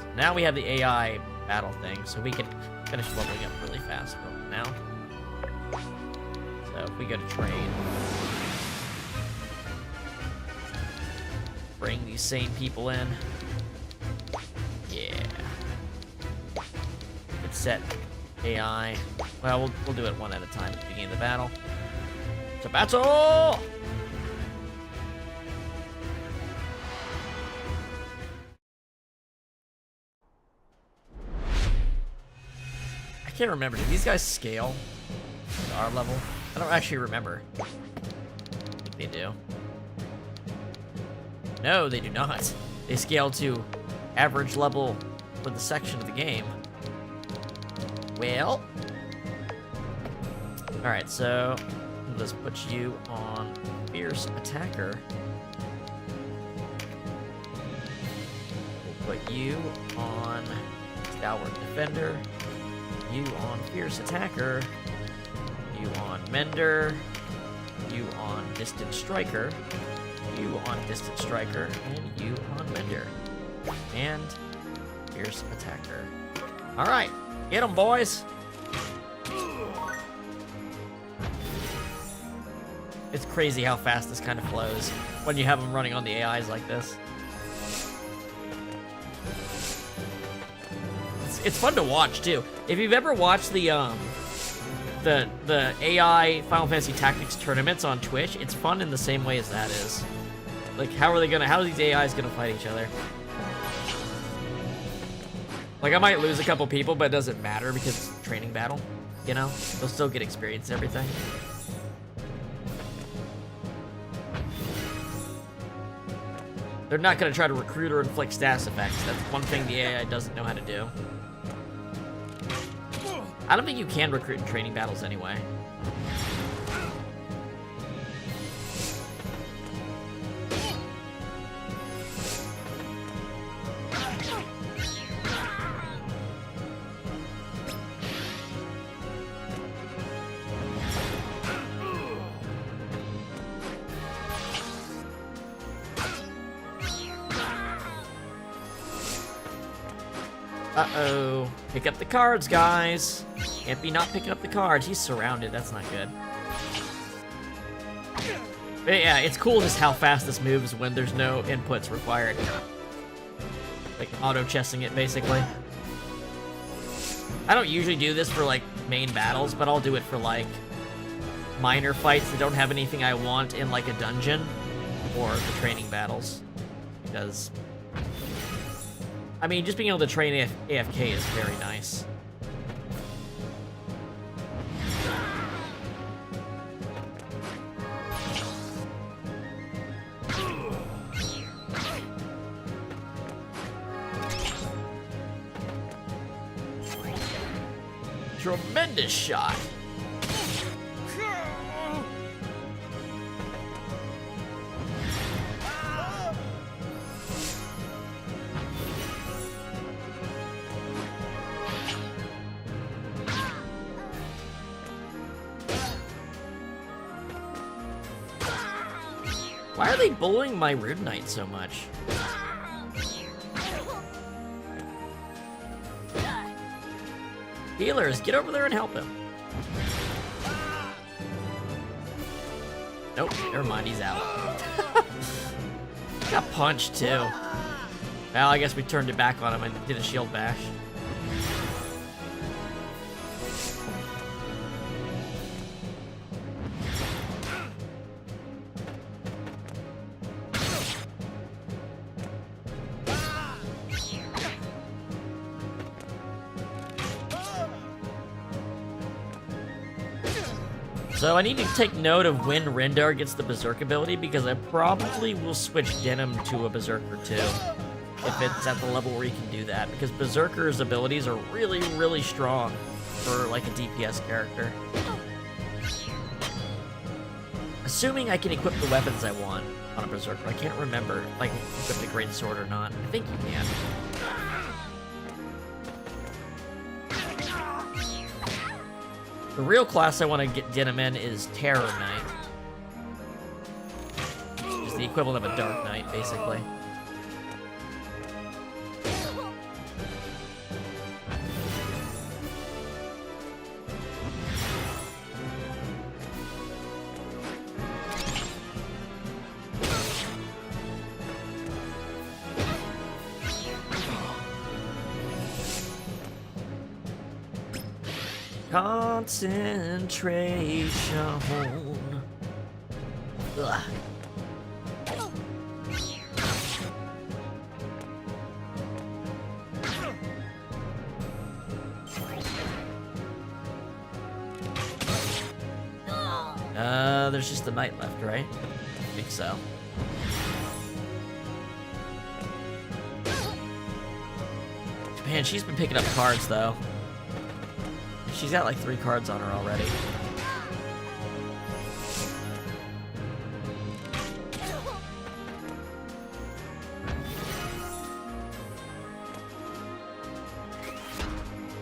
[SPEAKER 1] So now we have the AI battle thing, so we can finish leveling up really fast now. So if we go to trade, bring these same people in. Yeah. We can set AI. Well, we'll do it one at a time at the beginning of the battle. To battle! I can't remember. Do these guys scale to our level? I don't actually remember. I think they do. No, they do not. They scale to average level for the section of the game. Well. Alright, so let's put you on Fierce Attacker. We'll put you on Stalwart Defender. You on Fierce Attacker. You on Mender. You on Distant Striker. You on Distant Striker. And you on Mender. And Fierce Attacker. Alright, get 'em, boys! It's crazy how fast this kind of flows when you have them running on the AIs like this. It's fun to watch too. If you've ever watched the AI Final Fantasy Tactics tournaments on Twitch, it's fun in the same way as that is. Like, how are these AIs gonna fight each other? Like, I might lose a couple people, but it doesn't matter because it's a training battle, you know? They'll still get experience and everything. They're not gonna try to recruit or inflict status effects. That's one thing the AI doesn't know how to do. I don't think you can recruit in training battles anyway. Uh-oh. Pick up the cards, guys. Can't be not picking up the cards. He's surrounded. That's not good. But yeah, it's cool just how fast this moves when there's no inputs required. Like auto-chessing it, basically. I don't usually do this for, like, main battles, but I'll do it for, like, minor fights that don't have anything I want in, like, a dungeon or the training battles. Because, I mean, just being able to train AFK is very nice. Tremendous shot. Why are they bullying my Rune Knight so much? Healers, get over there and help him. Nope, never mind, he's out. Got punched too. Well, I guess we turned it back on him and did a shield bash. So I need to take note of when Rendar gets the Berserk ability, because I probably will switch Denim to a Berserker too, if it's at the level where he can do that, because Berserker's abilities are really, really strong for like a DPS character. Assuming I can equip the weapons I want on a Berserker. I can't remember if I can equip the Great Sword or not. I think you can. The real class I want to get Denim in is Terror Knight. Which is the equivalent of a Dark Knight, basically. Concentration. Ugh. There's just the knight left, right? I think so. Man, she's been picking up cards, though. She's got like 3 cards on her already.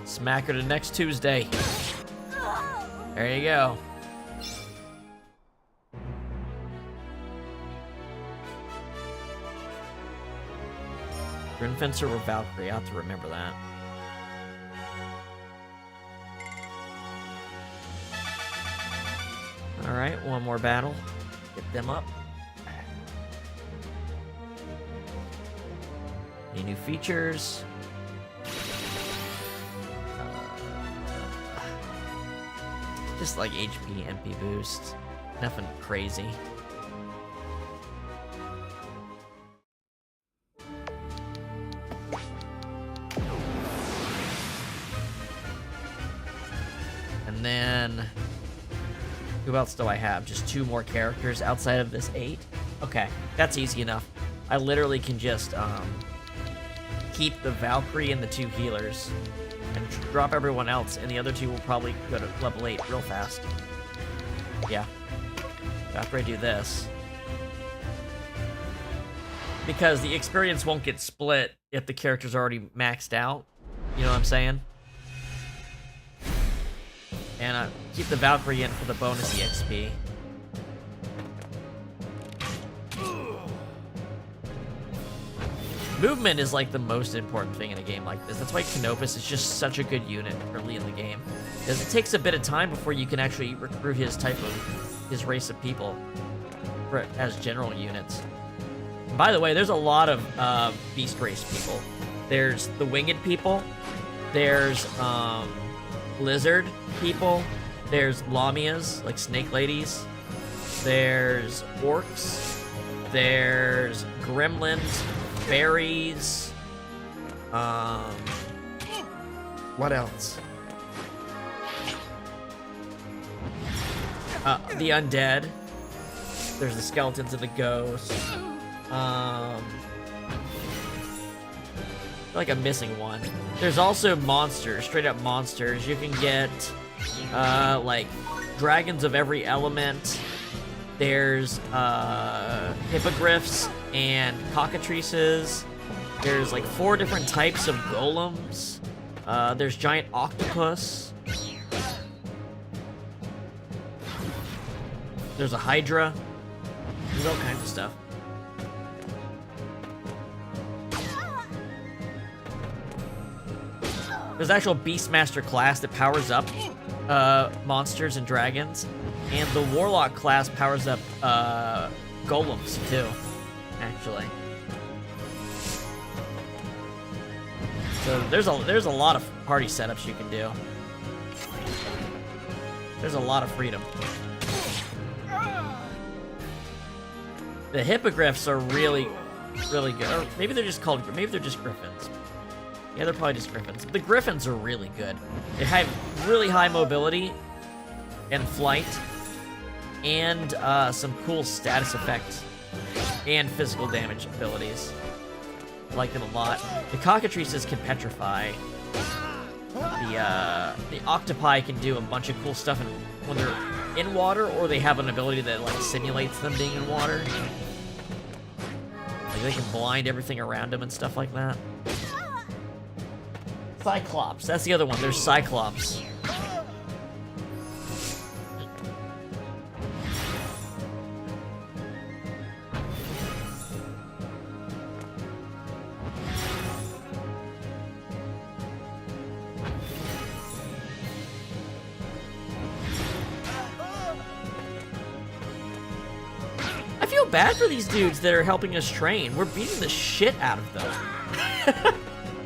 [SPEAKER 1] Smack her to next Tuesday. There you go. Grinfencer or Valkyrie, I have to remember that. Alright, one more battle. Get them up. Any new features? Just like HP, MP boost. Nothing crazy. And then... who else do I have? Just 2 more characters outside of this 8? Okay, that's easy enough. I literally can just keep the Valkyrie and the 2 healers and drop everyone else, and the other 2 will probably go to level 8 real fast. Yeah. After I do this. Because the experience won't get split if the character's already maxed out. You know what I'm saying? And keep the Valkyrie in for the bonus EXP. Movement is like the most important thing in a game like this. That's why Canopus is just such a good unit early in the game. Because it takes a bit of time before you can actually recruit his race of people as general units. And by the way, there's a lot of beast race people. There's the winged people. There's lizard people. There's Lamias, like snake ladies. There's orcs. There's gremlins, fairies. What else? The undead. There's the skeletons and the ghosts. I feel like I'm missing one. There's also monsters, straight up monsters. You can get like dragons of every element. There's hippogriffs and cockatrices. There's like 4 different types of golems. There's giant octopus. There's a hydra. There's all kinds of stuff. There's actual Beastmaster class that powers up monsters and dragons, and the Warlock class powers up golems too, actually. So there's a lot of party setups you can do. There's a lot of freedom. The hippogriffs are really good. Or maybe they're just griffins. Yeah, they're probably just griffins. The griffins are really good. They have really high mobility and flight, and some cool status effects and physical damage abilities. I like them a lot. The cockatrices can petrify. The octopi can do a bunch of cool stuff when they're in water, or they have an ability that like simulates them being in water. Like they can blind everything around them and stuff like that. Cyclops, that's the other one. There's Cyclops. I feel bad for these dudes that are helping us train. We're beating the shit out of them.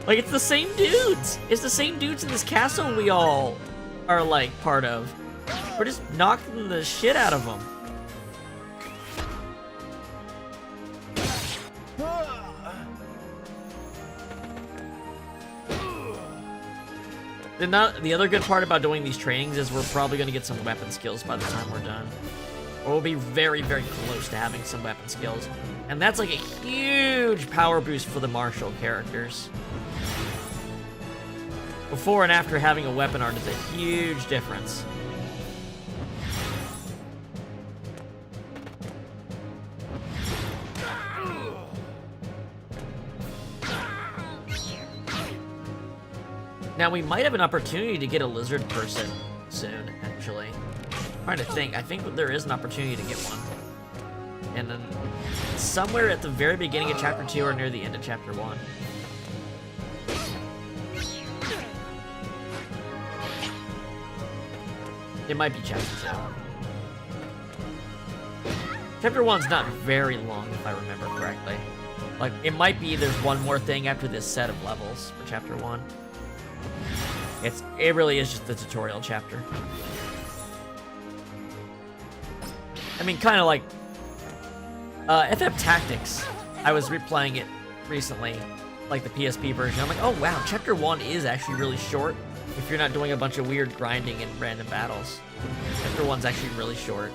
[SPEAKER 1] Like, it's the same dudes. It's the same dudes in this castle we all are, like, part of. We're just knocking the shit out of them. The other good part about doing these trainings is we're probably going to get some weapon skills by the time we're done. Or we'll be very, very close to having some weapon skills. And that's like a huge power boost for the martial characters. Before and after having a weapon art is a huge difference. Now we might have an opportunity to get a lizard person soon, actually. I'm trying to think. I think there is an opportunity to get one. And then somewhere at the very beginning of Chapter 2 or near the end of Chapter 1. It might be Chapter 2. Chapter 1's not very long, if I remember correctly. Like, it might be there's one more thing after this set of levels for Chapter 1. It really is just the tutorial chapter. I mean, kind of like FF Tactics. I was replaying it recently, like the PSP version. I'm like, oh wow, Chapter 1 is actually really short if you're not doing a bunch of weird grinding and random battles. Chapter 1's actually really short.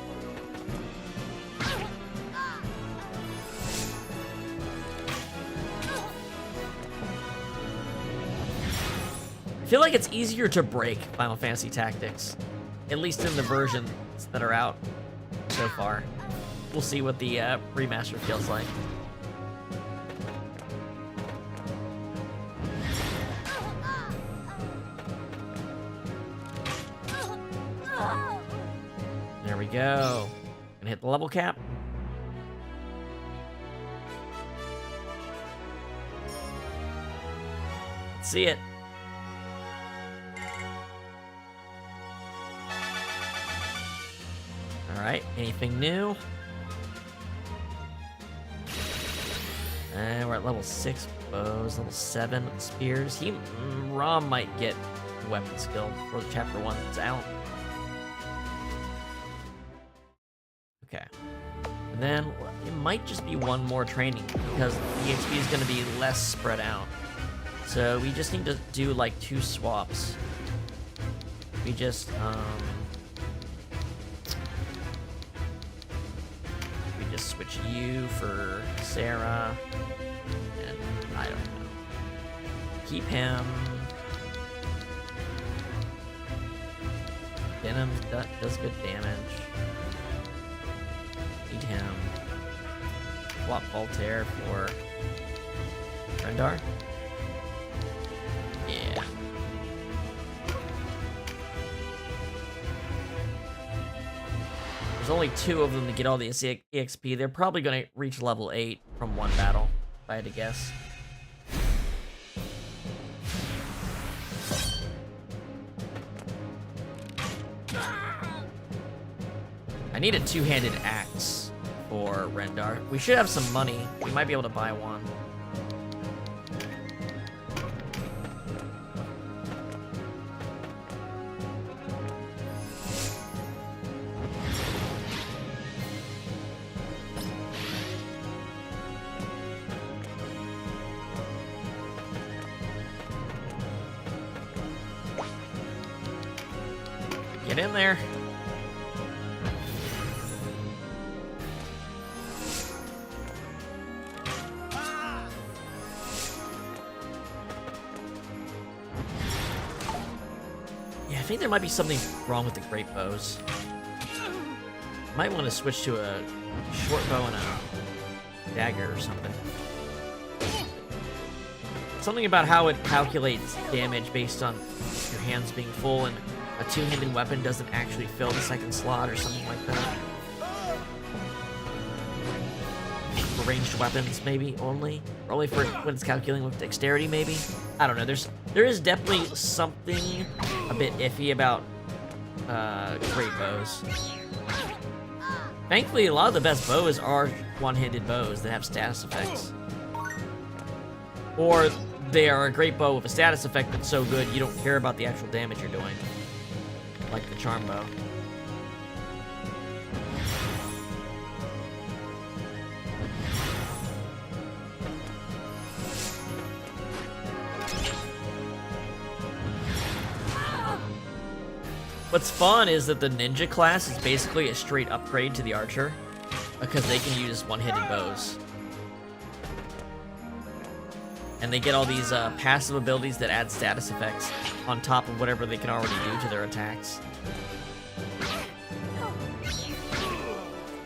[SPEAKER 1] I feel like it's easier to break Final Fantasy Tactics, at least in the versions that are out so far. We'll see what the remaster feels like. There we go. Gonna hit the level cap. Let's see it. Alright, anything new? And we're at level 6 bows, level 7 spears. Rom might get weapon skill for the Chapter 1 that's out. Okay. And then it might just be one more training because the XP is going to be less spread out. So we just need to do like 2 swaps. We just, switch you for Sarah, and I don't know. Keep him. Venom does good damage. Need him. Swap Voltaire for Rendar. Yeah. There's only 2 of them to get all the EXP. They're probably going to reach level 8 from one battle, if I had to guess. I need a 2-handed axe for Rendar. We should have some money. We might be able to buy one. Get in there. Yeah, I think there might be something wrong with the great bows. Might want to switch to a short bow and a dagger or something. Something about how it calculates damage based on your hands being full, and a 2-handed weapon doesn't actually fill the second slot or something like that. For ranged weapons, maybe, only? Or only for when it's calculating with dexterity, maybe? I don't know, there is definitely something a bit iffy about great bows. Thankfully, a lot of the best bows are one-handed bows that have status effects. Or they are a great bow with a status effect that's so good you don't care about the actual damage you're doing. Like the charm bow. What's fun is that the ninja class is basically a straight upgrade to the archer, because they can use one-handed bows. And they get all these passive abilities that add status effects on top of whatever they can already do to their attacks.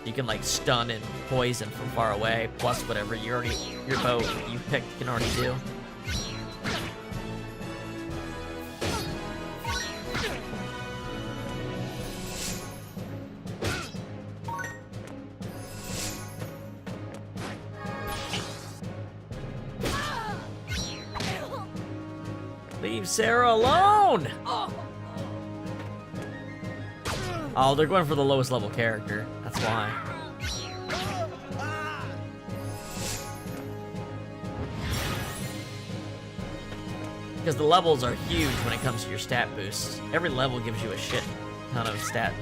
[SPEAKER 1] You can like stun and poison from far away, plus whatever your bow you picked can already do. Leave Sarah alone! Oh, they're going for the lowest level character. That's why. Because the levels are huge when it comes to your stat boosts. Every level gives you a shit ton of stat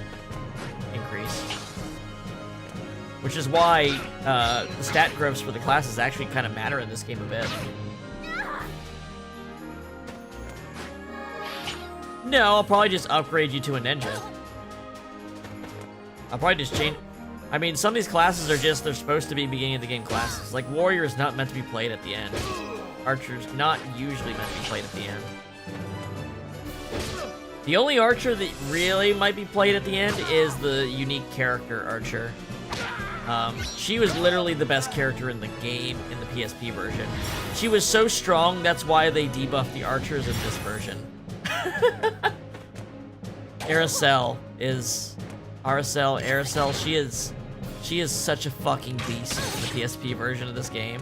[SPEAKER 1] increase. Which is why the stat growths for the classes actually kind of matter in this game a bit. No, I'll probably just upgrade you to a ninja. I'll probably just change... I mean, some of these classes are just, they're supposed to be beginning of the game classes. Like, Warrior is not meant to be played at the end. Archer's not usually meant to be played at the end. The only Archer that really might be played at the end is the unique character Archer. She was literally the best character in the game in the PSP version. She was so strong, that's why they debuffed the Archers in this version. Aracel, she is such a fucking beast in the PSP version of this game.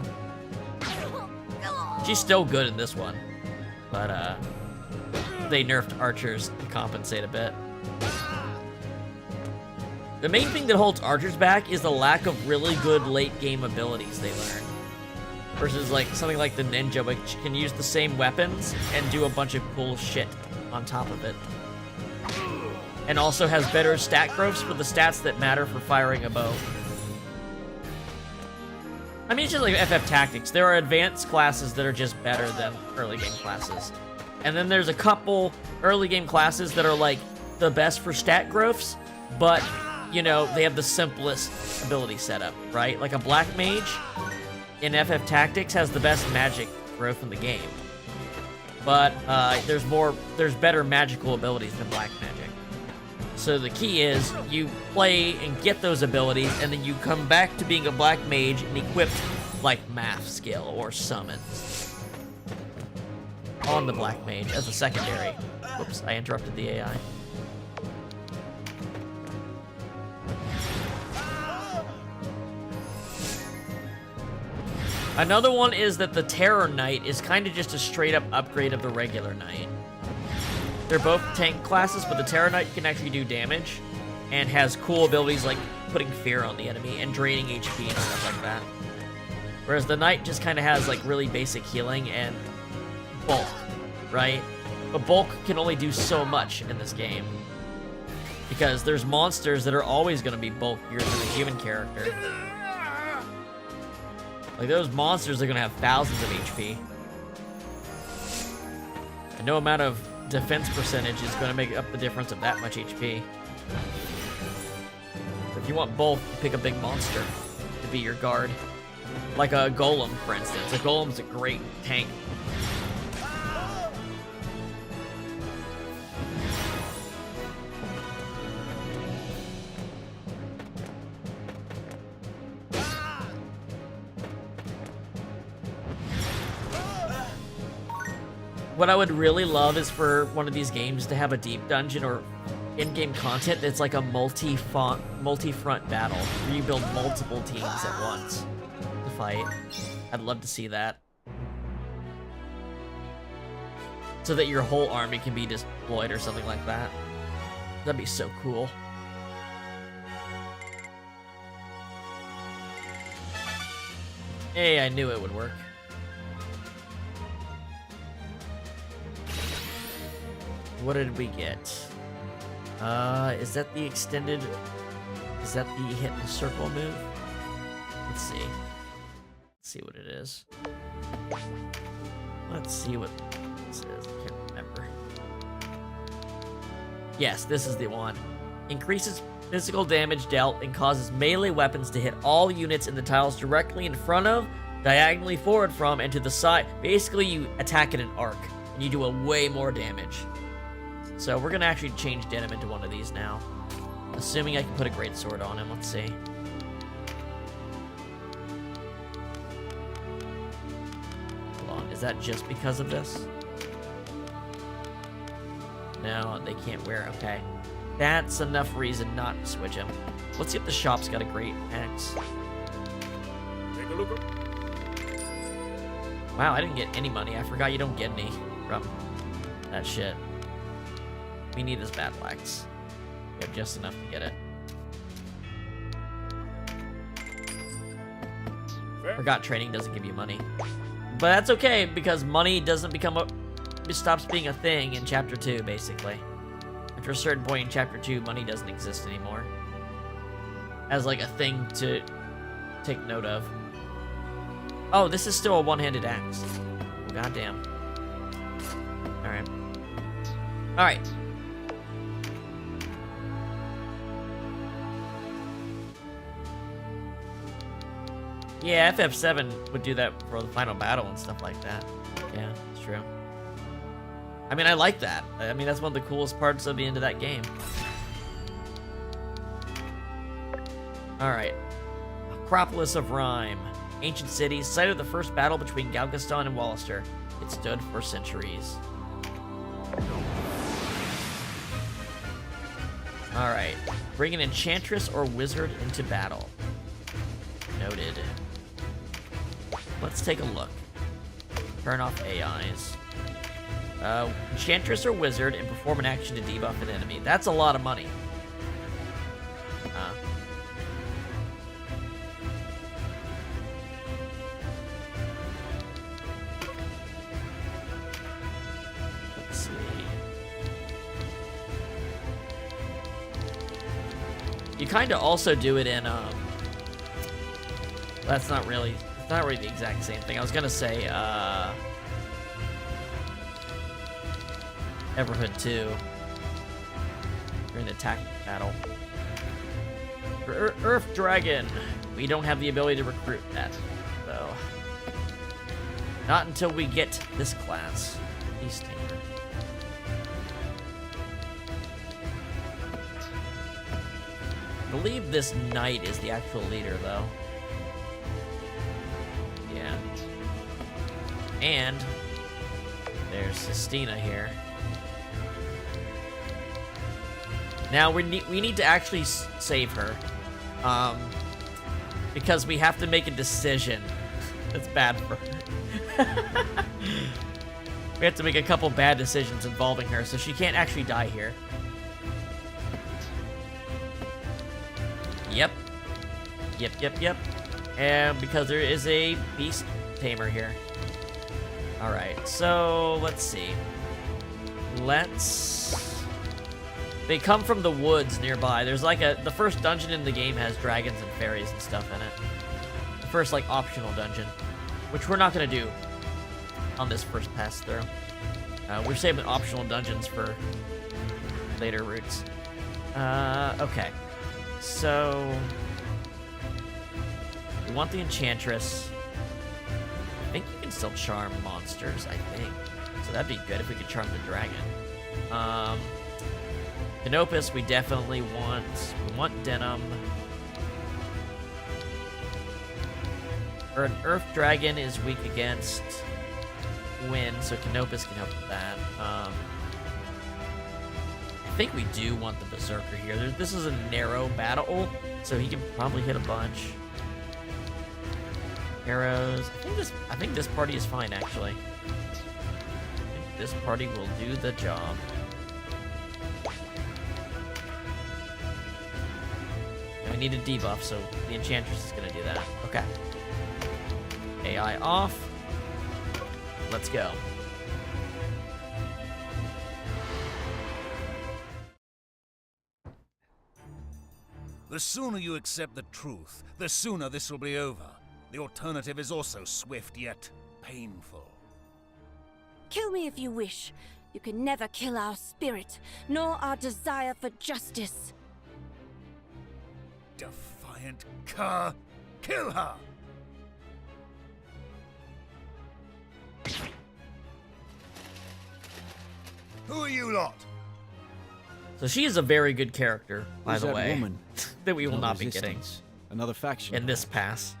[SPEAKER 1] She's still good in this one, but they nerfed archers to compensate a bit. The main thing that holds archers back is the lack of really good late game abilities they learn. Versus like something like the ninja, which can use the same weapons and do a bunch of cool shit on top of it. And also has better stat growths for the stats that matter for firing a bow. I mean, it's just like FF Tactics. There are advanced classes that are just better than early game classes. And then there's a couple early game classes that are like the best for stat growths, but, you know, they have the simplest ability setup, right? Like a Black Mage in FF Tactics has the best magic growth in the game. But there's better magical abilities than Black Magic. So the key is you play and get those abilities, and then you come back to being a Black Mage and equip like Math skill or Summon on the Black Mage as a secondary. Whoops, I interrupted the AI. Another one is that the Terror Knight is kind of just a straight up upgrade of the regular Knight. They're both tank classes, but the Terror Knight can actually do damage and has cool abilities like putting fear on the enemy and draining HP and stuff like that. Whereas the Knight just kind of has like really basic healing and bulk, right? But bulk can only do so much in this game. Because there's monsters that are always going to be bulkier than a human character. Like, those monsters are going to have thousands of HP. And no amount of defense percentage is going to make up the difference of that much HP. If you want both, pick a big monster to be your guard. Like a golem, for instance. A golem's a great tank. What I would really love is for one of these games to have a deep dungeon or in-game content that's like a multi-front battle, where you build multiple teams at once to fight. I'd love to see that. So that your whole army can be deployed or something like that. That'd be so cool. Hey, I knew it would work. What did we get? Is that the extended... Is that the hit the circle move? Let's see. Let's see what it is. Let's see what this is. I can't remember. Yes, this is the one. Increases physical damage dealt and causes melee weapons to hit all units in the tiles directly in front of, diagonally forward from, and to the side. Basically, you attack in an arc, and you do a way more damage. So we're gonna actually change Denim into one of these now. Assuming I can put a greatsword on him, let's see. Hold on, is that just because of this? No, they can't wear it, okay. That's enough reason not to switch him. Let's see if the shop's got a great axe.
[SPEAKER 12] Take a look.
[SPEAKER 1] Wow, I didn't get any money. I forgot you don't get any from that shit. We need this battle axe. We have just enough to get it. Forgot training doesn't give you money. But that's okay, because money doesn't become a... It stops being a thing in Chapter 2, basically. After a certain point in Chapter 2, money doesn't exist anymore. As like a thing to take note of. Oh, this is still a one-handed axe. Oh, goddamn. Alright. Alright. Yeah, FF7 would do that for the final battle and stuff like that. Yeah, it's true. I mean, I like that. I mean, that's one of the coolest parts of the end of that game. Alright. Acropolis of Rhyme. Ancient city, site of the first battle between Galgaston and Wallister. It stood for centuries. Alright. Bring an enchantress or wizard into battle. Noted. Let's take a look. Turn off AIs. Enchantress or wizard and perform an action to debuff an enemy. That's a lot of money. Let's see. You kind of also do it in, that's not really, it's not really the exact same thing. I was gonna say, Everhood 2. During the tactic battle. For Earth Dragon, we don't have the ability to recruit that, though. Not until we get this class. East Tinker. I believe this knight is the actual leader, though. Yeah. And there's Sistina here. Now we need to actually save her, because we have to make a decision That's bad for her. We have to make a couple bad decisions involving her, so she can't actually die here. Yep. Yep. And because there is a beast tamer here. Alright, so let's see. They come from the woods nearby. There's like the first dungeon in the game has dragons and fairies and stuff in it. The first like optional dungeon, which we're not gonna do on this first pass through. We're saving optional dungeons for later routes. Okay. So we want the Enchantress. I think you can still charm monsters, I think. So that'd be good if we could charm the dragon. Canopus, we definitely want. We want Denim. Or an Earth Dragon is weak against wind, so Canopus can help with that. I think we do want the Berserker here. This is a narrow battle, so he can probably hit a bunch. Arrows. I think this party is fine, actually. I think this party will do the job. And we need a debuff, so the Enchantress is going to do that. Okay. AI off. Let's go.
[SPEAKER 19] The sooner you accept the truth, the sooner this will be over. The alternative is also swift yet painful.
[SPEAKER 16] Kill me if you wish. You can never kill our spirit, nor our desire for justice.
[SPEAKER 19] Defiant cur! Kill her! Who are you lot?
[SPEAKER 1] So she is a very good character, by
[SPEAKER 17] Who's
[SPEAKER 1] the
[SPEAKER 17] that
[SPEAKER 1] way,
[SPEAKER 17] woman?
[SPEAKER 1] that we will
[SPEAKER 17] No
[SPEAKER 1] not be getting
[SPEAKER 17] resistance. Another faction
[SPEAKER 1] in this pass.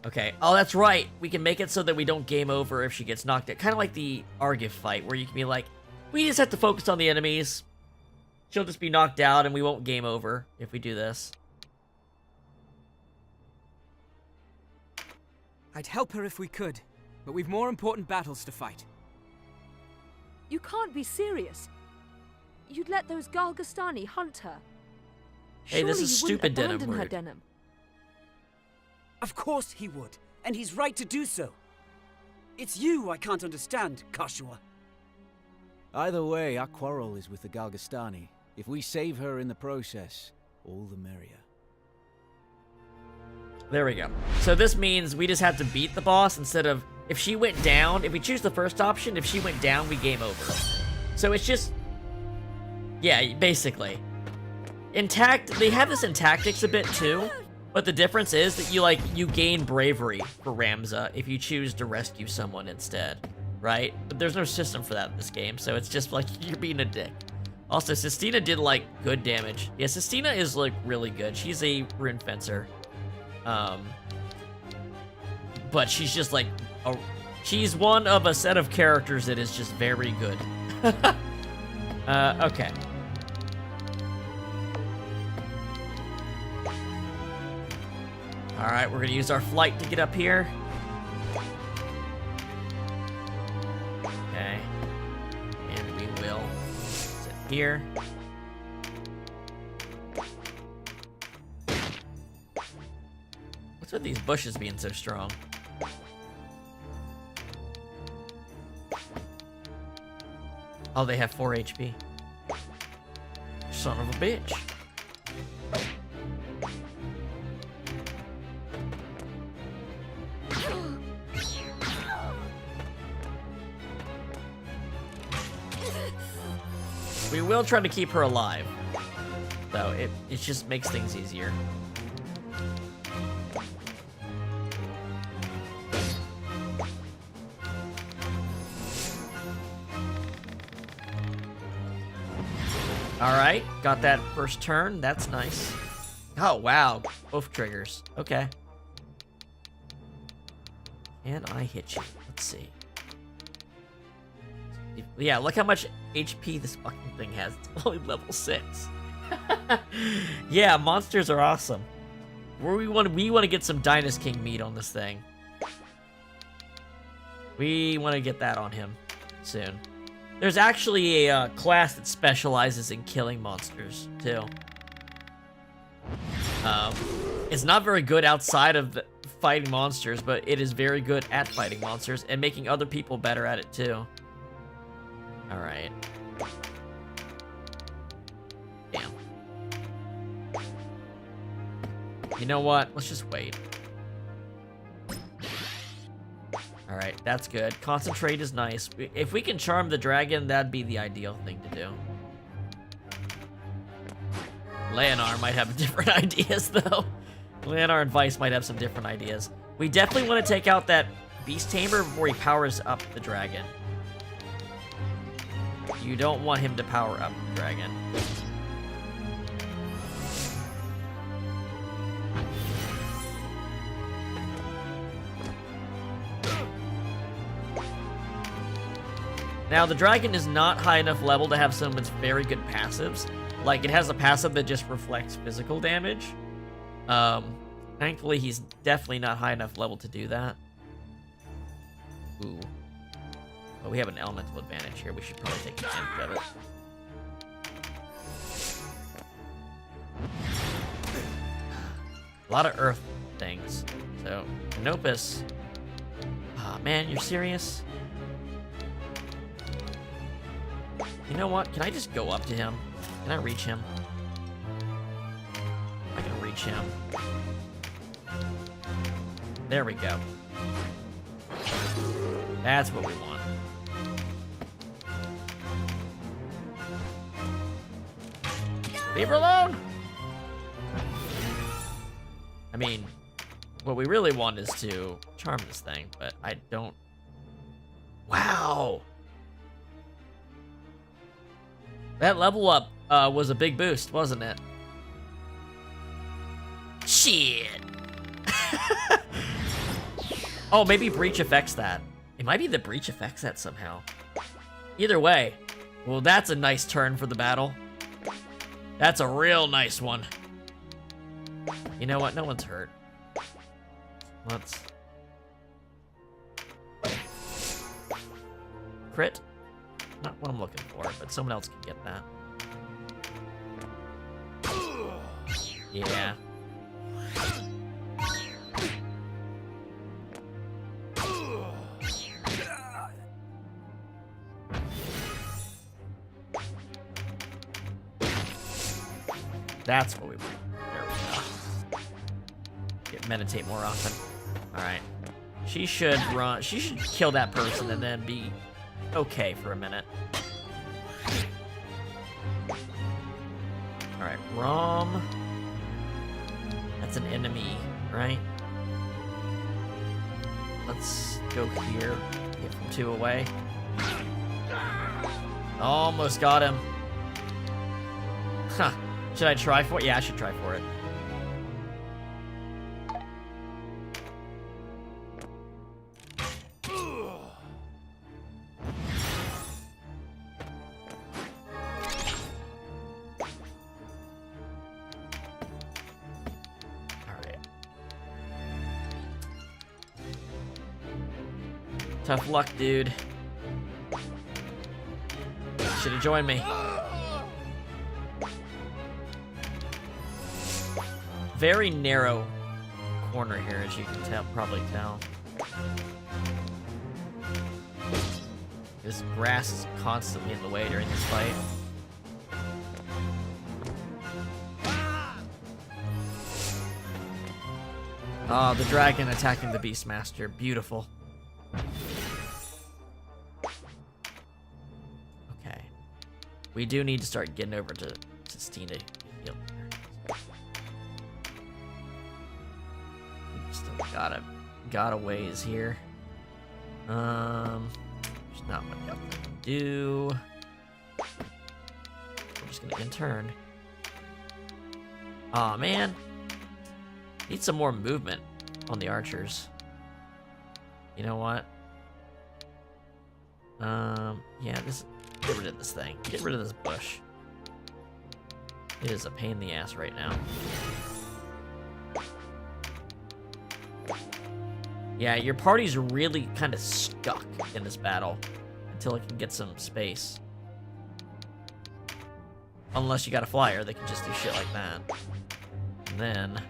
[SPEAKER 1] Okay. Oh, that's right. We can make it so that we don't game over if she gets knocked out. Kind of like the Argif fight, where you can be like, we just have to focus on the enemies. She'll just be knocked out, and we won't game over if we do this.
[SPEAKER 5] I'd help her if we could, but we've more important battles to fight.
[SPEAKER 2] You can't be serious. You'd let those Galgastani hunt her.
[SPEAKER 1] Hey, this is
[SPEAKER 2] Surely you
[SPEAKER 1] stupid
[SPEAKER 2] wouldn't
[SPEAKER 1] Denim
[SPEAKER 2] abandon her,
[SPEAKER 1] word.
[SPEAKER 2] Denim.
[SPEAKER 4] Of course he would, and he's right to do so. It's you I can't understand, Kashua.
[SPEAKER 17] Either way, our quarrel is with the Galgastani. If we save her in the process, all the merrier.
[SPEAKER 1] There we go. So this means we just have to beat the boss instead of... If she went down, if we choose the first option, if she went down, we game over. So it's just... Yeah, basically. They have this in Tactics a bit too, but the difference is that you gain bravery for Ramza if you choose to rescue someone instead, right? But there's no system for that in this game, so it's just like you're being a dick. Also, Sistina did good damage. Yeah, Sistina is really good. She's a rune fencer. But she's just she's one of a set of characters that is just very good. Okay. Alright, we're gonna use our flight to get up here. Okay. And we will sit here. What's with these bushes being so strong? Oh, they have 4 HP. Son of a bitch. We will try to keep her alive, though it just makes things easier. Alright, got that first turn. That's nice. Oh, wow. Both triggers. Okay. Can I hit you? Let's see. Yeah, look how much HP this fucking thing has. It's only level 6. Yeah, monsters are awesome. We want to get some Dynast King meat on this thing. We want to get that on him soon. There's actually a class that specializes in killing monsters too. It's not very good outside of fighting monsters, but it is very good at fighting monsters and making other people better at it too. All right. Damn. You know what? Let's just wait. All right, that's good. Concentrate is nice. If we can charm the dragon, that'd be the ideal thing to do. Leonard might have different ideas, though. Leonard and Vice might have some different ideas. We definitely want to take out that Beast Tamer before he powers up the dragon. You don't want him to power up the dragon. Now, the dragon is not high enough level to have some of its very good passives. Like, it has a passive that just reflects physical damage. Thankfully, he's definitely not high enough level to do that. Ooh. But we have an elemental advantage here. We should probably take advantage of it. A lot of earth things. So, Canopus. Ah, man, you're serious? You know what? Can I just go up to him? Can I reach him? I can reach him. There we go. That's what we want. Leave her alone! I mean, what we really want is to charm this thing, but I don't... Wow! That level up was a big boost, wasn't it? Shit! Oh, maybe Breach affects that. It might be the Breach affects that somehow. Either way, well, that's a nice turn for the battle. That's a real nice one. You know what? No one's hurt. Let's... Crit? Not what I'm looking for, but someone else can get that. Yeah. That's what we want. There we go. Get meditate more often. Alright. She should run. She should kill that person and then be okay for a minute. Alright, Rom. That's an enemy, right? Let's go here. Get from 2 away. Almost got him. Huh. Should I try for it? Yeah, I should try for it. Tough luck, dude. Should have joined me. Very narrow corner here, as you can probably tell. This grass is constantly in the way during this fight. Oh, the dragon attacking the Beastmaster. Beautiful. Okay. We do need to start getting over to Stina. Heal her. Still got a ways here. There's not much else I can do. We're just gonna in-turn. Aw, man. Need some more movement on the archers. You know what? Yeah, get rid of this thing. Get rid of this bush. It is a pain in the ass right now. Yeah, your party's really kind of stuck in this battle until it can get some space. Unless you got a flyer that can just do shit like that. And then...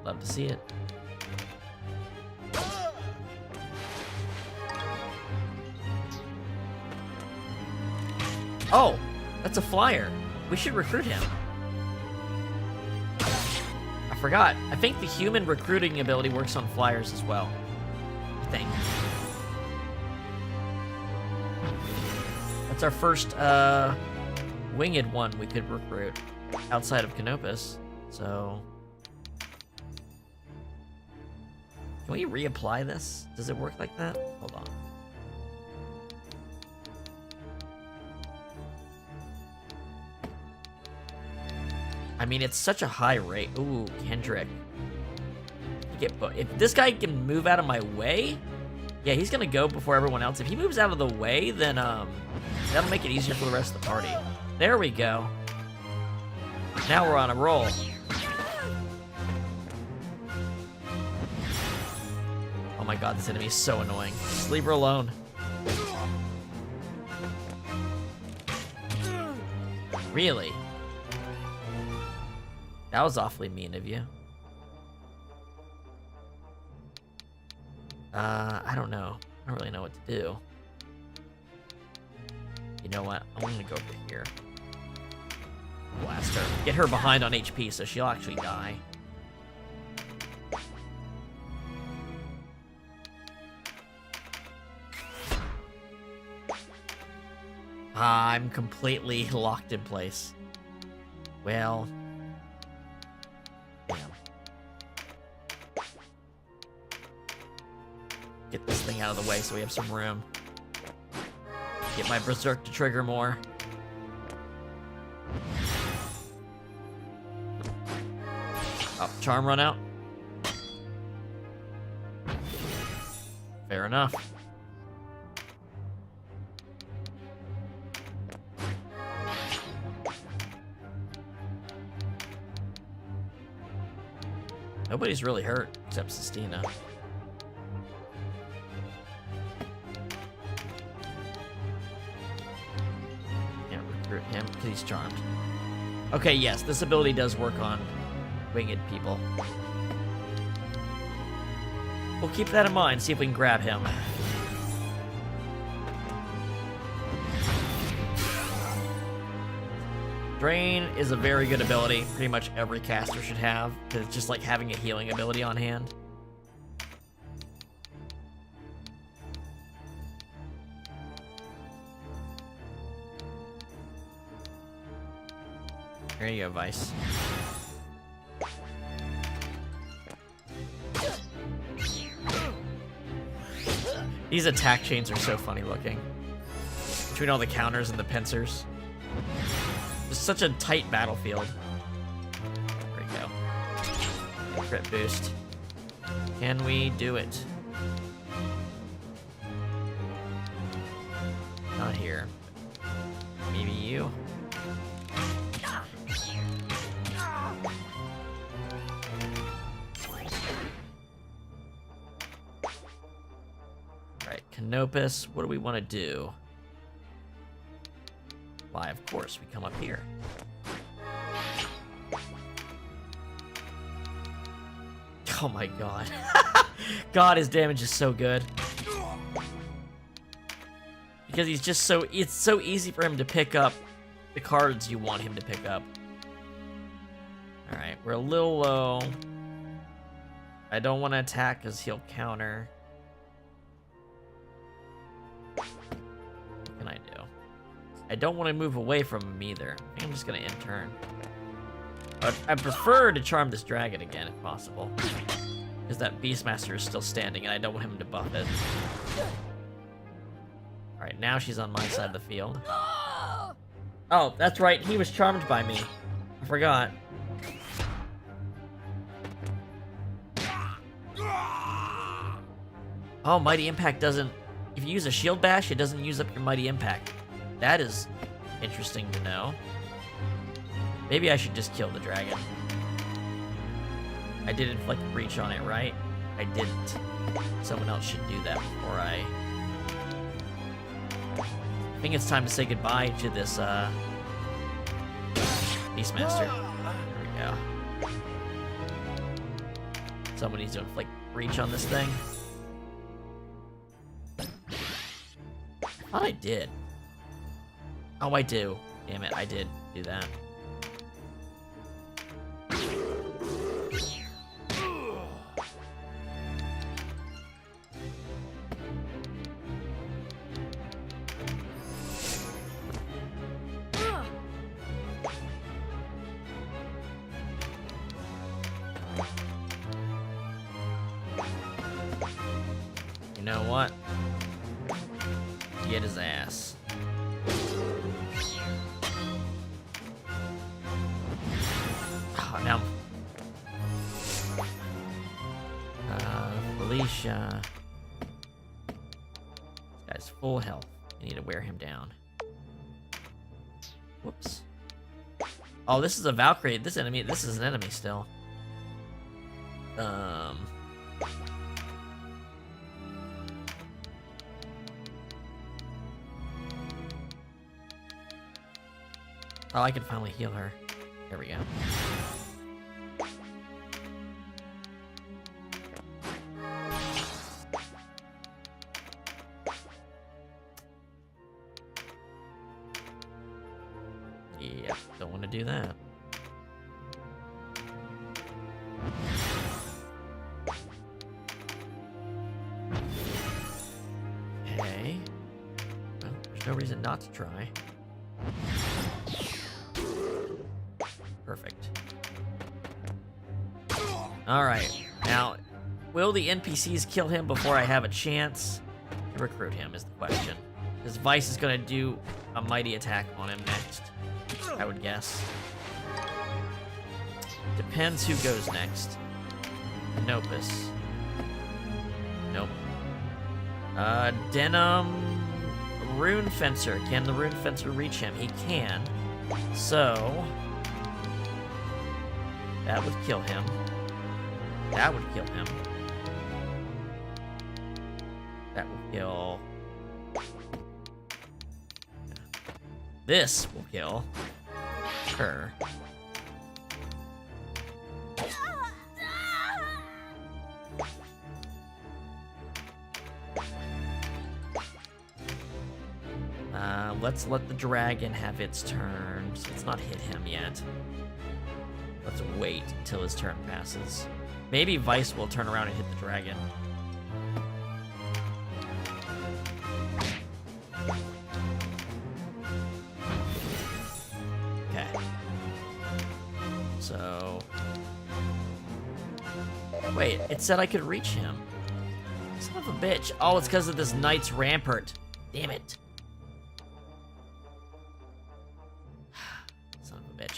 [SPEAKER 1] love to see it. Oh, that's a flyer. We should recruit him. I forgot. I think the human recruiting ability works on flyers as well. I think. That's our first winged one we could recruit outside of Canopus. So... can we reapply this? Does it work like that? Hold on. I mean, it's such a high rate. Ooh, Kendrick. If this guy can move out of my way, yeah, he's gonna go before everyone else. If he moves out of the way, then that'll make it easier for the rest of the party. There we go. Now we're on a roll. Oh my god, this enemy is so annoying. Just leave her alone. Really? That was awfully mean of you. I don't know. I don't really know what to do. You know what? I'm gonna go over here. Blast her. Get her behind on HP so she'll actually die. I'm completely locked in place. Well... damn. Get this thing out of the way so we have some room. Get my Berserk to trigger more. Oh, charm run out. Fair enough. Nobody's really hurt except Sistina. Can't recruit him because he's charmed. Okay, yes, this ability does work on winged people. We'll keep that in mind, see if we can grab him. Drain is a very good ability. Pretty much every caster should have, because it's just like having a healing ability on hand. There you go, Vice. These attack chains are so funny looking. Between all the counters and the pincers. It's such a tight battlefield. There we go. Crit boost. Can we do it? Not here. Maybe you? Alright, Canopus, what do we want to do? Why, of course, we come up here. Oh my god. God, his damage is so good. Because he's just so... it's so easy for him to pick up the cards you want him to pick up. Alright, we're a little low. I don't want to attack because he'll counter. What can I do? I don't want to move away from him either. I think I'm just going to end turn. But I prefer to charm this dragon again if possible. Because that Beastmaster is still standing and I don't want him to buff it. Alright, now she's on my side of the field. Oh, that's right. He was charmed by me. I forgot. Oh, Mighty Impact doesn't... if you use a Shield Bash, it doesn't use up your Mighty Impact. That is interesting to know. Maybe I should just kill the dragon. I did inflict breach on it, right? I didn't. Someone else should do that before I think it's time to say goodbye to this, Beastmaster. There we go. Someone needs to inflict breach on this thing. I thought I did. Oh, I do. Damn it, I did do that. You know what? Get his ass. Oh, now. Felicia. This guy's full health. You need to wear him down. Whoops. Oh, this is a Valkyrie. This is an enemy still. Oh, I can finally heal her. There we go. Yep, don't want to do that. Okay. Well, there's no reason not to try. Perfect. Alright, now, will the NPCs kill him before I have a chance to recruit him is the question. Because Vice is going to do a mighty attack on him next, I would guess. Depends who goes next. Canopus. Nope. Denim... Rune Fencer. Can the Rune Fencer reach him? He can. So... that would kill him. That would kill him. That would kill... this will kill her. Let's let the dragon have its turn. So let's not hit him yet. Let's wait until his turn passes. Maybe Vice will turn around and hit the dragon. Okay. So... wait, it said I could reach him. Son of a bitch. Oh, it's because of this Knight's Rampart. Damn it.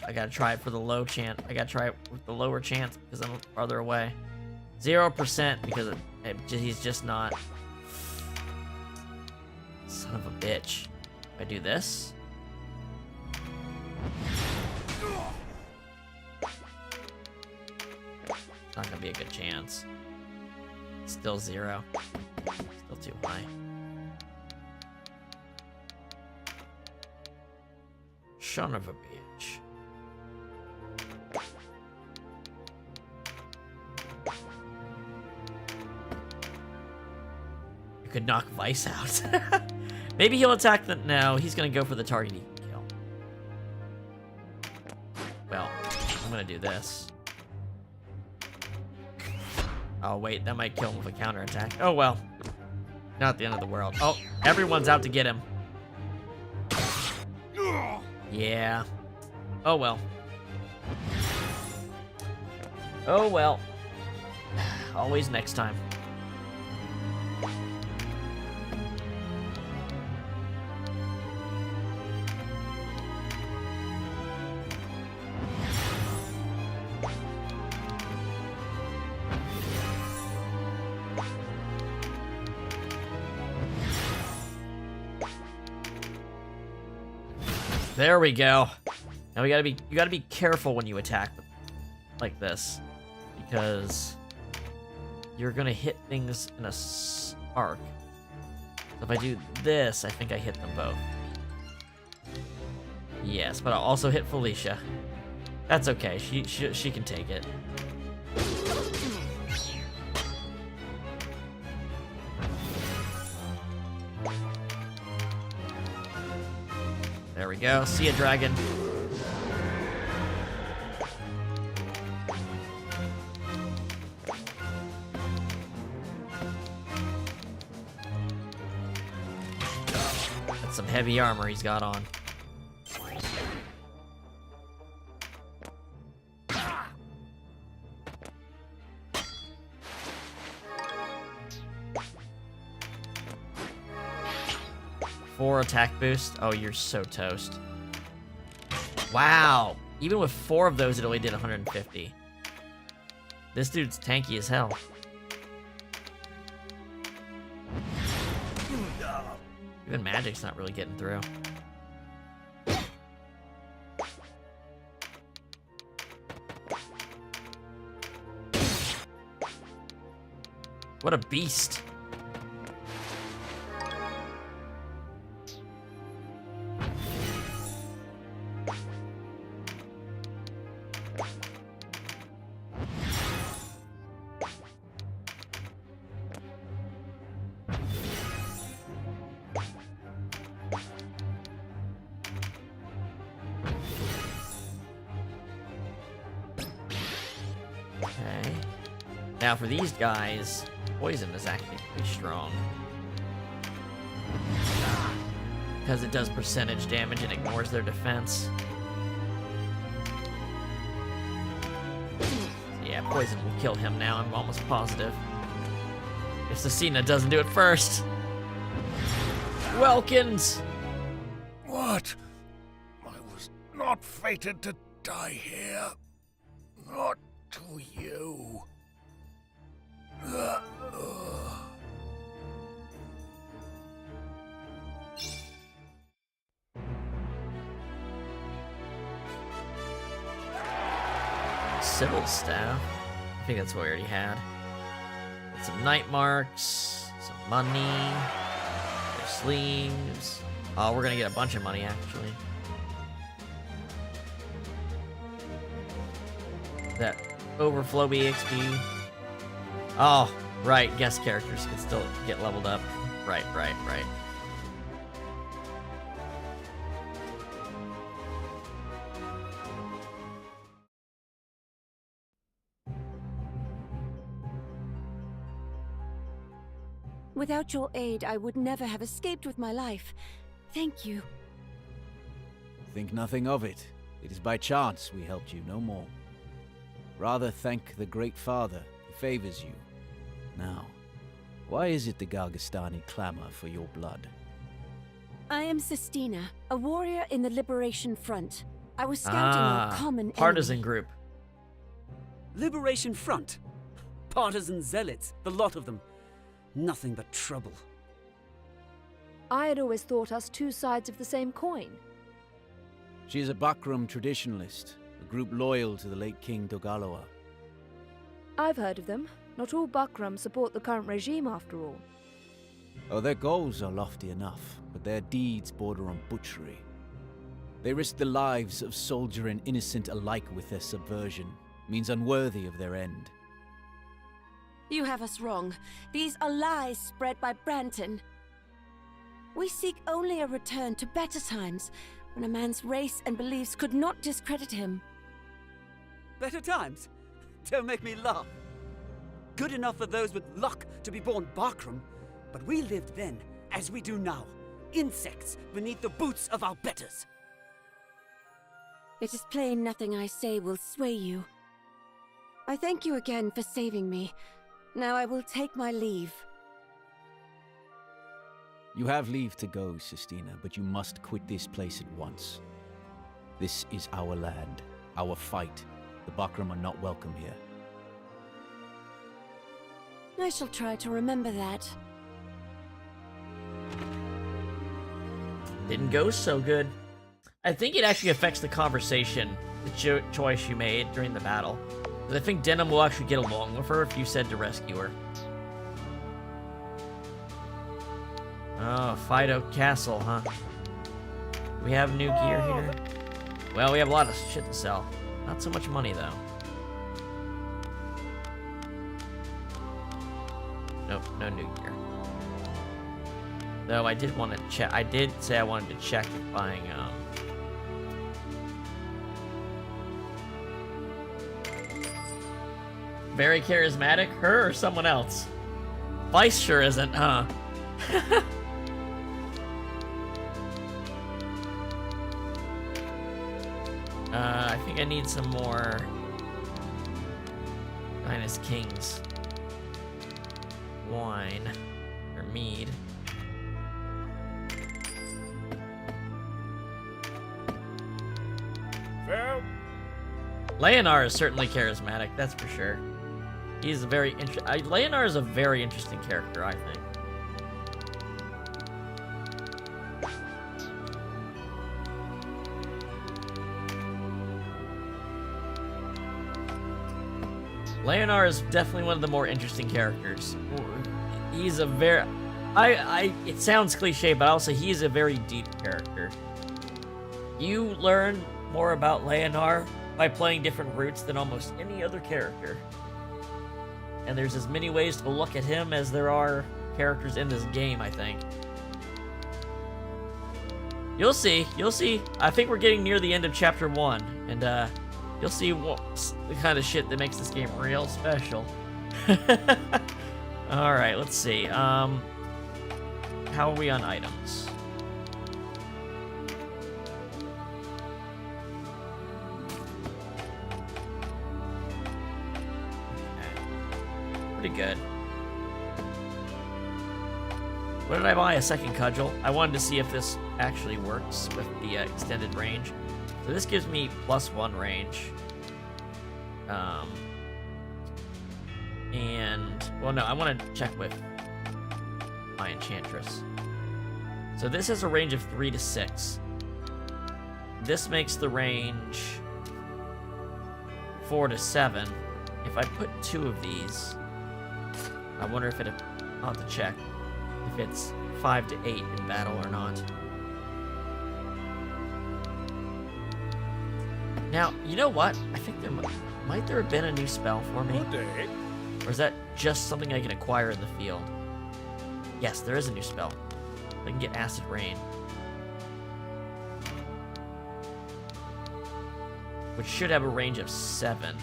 [SPEAKER 1] I gotta try it for the low chance. I gotta try it with the lower chance because I'm farther away. 0% because he's just not. Son of a bitch. If I do this. It's not gonna be a good chance. Still 0. Still too high. Son of a bitch. Could knock Vice out. Maybe he'll attack the... no, he's gonna go for the target he can kill. Well, I'm gonna do this. Oh, wait, that might kill him with a counterattack. Oh, well. Not the end of the world. Oh, everyone's out to get him. Yeah. Oh, well. Oh, well. Always next time. There we go. Now you gotta be careful when you attack like this, because you're gonna hit things in a arc. So if I do this, I think I hit them both. Yes, but I'll also hit Felicia. That's okay. She can take it. There we go. See ya, dragon. That's some heavy armor he's got on. Attack boost. Oh, you're so toast. Wow. Even with 4 of those, it only did 150. This dude's tanky as hell. Even magic's not really getting through. What a beast. Okay. Now for these guys, poison is actually pretty strong. Because it does percentage damage and ignores their defense. So yeah, poison will kill him now, I'm almost positive. If Cecina doesn't do it first. Welkins!
[SPEAKER 19] What? I was not fated to die here. Not to you.
[SPEAKER 1] Civil staff. I think that's what we already had. Some night marks, some money, their sleeves. Oh, we're gonna get a bunch of money actually. That overflow EXP. Oh, right, guest characters can still get leveled up. Right.
[SPEAKER 16] Without your aid, I would never have escaped with my life. Thank you.
[SPEAKER 17] Think nothing of it. It is by chance we helped you, no more. Rather thank the Great Father who favors you. Now, why is it the Gargastani clamor for your blood?
[SPEAKER 16] I am Sistina, a warrior in the Liberation Front. I was scouting our common
[SPEAKER 1] partisan
[SPEAKER 16] enemy.
[SPEAKER 1] group.
[SPEAKER 4] Liberation Front. Partisan zealots, the lot of them. Nothing but trouble.
[SPEAKER 2] I had always thought us two sides of the same coin.
[SPEAKER 17] She is a Bakram traditionalist, a group loyal to the late King Dogaloa.
[SPEAKER 2] I've heard of them. Not all Bakram support the current regime, after all.
[SPEAKER 17] Oh, their goals are lofty enough, but their deeds border on butchery. They risk the lives of soldier and innocent alike with their subversion. Means unworthy of their end.
[SPEAKER 16] You have us wrong. These are lies spread by Branton. We seek only a return to better times, when a man's race and beliefs could not discredit him.
[SPEAKER 4] Better times? Don't make me laugh. Good enough for those with luck to be born Bakram, but we lived then, as we do now, insects beneath the boots of our betters.
[SPEAKER 16] It is plain nothing I say will sway you. I thank you again for saving me. Now I will take my leave.
[SPEAKER 17] You have leave to go, Sistina, but you must quit this place at once. This is our land, our fight. The Bakram are not welcome here.
[SPEAKER 16] I shall try to remember that.
[SPEAKER 1] Didn't go so good. I think it actually affects the conversation, the choice you made during the battle. I think Denim will actually get along with her if you said to rescue her. Oh, Phidoch Castle, huh? Do we have new gear here? Well, we have a lot of shit to sell. Not so much money, though. Nope, no new gear. Though I did want to check. I did say I wanted to check if buying, very charismatic? Her or someone else? Vice sure isn't, huh? I think I need some more Minus King's wine or mead.
[SPEAKER 11] Well,
[SPEAKER 1] Leonar is certainly charismatic, that's for sure. He's a very Leonar is a very interesting character, I think. Leonar is definitely one of the more interesting characters. He's a very... it sounds cliche, but also he's a very deep character. You learn more about Leonar by playing different routes than almost any other character. And there's as many ways to look at him as there are characters in this game, I think. You'll see. You'll see. I think we're getting near the end of Chapter 1, and you'll see what's the kind of shit that makes this game real special. Alright, let's see. How are we on items? Pretty good. What did I buy? A second cudgel. I wanted to see if this actually works with the extended range. So this gives me +1 range. Well, no, I want to check with my Enchantress. So this has a range of 3 to 6. This makes the range 4 to 7. If I put 2 of these, I wonder if I'll have to check if it's 5 to 8 in battle or not. Now, you know what? I think might there have been a new spell for me? Or is that just something I can acquire in the field? Yes, there is a new spell. I can get Acid Rain. Which should have a range of 7,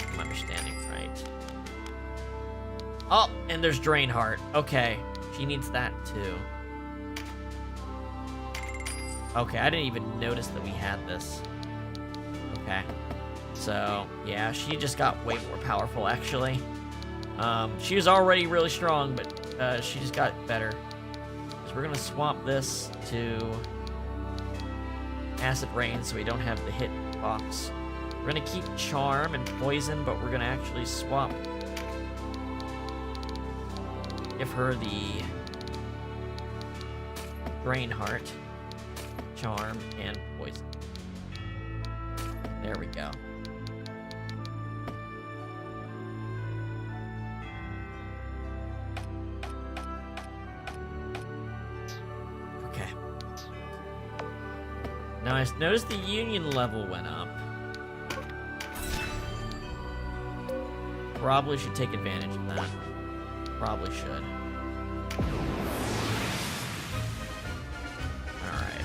[SPEAKER 1] if I'm understanding right. Oh, and there's Drain Heart. Okay, she needs that too. Okay, I didn't even notice that we had this. Okay, so yeah, she just got way more powerful actually. She was already really strong, but she just got better. So we're gonna swap this to Acid Rain so we don't have the hit box. We're gonna keep Charm and Poison, but we're gonna actually swap. Give her the Drain Heart, Charm, and Poison. There we go. Okay. Now I noticed the Union level went up. Probably should take advantage of that. Probably should. Alright.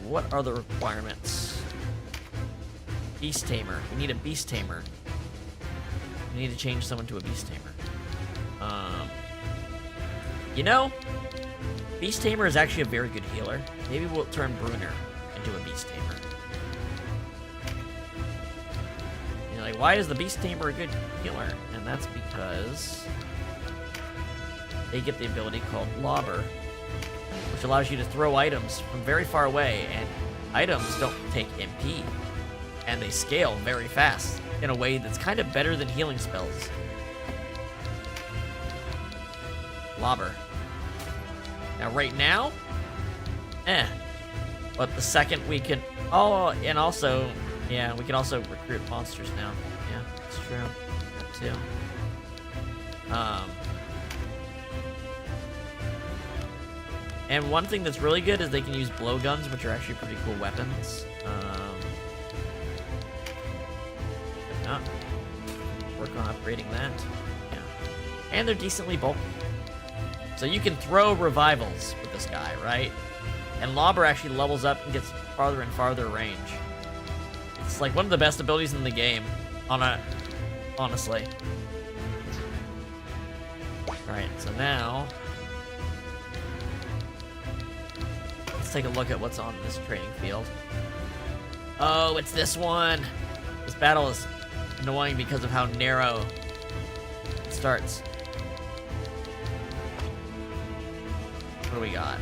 [SPEAKER 1] What are the requirements? Beast Tamer. We need a Beast Tamer. We need to change someone to a Beast Tamer. You know, Beast Tamer is actually a very good healer. Maybe we'll turn Brunner into a Beast Tamer. You're like, why is the Beast Tamer a good healer? And that's because they get the ability called Lobber, which allows you to throw items from very far away, and items don't take MP, and they scale very fast in a way that's kind of better than healing spells. Lobber. Now, right now, But the second we can... Oh, and also... Yeah, we can also recruit monsters now. Yeah, that's true. That too. And one thing that's really good is they can use blowguns, which are actually pretty cool weapons. Work on upgrading that. Yeah. And they're decently bulky. So you can throw revivals with this guy, right? And Lobber actually levels up and gets farther and farther range. It's like one of the best abilities in the game, honestly. Alright, so now... let's take a look at what's on this training field. Oh, it's this one! This battle is annoying because of how narrow it starts. What do we got?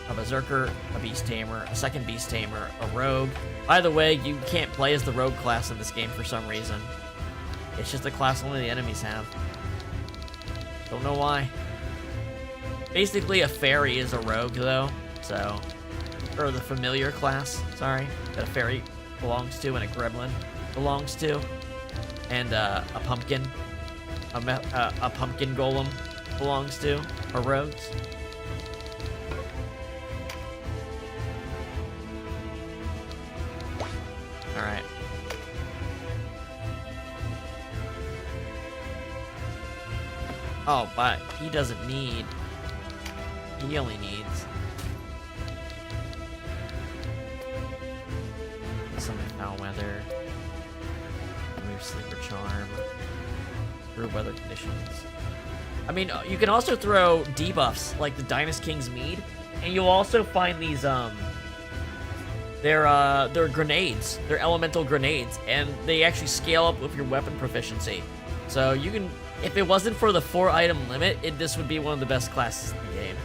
[SPEAKER 1] A Berserker, a Beast Tamer, a second Beast Tamer, a Rogue. By the way, you can't play as the Rogue class in this game for some reason. It's just a class only the enemies have. Don't know why. Basically, a Fairy is a Rogue, though. So, or the Familiar class, sorry, that a Fairy belongs to and a Gremlin belongs to. And a Pumpkin, a Pumpkin Golem belongs to, are Rogues. Alright. Oh, but he doesn't need... he only needs... Summon Foul Weather. Remove Sleeper Charm. Through weather conditions. I mean, you can also throw debuffs, like the Dynast King's Mead. And you'll also find these, they're grenades. They're elemental grenades, and they actually scale up with your weapon proficiency. So you can, if it wasn't for the 4-item limit, this would be one of the best classes in the game.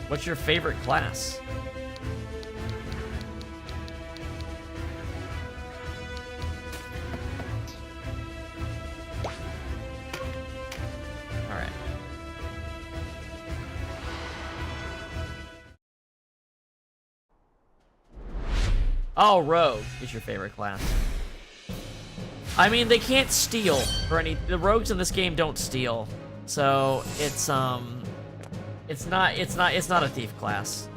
[SPEAKER 1] What's your favorite class? Alright. Oh, Rogue is your favorite class. I mean, they can't steal or any. The rogues in this game don't steal, so it's not a thief class.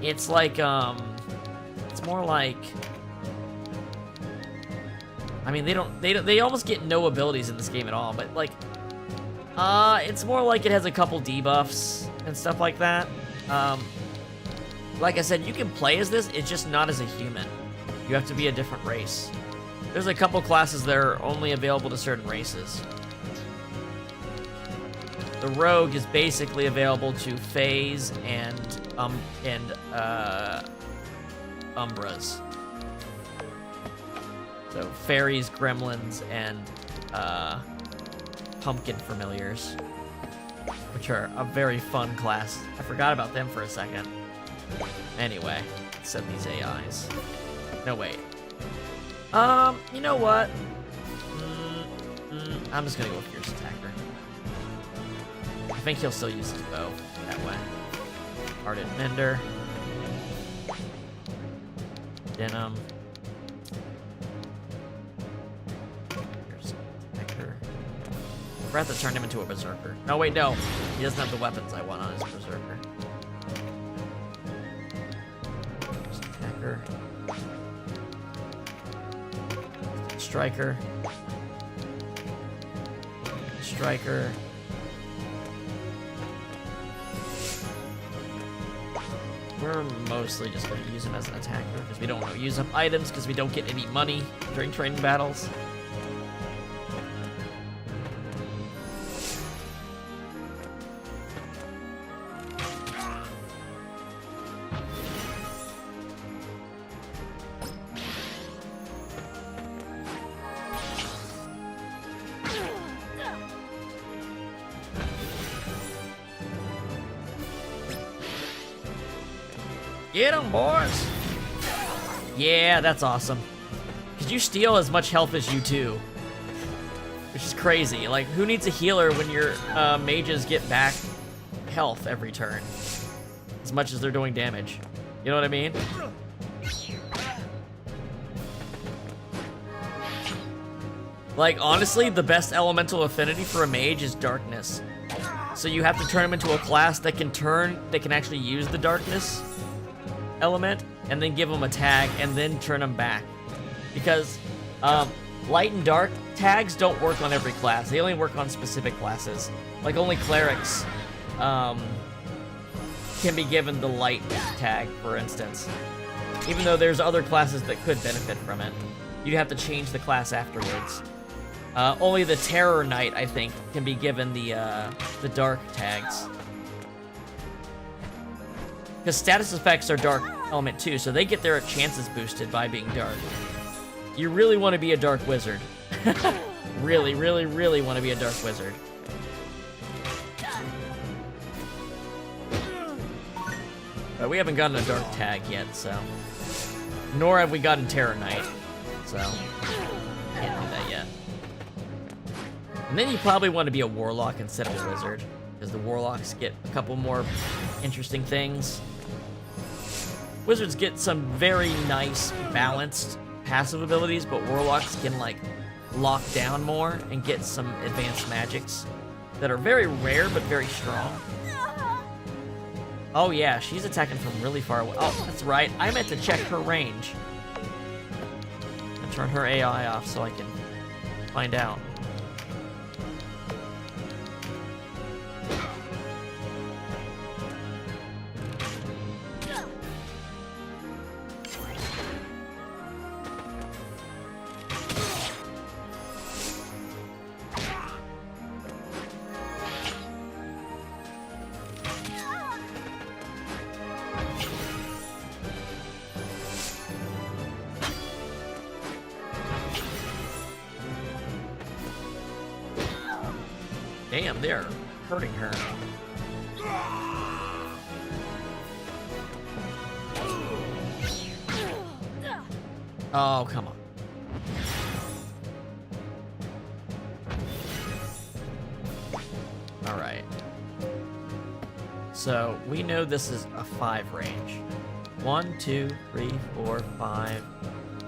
[SPEAKER 1] It's like it's more like. I mean, they almost get no abilities in this game at all, but like, it's more like it has a couple debuffs and stuff like that. Like I said, you can play as this, it's just not as a human. You have to be a different race. There's a couple classes that are only available to certain races. The Rogue is basically available to Fays and Umbras. So Fairies, Gremlins, and Pumpkin Familiars, which are a very fun class. I forgot about them for a second. Anyway, let's set these AIs. No, wait. You know what? I'm just gonna go Fierce Attacker. I think he'll still use his bow that way. Ardent Mender. Denim. Fierce Attacker. I forgot to turn him into a Berserker. No, wait, no. He doesn't have the weapons I want on his Berserker. Striker. Striker. We're mostly just going to use him as an attacker because we don't want to use up items because we don't get any money during training battles. Get them, boys! Yeah, that's awesome. Because you steal as much health as you do. Which is crazy. Like, who needs a healer when your mages get back health every turn? As much as they're doing damage. You know what I mean? Like, honestly, the best elemental affinity for a mage is darkness. So you have to turn him into a class that can actually use the darkness element, and then give him a tag, and then turn him back. Because light and dark tags don't work on every class. They only work on specific classes. Like, only clerics can be given the light tag, for instance. Even though there's other classes that could benefit from it. You'd have to change the class afterwards. Only the Terror Knight, I think, can be given the dark tags. Because status effects are dark element too, so they get their chances boosted by being dark. You really want to be a dark wizard. Really, really, really want to be a dark wizard. But we haven't gotten a dark tag yet, so. Nor have we gotten Terror Knight, so. Can't do that yet. And then you probably want to be a warlock instead of a wizard, because the warlocks get a couple more interesting things. Wizards get some very nice, balanced passive abilities, but warlocks can, like, lock down more and get some advanced magics that are very rare but very strong. Oh yeah, she's attacking from really far away. Oh, that's right. I meant to check her range. And turn her AI off so I can find out. Damn, they're hurting her. Oh, come on. All right. So we know this is a 5 range. 1, 2, 3, 4, 5,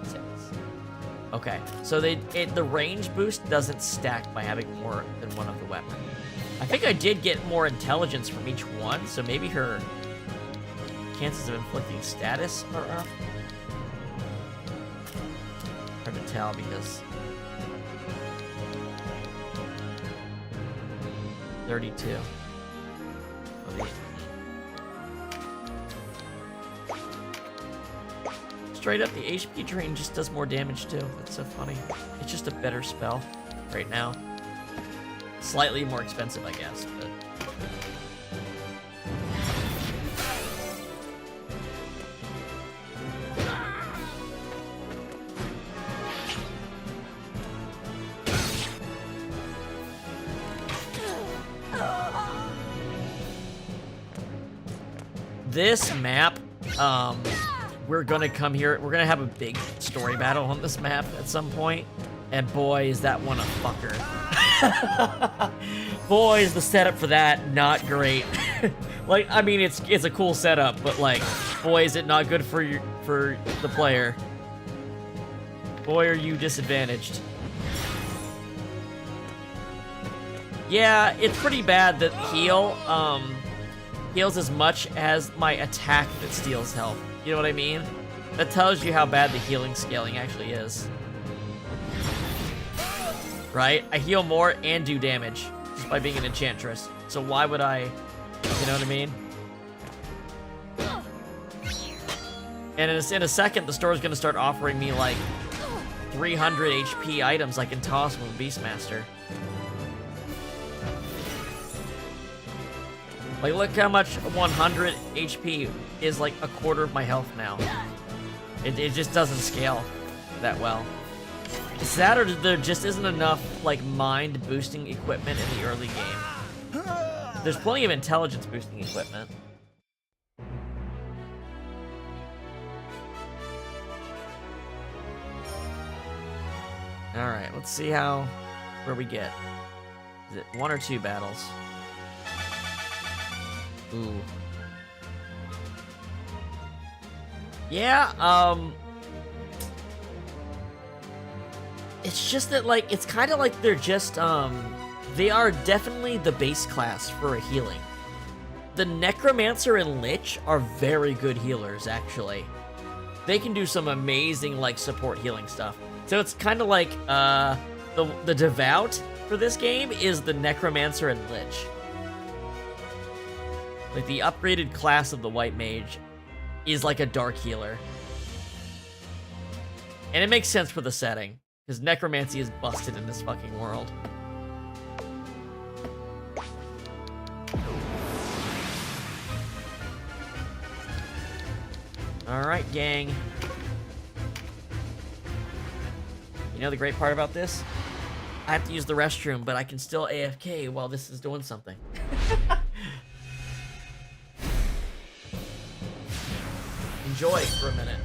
[SPEAKER 1] 6. Okay, so the range boost doesn't stack by having more than one of the weapons. I think I did get more intelligence from each one, so maybe her chances of inflicting status are up. Hard to tell because 32. Straight up, the HP drain just does more damage too. That's so funny. It's just a better spell right now. Slightly more expensive, I guess, but... This map, we're gonna come here, we're gonna have a big story battle on this map at some point, and boy, is that one a fucker. Boy, is the setup for that not great. Like, I mean, it's a cool setup, but like, boy, is it not good for the player. Boy, are you disadvantaged. Yeah, it's pretty bad that heals as much as my attack that steals health. You know what I mean? That tells you how bad the healing scaling actually is. Right? I heal more and do damage just by being an enchantress. So why would I, you know what I mean? And in a second, the store's gonna start offering me like 300 HP items I can toss with Beastmaster. Like, look how much 100 HP is like a quarter of my health now. It just doesn't scale that well. It's that, or there just isn't enough like mind boosting equipment in the early game. There's plenty of intelligence boosting equipment. Alright, let's see how where we get. Is it 1 or 2 battles? Ooh. Yeah, it's just that, like, it's kind of like they're just, they are definitely the base class for a healing. The Necromancer and Lich are very good healers, actually. They can do some amazing, like, support healing stuff. So it's kind of like, the Devout for this game is the Necromancer and Lich. Like, the upgraded class of the White Mage is like a dark healer. And it makes sense for the setting, because Necromancy is busted in this fucking world. Alright, gang. You know the great part about this? I have to use the restroom, but I can still AFK while this is doing something. Enjoy for a minute.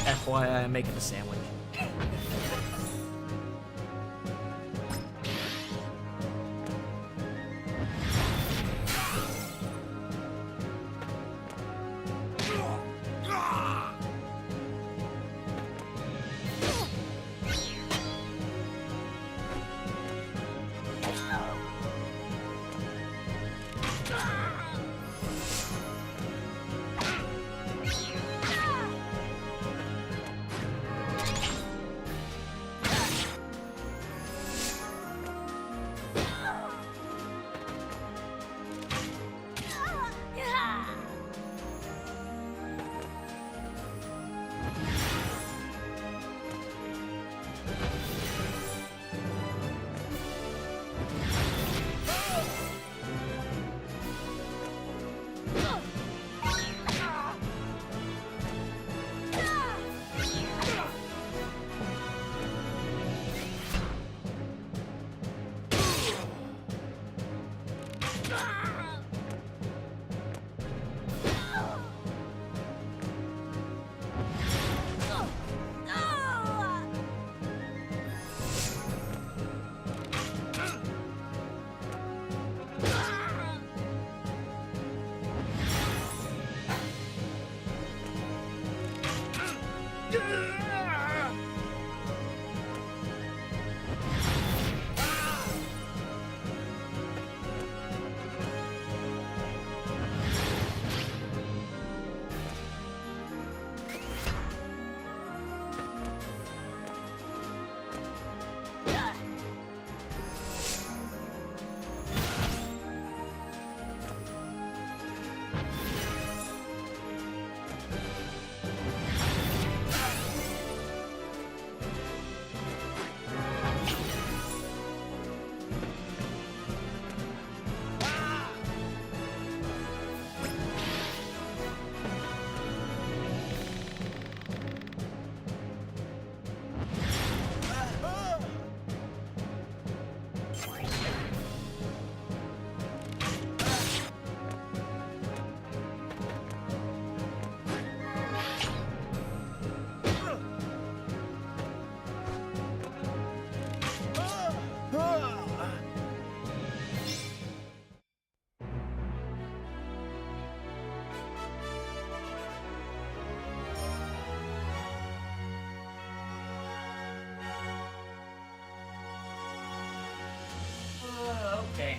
[SPEAKER 1] FYI, I'm making a sandwich.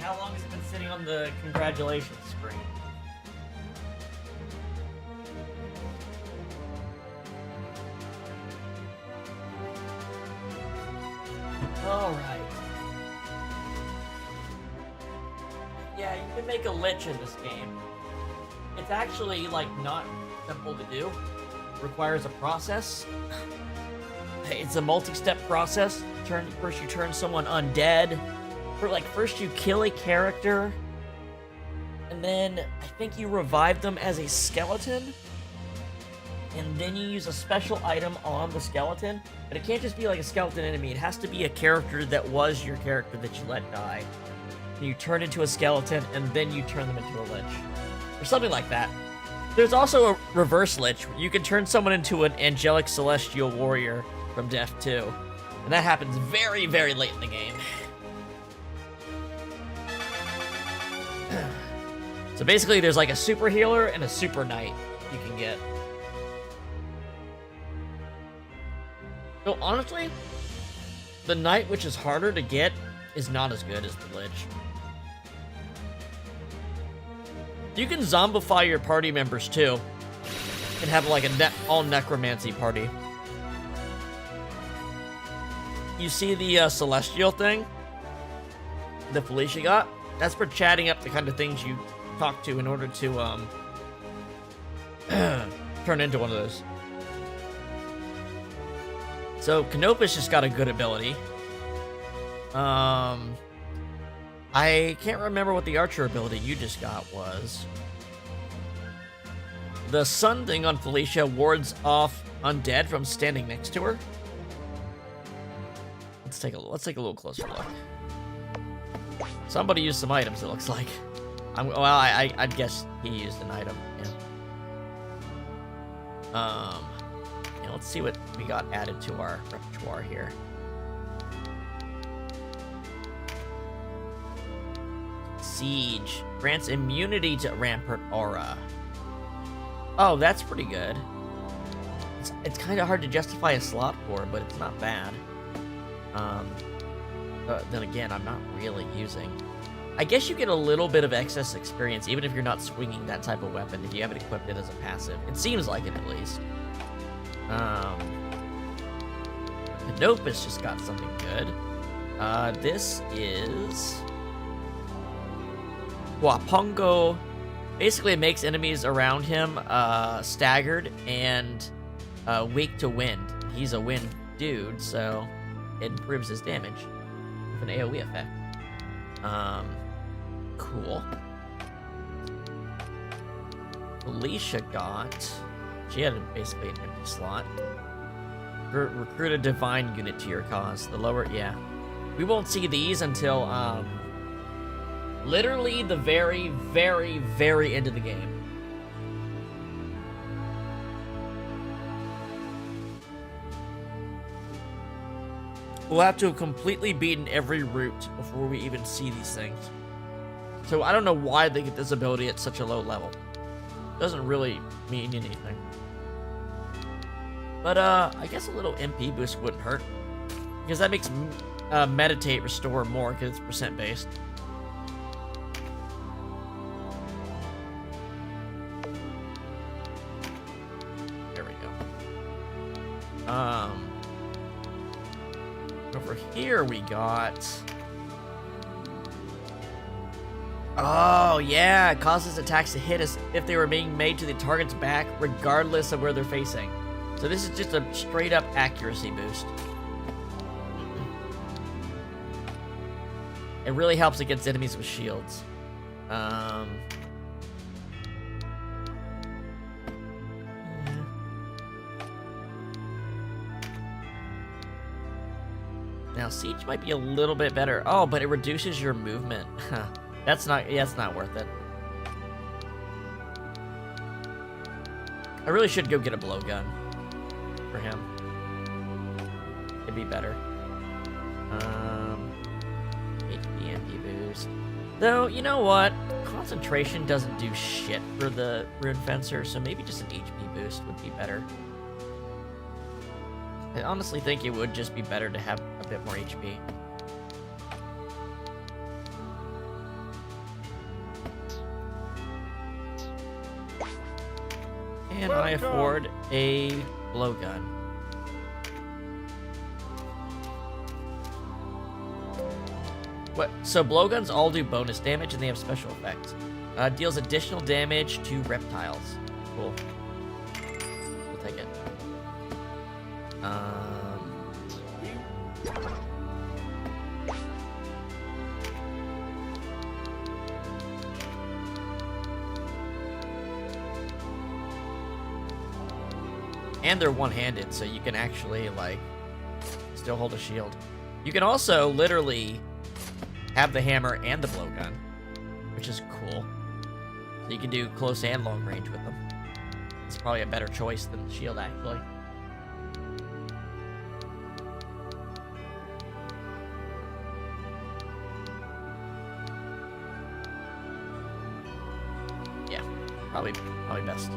[SPEAKER 1] how long has it been sitting on the congratulations screen? Alright. Yeah, you can make a lich in this game. It's actually, like, not simple to do. It requires a process. It's a multi-step process. First you turn someone undead. First you kill a character. And then, I think you revive them as a skeleton. And then you use a special item on the skeleton. But it can't just be like a skeleton enemy. It has to be a character that was your character that you let die. And you turn into a skeleton, and then you turn them into a lich. Or something like that. There's also a reverse lich. You can turn someone into an angelic celestial warrior from Death 2. And that happens very, very late in the game. So basically, there's like a super healer and a super knight you can get. So honestly, the knight, which is harder to get, is not as good as the lich. You can zombify your party members too, and have like a all necromancy party. You see the celestial thing that Felicia got? That's for chatting up the kind of things you talk to in order to turn into one of those. So Canopus just got a good ability. I can't remember what the archer ability you just got was. The sun thing on Felicia wards off undead from standing next to her. Let's take a little closer look. Somebody used some items, it looks like. I'd guess he used an item. Yeah. Let's see what we got added to our repertoire here. Siege grants immunity to rampart aura. Oh, that's pretty good. It's kind of hard to justify a slot for, but it's not bad. Then again, I'm not really using. I guess you get a little bit of excess experience, even if you're not swinging that type of weapon, if you haven't equipped it as a passive. It seems like it, at least. Canopus just got something good. This is Wapongo. Basically, it makes enemies around him staggered and weak to wind. He's a wind dude, so it improves his damage with an AoE effect. Cool. Felicia got... She had basically an empty slot. Recruit a divine unit to your cause. The lower... Yeah. We won't see these until, literally the very, very, very end of the game. We'll have to have completely beaten every route before we even see these things. So I don't know why they get this ability at such a low level. Doesn't really mean anything. But I guess a little MP boost wouldn't hurt. Because that makes meditate restore more because it's percent based. There we go. Over here we got... Oh, yeah, it causes attacks to hit us if they were being made to the target's back, regardless of where they're facing. So this is just a straight-up accuracy boost. It really helps against enemies with shields. Now, Siege might be a little bit better. Oh, but it reduces your movement. That's not worth it. I really should go get a blowgun for him. It'd be better. HP MP boost. Though, you know what? Concentration doesn't do shit for the Rune Fencer, so maybe just an HP boost would be better. I honestly think it would just be better to have a bit more HP. Can I afford a blowgun? What? So blowguns all do bonus damage and they have special effects. Deals additional damage to reptiles. Cool. We'll take it. And they're one-handed, so you can actually, like, still hold a shield. You can also literally have the hammer and the blowgun, which is cool. So you can do close and long range with them. It's probably a better choice than the shield, actually. Yeah, probably best.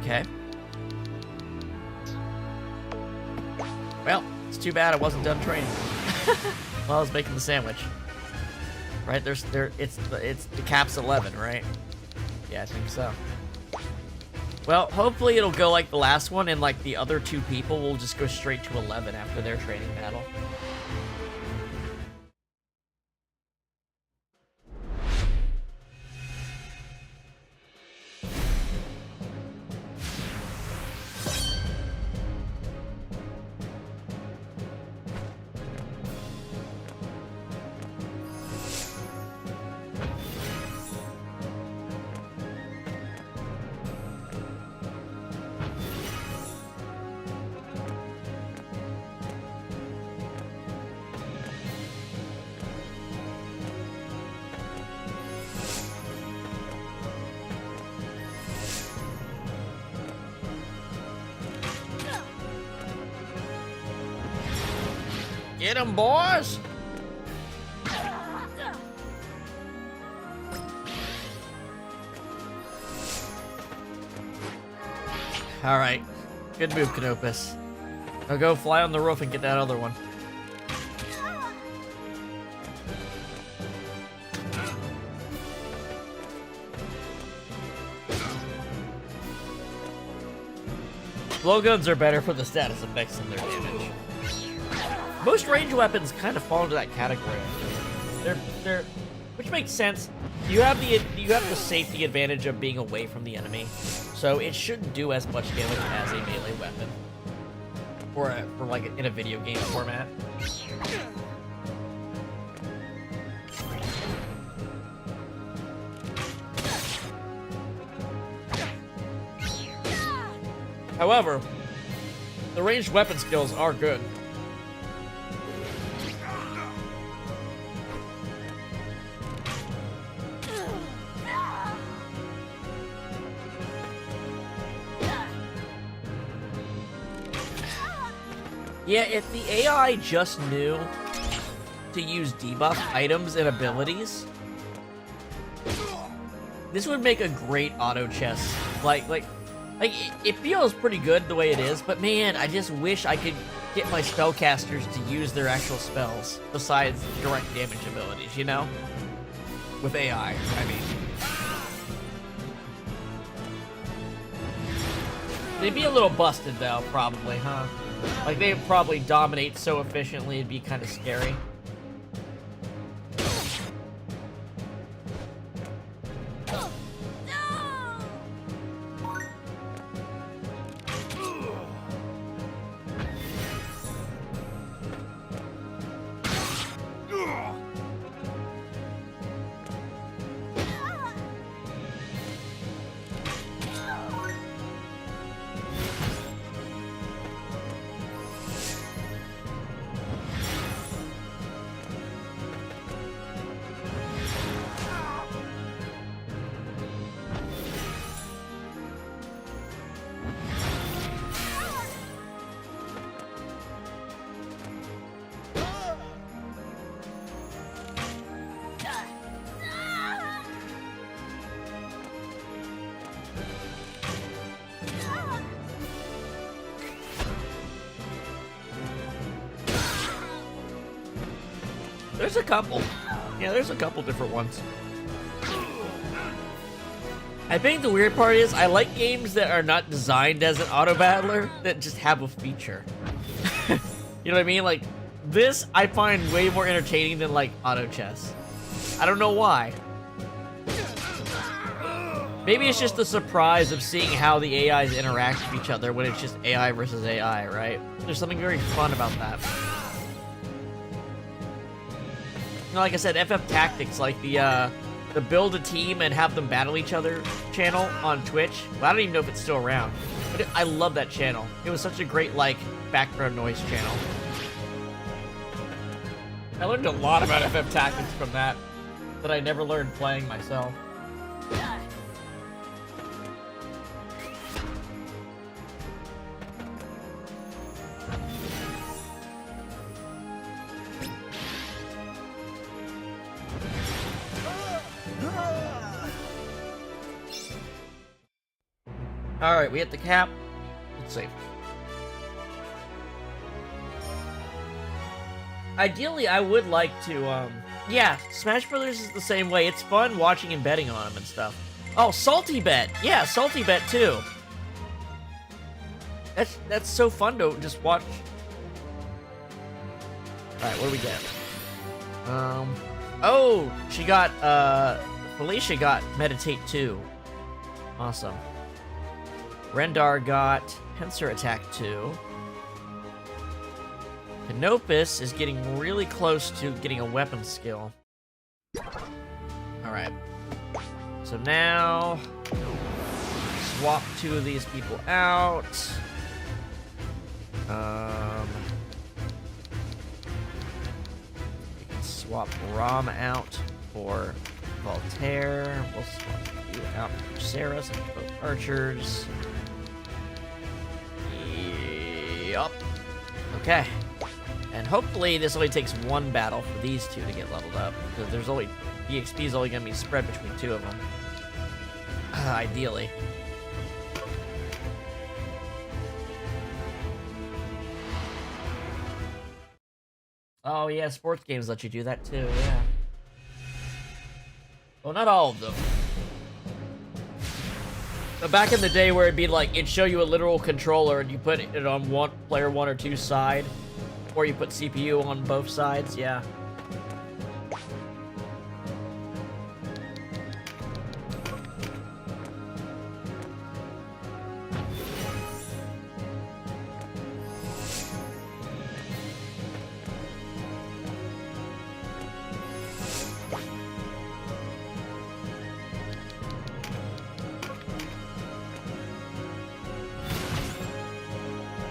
[SPEAKER 1] Okay. Well, it's too bad I wasn't done training while I was making the sandwich. Right? It's the cap's 11, right? Yeah, I think so. Well, hopefully it'll go like the last one, and like the other two people will just go straight to 11 after their training battle. Get 'em, boys! Alright. Good move, Canopus. Now go fly on the roof and get that other one. Blowguns are better for the status effects than their damage. Most range weapons kind of fall into that category. They're which makes sense. You have the safety advantage of being away from the enemy, so it shouldn't do as much damage as a melee weapon, or like in a video game format. However, the ranged weapon skills are good. Yeah, if the AI just knew to use debuff items and abilities, this would make a great auto chess. Like it feels pretty good the way it is, but man, I just wish I could get my spellcasters to use their actual spells besides direct damage abilities, you know? With AI, I mean. They'd be a little busted though, probably, huh? Like, they'd probably dominate so efficiently, it'd be kind of scary. There's a couple. Yeah, there's a couple different ones. I think the weird part is I like games that are not designed as an auto battler that just have a feature. You know what I mean? Like this I find way more entertaining than like auto chess. I don't know why. Maybe it's just the surprise of seeing how the AIs interact with each other when it's just AI versus AI, right? There's something very fun about that. You know, like I said, FF Tactics, like the build a team and have them battle each other channel on Twitch. Well, I don't even know if it's still around, but I love that channel. It was such a great, like, background noise channel. I learned a lot about FF Tactics from that I never learned playing myself. Alright, we hit the cap. Let's see. Ideally, I would like to, yeah, Smash Brothers is the same way. It's fun watching and betting on them and stuff. Oh, Salty Bet! Yeah, Salty Bet too. That's so fun to just watch. Alright, what do we get? Oh, she got, Felicia got Meditate 2. Awesome. Rendar got Pincer Attack 2. Canopus is getting really close to getting a weapon skill. Alright. So now, swap 2 of these people out. We can swap Ram out for Voltaire. We'll swap you out for Sarah, so both archers. Yup. Okay. And hopefully this only takes one battle for these two to get leveled up, because there's only EXP is only going to be spread between 2 of them. Ideally. Oh yeah, sports games let you do that too, yeah. Well, not all of them. But back in the day where it'd be like, it'd show you a literal controller and you put it on player 1 or 2 side, or you put CPU on both sides, yeah.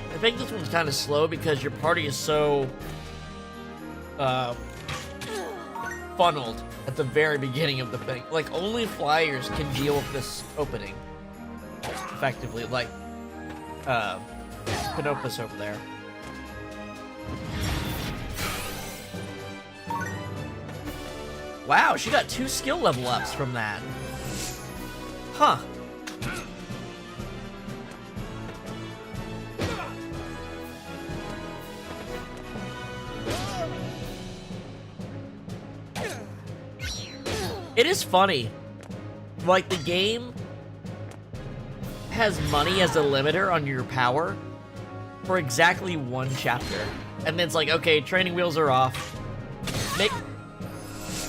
[SPEAKER 1] I think this one's kind of slow because your party is so funneled at the very beginning of the thing. Like, only flyers can deal with this opening effectively, like Canopus over there. Wow, she got 2 skill level ups from that. Huh. It is funny. Like, the game has money as a limiter on your power for exactly 1 chapter. And then it's like, okay, training wheels are off.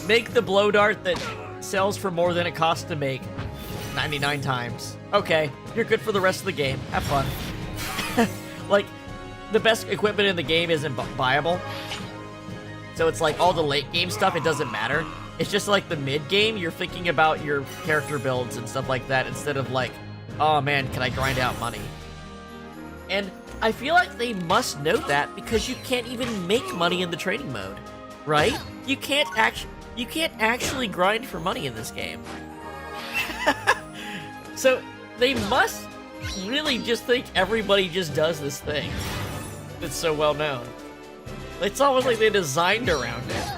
[SPEAKER 1] Make the blow dart that sells for more than it costs to make 99 times. Okay, you're good for the rest of the game. Have fun. Like, the best equipment in the game isn't buyable. So it's like all the late game stuff, it doesn't matter. It's just like the mid game, you're thinking about your character builds and stuff like that instead of like, oh man, can I grind out money? And I feel like they must know that because you can't even make money in the training mode, right? You can't actually grind for money in this game. So they must really just think everybody just does this thing. It's so well known. It's almost like they designed around it.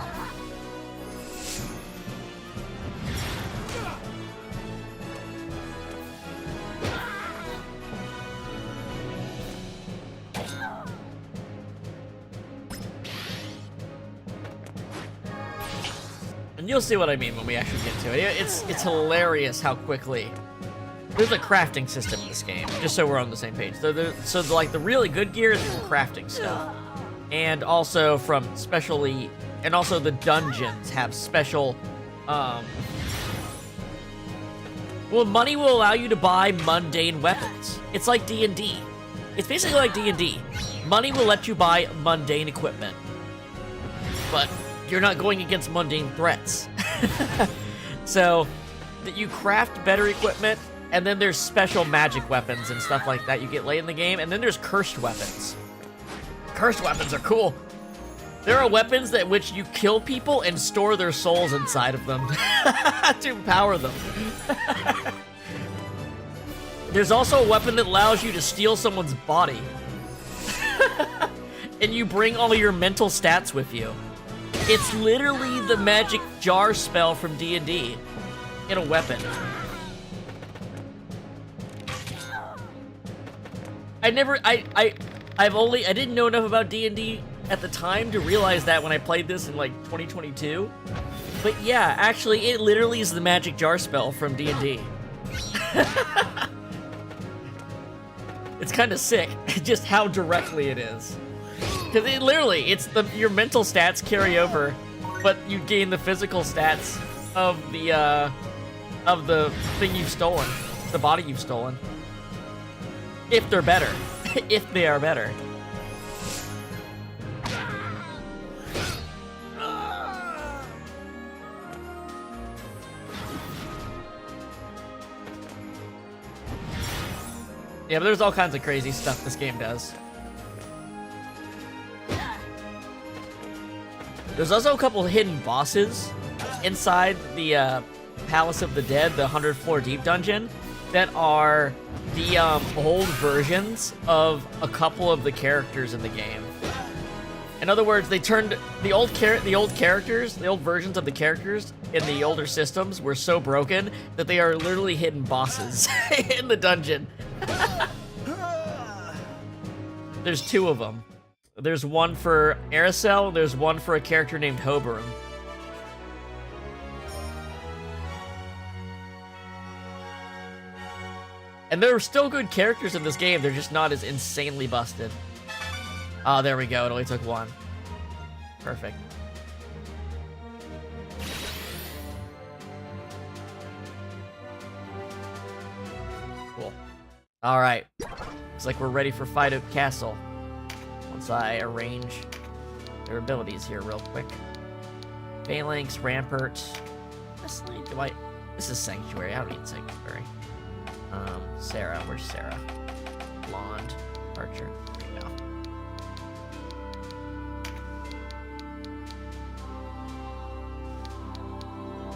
[SPEAKER 1] And you'll see what I mean when we actually get to it. It's hilarious how quickly There's a crafting system in this game, just so we're on the same page. So like the really good gear is from crafting stuff, and also from specially, and also the dungeons have special. Well, money will allow you to buy mundane weapons. It's like D&D. It's basically like D&D. Money will let you buy mundane equipment, but you're not going against mundane threats. So that you craft better equipment, and then there's special magic weapons and stuff like that you get late in the game, and then there's cursed weapons. Cursed weapons are cool. There are weapons that which you kill people and store their souls inside of them to empower them. There's also a weapon that allows you to steal someone's body. And you bring all your mental stats with you. It's literally the magic jar spell from D&D in a weapon. I didn't know enough about D&D at the time to realize that when I played this in like 2022. But yeah, actually it literally is the magic jar spell from D&D. It's kind of sick, just how directly it is. Because it literally, your mental stats carry over, but you gain the physical stats of the thing you've stolen, the body you've stolen. If they're better, if they are better. Yeah, but there's all kinds of crazy stuff this game does. There's also a couple of hidden bosses inside the Palace of the Dead, the 100 floor deep dungeon, that are the old versions of a couple of the characters in the game. In other words, they turned the old characters, the old versions of the characters in the older systems were so broken that they are literally hidden bosses in the dungeon. There's two of them. There's one for Aracel, there's one for a character named Hoberum. And there are still good characters in this game, they're just not as insanely busted. Oh, there we go, it only took one. Perfect. Cool. Alright. Looks like we're ready for Phidoch Castle. Once I arrange their abilities here real quick. Phalanx, Rampart. This is Sanctuary, I don't need Sanctuary. Sarah, where's Sarah? Blonde, Archer, there you go.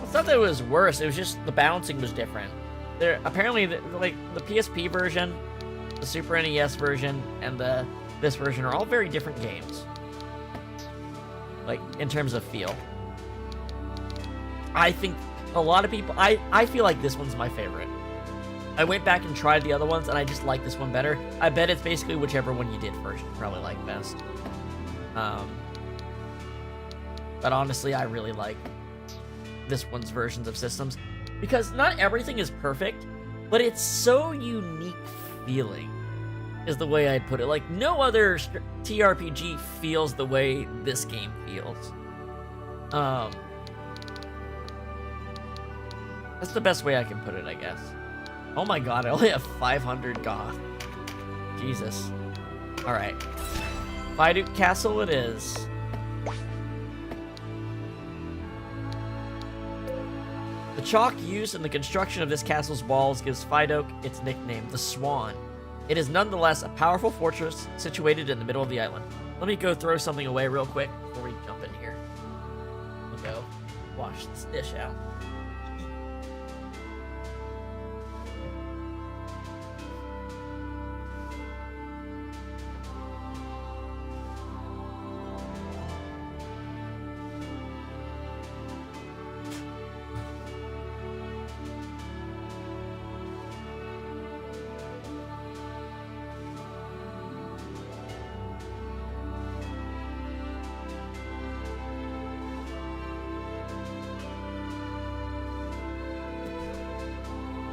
[SPEAKER 1] It's not that it was worse, it was just the balancing was different. There, apparently, like, the PSP version, the Super NES version, and this version are all very different games. Like, in terms of feel. I think a lot of people, I feel like this one's my favorite. I went back and tried the other ones, and I just like this one better. I bet it's basically whichever one you did first you probably like best. But honestly, I really like this one's versions of systems. Because not everything is perfect, but it's so unique feeling, is the way I'd put it. Like, no other TRPG feels the way this game feels. That's the best way I can put it, I guess. Oh my god, I only have 500 goth. Jesus. Alright. Phidoch Castle it is. The chalk used in the construction of this castle's walls gives Phidoch its nickname, the Swan. It is nonetheless a powerful fortress situated in the middle of the island. Let me go throw something away real quick before we jump in here. We'll go wash this dish out.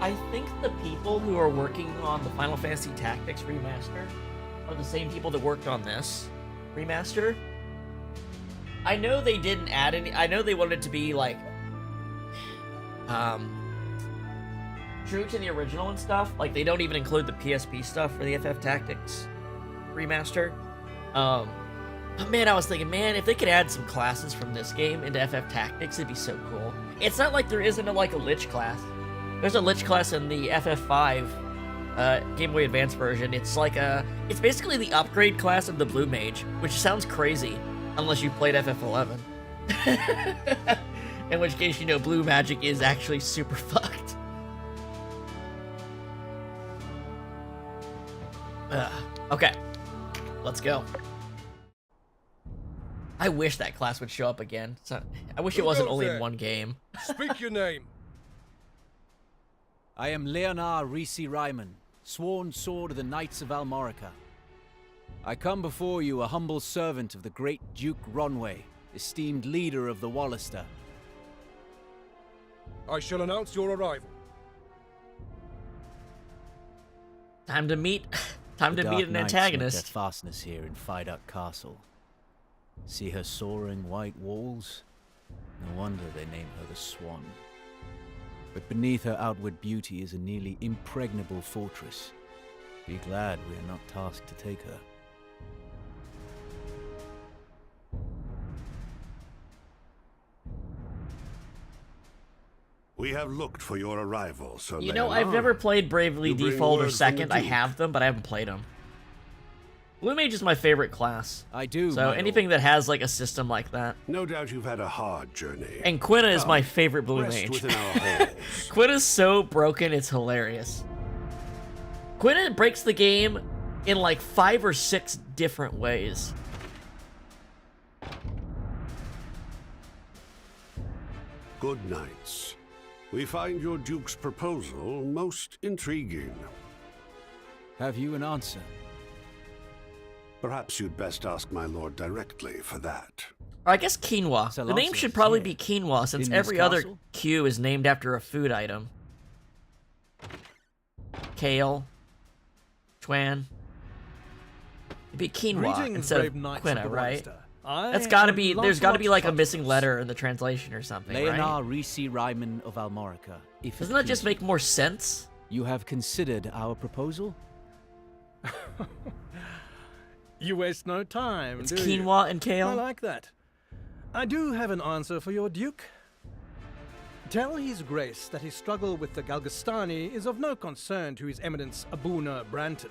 [SPEAKER 1] I think the people who are working on the Final Fantasy Tactics remaster are the same people that worked on this remaster. I know they didn't add any. I know they wanted it to be like true to the original and stuff. Like they don't even include the PSP stuff for the FF Tactics remaster. But man, I was thinking, man, if they could add some classes from this game into FF Tactics, it'd be so cool. It's not like there isn't like a Lich class. There's a Lich class in the FF5 Game Boy Advance version. It's like it's basically the upgrade class of the Blue Mage, which sounds crazy unless you played FF11. In which case, you know, Blue Magic is actually super fucked. Okay, let's go. I wish that class would show up again. So, I wish it wasn't only in one game.
[SPEAKER 12] Speak your name.
[SPEAKER 17] I am Leonar Risi Ryman, sworn sword of the Knights of Almorica. I come before you a humble servant of the great Duke Ronway, esteemed leader of the Wallister.
[SPEAKER 12] I shall announce your arrival.
[SPEAKER 1] Time to meet an antagonist.
[SPEAKER 17] Their fastness here in Phidoch Castle. See her soaring white walls? No wonder they name her the Swan. But beneath her outward beauty is a nearly impregnable fortress. Be glad we are not tasked to take her.
[SPEAKER 20] We have looked for your arrival, Sir
[SPEAKER 1] You know,
[SPEAKER 20] Leonar.
[SPEAKER 1] I've never played Bravely
[SPEAKER 20] You bring
[SPEAKER 1] Default or
[SPEAKER 20] word from
[SPEAKER 1] Second.
[SPEAKER 20] the
[SPEAKER 1] I
[SPEAKER 20] Duke.
[SPEAKER 1] have them, but I haven't played them. Blue Mage is my favorite class.
[SPEAKER 17] I do.
[SPEAKER 1] So anything that has like a system like that.
[SPEAKER 20] No doubt you've had a hard journey.
[SPEAKER 1] And Quina is
[SPEAKER 20] Come,
[SPEAKER 1] my favorite Blue
[SPEAKER 20] rest
[SPEAKER 1] Mage.
[SPEAKER 20] within our halls.
[SPEAKER 1] Quina's so broken, it's hilarious. Quina breaks the game in like 5 or 6 different ways.
[SPEAKER 20] Good nights. We find your Duke's proposal most intriguing.
[SPEAKER 17] Have you an answer?
[SPEAKER 20] Perhaps you'd best ask my lord directly for that.
[SPEAKER 1] Or I guess quinoa. The name should probably be quinoa since
[SPEAKER 17] In this
[SPEAKER 1] every other
[SPEAKER 17] castle?
[SPEAKER 1] Q is named after a food item. Kale. Chuan. It'd be quinoa
[SPEAKER 21] Greetings,
[SPEAKER 1] instead of
[SPEAKER 21] brave knights of
[SPEAKER 1] quina,
[SPEAKER 21] the
[SPEAKER 1] right?
[SPEAKER 21] Wallister. I
[SPEAKER 1] That's gotta
[SPEAKER 21] am
[SPEAKER 1] be, there's gotta be
[SPEAKER 21] Lancelot
[SPEAKER 1] like a missing
[SPEAKER 21] Trotterus.
[SPEAKER 1] letter in the translation or something, right?
[SPEAKER 17] Leonar Risi Ryman of Almorica. If
[SPEAKER 1] Doesn't that just make more sense?
[SPEAKER 17] You have considered our proposal?
[SPEAKER 21] You waste no time,
[SPEAKER 1] It's
[SPEAKER 21] do you?
[SPEAKER 1] quinoa and kale?
[SPEAKER 21] I like that. I do have an answer for your Duke. Tell His Grace that his struggle with the Galgastani is of no concern to His Eminence Abuna Branton.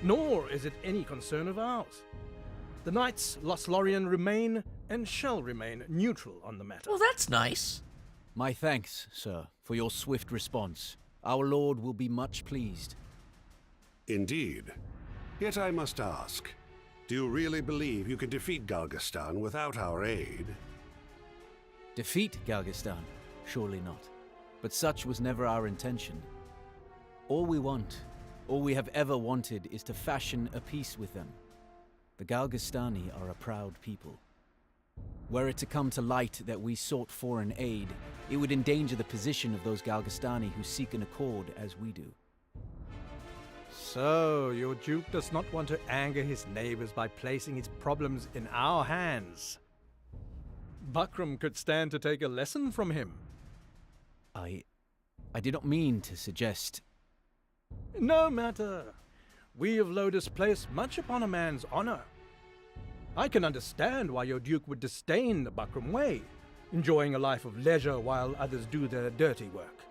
[SPEAKER 21] Nor is it any concern of ours. The Knights Lothlorien remain and shall remain neutral on the matter.
[SPEAKER 1] Well, that's nice.
[SPEAKER 17] My thanks, sir, for your swift response. Our lord will be much pleased.
[SPEAKER 20] Indeed. Yet I must ask, do you really believe you can defeat Galgastan without our aid?
[SPEAKER 17] Defeat Galgastan? Surely not. But such was never our intention. All we want, all we have ever wanted, is to fashion a peace with them. The Galgastani are a proud people. Were it to come to light that we sought foreign aid, it would endanger the position of those Galgastani who seek an accord as we do.
[SPEAKER 21] So, your Duke does not want to anger his neighbors by placing his problems in our hands. Buckram could stand to take a lesson from him.
[SPEAKER 17] I did not mean to suggest...
[SPEAKER 21] No matter. We of Lodis place much upon a man's honor. I can understand why your Duke would disdain the Buckram way, enjoying a life of leisure while others do their dirty work.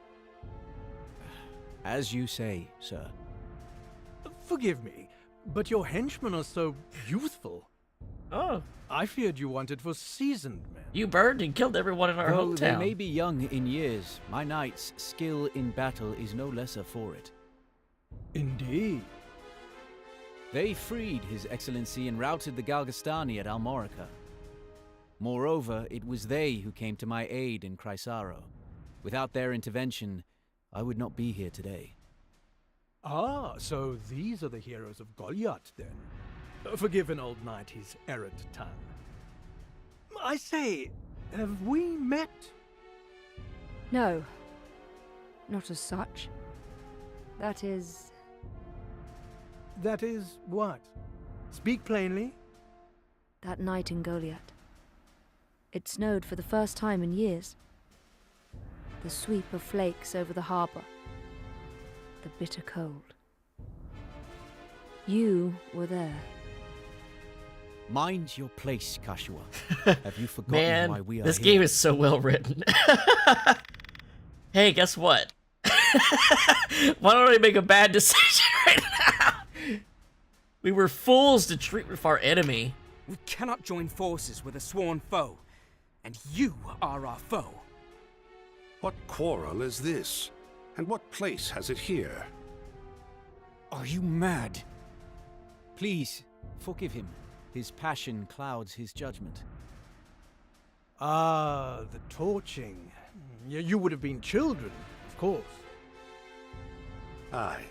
[SPEAKER 17] As you say, sir.
[SPEAKER 21] Forgive me, but your henchmen are so youthful.
[SPEAKER 1] Oh.
[SPEAKER 21] I feared you wanted for seasoned men.
[SPEAKER 1] You burned and killed everyone in our
[SPEAKER 17] Though they
[SPEAKER 1] hometown.
[SPEAKER 17] may be young in years, my knight's skill in battle is no lesser for it.
[SPEAKER 21] Indeed.
[SPEAKER 17] They freed His Excellency and routed the Galgastani at Almorica. Moreover, it was they who came to my aid in Krysaro. Without their intervention, I would not be here today.
[SPEAKER 21] Ah, so these are the heroes of Goliath, then. Forgive an old knight his errant tongue. I say, have we met?
[SPEAKER 2] No. Not as such. That is...
[SPEAKER 21] That is what? Speak plainly.
[SPEAKER 2] that night in Goliath. It snowed for the first time in years. The sweep of flakes over the harbour. The bitter cold. You were there.
[SPEAKER 17] Mind your place, Kashua. Have you forgotten
[SPEAKER 1] Man,
[SPEAKER 17] why we are
[SPEAKER 1] this
[SPEAKER 17] here?
[SPEAKER 1] game is so well written. Hey, guess what? Why don't I make a bad decision right now? We were fools to treat with our enemy.
[SPEAKER 4] We cannot join forces with a sworn foe, and you are our foe.
[SPEAKER 20] What quarrel is this? And what place has it here?
[SPEAKER 17] Are you mad? Please, forgive him. His passion clouds his judgment.
[SPEAKER 21] Ah, the torching. You would have been children, of course.
[SPEAKER 20] Aye.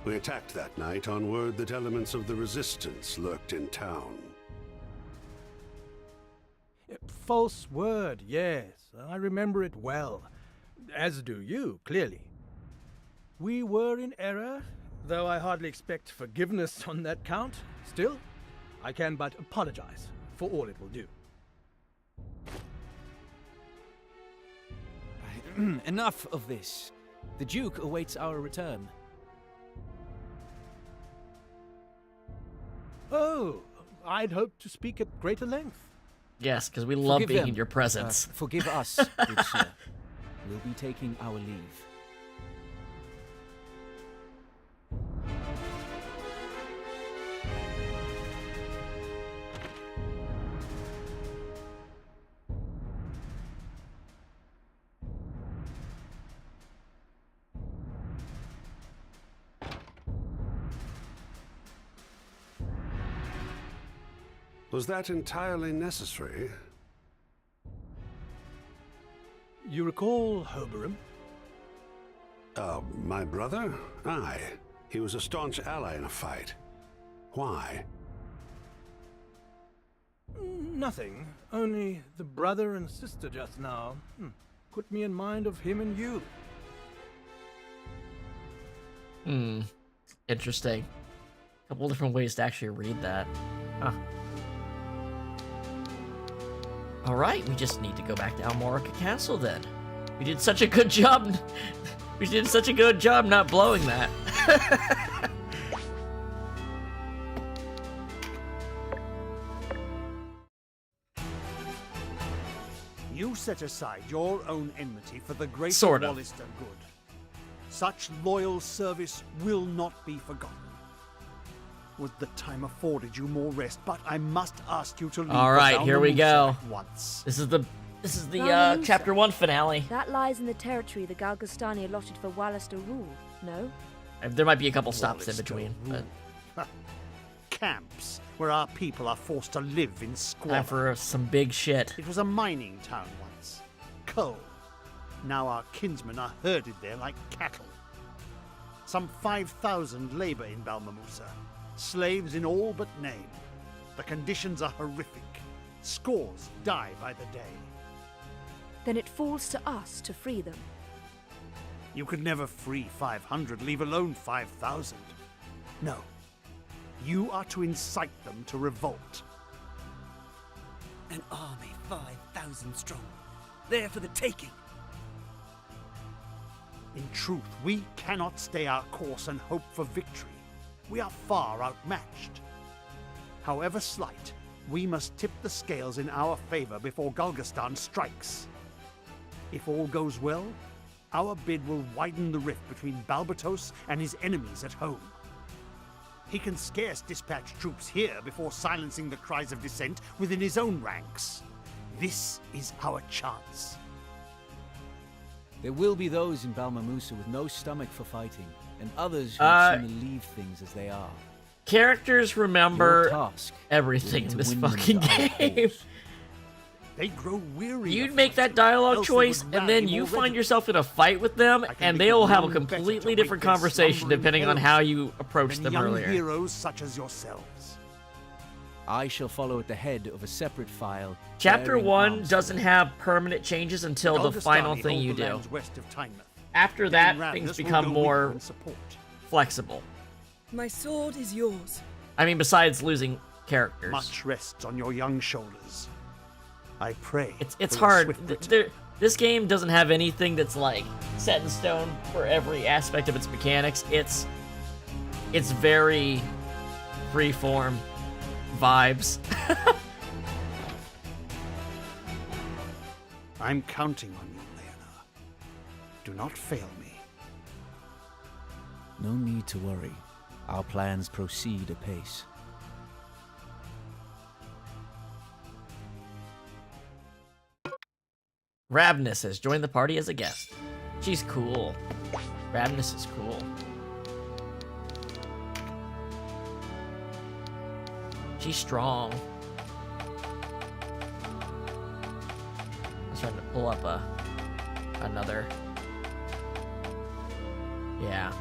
[SPEAKER 20] We attacked that night on word that elements of the resistance lurked in town.
[SPEAKER 21] False word, yes. I remember it well. As do you, clearly. We were in error, though I hardly expect forgiveness on that count. Still, I can but apologize for all it will do.
[SPEAKER 17] Enough of this. The Duke awaits our return.
[SPEAKER 21] Oh, I'd hoped to speak at greater length.
[SPEAKER 1] Yes, because we love being
[SPEAKER 17] them.
[SPEAKER 1] in your presence.
[SPEAKER 17] Forgive us, good sir. We'll be taking our leave.
[SPEAKER 20] Was that entirely necessary?
[SPEAKER 21] You recall Hoberim?
[SPEAKER 20] My brother? Aye. He was a staunch ally in a fight. Why?
[SPEAKER 21] Nothing. Only the brother and sister just now. Put me in mind of him and you.
[SPEAKER 1] Interesting. A couple different ways to actually read that. Huh. Alright, we just need to go back to Almorica Castle then. We did such a good job. We did such a good job not blowing that.
[SPEAKER 13] You set aside your own enmity for the greater
[SPEAKER 1] Sort of.
[SPEAKER 13] Wallister good. Such loyal service will not be forgotten. Would the time afforded you more rest, but I must ask you to leave.
[SPEAKER 1] All right, here we go.
[SPEAKER 13] at once.
[SPEAKER 1] This is the
[SPEAKER 2] Balmamusa.
[SPEAKER 1] chapter 1 finale.
[SPEAKER 2] That lies in the territory the Galgastani allotted for Wallister rule, no?
[SPEAKER 1] There might be a couple stops in
[SPEAKER 13] Wallister
[SPEAKER 1] between, but
[SPEAKER 13] Camps where our people are forced to live in squalor.
[SPEAKER 1] time for some big shit.
[SPEAKER 13] It was a mining town once. Coal. Now our kinsmen are herded there like cattle. Some 5,000 labor in Balmamusa. Slaves in all but name. The conditions are horrific. Scores die by the day.
[SPEAKER 2] Then it falls to us to free them.
[SPEAKER 13] You could never free 500, leave alone 5,000. No. You are to incite them to revolt.
[SPEAKER 4] An army 5,000 strong, there for the taking.
[SPEAKER 13] In truth, we cannot stay our course and hope for victory. We are far outmatched. However slight, we must tip the scales in our favor before Galgastan strikes. If all goes well, our bid will widen the rift between Balbatos and his enemies at home. He can scarce dispatch troops here before silencing the cries of dissent within his own ranks. This is our chance.
[SPEAKER 17] There will be those in Balmamusa with no stomach for fighting, and others who would sooner leave things as they are.
[SPEAKER 1] Characters
[SPEAKER 17] Your
[SPEAKER 1] remember
[SPEAKER 17] task
[SPEAKER 1] everything
[SPEAKER 17] will
[SPEAKER 1] in
[SPEAKER 17] be
[SPEAKER 1] this
[SPEAKER 17] to win them
[SPEAKER 1] fucking
[SPEAKER 17] to our
[SPEAKER 1] game.
[SPEAKER 17] cause.
[SPEAKER 13] They grow weary.
[SPEAKER 1] You'd
[SPEAKER 13] of
[SPEAKER 1] make that
[SPEAKER 13] fighting,
[SPEAKER 1] dialogue
[SPEAKER 13] else they
[SPEAKER 1] choice,
[SPEAKER 13] would
[SPEAKER 1] and then
[SPEAKER 13] rally
[SPEAKER 1] you
[SPEAKER 13] more
[SPEAKER 1] find
[SPEAKER 13] readily.
[SPEAKER 1] yourself in a fight with them,
[SPEAKER 13] I can
[SPEAKER 1] and
[SPEAKER 13] make
[SPEAKER 1] they
[SPEAKER 13] it
[SPEAKER 1] will have a
[SPEAKER 13] none better
[SPEAKER 1] completely
[SPEAKER 13] to
[SPEAKER 1] different
[SPEAKER 13] wake their
[SPEAKER 1] conversation
[SPEAKER 13] slumbering
[SPEAKER 1] depending on
[SPEAKER 13] heroes
[SPEAKER 1] how you approach
[SPEAKER 13] than
[SPEAKER 1] them
[SPEAKER 13] young
[SPEAKER 1] earlier.
[SPEAKER 13] heroes such as yourselves.
[SPEAKER 17] I shall follow at the head of a separate file.
[SPEAKER 1] Chapter
[SPEAKER 17] bearing
[SPEAKER 1] 1
[SPEAKER 17] arms
[SPEAKER 1] doesn't have permanent changes until the final thing you do. After that, things become more flexible.
[SPEAKER 14] My sword is yours.
[SPEAKER 1] I mean, besides losing characters.
[SPEAKER 13] Much rests on your young shoulders. I pray.
[SPEAKER 1] It's
[SPEAKER 13] for your
[SPEAKER 1] hard.
[SPEAKER 13] swift return.
[SPEAKER 1] This game doesn't have anything that's like set in stone for every aspect of its mechanics. It's very freeform vibes.
[SPEAKER 13] I'm counting on you, Leonor. Do not fail me.
[SPEAKER 17] No need to worry. Our plans proceed apace.
[SPEAKER 1] Ravnus has joined the party as a guest. She's cool. Ravnus is cool. She's strong. I was trying to pull up another. Yeah.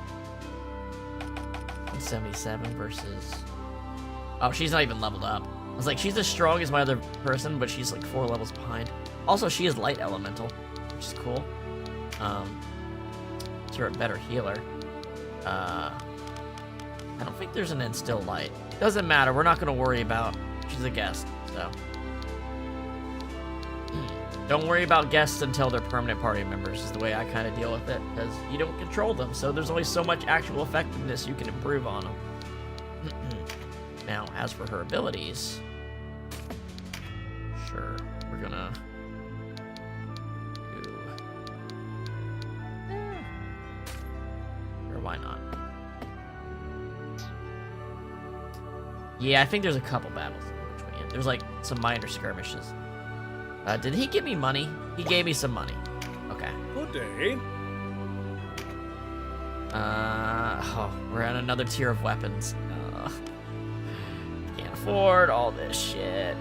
[SPEAKER 1] 177 versus... Oh, she's not even leveled up. I was like, she's as strong as my other person, but she's like 4 levels behind. Also, she is light elemental, which is cool. So you're a better healer. I don't think there's an instill light. Doesn't matter. We're not going to worry about... She's a guest, so... Don't worry about guests until they're permanent party members, is the way I kind of deal with it, because you don't control them, so there's only so much actual effectiveness you can improve on them. Now, as for her abilities... Sure, we're gonna... do... Or why not? Yeah, I think there's a couple battles in between. There's like some minor skirmishes. Did he give me money? He gave me some money. Okay.
[SPEAKER 6] Good day.
[SPEAKER 1] Oh, we're at another tier of weapons. Can't afford all this shit.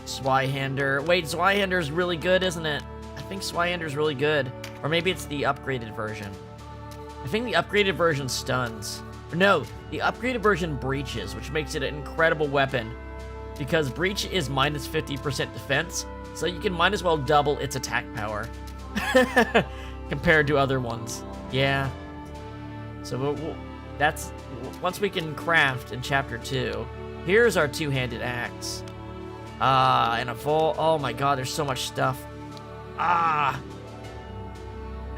[SPEAKER 1] Zweihander. Wait, Zweihander's really good, isn't it? I think Zweihander's really good. Or maybe it's the upgraded version. I think the upgraded version stuns. No, the upgraded version breaches, which makes it an incredible weapon. Because breach is minus 50% defense, so you can might as well double its attack power. Compared to other ones. Yeah. So that's... Once we can craft in Chapter 2, here's our two-handed axe. And a full... Oh my god, there's so much stuff. I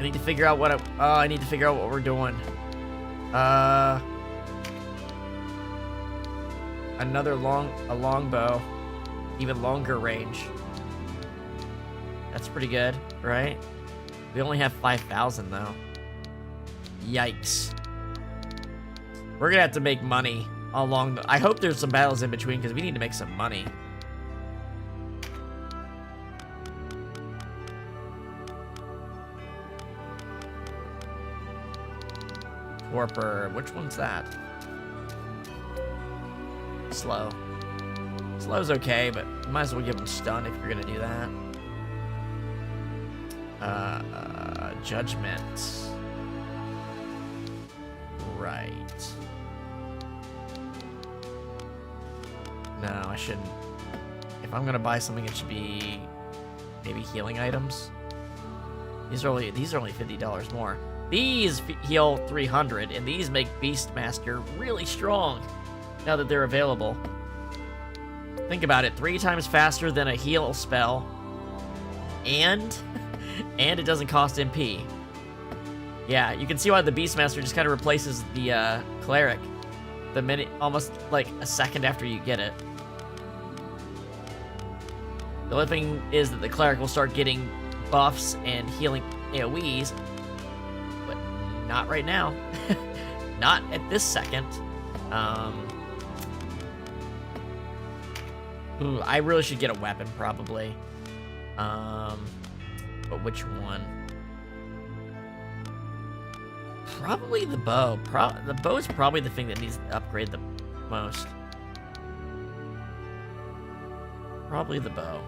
[SPEAKER 1] need to figure out what I need to figure out what we're doing. Another longbow. Even longer range. That's pretty good, right? We only have 5,000 though. Yikes. We're gonna have to make money along the... I hope there's some battles in between because we need to make some money. Torpor, which one's that? Slow. Slow's okay, but you might as well give him stun if you're gonna do that. Judgment. Right. No, I shouldn't. If I'm gonna buy something, it should be maybe healing items. These are only $50 more. These heal 300, and these make Beastmaster really strong now that they're available. Think about it, 3 times faster than a heal spell, and it doesn't cost MP. Yeah, you can see why the Beastmaster just kind of replaces the Cleric the minute, almost like a second after you get it. The only thing is that the Cleric will start getting buffs and healing AoEs, but not right now. Not at this second. I really should get a weapon, probably. But which one? Probably the bow. The bow is probably the thing that needs to upgrade the most. Probably the bow.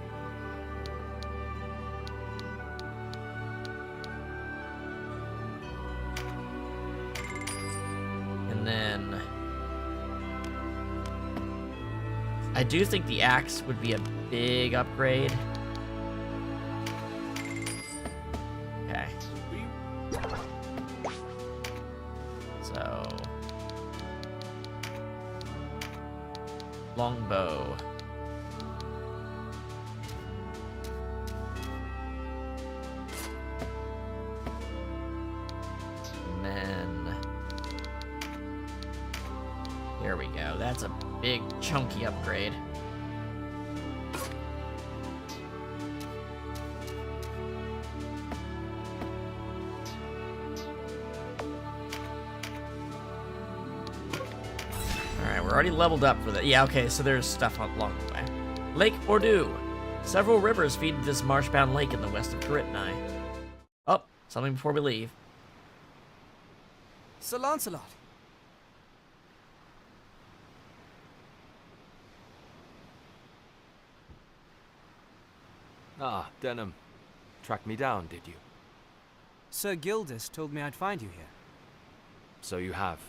[SPEAKER 1] And then I do think the axe would be a big upgrade. Okay. So... longbow. And then... there we go. That's a big, chunky upgrade. Alright, we're already leveled up for that. Yeah, okay, so there's stuff along the way. Lake Bordeaux. Several rivers feed this marsh-bound lake in the west of Caritni. Oh, something before we leave.
[SPEAKER 5] Sir Lancelot.
[SPEAKER 3] Ah, Denham. Tracked me down, did you?
[SPEAKER 5] Sir Gildas told me I'd find you here.
[SPEAKER 3] So you have.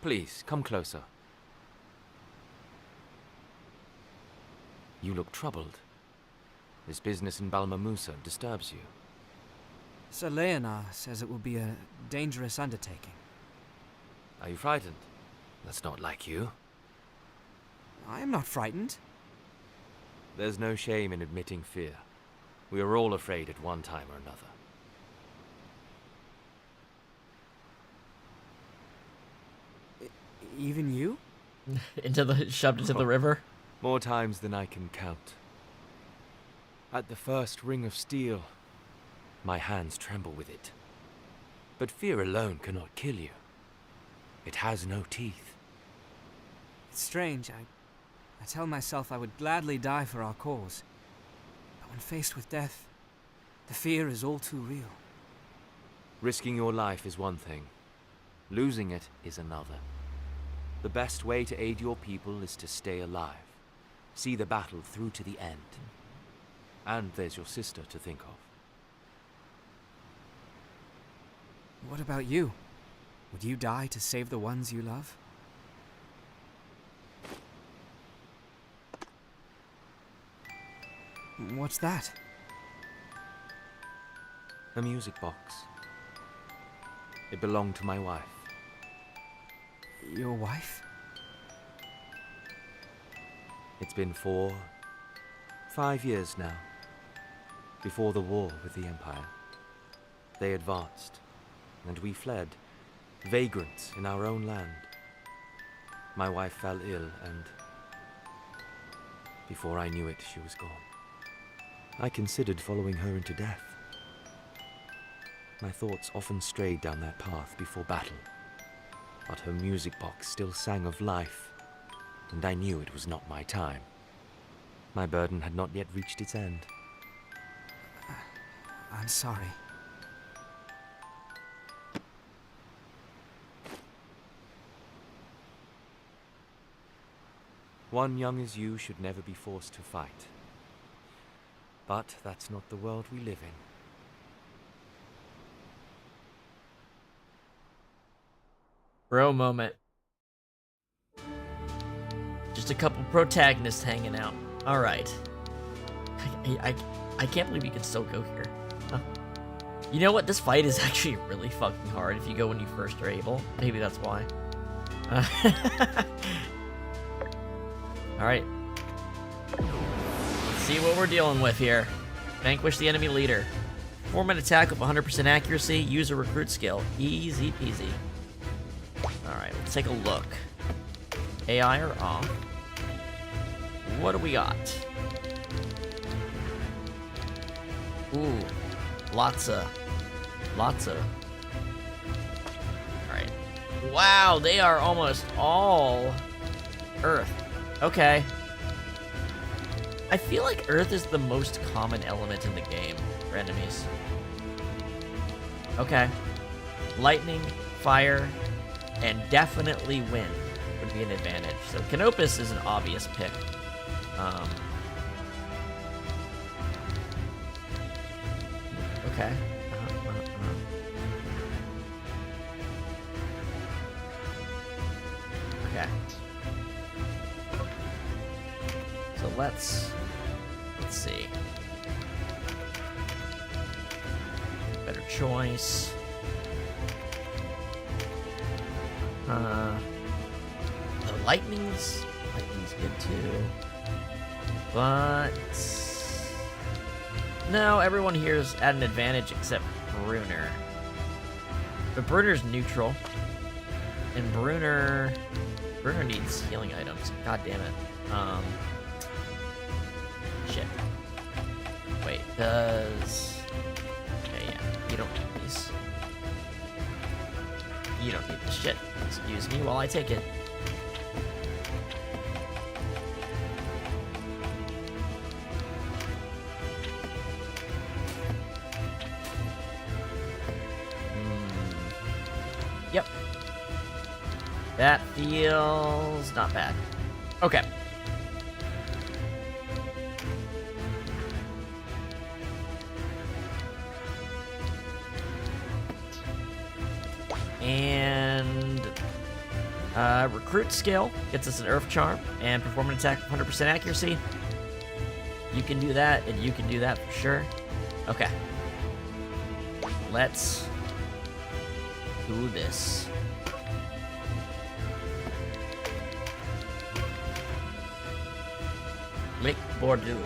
[SPEAKER 3] Please, come closer. You look troubled. This business in Balmamusa disturbs you.
[SPEAKER 5] Sir Leonard says it will be a dangerous undertaking.
[SPEAKER 3] Are you frightened? That's not like you.
[SPEAKER 5] I am not frightened.
[SPEAKER 3] There's no shame in admitting fear. We are all afraid at one time or another.
[SPEAKER 5] Even you?
[SPEAKER 1] Shoved into the river?
[SPEAKER 3] More times than I can count. At the first ring of steel, my hands tremble with it. But fear alone cannot kill you. It has no teeth.
[SPEAKER 5] It's strange. I tell myself I would gladly die for our cause. But when faced with death, the fear is all too real.
[SPEAKER 3] Risking your life is one thing. Losing it is another. The best way to aid your people is to stay alive. See the battle through to the end. And there's your sister to think of.
[SPEAKER 5] What about you? Would you die to save the ones you love? What's that?
[SPEAKER 3] A music box. It belonged to my wife.
[SPEAKER 5] Your wife?
[SPEAKER 3] It's been 4, 5 years now. Before the war with the Empire. They advanced, and we fled, vagrants in our own land. My wife fell ill, and before I knew it, she was gone. I considered following her into death. My thoughts often strayed down that path before battle, but her music box still sang of life, and I knew it was not my time. My burden had not yet reached its end.
[SPEAKER 5] I'm sorry.
[SPEAKER 3] One young as you should never be forced to fight. But that's not the world we live in.
[SPEAKER 1] Bro moment. Just a couple protagonists hanging out. Alright. I can't believe you can still go here. Huh. You know what? This fight is actually really fucking hard if you go when you first are able. Maybe that's why. Alright. Let's see what we're dealing with here. Vanquish the enemy leader. Perform an attack with 100% accuracy. Use a recruit skill. Easy peasy. Alright, let's take a look. AI or off? What do we got? Ooh, lots of. Alright. Wow, they are almost all Earth. Okay. I feel like Earth is the most common element in the game for enemies. Okay. Lightning, fire, and definitely wind would be an advantage. So Canopus is an obvious pick. Okay. Okay. let's see. Better choice. The lightning's good too. But no, everyone here is at an advantage except Bruner. But Bruner's neutral. And Bruner needs healing items. God damn it. Shit. Wait, does... Okay, yeah. You don't need these. You don't need this shit. Excuse me while I take it. Yep. That feels not bad. Okay. And recruit skill gets us an Earth Charm and perform an attack with 100% accuracy. You can do that, and you can do that for sure. Okay. Let's do this. Lick Bordeaux.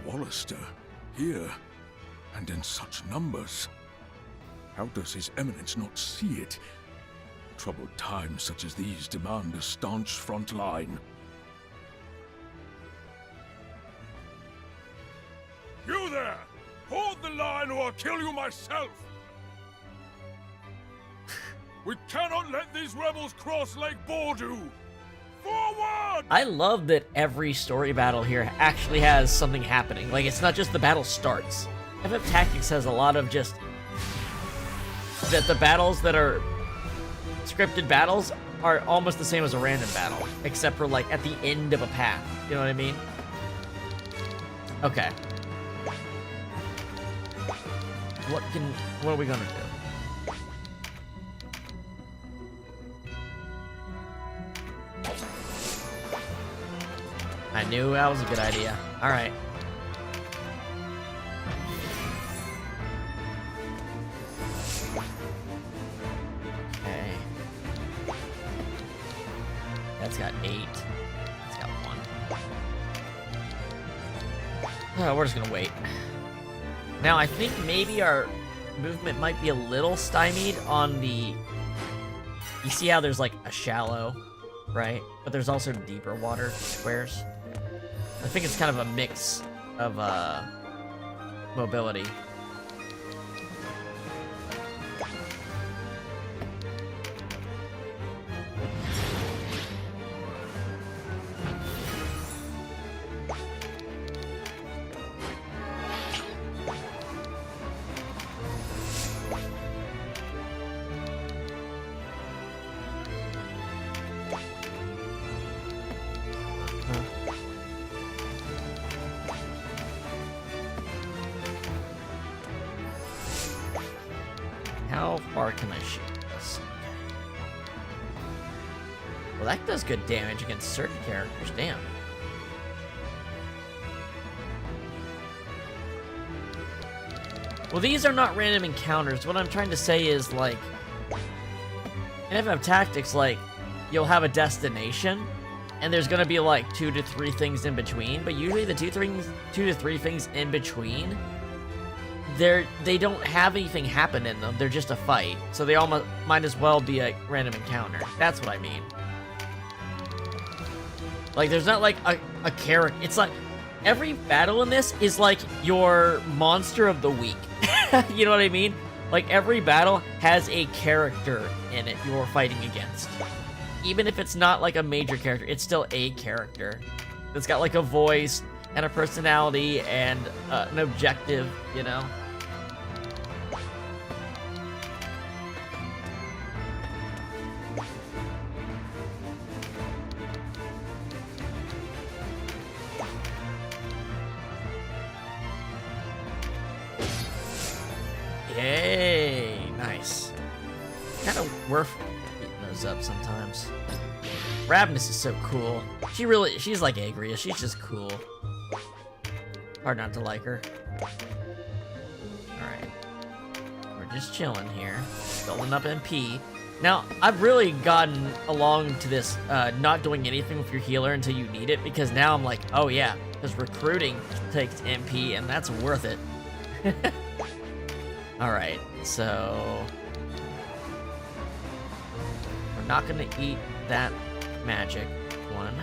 [SPEAKER 11] Wallister, here, and in such numbers. How does His Eminence not see it? Troubled times such as these demand a staunch front line. You there! Hold the line or I'll kill you myself! We cannot let these rebels cross Lake Bordeaux! Forward!
[SPEAKER 1] I love that every story battle here actually has something happening. Like, it's not just the battle starts. FF Tactics has a lot of just... that the battles that are scripted battles are almost the same as a random battle, except for, like, at the end of a path. You know what I mean? Okay. What are we gonna do? I knew that was a good idea. Alright. Okay. That's got 8. That's got 1. Oh, we're just gonna wait. Now, I think maybe our movement might be a little stymied on the... You see how there's, like, a shallow, right? But there's also deeper water squares. I think it's kind of a mix of, mobility. How far can I shoot this? Well, that does good damage against certain characters, damn. Well, these are not random encounters. What I'm trying to say is, like, in FF Tactics, like, you'll have a destination, and there's gonna be, like, 2 to 3 things in between, but usually the 2 to 3 things in between, they don't have anything happen in them. They're just a fight. So they almost might as well be a random encounter. That's what I mean. Like, there's not like a character. It's like every battle in this is like your monster of the week. You know what I mean? Like, every battle has a character in it you're fighting against. Even if it's not like a major character, it's still a character that's got like a voice and a personality and an objective, you know? Yay! Nice. Kind of worth eating shows up sometimes. Ravnus is so cool. She's like Agria. She's just cool. Hard not to like her. Alright. We're just chilling here. Building up MP. Now, I've really gotten along to this, not doing anything with your healer until you need it, because now I'm like, oh yeah, because recruiting takes MP, and that's worth it. Alright, so... we're not gonna eat that magic one,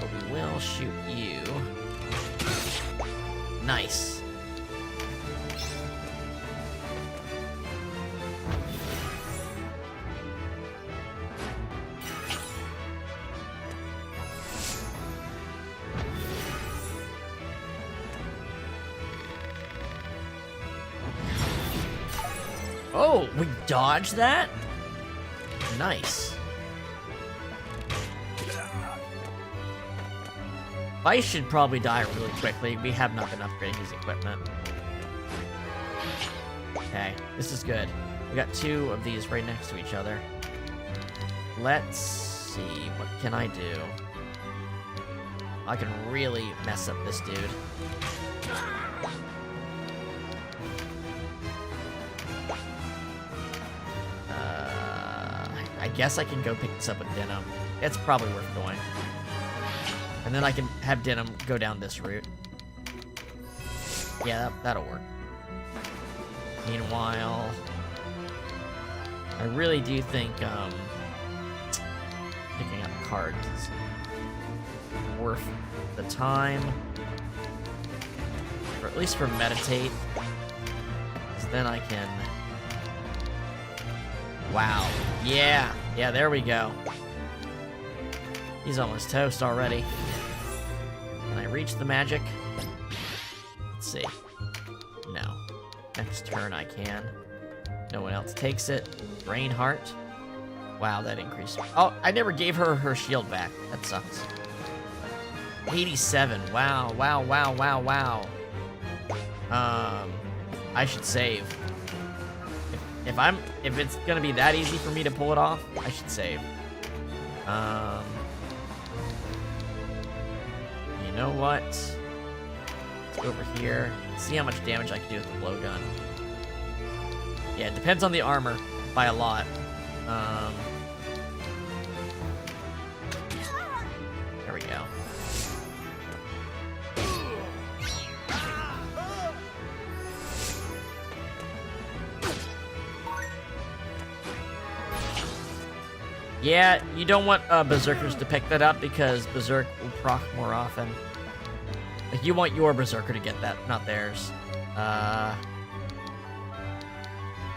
[SPEAKER 1] but we will shoot you. Nice. Oh, we dodged that? Nice. Vice should probably die really quickly. We have not been upgrading his equipment. Okay, this is good. We got 2 of these right next to each other. Let's see, what can I do? I can really mess up this dude. I guess I can go pick this up with Denim. It's probably worth going. And then I can have Denim go down this route. Yeah, that'll work. Meanwhile, I really do think picking up cards is worth the time. Or at least for meditate. Because then I can... wow. Yeah. Yeah, there we go. He's almost toast already. Can I reach the magic? Let's see. No. Next turn I can. No one else takes it. Brainheart. Wow, that increased. Oh, I never gave her her shield back. That sucks. 87. Wow, wow, wow, wow, wow. I should save. If it's gonna be that easy for me to pull it off, I should save. You know what? Let's go over here. See how much damage I can do with the blowgun. Yeah, it depends on the armor by a lot. There we go. Yeah, you don't want Berserkers to pick that up because Berserk will proc more often. Like, you want your Berserker to get that, not theirs.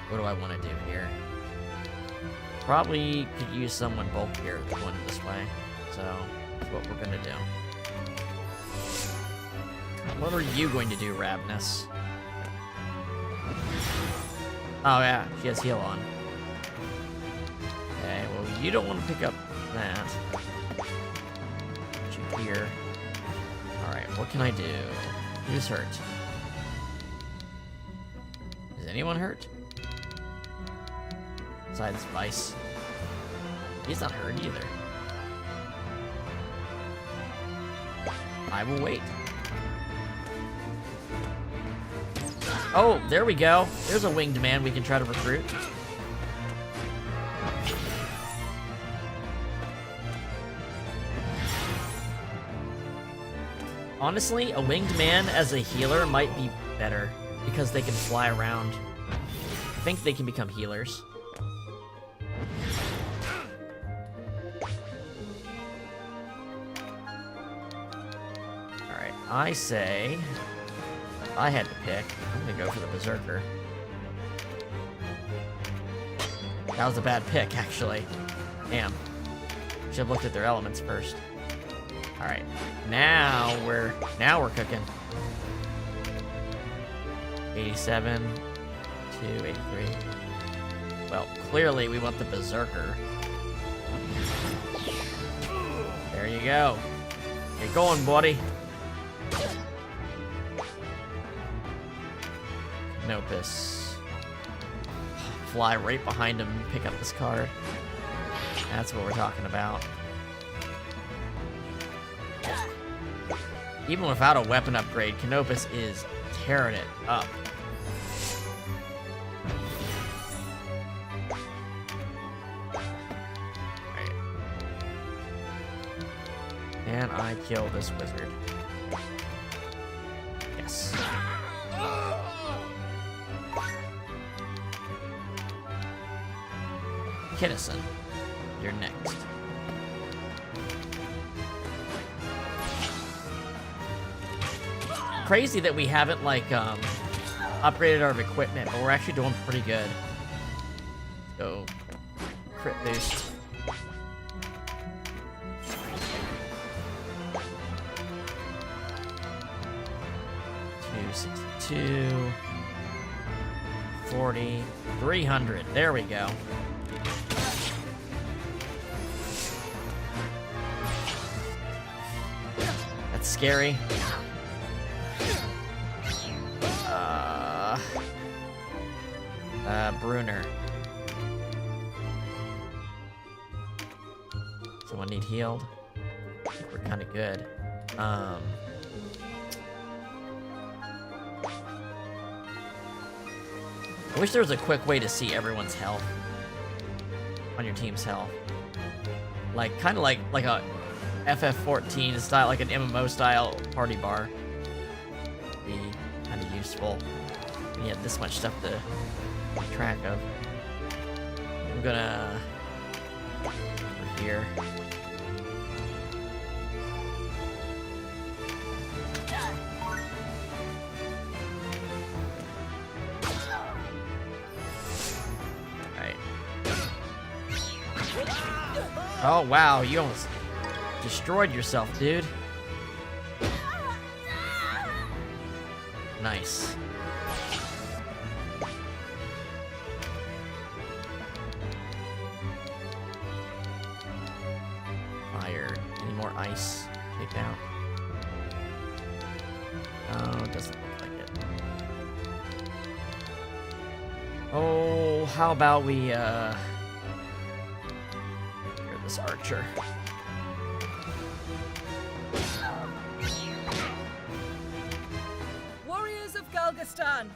[SPEAKER 1] What do I want to do here? Probably could use someone bulkier going this way. So, that's what we're gonna do. What are you going to do, Ravnus? Oh yeah, she has heal on. Okay, well, you don't want to pick up that. Put you here. Alright, what can I do? Who's hurt? Is anyone hurt? Besides Vice. He's not hurt either. I will wait. Oh, there we go. There's a winged man we can try to recruit. Honestly, a winged man as a healer might be better because they can fly around. I think they can become healers. Alright, I say... if I had to pick, I'm gonna go for the Berserker. That was a bad pick, actually. Damn. Should have looked at their elements first. Alright, now we're cooking. 87 to 83. Well, clearly we want the Berserker. There you go. Get going, buddy. Canopus. Fly right behind him and pick up this card. That's what we're talking about. Even without a weapon upgrade, Canopus is tearing it up. Right. Can I kill this wizard? Yes. Kinnison, you're next. Crazy that we haven't, like, upgraded our equipment, but we're actually doing pretty good. Let's go. Crit boost. $262. 40. 300. There we go. That's scary. Bruner. Someone need healed? We're kind of good. I wish there was a quick way to see everyone's health on your team's health. Like, kind of like a FF14 style, like an MMO style party bar. Would be kind of useful. And you have this much stuff to keep track of. I'm gonna over here. Alright. Oh wow, you almost destroyed yourself, dude. Nice. Fire. Any more ice? Take down. Oh, it doesn't look like it. Oh, how about we, here, this archer.
[SPEAKER 14] Warriors of Galgastan,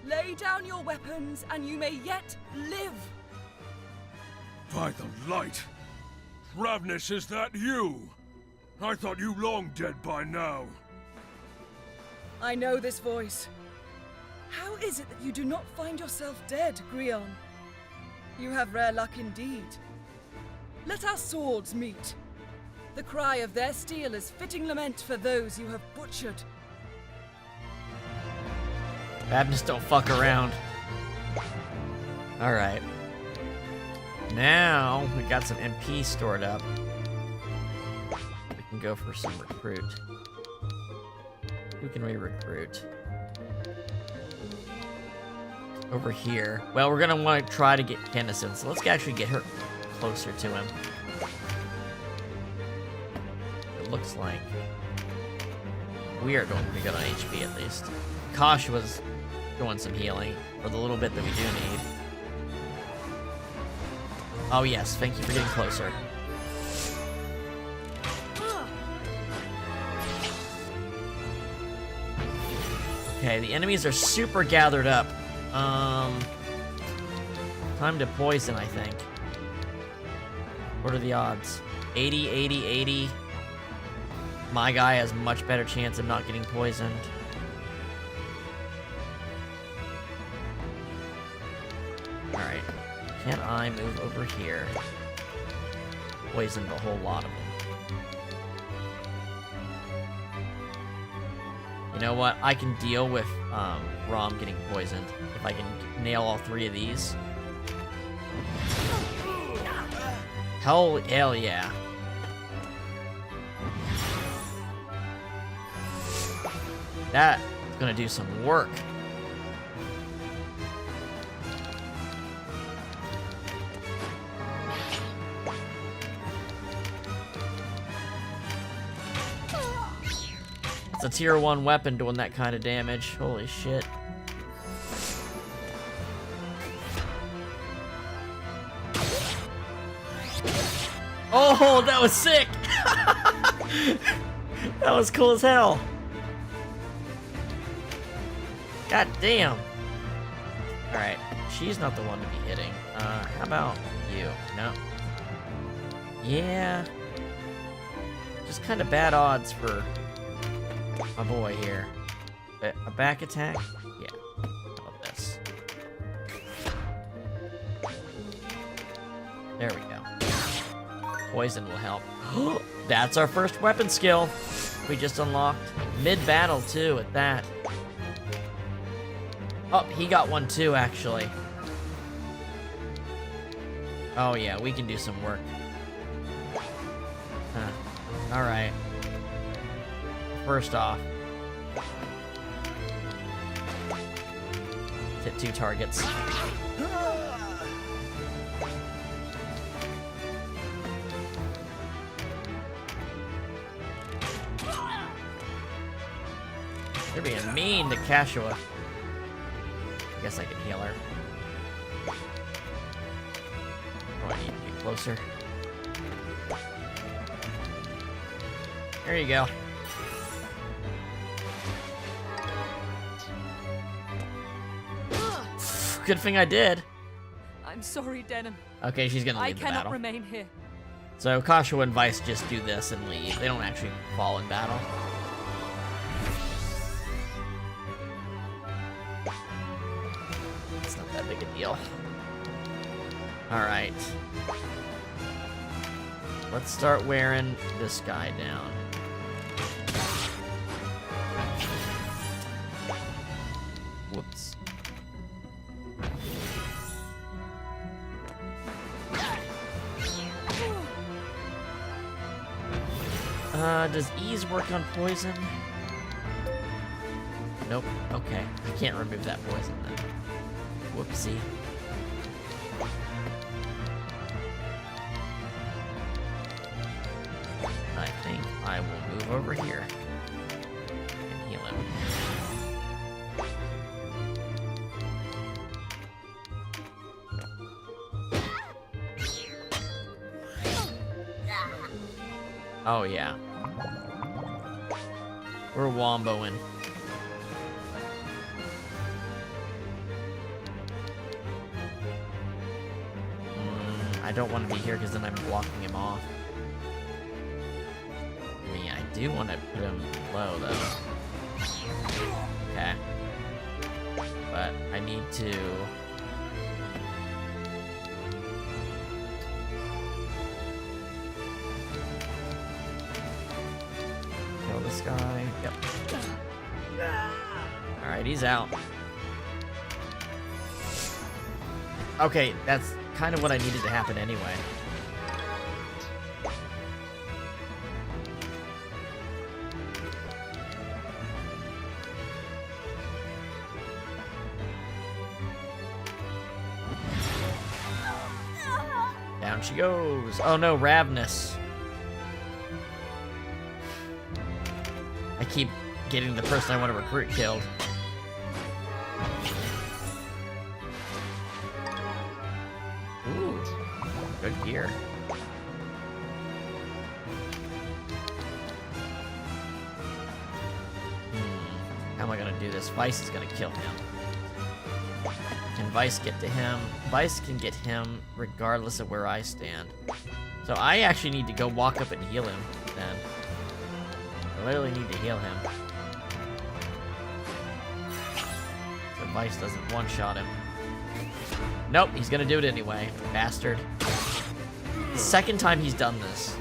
[SPEAKER 14] lay down your weapons and you may yet live.
[SPEAKER 11] By the light! Ravnus, is that you? I thought you long dead by now.
[SPEAKER 14] I know this voice. How is it that you do not find yourself dead, Grion? You have rare luck indeed. Let our swords meet. The cry of their steel is fitting lament for those you have butchered.
[SPEAKER 1] Ravnus don't fuck around. Alright. Now, we got some MP stored up. We can go for some recruit. Who can we recruit? Over here. Well, we're gonna want to try to get Kinnison, so let's actually get her closer to him. It looks like we are doing pretty good on HP at least. Kosh was doing some healing for the little bit that we do need. Oh yes, thank you for getting closer. Okay, the enemies are super gathered up. Time to poison, I think. What are the odds? 80, 80, 80. My guy has much better chance of not getting poisoned. Alright. Can I move over here? Poisoned a whole lot of them. You know what? I can deal with Rom getting poisoned if I can nail all three of these. Hell yeah. That's gonna do some work. It's a tier 1 weapon doing that kind of damage. Holy shit. Oh, that was sick! That was cool as hell. God damn. Alright, she's not the one to be hitting. How about you? No. Yeah. Just kind of bad odds for my boy here. A back attack? Yeah. How about this? There we go. Poison will help. That's our first weapon skill we just unlocked. Mid-battle, too, at that. Oh, he got one, too, actually. Oh, yeah, we can do some work. Huh. Alright. First off. Hit 2 targets. They're being mean to Kashua. I guess I can heal her. Oh, I need to get closer. There you go. Good thing I did.
[SPEAKER 2] I'm sorry, Denim.
[SPEAKER 1] Okay, she's gonna leave the battle.
[SPEAKER 2] I cannot remain here.
[SPEAKER 1] So Kashua and Vice just do this and leave. They don't actually fall in battle. It's not that big a deal. Alright. Let's start wearing this guy down. Whoops. Does ease work on poison? Nope. Okay. I can't remove that poison then. Whoopsie. I think I will move over here and heal him. Oh yeah. We're womboing. I don't want to be here because then I'm blocking him off. I mean, I do want to put him low though. Okay. But I need to... kill this guy. Yep. Alright, he's out. Okay, that's kind of what I needed to happen anyway. Down she goes. Oh no, Ravenous. I keep getting the person I want to recruit killed. Ooh, good gear. How am I gonna do this? Vice is gonna kill him. Can Vice get to him? Vice can get him regardless of where I stand. So I actually need to go walk up and heal him then. I literally need to heal him. So Vice doesn't one-shot him. Nope, he's gonna do it anyway, bastard. The second time he's done this.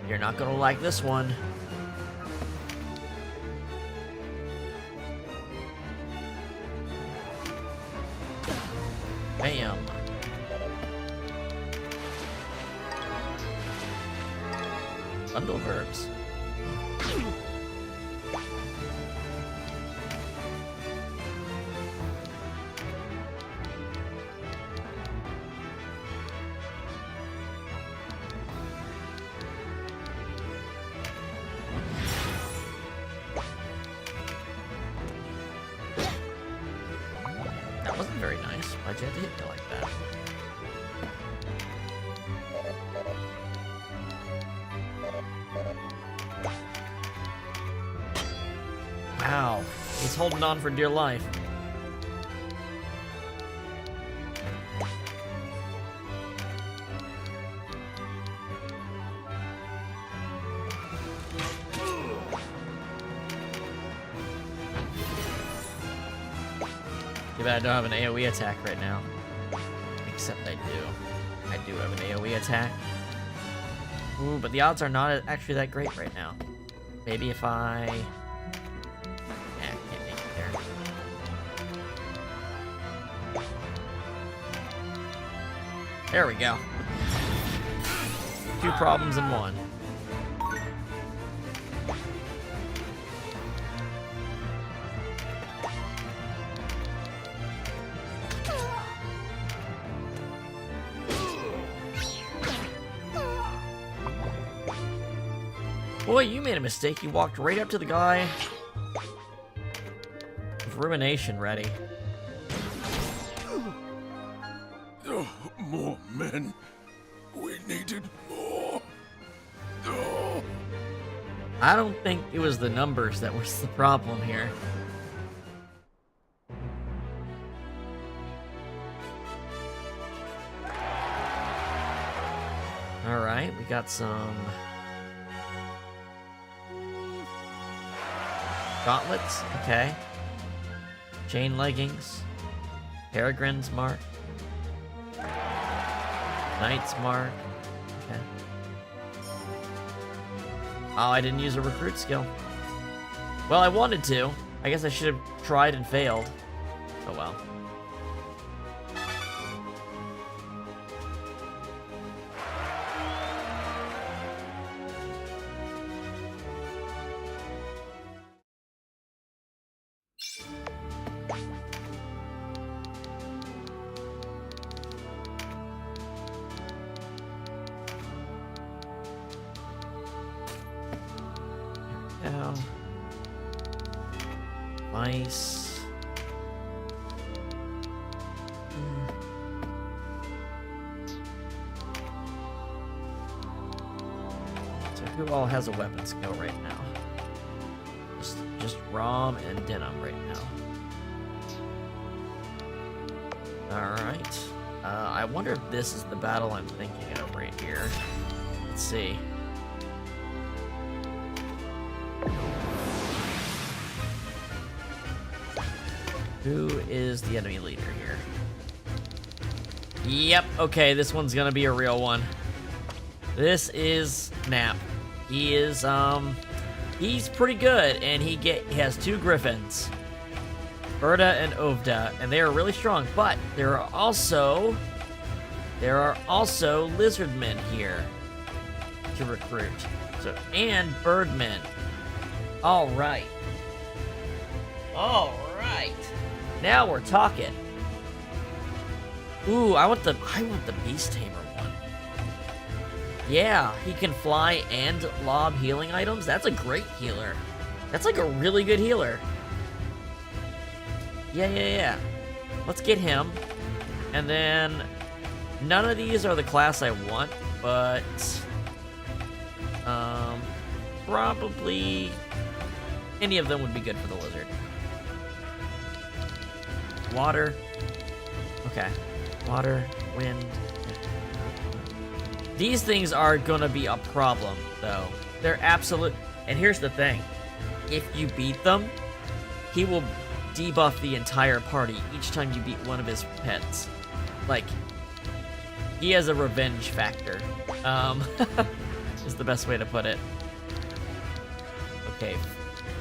[SPEAKER 1] You're not gonna like this one. Bam. Bundle verbs. That wasn't very nice. Why'd you have to hit me like that? Wow, he's holding on for dear life. Too bad I don't have an AoE attack right now. Except I do. I do have an AoE attack. Ooh, but the odds are not actually that great right now. Maybe if I... can't make it there. There we go. 2 problems in 1. Boy, you made a mistake. You walked right up to the guy with rumination ready.
[SPEAKER 11] Oh, more men. We needed more. Oh.
[SPEAKER 1] I don't think it was the numbers that was the problem here. Alright, we got some gauntlets, okay. Chain leggings. Peregrine's mark. Knight's mark. Okay. Oh, I didn't use a recruit skill. Well, I wanted to. I guess I should have tried and failed. Oh well. Nice. So who all has a weapon skill right now? Just Rom and Denim right now. Alright. I wonder if this is the battle I'm thinking of right here. Let's see. Who is the enemy leader here? Yep, okay, this one's gonna be a real one. This is Nap. He is, he's pretty good, and he has 2 griffins. Berta and Ovda, and they are really strong, but there are also lizardmen here to recruit. So, and birdmen. Alright. Alright. Now we're talking. Ooh, I want the Beast Tamer one. Yeah, he can fly and lob healing items. That's a great healer. That's like a really good healer. Yeah. Let's get him. And then none of these are the class I want, but probably any of them would be good for the lizard. Water. Okay. Water, wind. These things are gonna be a problem, though. They're absolute. And here's the thing. If you beat them, he will debuff the entire party each time you beat one of his pets. Like, he has a revenge factor. Is the best way to put it. Okay.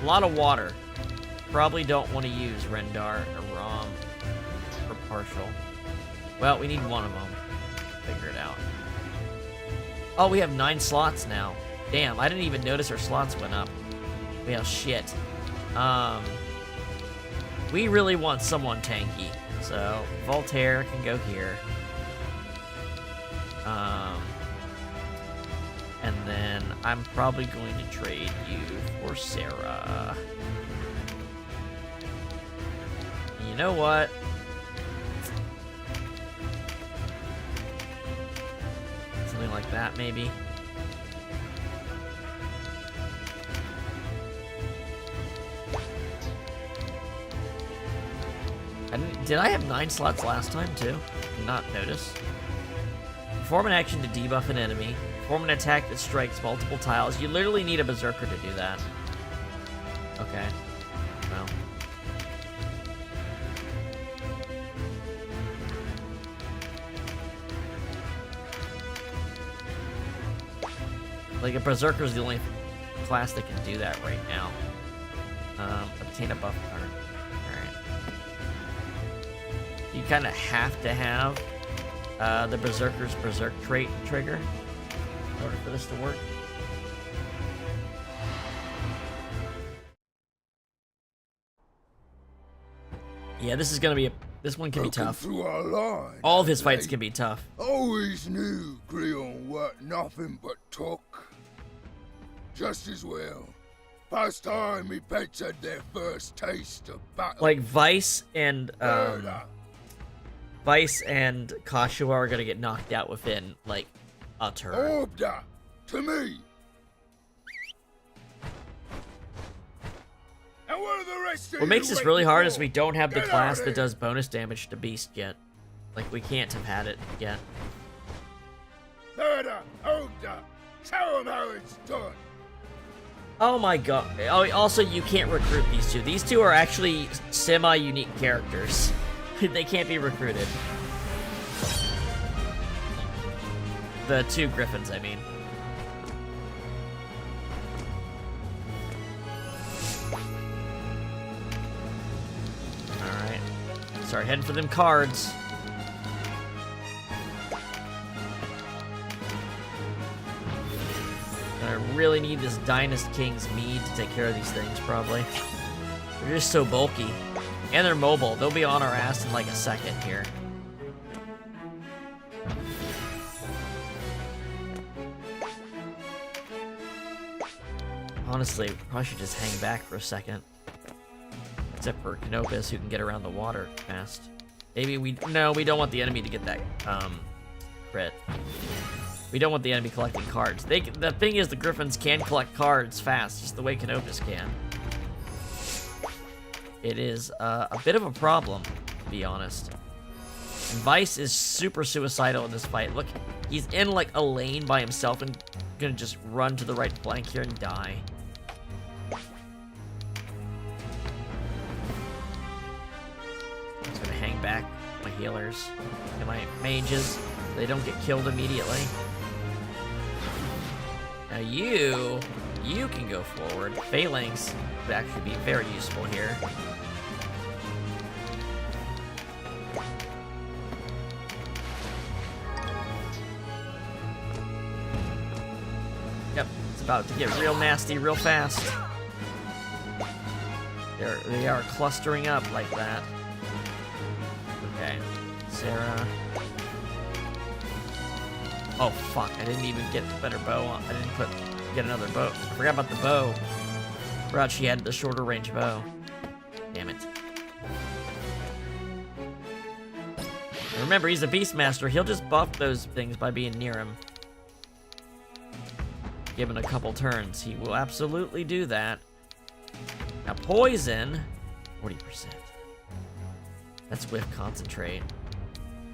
[SPEAKER 1] A lot of water. Probably don't want to use Rendar or Rom for partial. Well, we need one of them. Figure it out. Oh, we have 9 slots now. Damn, I didn't even notice our slots went up. Well, shit. We really want someone tanky. So, Voltaire can go here. And then I'm probably going to trade you for Sarah. You know what? Something like that, maybe. Did I have 9 slots last time, too? Did not notice. Perform an action to debuff an enemy. Perform an attack that strikes multiple tiles. You literally need a Berserker to do that. Okay. Well. Like, a Berserker is the only class that can do that right now. Obtain a buff card. You kind of have to have the Berserker's Berserk trait trigger in order for this to work. Yeah, this is gonna be this one can be tough.
[SPEAKER 8] Through our line,
[SPEAKER 1] All of his fights can be tough.
[SPEAKER 8] Always knew Grion weren't nothing but talk. Just as well. First time me pets had their first taste of battle.
[SPEAKER 1] Like Vice and Kashiwa are gonna get knocked out within like a turn.
[SPEAKER 8] Order to me. And what are the rest of
[SPEAKER 1] What makes
[SPEAKER 8] you
[SPEAKER 1] this really
[SPEAKER 8] waiting
[SPEAKER 1] hard
[SPEAKER 8] for?
[SPEAKER 1] is we don't have the
[SPEAKER 8] Get
[SPEAKER 1] class
[SPEAKER 8] out
[SPEAKER 1] that
[SPEAKER 8] of here.
[SPEAKER 1] does bonus damage to Beast yet. Like, we can't have had it yet.
[SPEAKER 8] Order, show 'em how it's done.
[SPEAKER 1] Oh my god. Oh, also, you can't recruit these two. These two are actually semi-unique characters. They can't be recruited. The 2 Griffins, I mean. Alright. Start heading for them cards. I really need this Dynast King's Mead to take care of these things, probably. They're just so bulky. And they're mobile. They'll be on our ass in like a second here. Honestly, we probably should just hang back for a second. Except for Canopus, who can get around the water fast. Maybe no, we don't want the enemy to get that, crit. We don't want the enemy collecting cards. The thing is, the Griffins can collect cards fast, just the way Canopus can. It is a bit of a problem, to be honest. And Vice is super suicidal in this fight. Look, he's in like a lane by himself and gonna just run to the right flank here and die. Just gonna hang back my healers and my mages so they don't get killed immediately. Now you can go forward. Phalanx would actually be very useful here. Yep, it's about to get real nasty real fast. They are clustering up like that. Okay, Sarah. Oh fuck, I didn't even get a better bow on. I didn't get another bow. I forgot about the bow. Forgot she had the shorter range bow. Damn it. And remember, he's a Beastmaster. He'll just buff those things by being near him. Given a couple turns, he will absolutely do that. Now, poison, 40%. That's with concentrate.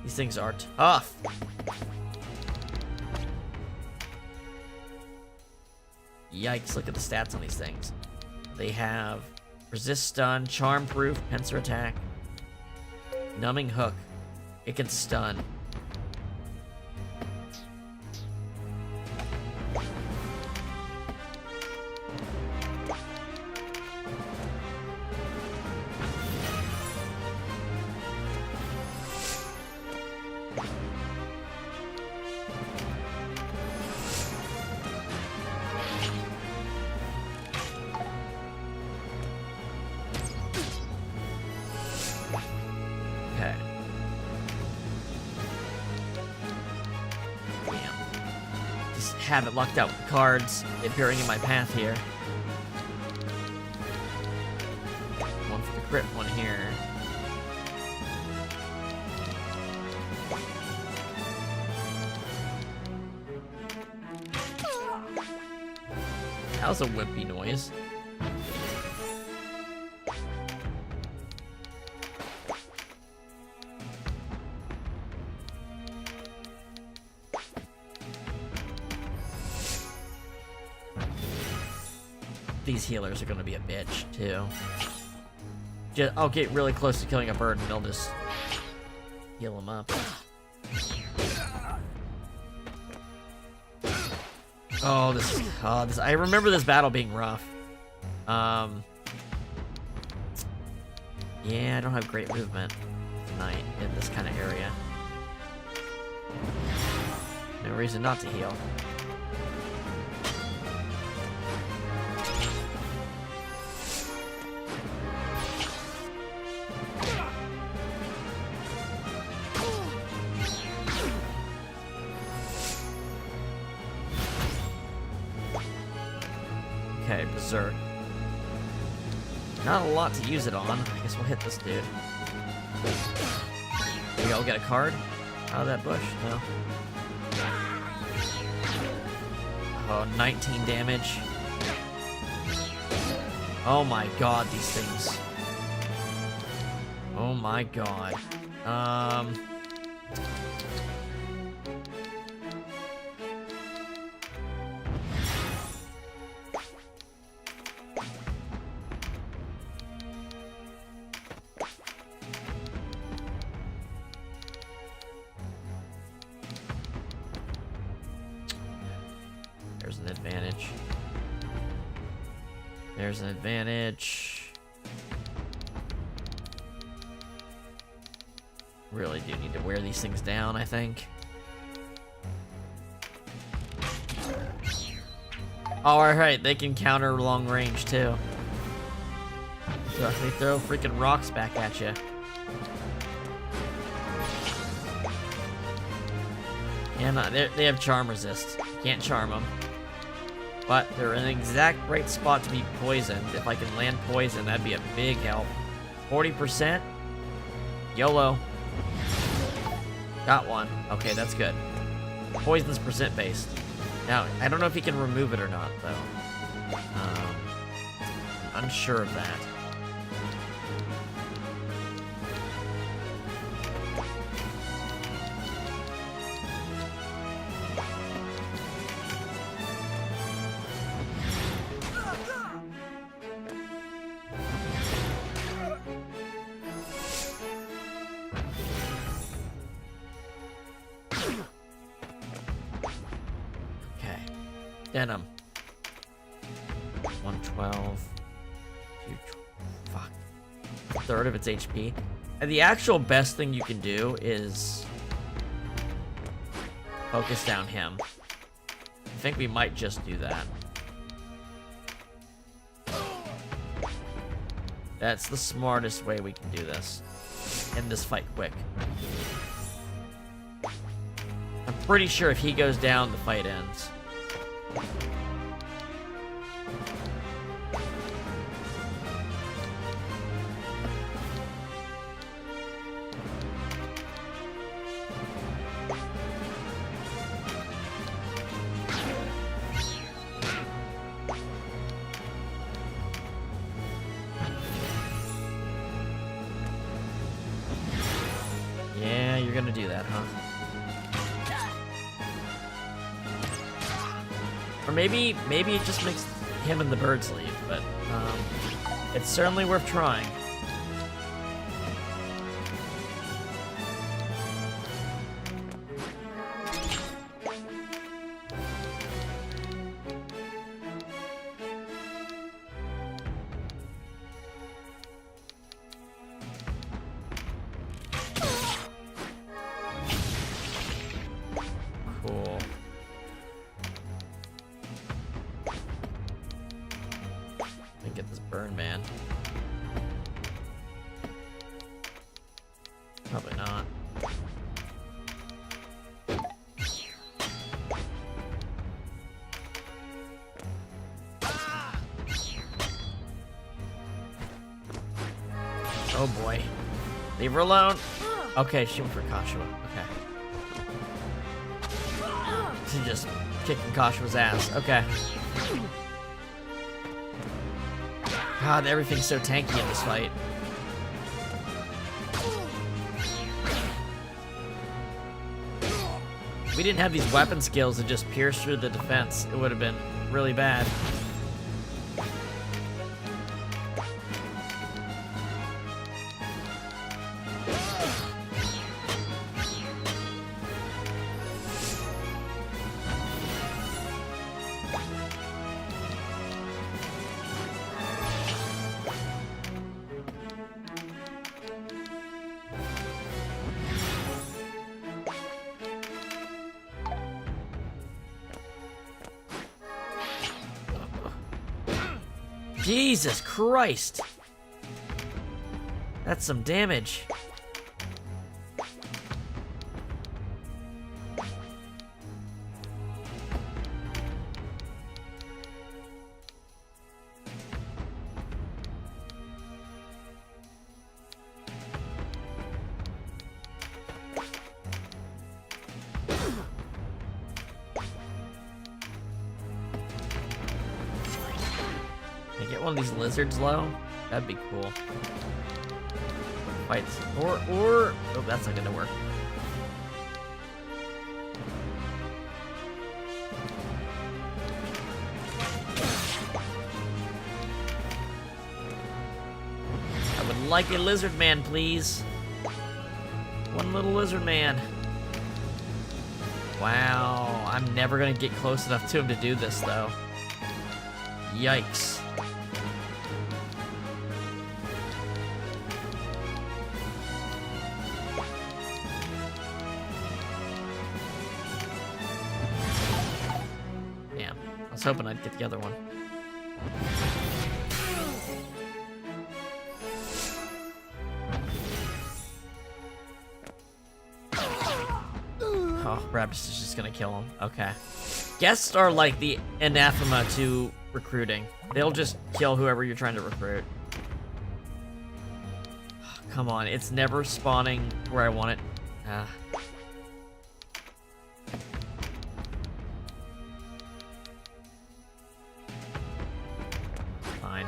[SPEAKER 1] These things are tough. Yikes, look at the stats on these things. They have resist stun, charm proof, pincer attack, numbing hook. It can stun. Okay. Damn. Just have it locked out with the cards appearing in my path here. One for the crit, one here. That was a wimpy noise. These healers are gonna be a bitch, too. I'll get really close to killing a bird and they'll just heal him up. Oh, this I remember this battle being rough. Yeah, I don't have great movement tonight in this kind of area. No reason not to heal. Okay, Berserk. Not a lot to use it on. I guess we'll hit this dude. There we go, get a card out of that bush. No. Oh, 19 damage. Oh my god, these things. Oh my god. There's an advantage. There's an advantage. Really do need to wear these things down, I think. Oh, alright, they can counter long range too. So they throw freaking rocks back at you. Yeah, no, they have charm resist. Can't charm them. But they're in the exact right spot to be poisoned. If I can land poison, that'd be a big help. 40%. YOLO. Got one. Okay, that's good. Poison's percent based. Now, I don't know if he can remove it or not, though. Unsure of that. Denim. 112. Fuck. A third of its HP. And the actual best thing you can do is focus down him. I think we might just do that. That's the smartest way we can do this. End this fight quick. I'm pretty sure if he goes down, the fight ends. Yeah, you're gonna do that, huh? Or maybe it just makes him and the birds leave, but it's certainly worth trying. Cool. Get this burn, man. Probably not. Oh boy. Leave her alone. Okay, she went for Kashua. Okay. She's just kicking Kashua's ass. Okay. God, everything's so tanky in this fight. If we didn't have these weapon skills that just pierce through the defense, it would have been really bad. Jesus Christ! That's some damage. Can I get one of these lizards low? That'd be cool. Fights. Or, oh, that's not gonna work. I would like a lizard man, please. One little lizard man. Wow, I'm never gonna get close enough to him to do this, though. Yikes. Damn, I was hoping I'd get the other one. Oh, Raptus is just gonna kill him. Okay. Guests are like the anathema to recruiting. They'll just kill whoever you're trying to recruit. Come on, it's never spawning where I want it. Fine.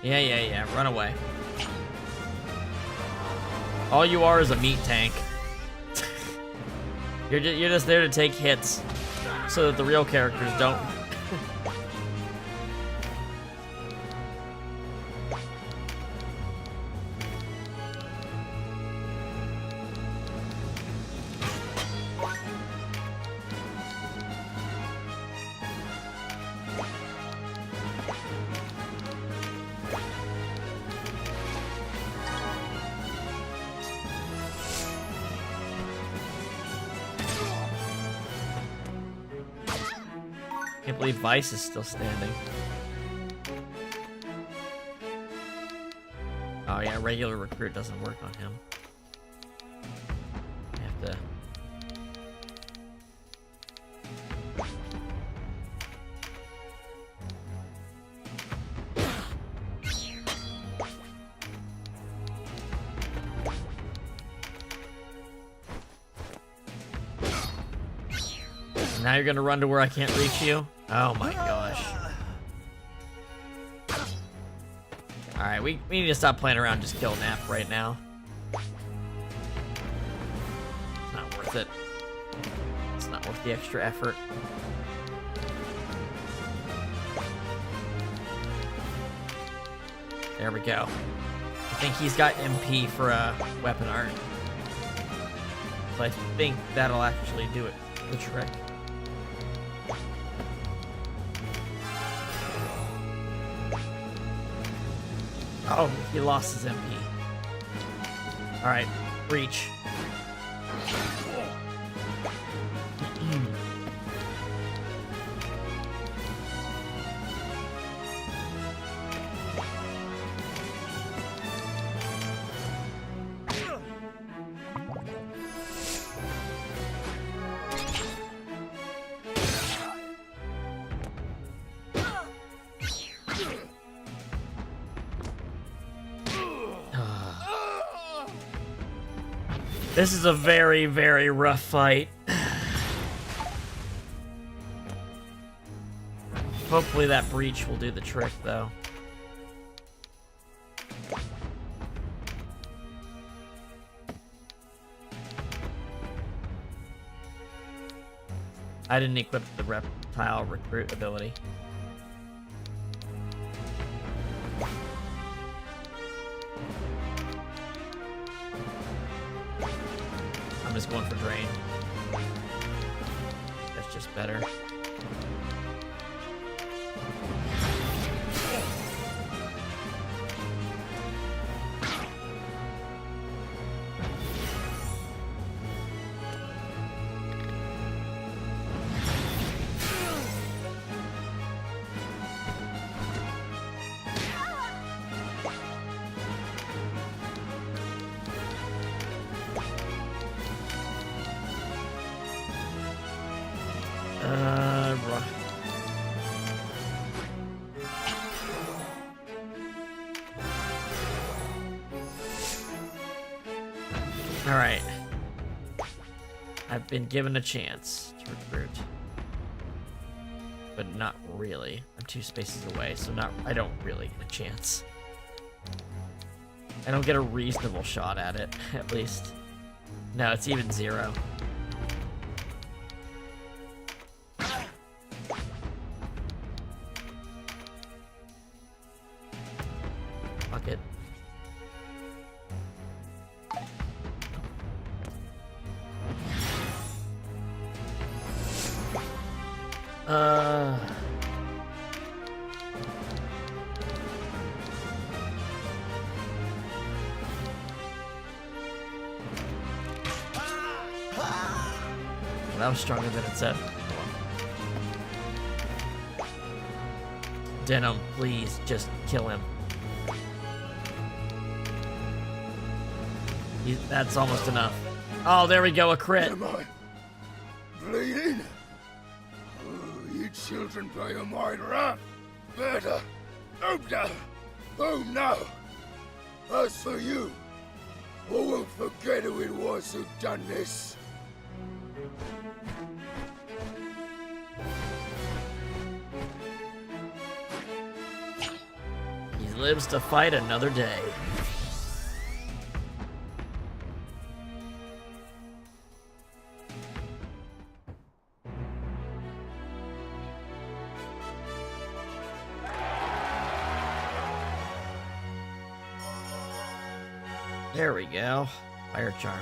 [SPEAKER 1] Yeah, run away. All you are is a meat tank. You're just there to take hits so that the real characters don't. Can't believe Vice is still standing. Oh yeah, regular recruit doesn't work on him. I have to... Now you're gonna run to where I can't reach you? Oh my gosh. Alright, we need to stop playing around, just kill Nap right now. It's not worth it. It's not worth the extra effort. There we go. I think he's got MP for weapon art. So I think that'll actually do it. The trick. Oh, he lost his MP. Alright, reach. This is a very, very rough fight. Hopefully that breach will do the trick, though. I didn't equip the reptile recruit ability. I'm just going for drain. That's just better. Alright. I've been given a chance to recruit. But not really. I'm 2 spaces away, so I don't really get a chance. I don't get a reasonable shot at it, at least. No, it's even 0. Fuck it. That was stronger than it said. Denim, please, just kill him. That's almost enough. Oh, there we go, a crit.
[SPEAKER 8] Am I bleeding? Oh, you children play a mind rough. Better. Oh no. As for you, I won't forget who it was who done this.
[SPEAKER 1] He lives to fight another day. There we go. Fire charm.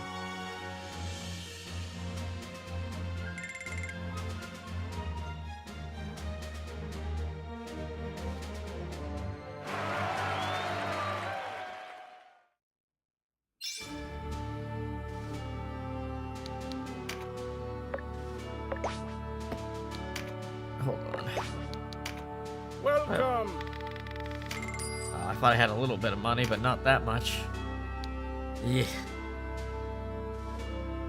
[SPEAKER 1] Hold on.
[SPEAKER 12] Welcome.
[SPEAKER 1] I thought I had a little bit of money, but not that much. Yeah.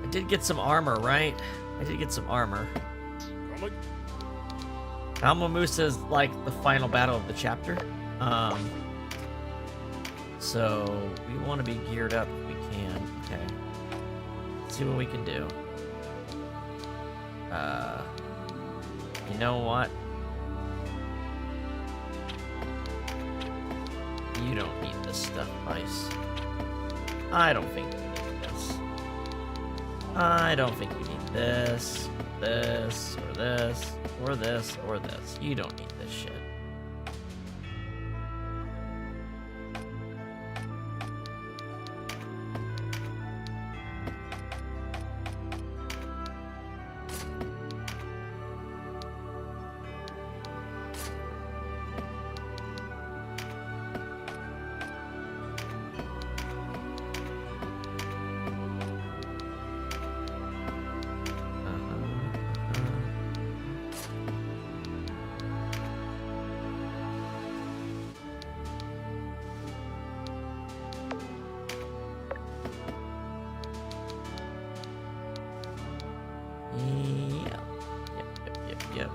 [SPEAKER 1] I did get some armor, right? I did get some armor. Balmamusa is like the final battle of the chapter. So we want to be geared up if we can. Okay. Let's see what we can do. You know what? You don't need this stuff, Ice. I don't think you need this. I don't think you need this, or this, or this, or this, or this. You don't need this shit. Yep.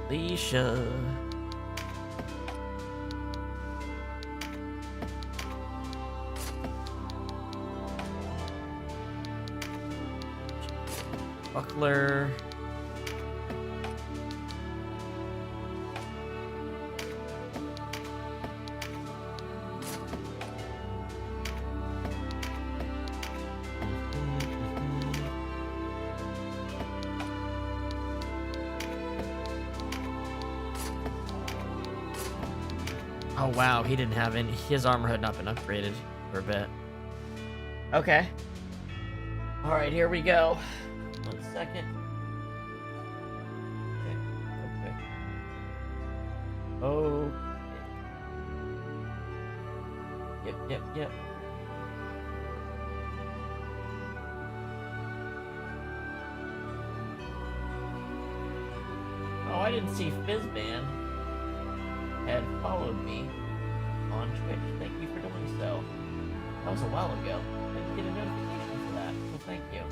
[SPEAKER 1] Alicia. Buckler. Oh wow, he didn't have any. His armor had not been upgraded for a bit. Okay. All right, here we go. 1 second. Okay. Oh. Yep. Oh, I didn't see Fizzman had followed me on Twitch. Thank you for doing so. That was a while ago. I didn't get a notification for that, so thank you.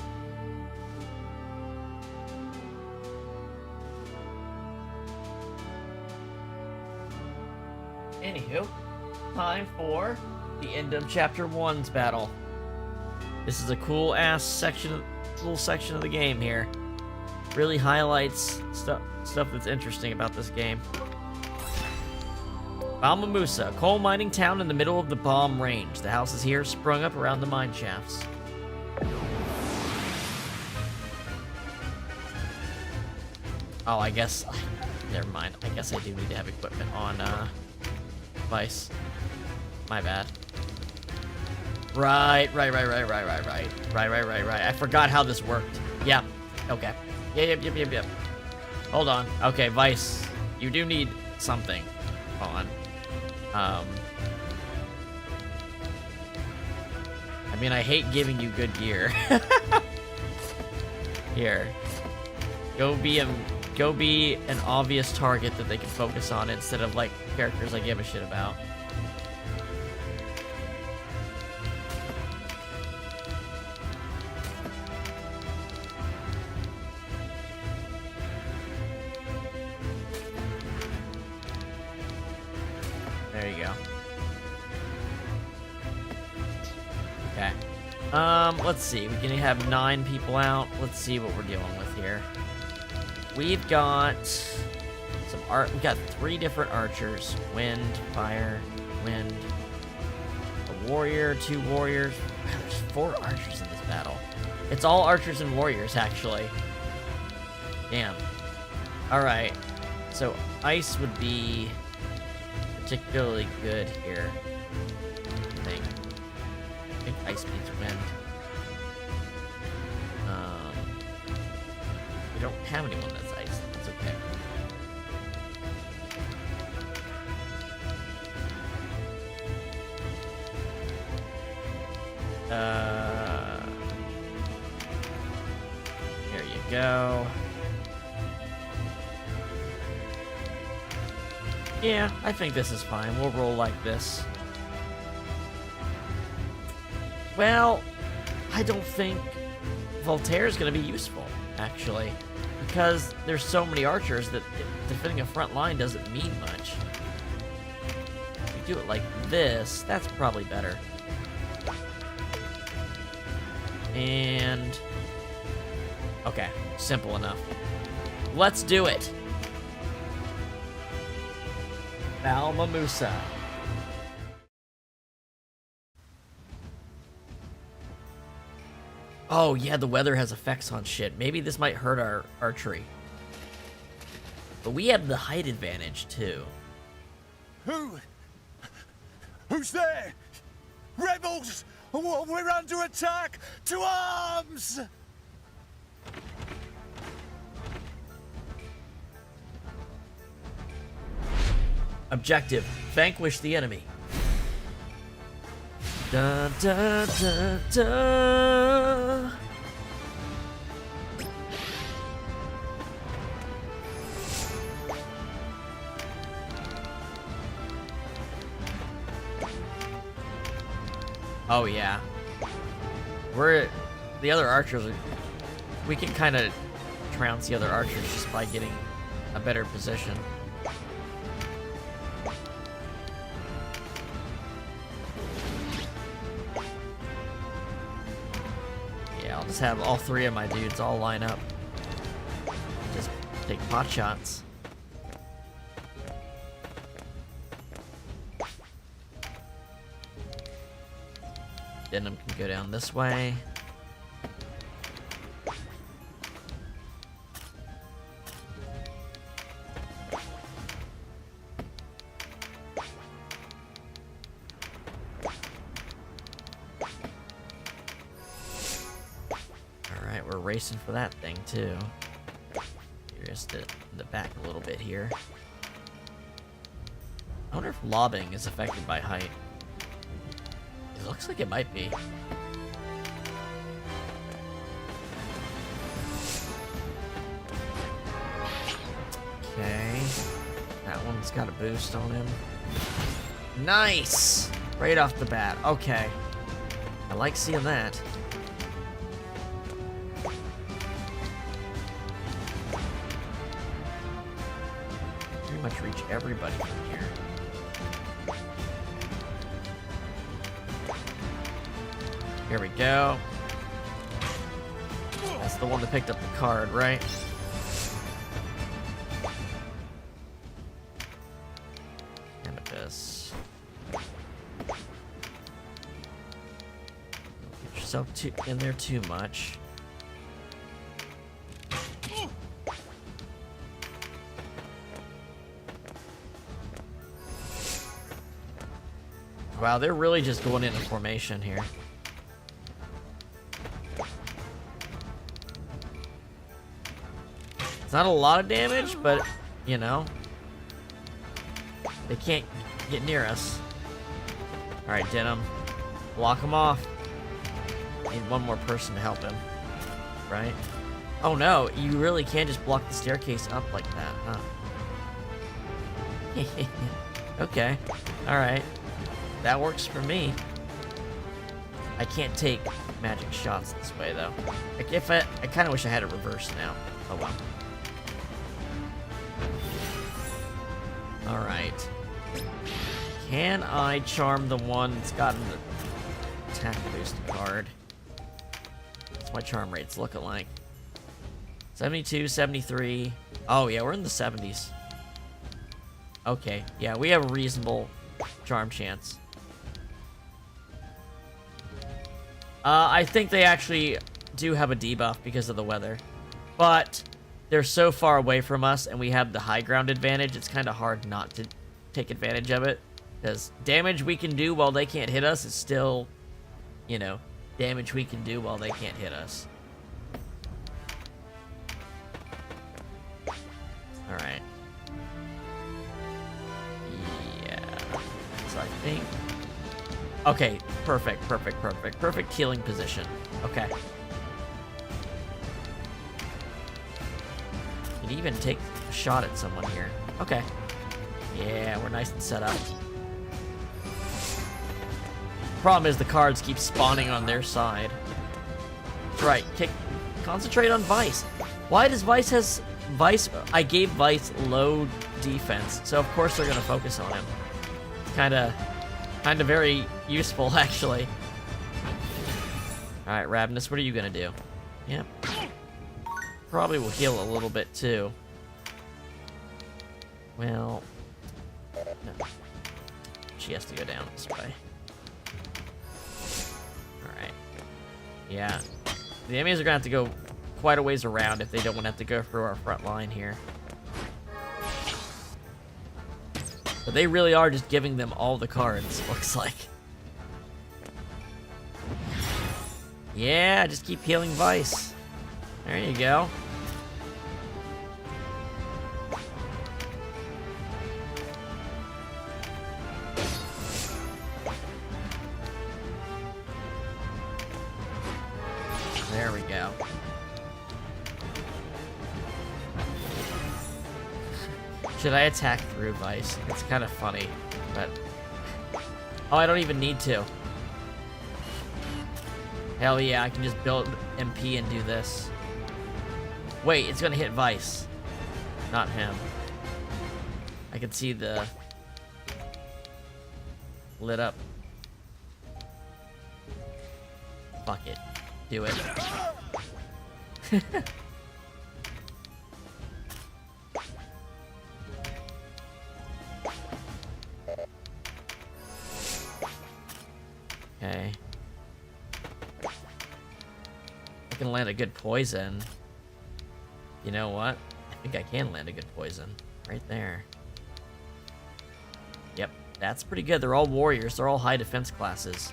[SPEAKER 1] Anywho, time for the end of Chapter 1's battle. This is a cool ass section, little section of the game here. Really highlights stuff that's interesting about this game. Balmamusa, coal mining town in the middle of the Balm Range. The houses here sprung up around the mine shafts. Oh, I guess... Never mind. I guess I do need to have equipment on, Vice. My bad. Right. I forgot how this worked. Yeah. Okay. Yep. Hold on. Okay, Vice. You do need something on. I mean, I hate giving you good gear. Here. Go be an obvious target that they can focus on instead of, like, characters I give a shit about. There you go. Okay. Let's see. We can have 9 people out. Let's see what we're dealing with here. We've got some art. We've got 3 different archers. Wind, fire, wind. A warrior, 2 warriors. Wow, there's 4 archers in this battle. It's all archers and warriors, actually. Damn. Alright. So, ice would be particularly good here. I think ice beats wind. We don't have anyone that's ice. That's okay. There you go. Yeah, I think this is fine. We'll roll like this. Well, I don't think Voltaire is going to be useful, actually, because there's so many archers that defending a front line doesn't mean much. If you do it like this, that's probably better. And... okay, simple enough. Let's do it! Balmamusa. Oh, yeah, the weather has effects on shit. Maybe this might hurt our archery. But we have the height advantage, too.
[SPEAKER 18] Who's there? Rebels! We're under attack! To arms!
[SPEAKER 1] Objective: vanquish the enemy. Dun, dun, dun, dun. Oh yeah. The other archers we can kind of trounce the other archers just by getting a better position. Yeah, I'll just have all 3 of my dudes all line up. Just take pot shots. Denim can go down this way. Alright, we're racing for that thing too. You're just in the back a little bit here. I wonder if lobbing is affected by height. It looks like it might be. Okay. That one's got a boost on him. Nice! Right off the bat. Okay. I like seeing that. Pretty much reach everybody from here. Here we go. That's the one that picked up the card, right? Cannabis. Don't get yourself in there too much. Wow, they're really just going into formation here. It's not a lot of damage, but, you know, they can't get near us. Alright, Denim. Block him off. Need one more person to help him. Right? Oh no, you really can't just block the staircase up like that, huh? Okay. Alright. That works for me. I can't take magic shots this way, though. Like, I kind of wish I had it reversed now. Oh well. Alright. Can I charm the one that's got an attack boost card? What's my charm rates looking like? 72, 73. Oh yeah, we're in the 70s. Okay, yeah, we have a reasonable charm chance. I think they actually do have a debuff because of the weather. But they're so far away from us and we have the high ground advantage, it's kind of hard not to take advantage of it. Because damage we can do while they can't hit us is still, you know, damage we can do while they can't hit us. Alright. Yeah. So I think... Okay, perfect, perfect, perfect. Perfect healing position. Okay. Can even take a shot at someone here. Okay. Yeah, we're nice and set up. Problem is the cards keep spawning on their side. That's right. Concentrate on Vice. Why does Vice has... Vice... I gave Vice low defense, so of course they're gonna focus on him. It's kinda very useful, actually. Alright, Ravenous, what are you gonna do? Yep. Probably will heal a little bit, too. Well... No. She has to go down this way. Alright. Yeah. The enemies are gonna have to go quite a ways around if they don't want to have to go through our front line here. But they really are just giving them all the cards, looks like. Yeah, just keep healing Vice. There you go. There we go. Should I attack through Vice? It's kind of funny, but... Oh, I don't even need to. Hell yeah, I can just build MP and do this. Wait, it's gonna hit Vice. Not him. I can see the... lit up. Fuck it. Do it. Okay. I can land a good poison. You know what? I think I can land a good poison. Right there. Yep, that's pretty good. They're all warriors. They're all high defense classes.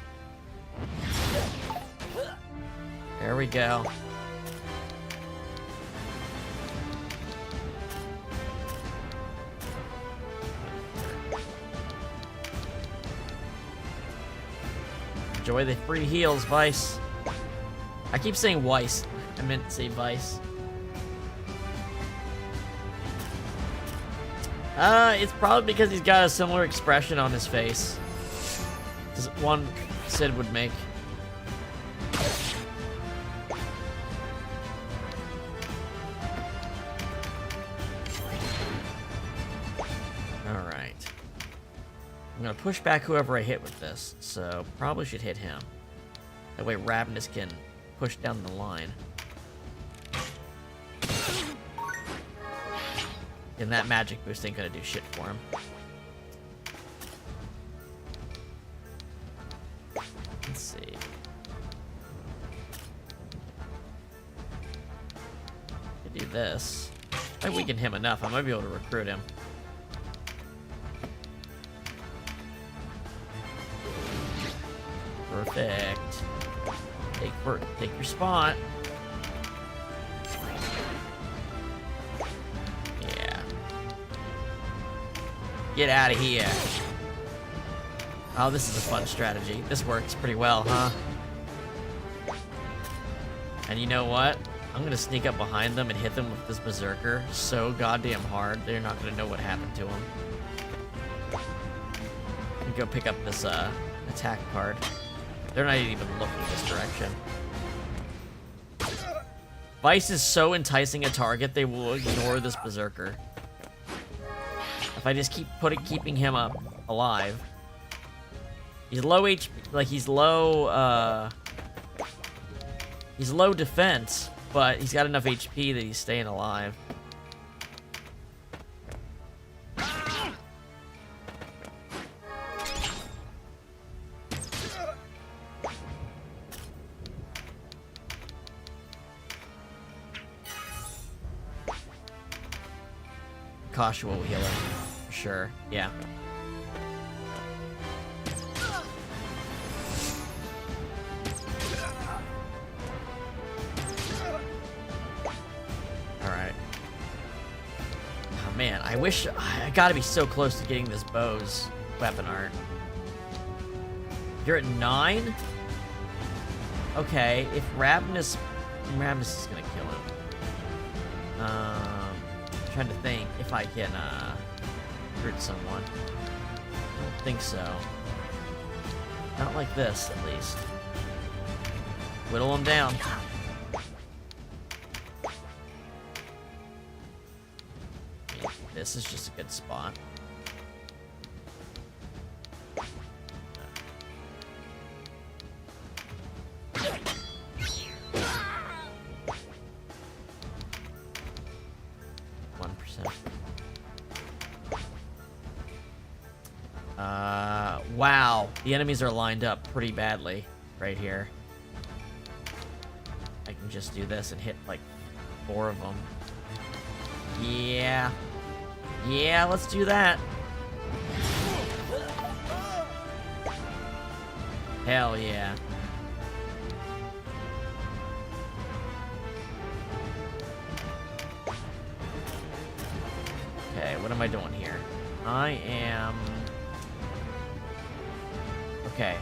[SPEAKER 1] There we go. Enjoy the free heals, Vice. I keep saying Weiss. I meant to say Vice. It's probably because he's got a similar expression on his face as one Sid would make. Alright. I'm gonna push back whoever I hit with this, so probably should hit him. That way Ravenous can push down the line. And that magic boost ain't gonna do shit for him. Let's see. I do this. If I weaken him enough, I might be able to recruit him. Perfect. Take your spot. Yeah. Get out of here. Oh, this is a fun strategy. This works pretty well, huh? And you know what? I'm gonna sneak up behind them and hit them with this berserker so goddamn hard, they're not gonna know what happened to them. I'm gonna go pick up this attack card. They're not even looking this direction. Vice is so enticing a target, they will ignore this berserker. If I just keep keeping him up alive. He's low HP, like he's low defense, but he's got enough HP that he's staying alive. Kasha will heal him, for sure, yeah. Alright. Oh man, I wish, I gotta be so close to getting this bow's weapon art. You're at 9? Okay, if Ravenous is gonna kill him. Trying to think if I can hurt someone. I don't think so. Not like this, at least. Whittle him down. This is just a good spot. 1%. Wow. The enemies are lined up pretty badly right here. I can just do this and hit like 4 of them. Yeah. Yeah, let's do that. Hell yeah. Okay, what am I doing here? I am... Okay,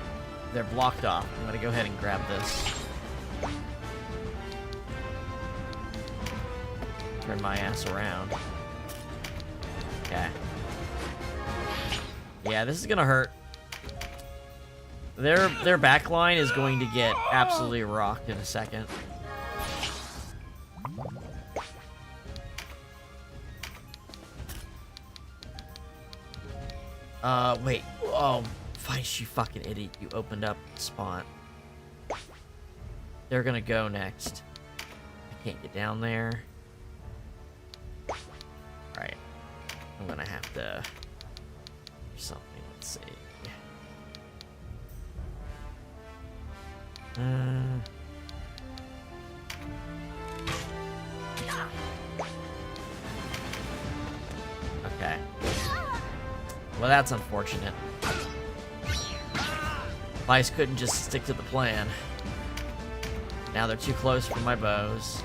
[SPEAKER 1] they're blocked off. I'm gonna go ahead and grab this. Turn my ass around. Okay. Yeah, this is gonna hurt. Their back line is going to get absolutely rocked in a second. Wait. Oh, Vice, you fucking idiot. You opened up the spot. they're gonna go next. I can't get down there. Alright. I'm gonna have to do something. Let's see. Okay. Well, that's unfortunate. Mice couldn't just stick to the plan. Now they're too close for my bows.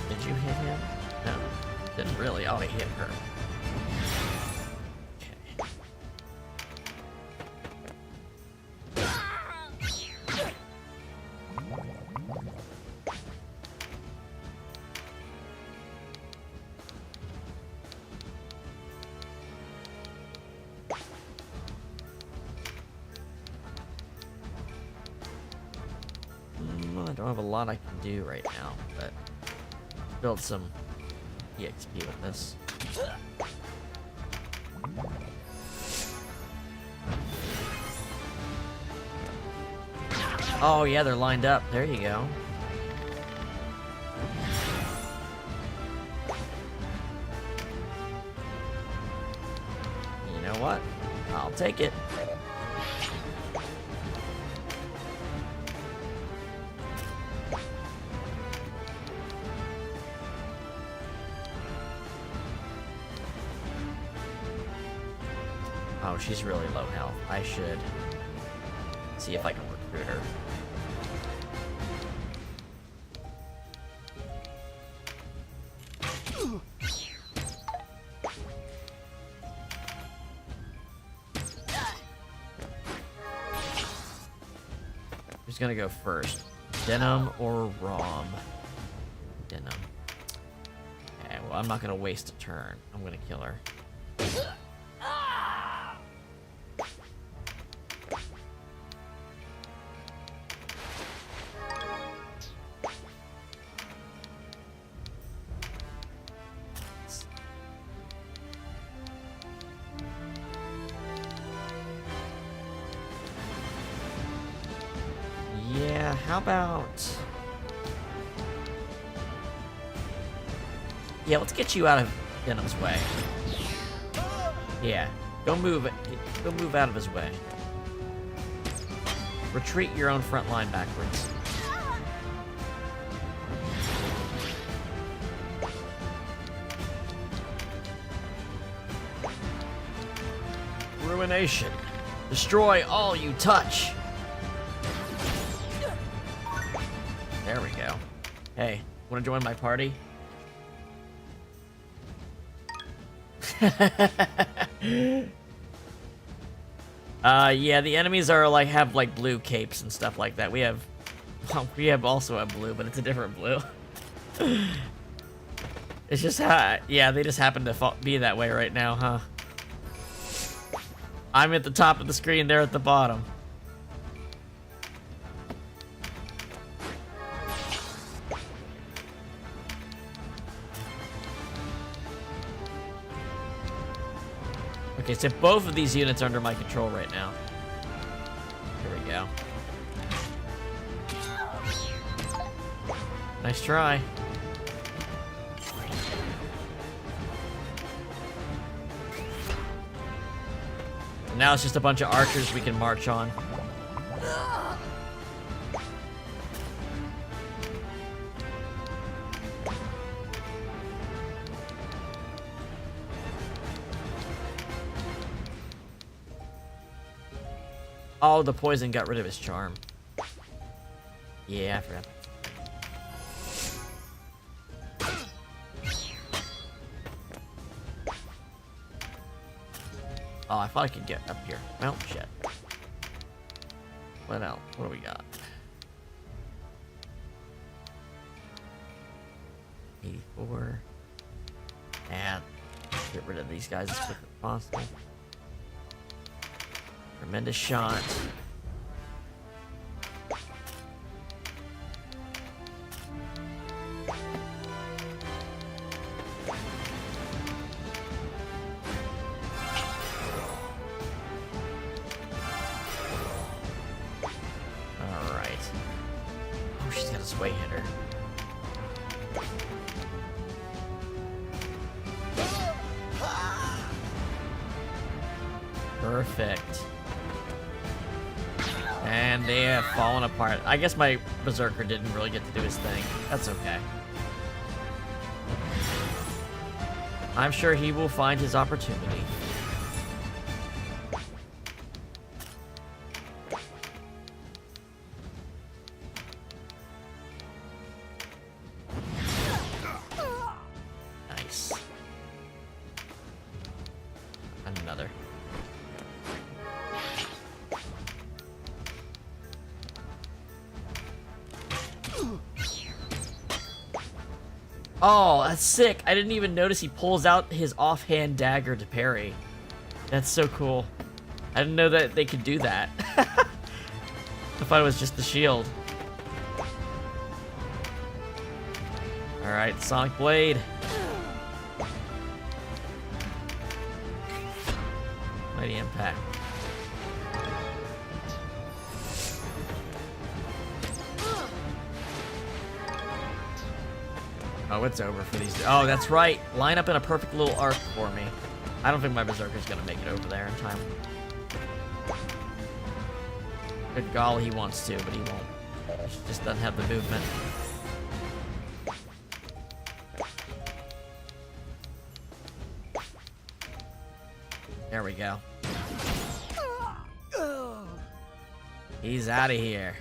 [SPEAKER 1] Did you hit him? No. Didn't really. Oh, he hit her. I don't have a lot I can do right now, but build some EXP with this. Oh yeah, they're lined up. There you go. You know what? I'll take it. Oh, she's really low health. I should see if I can recruit her. Who's gonna go first? Denim or Rom? Denim. Okay, well, I'm not gonna waste a turn. I'm gonna kill her. Yeah, how about... Yeah, let's get you out of Denim's way. Yeah, go move out of his way. Retreat your own front line backwards. Ruination. Destroy all you touch. There we go. Hey, wanna join my party? Yeah, the enemies are like have like blue capes and stuff like that. We have also a blue, but it's a different blue. It's just yeah, they just happen to be that way right now, huh? I'm at the top of the screen, they're at the bottom. Okay, so both of these units are under my control right now. Here we go. Nice try. And now it's just a bunch of archers we can march on. Oh, the poison got rid of his charm. Yeah, I forgot. Oh, I thought I could get up here. Well, shit. What else? What do we got? 84. And get rid of these guys as quick as possible. Tremendous shot. Alright. Oh, she's got a sway hitter. Perfect. And they have fallen apart. I guess my Berserker didn't really get to do his thing. That's okay. I'm sure he will find his opportunity. Nice. Another. Oh, that's sick. I didn't even notice he pulls out his offhand dagger to parry. That's so cool. I didn't know that they could do that. I thought it was just the shield. Alright, Sonic Blade. Mighty Impact. Oh, it's over for these. Oh, that's right. Line up in a perfect little arc for me. I don't think my Berserker's gonna make it over there in time. Good golly, he wants to, but he won't. He just doesn't have the movement. There we go. He's out of here.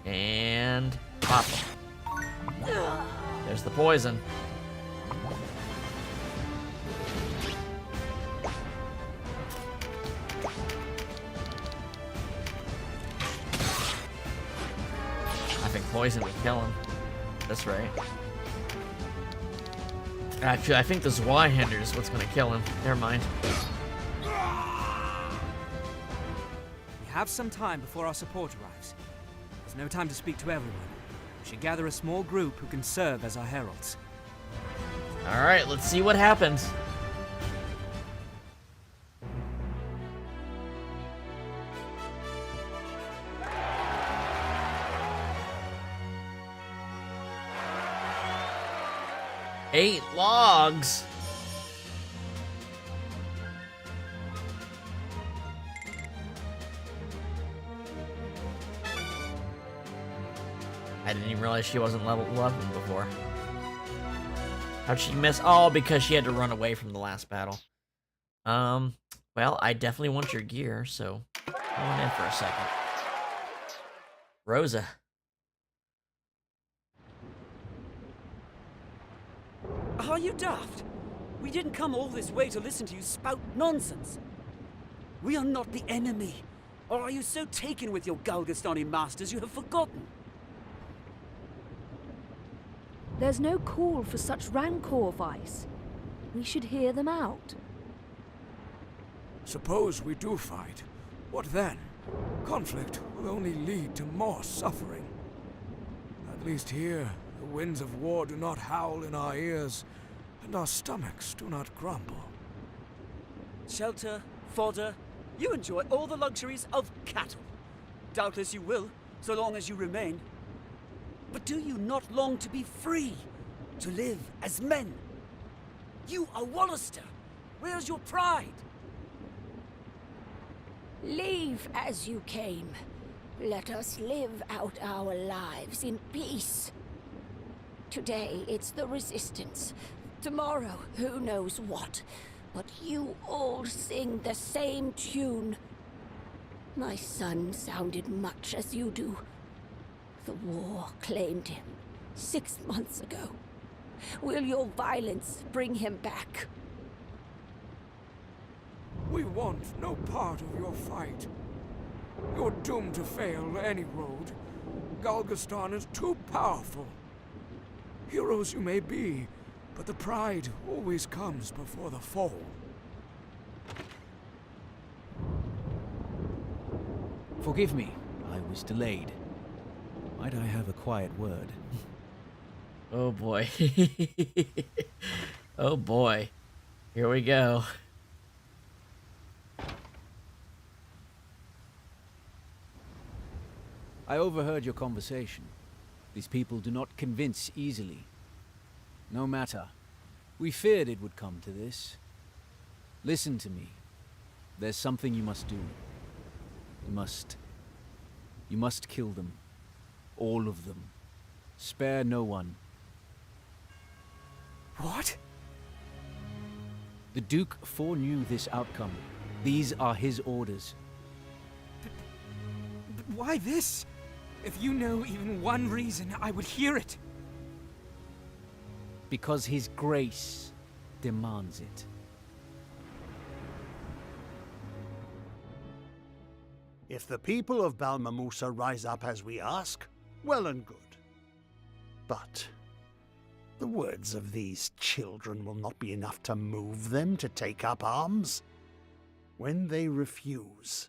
[SPEAKER 1] And pop him. There's the poison. I think poison would kill him. That's right. Actually, I think the Zweihander is what's gonna kill him. Never mind.
[SPEAKER 5] We have some time before our support arrives. There's no time to speak to everyone. We should gather a small group who can serve as our heralds.
[SPEAKER 1] Alright, let's see what happens. Eight logs. I didn't even realize she wasn't level 11 before. How'd she miss? Oh, because she had to run away from the last battle. Well, I definitely want your gear, so hold on in for a second. Rosa.
[SPEAKER 4] Are you daft? We didn't come all this way to listen to you spout nonsense. We are not the enemy. Or are you so taken with your Galgastani masters you have forgotten?
[SPEAKER 2] There's no call for such rancor, Vice. We should hear them out.
[SPEAKER 11] Suppose we do fight. What then? Conflict will only lead to more suffering. At least here, the winds of war do not howl in our ears, and our stomachs do not grumble.
[SPEAKER 4] Shelter, fodder, you enjoy all the luxuries of cattle. Doubtless you will, so long as you remain. But do you not long to be free? To live as men? You are Wallister. Where's your pride?
[SPEAKER 16] Leave as you came. Let us live out our lives in peace. Today, it's the Resistance. Tomorrow, who knows what. But you all sing the same tune. My son sounded much as you do. The war claimed him 6 months ago. Will your violence bring him back?
[SPEAKER 11] We
[SPEAKER 15] We want no part of your fight. You're doomed to fail any road. Galgastan is too powerful. Heroes you may be, but the pride always comes before the fall.
[SPEAKER 17] Forgive me, I was delayed. Might I have a quiet word?
[SPEAKER 1] Oh boy. Oh boy. Here we go.
[SPEAKER 17] I overheard your conversation. These people do not convince easily. No matter. We feared it would come to this. Listen to me. There's something you must do. You must kill them. All of them. Spare no one.
[SPEAKER 15] What?
[SPEAKER 17] The Duke foreknew this outcome. These are his orders.
[SPEAKER 5] But why this? If you know even one reason, I would hear it.
[SPEAKER 17] Because his grace demands it.
[SPEAKER 13] If the people of Balmamusa rise up as we ask, well and good. But the words of these children will not be enough to move them to take up arms. When they refuse,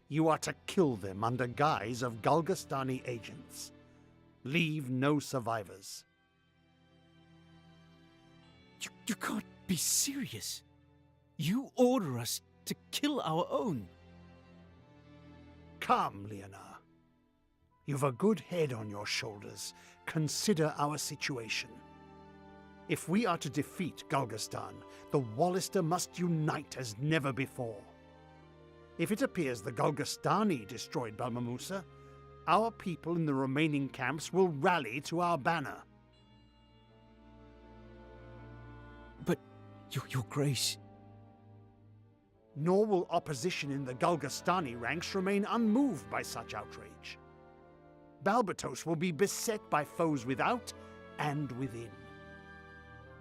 [SPEAKER 13] you are to kill them under guise of Galgastani agents. Leave no survivors.
[SPEAKER 17] You can't be serious. You order us to kill our own.
[SPEAKER 13] Come, Leonard. You've a good head on your shoulders. Consider our situation. If we are to defeat Galgastan, the Wallister must unite as never before. If it appears the Galgastani destroyed Balmamusa, our people in the remaining camps will rally to our banner.
[SPEAKER 17] But, Your Grace...
[SPEAKER 13] Nor will opposition in the Galgastani ranks remain unmoved by such outrage. Balbatos will be beset by foes without and within.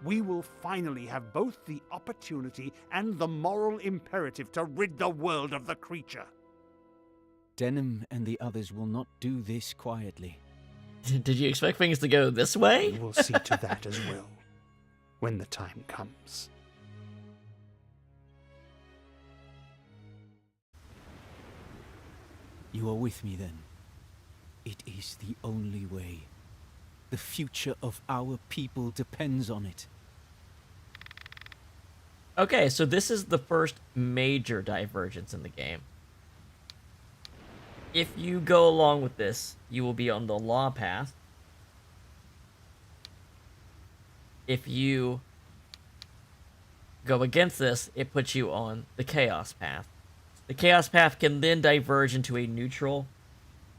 [SPEAKER 13] We will finally have both the opportunity and the moral imperative to rid the world of the creature.
[SPEAKER 17] Denim and the others will not do this quietly.
[SPEAKER 1] Did you expect things to go this way?
[SPEAKER 13] We will see to that as well, when the time comes.
[SPEAKER 17] You are with me then. It is the only way. The future of our people depends on it.
[SPEAKER 1] Okay, so this is the first major divergence in the game. If you go along with this, you will be on the law path. If you go against this, it puts you on the chaos path. The chaos path can then diverge into a neutral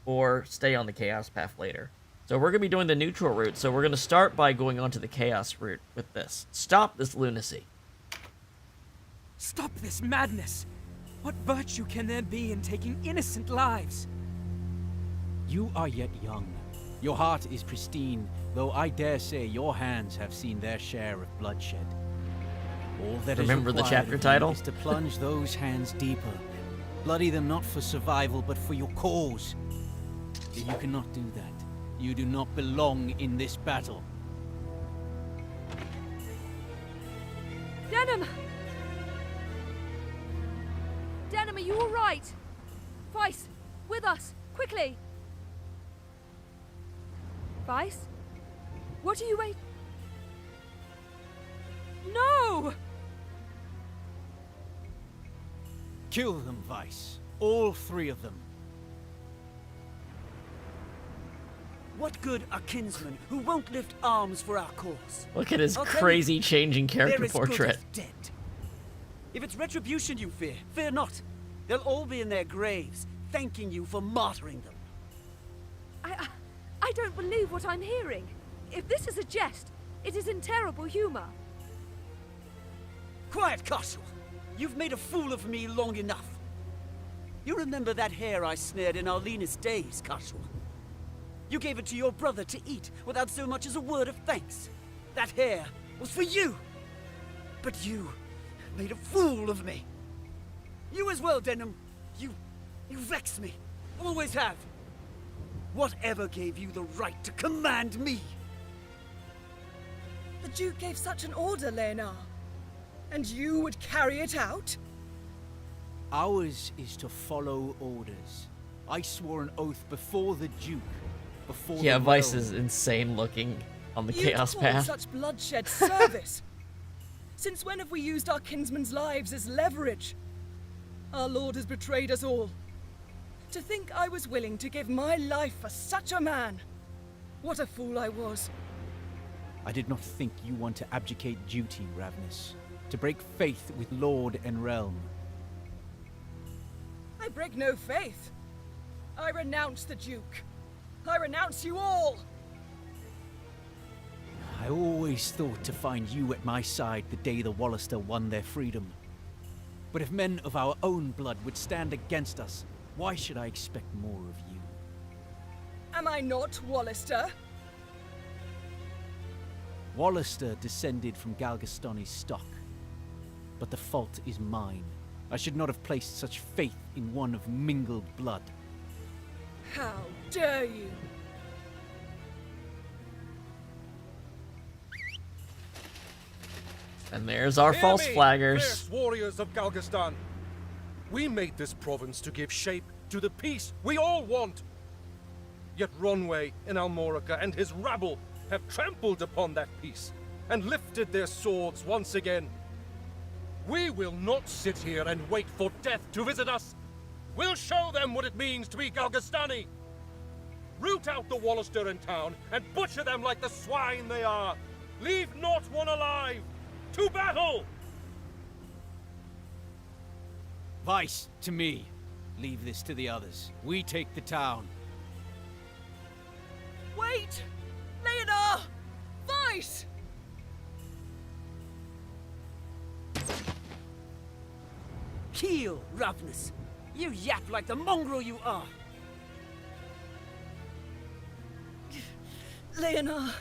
[SPEAKER 1] or stay on the chaos path later. So we're going to be doing the neutral route, so we're going to start by going onto the chaos route with this. Stop this lunacy.
[SPEAKER 5] Stop this madness! What virtue can there be in taking innocent lives?
[SPEAKER 17] You are yet young. Your heart is pristine, though I dare say your hands have seen their share of bloodshed. All that
[SPEAKER 1] Remember
[SPEAKER 17] is
[SPEAKER 1] the
[SPEAKER 17] required
[SPEAKER 1] chapter
[SPEAKER 17] of you
[SPEAKER 1] title?
[SPEAKER 17] is to plunge those hands deeper. Bloody them not for survival, but for your cause. You cannot do that. You do not belong in this battle.
[SPEAKER 2] Denim! Denim, are you all right? Vice, with us, quickly! Vice? What are you waiting? No!
[SPEAKER 17] Kill them, Vice. All three of them.
[SPEAKER 4] What good are kinsmen who won't lift arms for our cause?
[SPEAKER 1] Look at his
[SPEAKER 4] I'll tell
[SPEAKER 1] crazy
[SPEAKER 4] you,
[SPEAKER 1] changing character
[SPEAKER 4] they're as good
[SPEAKER 1] portrait.
[SPEAKER 4] as dead. If it's retribution you fear, fear not. They'll all be in their graves, thanking you for martyring them.
[SPEAKER 2] I don't believe what I'm hearing. If this is a jest, it is in terrible humor.
[SPEAKER 4] Quiet, Cashel! You've made a fool of me long enough. You remember that hare I snared in our leanest days, Cashel? You gave it to your brother to eat without so much as a word of thanks. That hare was for you. But you made a fool of me. You as well, Denham. You vex me. Always have. Whatever gave you the right to command me?
[SPEAKER 14] The Duke gave such an order, Leonard. And you would carry it out?
[SPEAKER 17] Ours is to follow orders. I swore an oath before the Duke, before
[SPEAKER 1] Yeah,
[SPEAKER 17] the
[SPEAKER 1] Vice
[SPEAKER 17] realm.
[SPEAKER 1] is insane looking on the
[SPEAKER 14] You'd
[SPEAKER 1] Chaos
[SPEAKER 14] call
[SPEAKER 1] Path.
[SPEAKER 14] such bloodshed service? Since when have we used our kinsmen's lives as leverage? Our Lord has betrayed us all. To think I was willing to give my life for such a man. What a fool I was.
[SPEAKER 17] I did not think you want to abdicate duty, Ravnus. To break faith with Lord and realm.
[SPEAKER 14] I break no faith. I renounce the Duke. I renounce you all.
[SPEAKER 17] I always thought to find you at my side the day the Wallister won their freedom. But if men of our own blood would stand against us, why should I expect more of you?
[SPEAKER 14] Am I not Wallister?
[SPEAKER 17] Wallister descended from Galgastani's stock. But the fault is mine. I should not have placed such faith in one of mingled blood.
[SPEAKER 14] How dare you?
[SPEAKER 1] And there's our
[SPEAKER 12] Hear
[SPEAKER 1] false
[SPEAKER 12] me,
[SPEAKER 1] flaggers.
[SPEAKER 12] fierce warriors of Galgastan. We made this province to give shape to the peace we all want. Yet Ronway in Almorica and his rabble have trampled upon that peace and lifted their swords once again. We will not sit here and wait for death to visit us. We'll show them what it means to be Galgastani. Root out the Wallister in town and butcher them like the swine they are. Leave not one alive. To battle!
[SPEAKER 17] Vice, to me. Leave this to the others. We take the town.
[SPEAKER 14] Wait! Leonard! Vice!
[SPEAKER 4] Heel, Ravnus. You yap like the mongrel you are.
[SPEAKER 14] Leonard,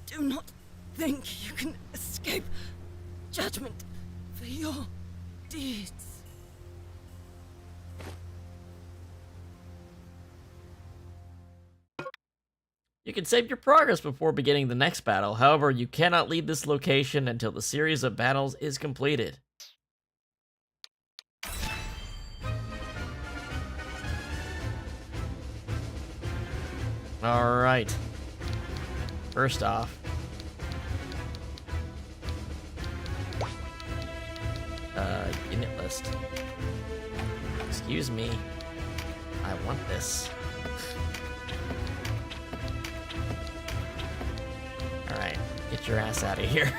[SPEAKER 14] do not think you can escape judgment for your deeds.
[SPEAKER 1] You can save your progress before beginning the next battle. However, you cannot leave this location until the series of battles is completed. Alright. First off, unit list. Excuse me. I want this. Alright, get your ass out of here.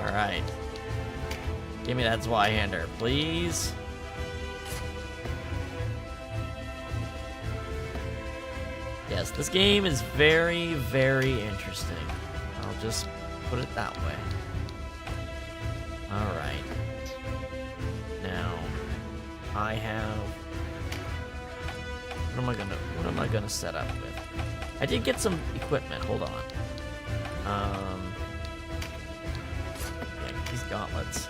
[SPEAKER 1] Alright. Give me that Zweihander, please. Yes, this game is very, very interesting. I'll just put it that way. Alright. Now, I have... What am I gonna set up with? I did get some equipment, hold on. Yeah, these gauntlets.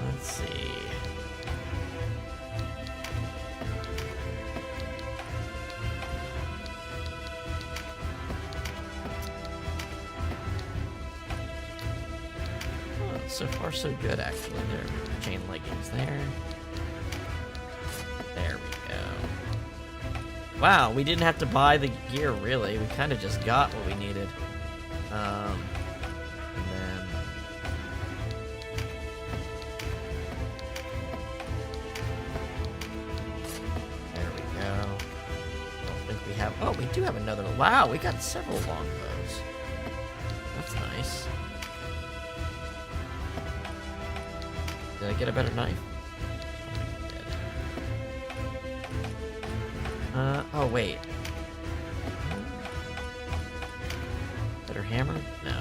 [SPEAKER 1] Let's see. Oh, so far so good, actually. There, chain leggings there. There we go. Wow, we didn't have to buy the gear, really. We kind of just got what we needed. And then... There we go. Don't think we have... Oh, we do have another... Wow, we got several longbows. That's nice. Did I get a better knife? Oh wait. Better hammer? No.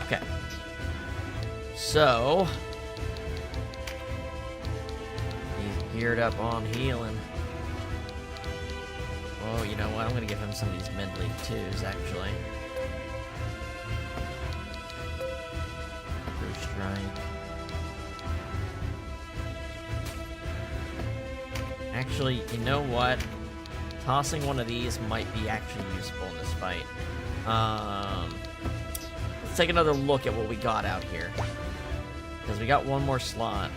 [SPEAKER 1] Okay. Okay. So he's geared up on healing. Oh, you know what? I'm gonna give him some of these mid-league 2s, actually. First strike. Actually, you know what? Tossing one of these might be actually useful in this fight. Let's take another look at what we got out here. Because we got one more slot.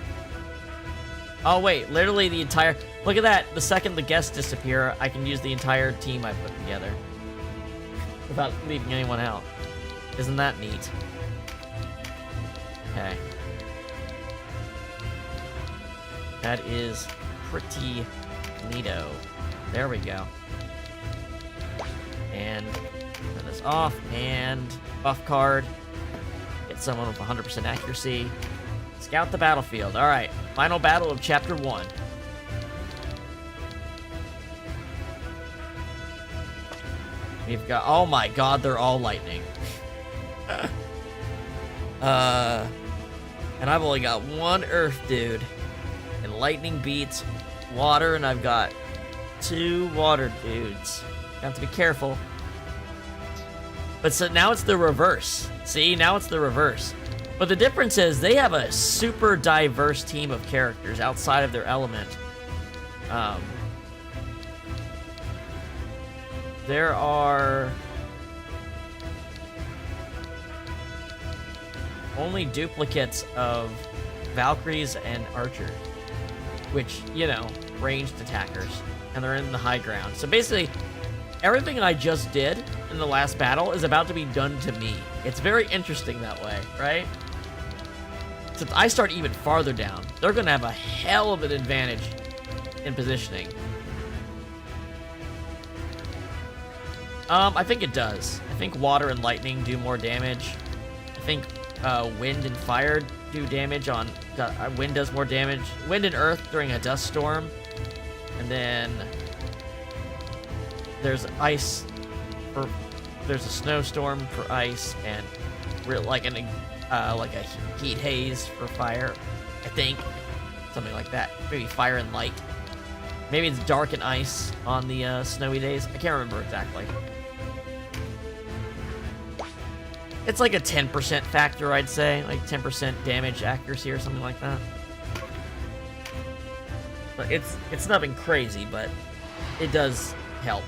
[SPEAKER 1] Oh wait, literally the entire... Look at that! The second the guests disappear, I can use the entire team I put together. Without leaving anyone out. Isn't that neat? Okay. That is pretty neato. There we go. And turn this off, and buff card. Get someone with 100% accuracy. Scout the battlefield. Alright, final battle of Chapter 1. We've got... Oh my god, they're all lightning. And I've only got one earth dude. And lightning beats water, and I've got 2 water dudes. Have to be careful. But so now it's the reverse. See, now it's the reverse. But the difference is they have a super diverse team of characters outside of their element. There are only duplicates of Valkyries and Archers, which, you know, ranged attackers, and they're in the high ground. So basically, everything I just did in the last battle is about to be done to me. It's very interesting that way, right? Since I start even farther down, they're going to have a hell of an advantage in positioning. I think it does. I think water and lightning do more damage. I think wind and fire do damage on... wind does more damage. Wind and earth during a dust storm. And then there's ice for... There's a snowstorm for ice, and like a heat haze for fire, I think. Something like that. Maybe fire and light. Maybe it's dark and ice on the snowy days. I can't remember exactly. It's like a 10% factor, I'd say. Like 10% damage accuracy or something like that. But it's nothing crazy, but it does help.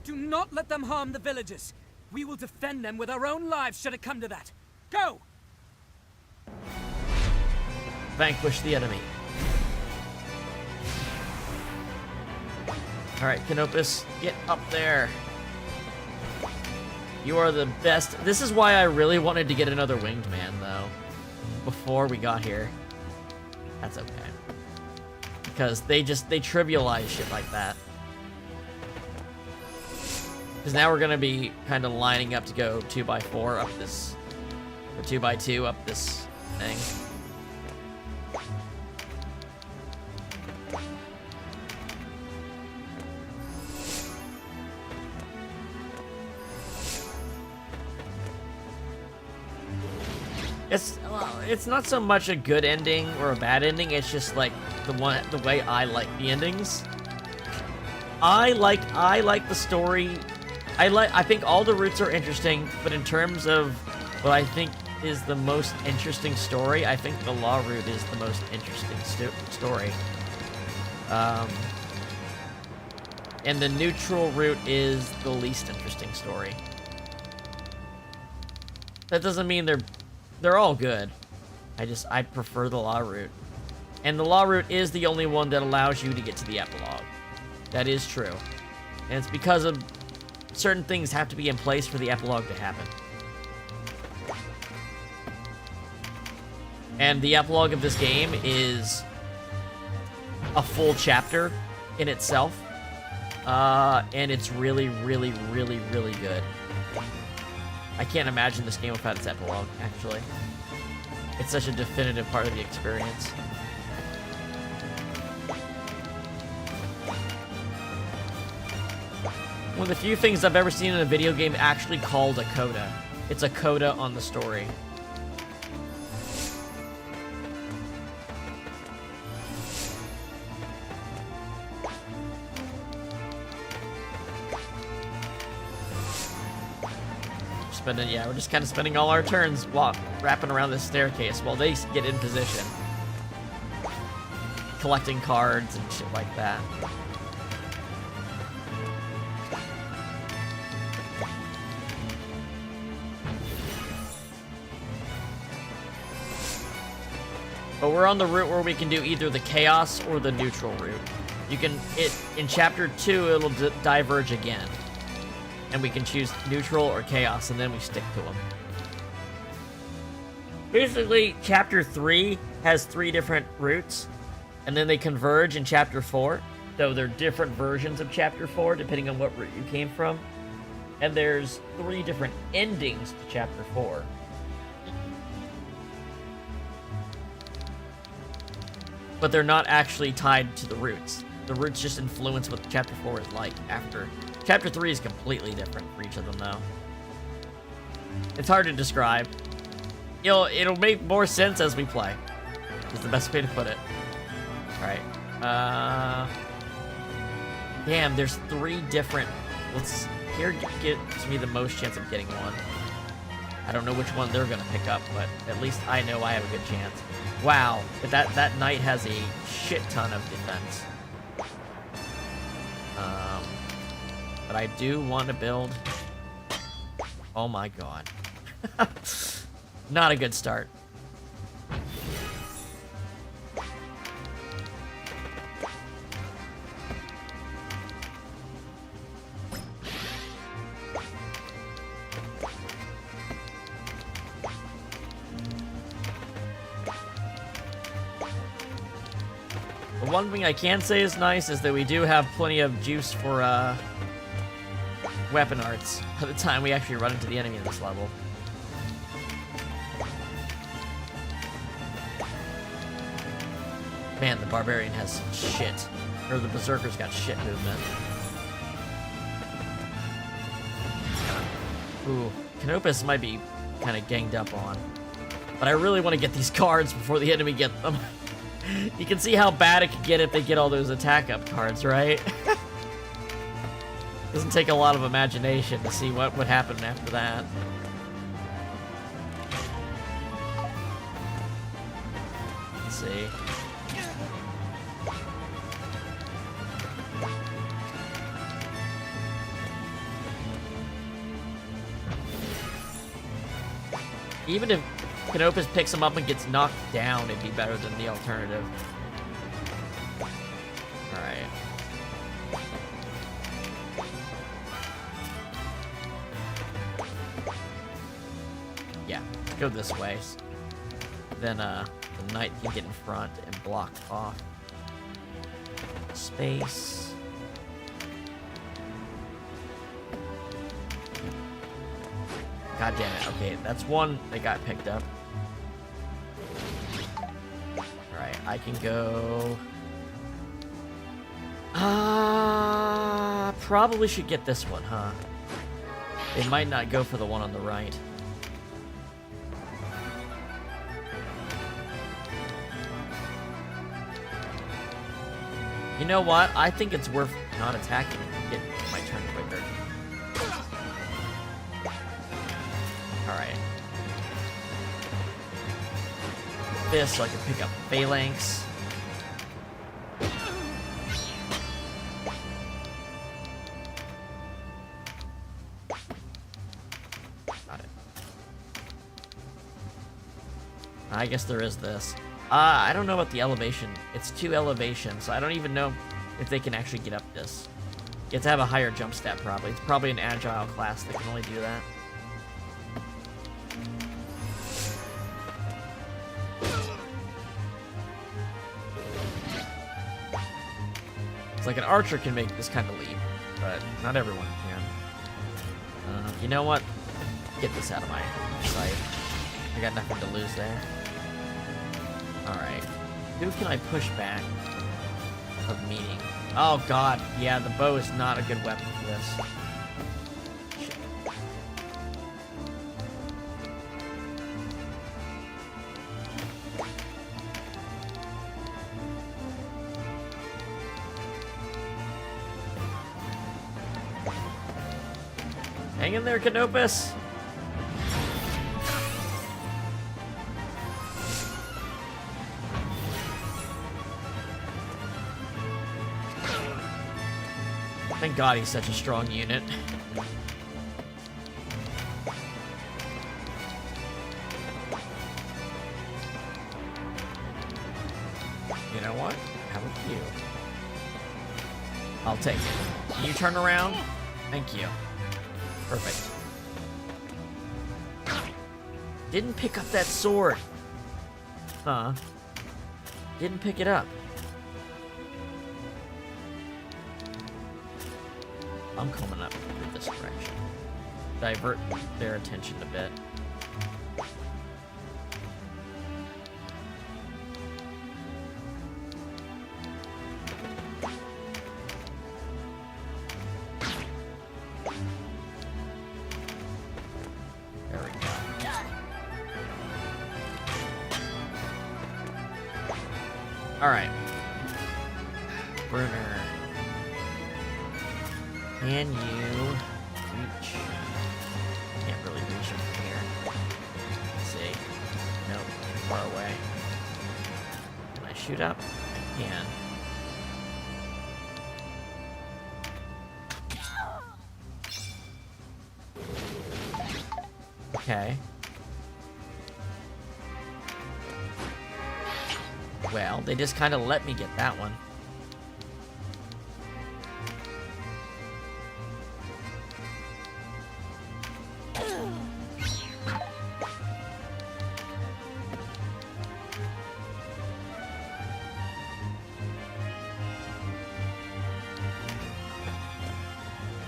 [SPEAKER 5] Do not let them harm the villagers. We will defend them with our own lives should it come to that. Go!
[SPEAKER 1] Vanquish the enemy. Alright, Canopus, get up there. You are the best. This is why I really wanted to get another winged man, though, before we got here. That's okay. Because they trivialize shit like that. Because now we're gonna be kind of lining up to go 2x4 up this, or 2x2 up this thing. It's not so much a good ending or a bad ending. It's just like the way I like the endings. I like the story. I think all the routes are interesting, but in terms of what I think is the most interesting story, I think the Law route is the most interesting story. And the neutral route is the least interesting story. That doesn't mean they're all good. I prefer the Law route. And the Law route is the only one that allows you to get to the epilogue. That is true. And it's because of certain things have to be in place for the epilogue to happen. And the epilogue of this game is a full chapter in itself. And it's really, really, really, really good. I can't imagine this game without its epilogue, actually. It's such a definitive part of the experience. One of the few things I've ever seen in a video game actually called a coda. It's a coda on the story. Yeah, we're just kind of spending all our turns wrapping around this staircase while they get in position. Collecting cards and shit like that. But we're on the route where we can do either the chaos or the neutral route. You can, in chapter 2, it'll diverge again. And we can choose neutral or chaos, and then we stick to them. Basically, chapter 3 has 3 different routes, and then they converge in chapter 4. So they're different versions of chapter 4, depending on what route you came from. And there's 3 different endings to chapter 4. But they're not actually tied to the routes. The routes just influence what chapter 4 is like after. Chapter 3 is completely different for each of them, though. It's hard to describe. It'll make more sense as we play. Is the best way to put it. Alright. Damn, there's 3 different... Here gives me the most chance of getting one. I don't know which one they're gonna pick up, but at least I know I have a good chance. Wow, but that knight has a shit ton of defense. But I do want to build... Oh my god. Not a good start. The one thing I can say is nice is that we do have plenty of juice for weapon arts by the time we actually run into the enemy in this level. Man, the barbarian has shit. Or the berserker's got shit movement. Ooh, Canopus might be kind of ganged up on. But I really want to get these cards before the enemy get them. You can see how bad it could get if they get all those attack up cards, right? Doesn't take a lot of imagination to see what would happen after that. Let's see. Even if Canopus picks him up and gets knocked down, it'd be better than the alternative. Alright. Yeah, let's go this way. Then the knight can get in front and block off space. God damn it. Okay, that's one that got picked up. Alright, I can go... probably should get this one, huh? They might not go for the one on the right. You know what? I think it's worth not attacking and get my turn quicker. Alright. This so I can pick up Phalanx. Got it. I guess there is this. I don't know about the elevation. It's 2 elevations, so I don't even know if they can actually get up this. You have to have a higher jump stat, probably. It's probably an agile class that can only do that. It's like an archer can make this kind of leap, but not everyone can. You know what? Get this out of my sight. I got nothing to lose there. Alright. Who can I push back of meeting? Oh god, yeah, the bow is not a good weapon for this. Shit. Hang in there, Canopus. Thank God he's such a strong unit. You know what? How about you? I'll take it. Can you turn around? Thank you. Perfect. Didn't pick up that sword. Huh. Didn't pick it up. I'm coming up through this direction. Divert their attention a bit. There we go. Alright. Bruner. Can you reach? Can't really reach him from here. Let's see. Nope, too far away. Can I shoot up? I can. Okay. Well, they just kind of let me get that one.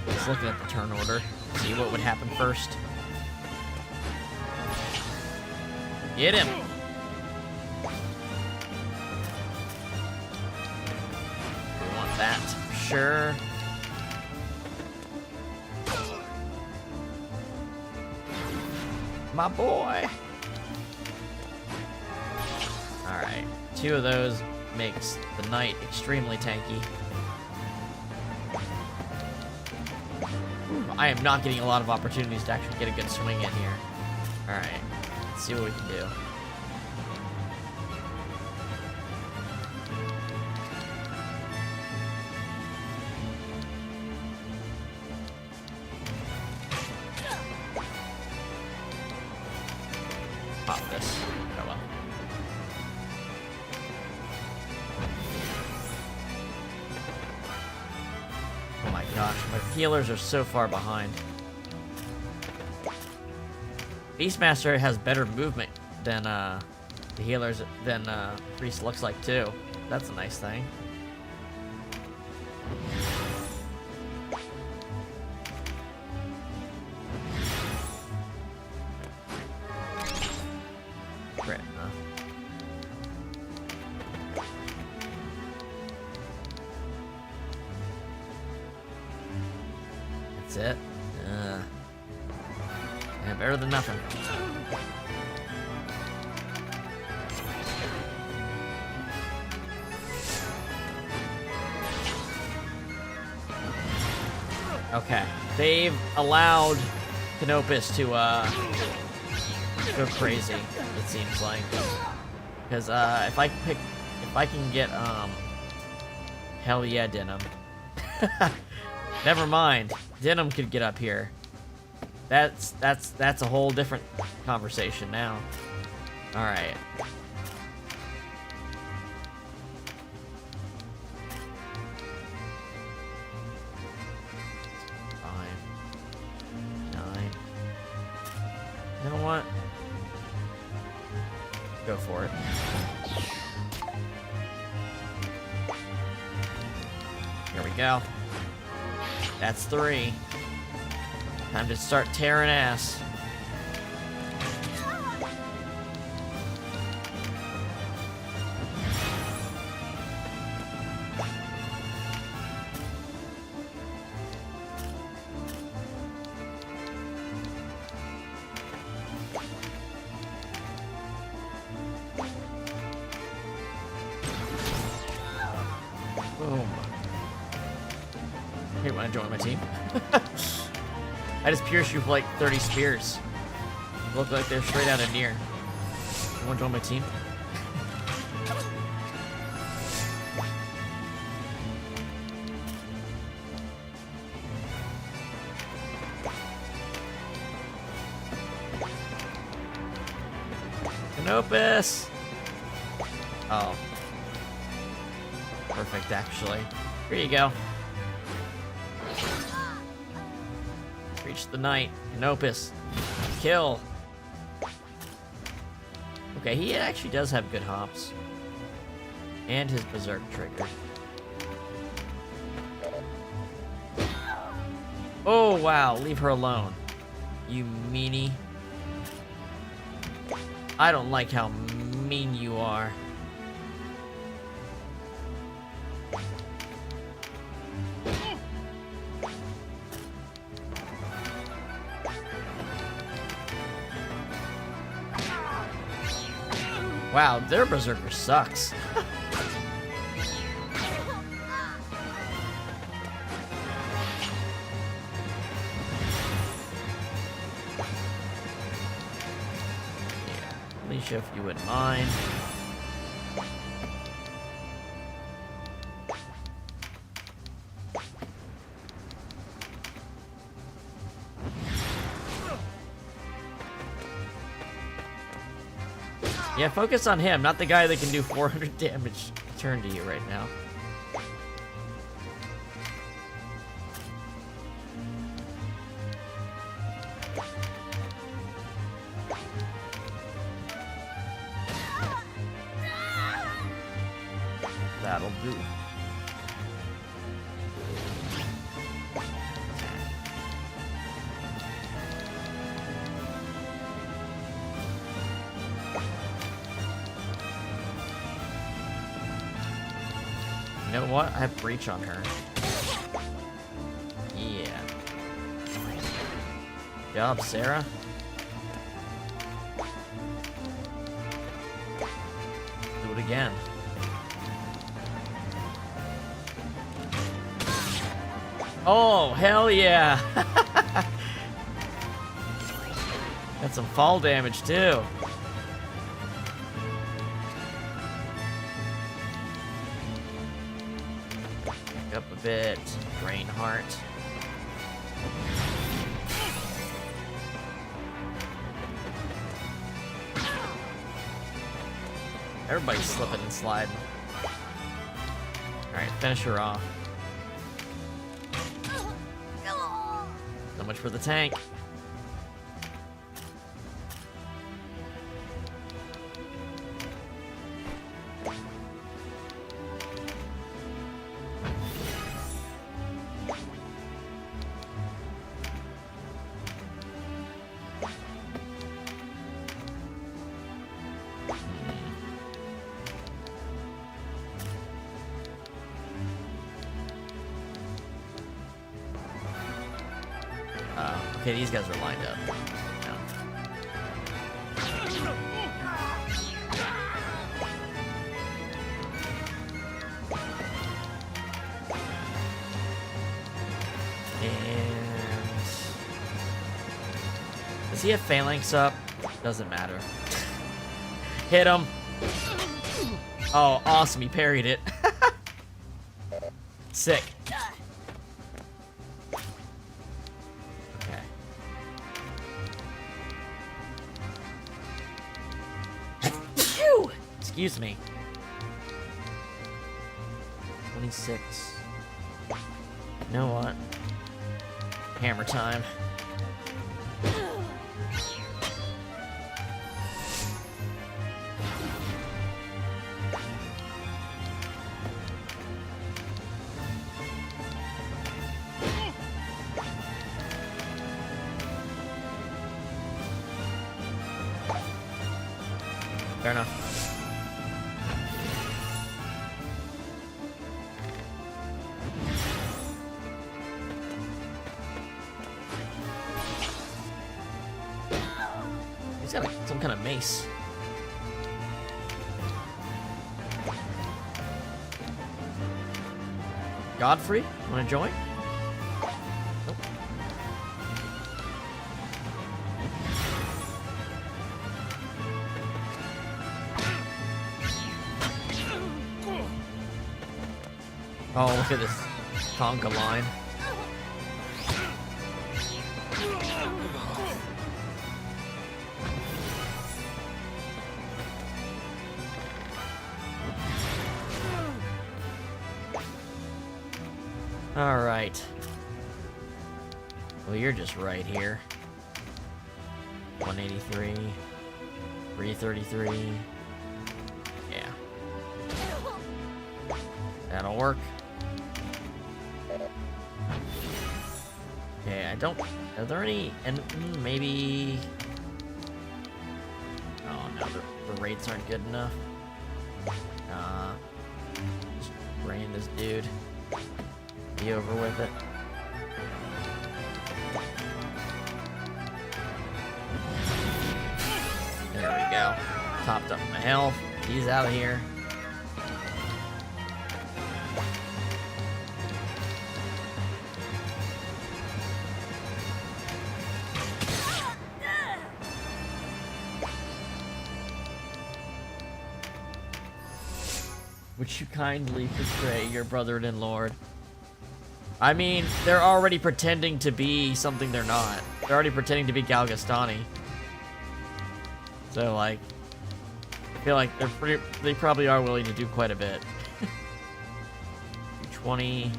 [SPEAKER 1] Just looking at the turn order, see what would happen first. Get him! We want that, sure. My boy! Alright, 2 of those makes the knight extremely tanky. I am not getting a lot of opportunities to actually get a good swing in here. Alright, let's see what we can do. Pop this. Oh well. Oh my gosh, my healers are so far behind. Beastmaster has better movement than the healers than Priest looks like too. That's a nice thing. Crit, huh? That's it. Yeah, better than nothing. Okay, they've allowed Canopus to go crazy. It seems like, because if I can get hell yeah, Denim. Never mind, Denim could get up here. That's a whole different conversation now. All right. You know what? Go for it. Here we go. That's 3. Time to start tearing ass. Boom. Hey, wanna join my team? I just pierced you with like 30 spears. Look like they're straight out of Nier. You wanna join my team? Canopus! Oh. Perfect, actually. Here you go. Reach the knight. Canopus. Kill. Okay, he actually does have good hops. And his berserk trigger. Oh, wow. Leave her alone. You meanie. I don't like how mean you are. Wow, their berserker sucks. Alicia, if you wouldn't mind. Yeah, focus on him, not the guy that can do 400 damage turn to you right now. That'll do. You know what? I have breach on her. Yeah. Good job, Sarah. Do it again. Oh, hell yeah! Got some fall damage too. Back up a bit. Drain heart. Everybody's slipping and sliding. Alright, finish her off. So much for the tank. Okay, these guys are lined up. No. And does he have phalanx up? Doesn't matter. Hit him. Oh, awesome! He parried it. Sick. Excuse me. 26. You know what? Hammer time. Fair enough. He's got some kind of mace. Godfrey, wanna join? Nope. Oh, look at this conga line. All right. Well, you're just right here. 183, 333. Yeah. That'll work. Okay, I don't... Are there any... And maybe... Oh, no, the rates aren't good enough. Just brain this dude. Be over with it. There we go. Topped up my health. He's out of here. Would you kindly betray your brethren, Lord? I mean, they're already pretending to be something they're not. They're already pretending to be Galgastani. So, like, I feel like they probably are willing to do quite a bit. 20.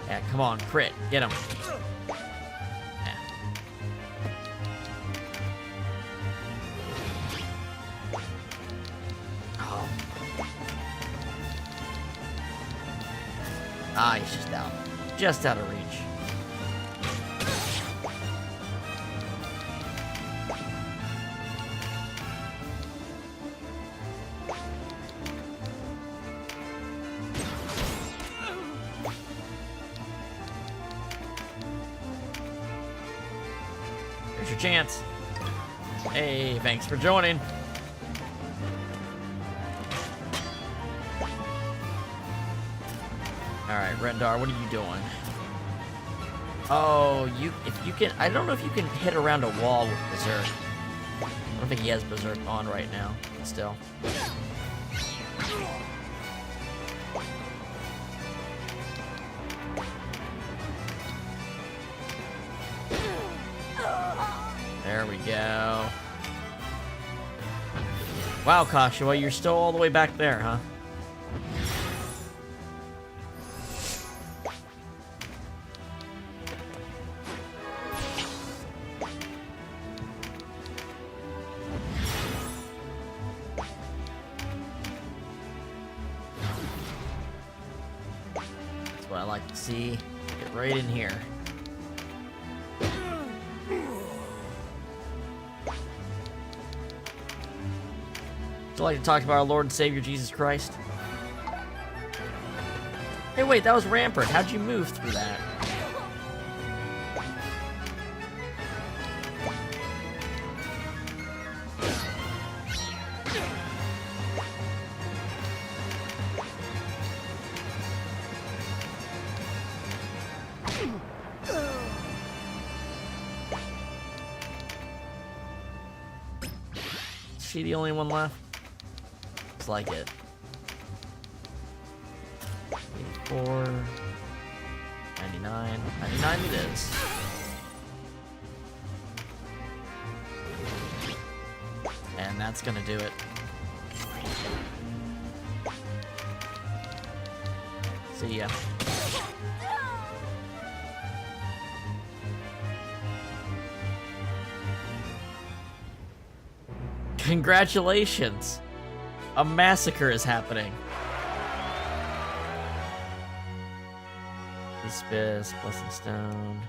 [SPEAKER 1] Yeah, come on, crit. Get him. Yeah. Oh. Ah, he's just out. Just out of reach. Here's your chance. Hey, thanks for joining. Alright, Rendar, what are you doing? Oh, if you can, I don't know if you can hit around a wall with Berserk. I don't think he has Berserk on right now, but still. There we go. Wow, Kashawa, you're still all the way back there, huh? That's what I like to see. Get right in here. Would you like to talk about our Lord and Savior Jesus Christ? Hey, wait, that was Rampart. How'd you move through that? Is she the only one left? Looks like it. 84, 99, 99 it is. And that's gonna do it. See ya. Congratulations! A massacre is happening. Spiss, Blessing Stone.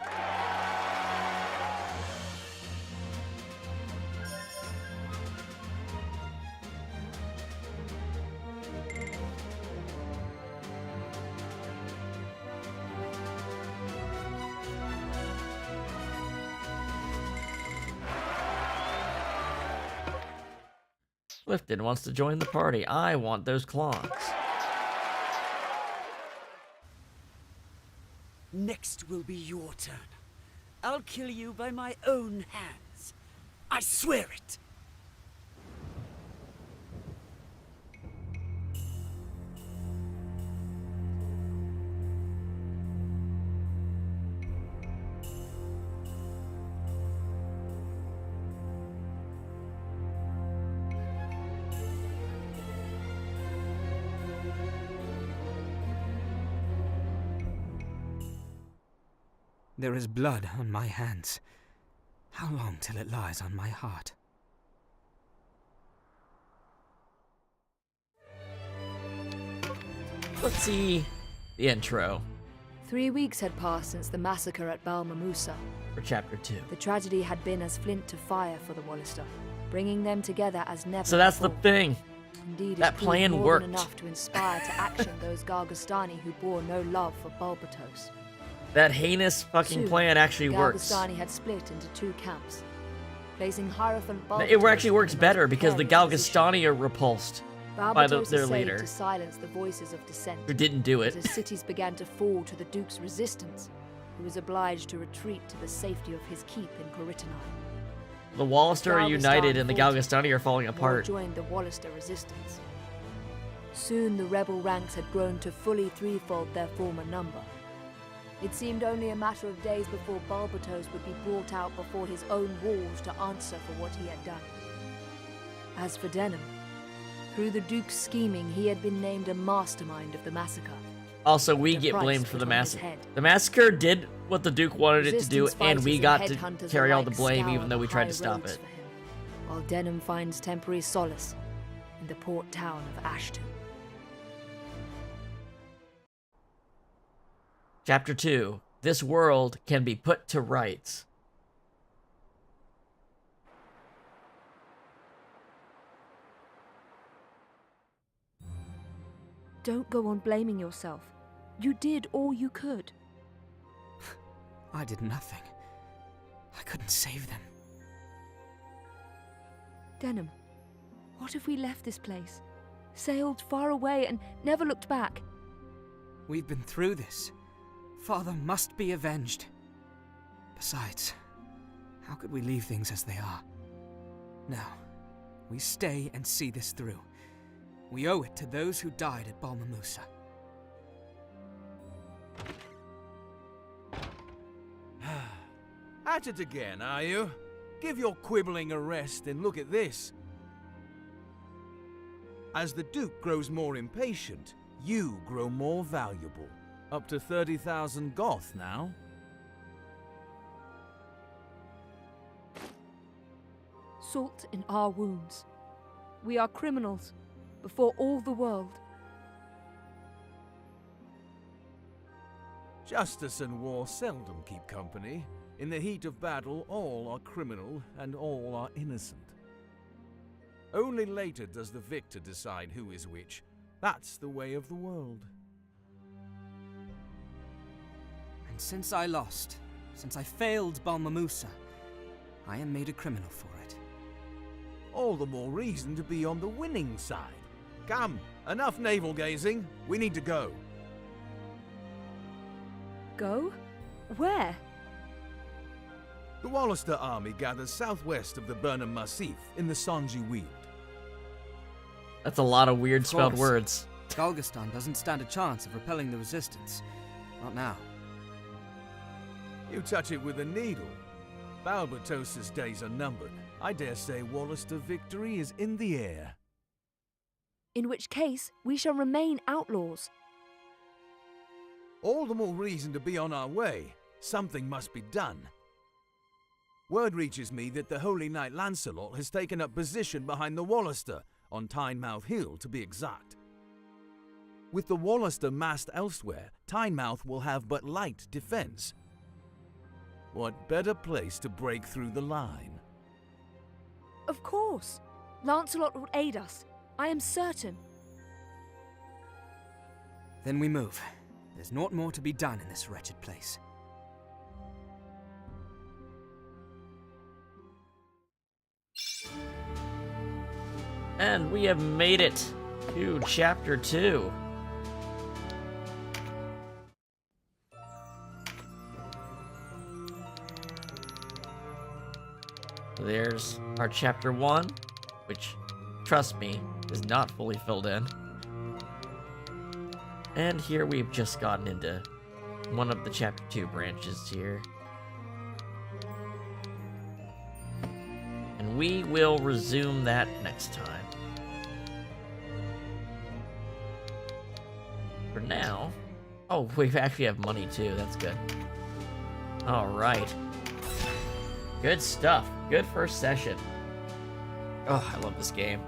[SPEAKER 1] Lifted wants to join the party. I want those clogs.
[SPEAKER 4] Next will be your turn. I'll kill you by my own hands. I swear it!
[SPEAKER 5] There is blood on my hands. How long till it lies on my heart?
[SPEAKER 1] Let's see the intro
[SPEAKER 2] 3 weeks had passed since the massacre at Balmamusa.
[SPEAKER 1] for Chapter 2.
[SPEAKER 2] The tragedy had been as flint to fire for the Wallister, bringing them together as never
[SPEAKER 1] So that's the
[SPEAKER 2] before.
[SPEAKER 1] thing.
[SPEAKER 2] Indeed,
[SPEAKER 1] That
[SPEAKER 2] it proved
[SPEAKER 1] plan
[SPEAKER 2] more
[SPEAKER 1] worked.
[SPEAKER 2] than enough to inspire to action those Gargastani who bore no love for Balbatos.
[SPEAKER 1] That heinous fucking
[SPEAKER 2] Soon,
[SPEAKER 1] plan actually
[SPEAKER 2] the
[SPEAKER 1] works.
[SPEAKER 2] Gargastani had split into 2 camps, placing Hierophant Balbatos
[SPEAKER 1] It actually works
[SPEAKER 2] in the most
[SPEAKER 1] better because the
[SPEAKER 2] precarious
[SPEAKER 1] Galgastani are repulsed by
[SPEAKER 2] Balbatos
[SPEAKER 1] their
[SPEAKER 2] essayed
[SPEAKER 1] leader,
[SPEAKER 2] to silence the voices of dissent.
[SPEAKER 1] who didn't do it.
[SPEAKER 2] As the cities began to fall to the Duke's resistance, he was obliged to retreat to the safety of his keep in Corytonai.
[SPEAKER 1] The Wallister are
[SPEAKER 2] Galgastan
[SPEAKER 1] united and the
[SPEAKER 2] fought,
[SPEAKER 1] Galgastani are falling
[SPEAKER 2] More
[SPEAKER 1] apart.
[SPEAKER 2] joined the Wallister resistance. Soon the rebel ranks had grown to fully threefold their former number. It seemed only a matter of days before Balbatos would be brought out before his own walls to answer for what he had done. As for Denham, through the Duke's scheming, he had been named a mastermind of the massacre.
[SPEAKER 1] Also, we
[SPEAKER 2] The
[SPEAKER 1] get
[SPEAKER 2] price
[SPEAKER 1] blamed for
[SPEAKER 2] put
[SPEAKER 1] the
[SPEAKER 2] on his
[SPEAKER 1] massacre.
[SPEAKER 2] head.
[SPEAKER 1] The massacre did what the Duke wanted it to do,
[SPEAKER 2] Resistance
[SPEAKER 1] and we
[SPEAKER 2] fighters
[SPEAKER 1] got
[SPEAKER 2] and
[SPEAKER 1] to
[SPEAKER 2] headhunters
[SPEAKER 1] carry all
[SPEAKER 2] alike
[SPEAKER 1] the blame,
[SPEAKER 2] scour
[SPEAKER 1] even though we
[SPEAKER 2] the
[SPEAKER 1] tried
[SPEAKER 2] high
[SPEAKER 1] to stop
[SPEAKER 2] roads
[SPEAKER 1] it.
[SPEAKER 2] for him, while Denham finds temporary solace in the port town of Ashton.
[SPEAKER 1] Chapter 2. This world can be put to rights.
[SPEAKER 2] Don't go on blaming yourself. You did all you could.
[SPEAKER 5] I did nothing. I couldn't save them.
[SPEAKER 2] Denham, what if we left this place? Sailed far away and never looked back?
[SPEAKER 5] We've been through this. Father must be avenged. Besides, how could we leave things as they are? Now, we stay and see this through. We owe it to those who died at Balmamusa.
[SPEAKER 6] At it again, are you? Give your quibbling a rest and look at this. As the Duke grows more impatient, you grow more valuable. Up to 30,000 Goth now.
[SPEAKER 2] Salt in our wounds. We are criminals before all the world.
[SPEAKER 6] Justice and war seldom keep company. In the heat of battle, all are criminal and all are innocent. Only later does the victor decide who is which. That's the way of the world.
[SPEAKER 5] And since I lost, since I failed Balmamusa, I am made a criminal for it.
[SPEAKER 6] All the more reason to be on the winning side. Come, enough navel-gazing. We need to go.
[SPEAKER 2] Go? Where?
[SPEAKER 6] The Wallister army gathers southwest of the Burnham Massif in the Sanji Weald.
[SPEAKER 1] That's a lot of weird
[SPEAKER 5] Of
[SPEAKER 1] spelled
[SPEAKER 5] course.
[SPEAKER 1] words.
[SPEAKER 5] Galgastan doesn't stand a chance of repelling the resistance. Not now.
[SPEAKER 6] You touch it with a needle. Balbatos' days are numbered. I dare say Wallister victory is in the air.
[SPEAKER 2] In which case, we shall remain outlaws.
[SPEAKER 6] All the more reason to be on our way. Something must be done. Word reaches me that the Holy Knight Lancelot has taken up position behind the Wallister, on Tynemouth Hill to be exact. With the Wallister massed elsewhere, Tynemouth will have but light defense. What better place to break through the line?
[SPEAKER 2] Of course. Lancelot will aid us. I am certain.
[SPEAKER 5] Then we move. There's naught more to be done in this wretched place.
[SPEAKER 1] And we have made it to Chapter 2. There's our Chapter 1, which, trust me, is not fully filled in. And here we've just gotten into one of the Chapter 2 branches here. And we will resume that next time. For now... Oh, we actually have money too, that's good. Alright. Good stuff. Good first session. Oh, I love this game.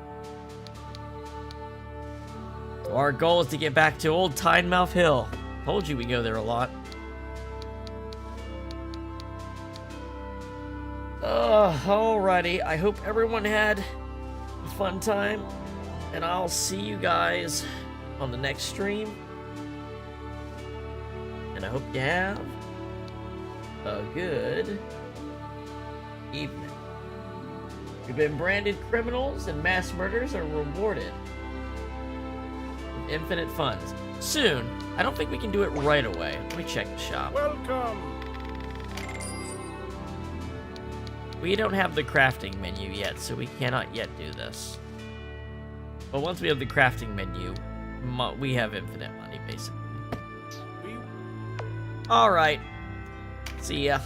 [SPEAKER 1] So our goal is to get back to old Tynemouth Hill. Told you we go there a lot. Alrighty. I hope everyone had a fun time. And I'll see you guys on the next stream. And I hope you have a good evening. We've been branded criminals, and mass murders are rewarded with infinite funds. Soon. I don't think we can do it right away. Let me check the shop.
[SPEAKER 6] Welcome!
[SPEAKER 1] We don't have the crafting menu yet, so we cannot yet do this. But once we have the crafting menu, we have infinite money, basically. Alright. See ya.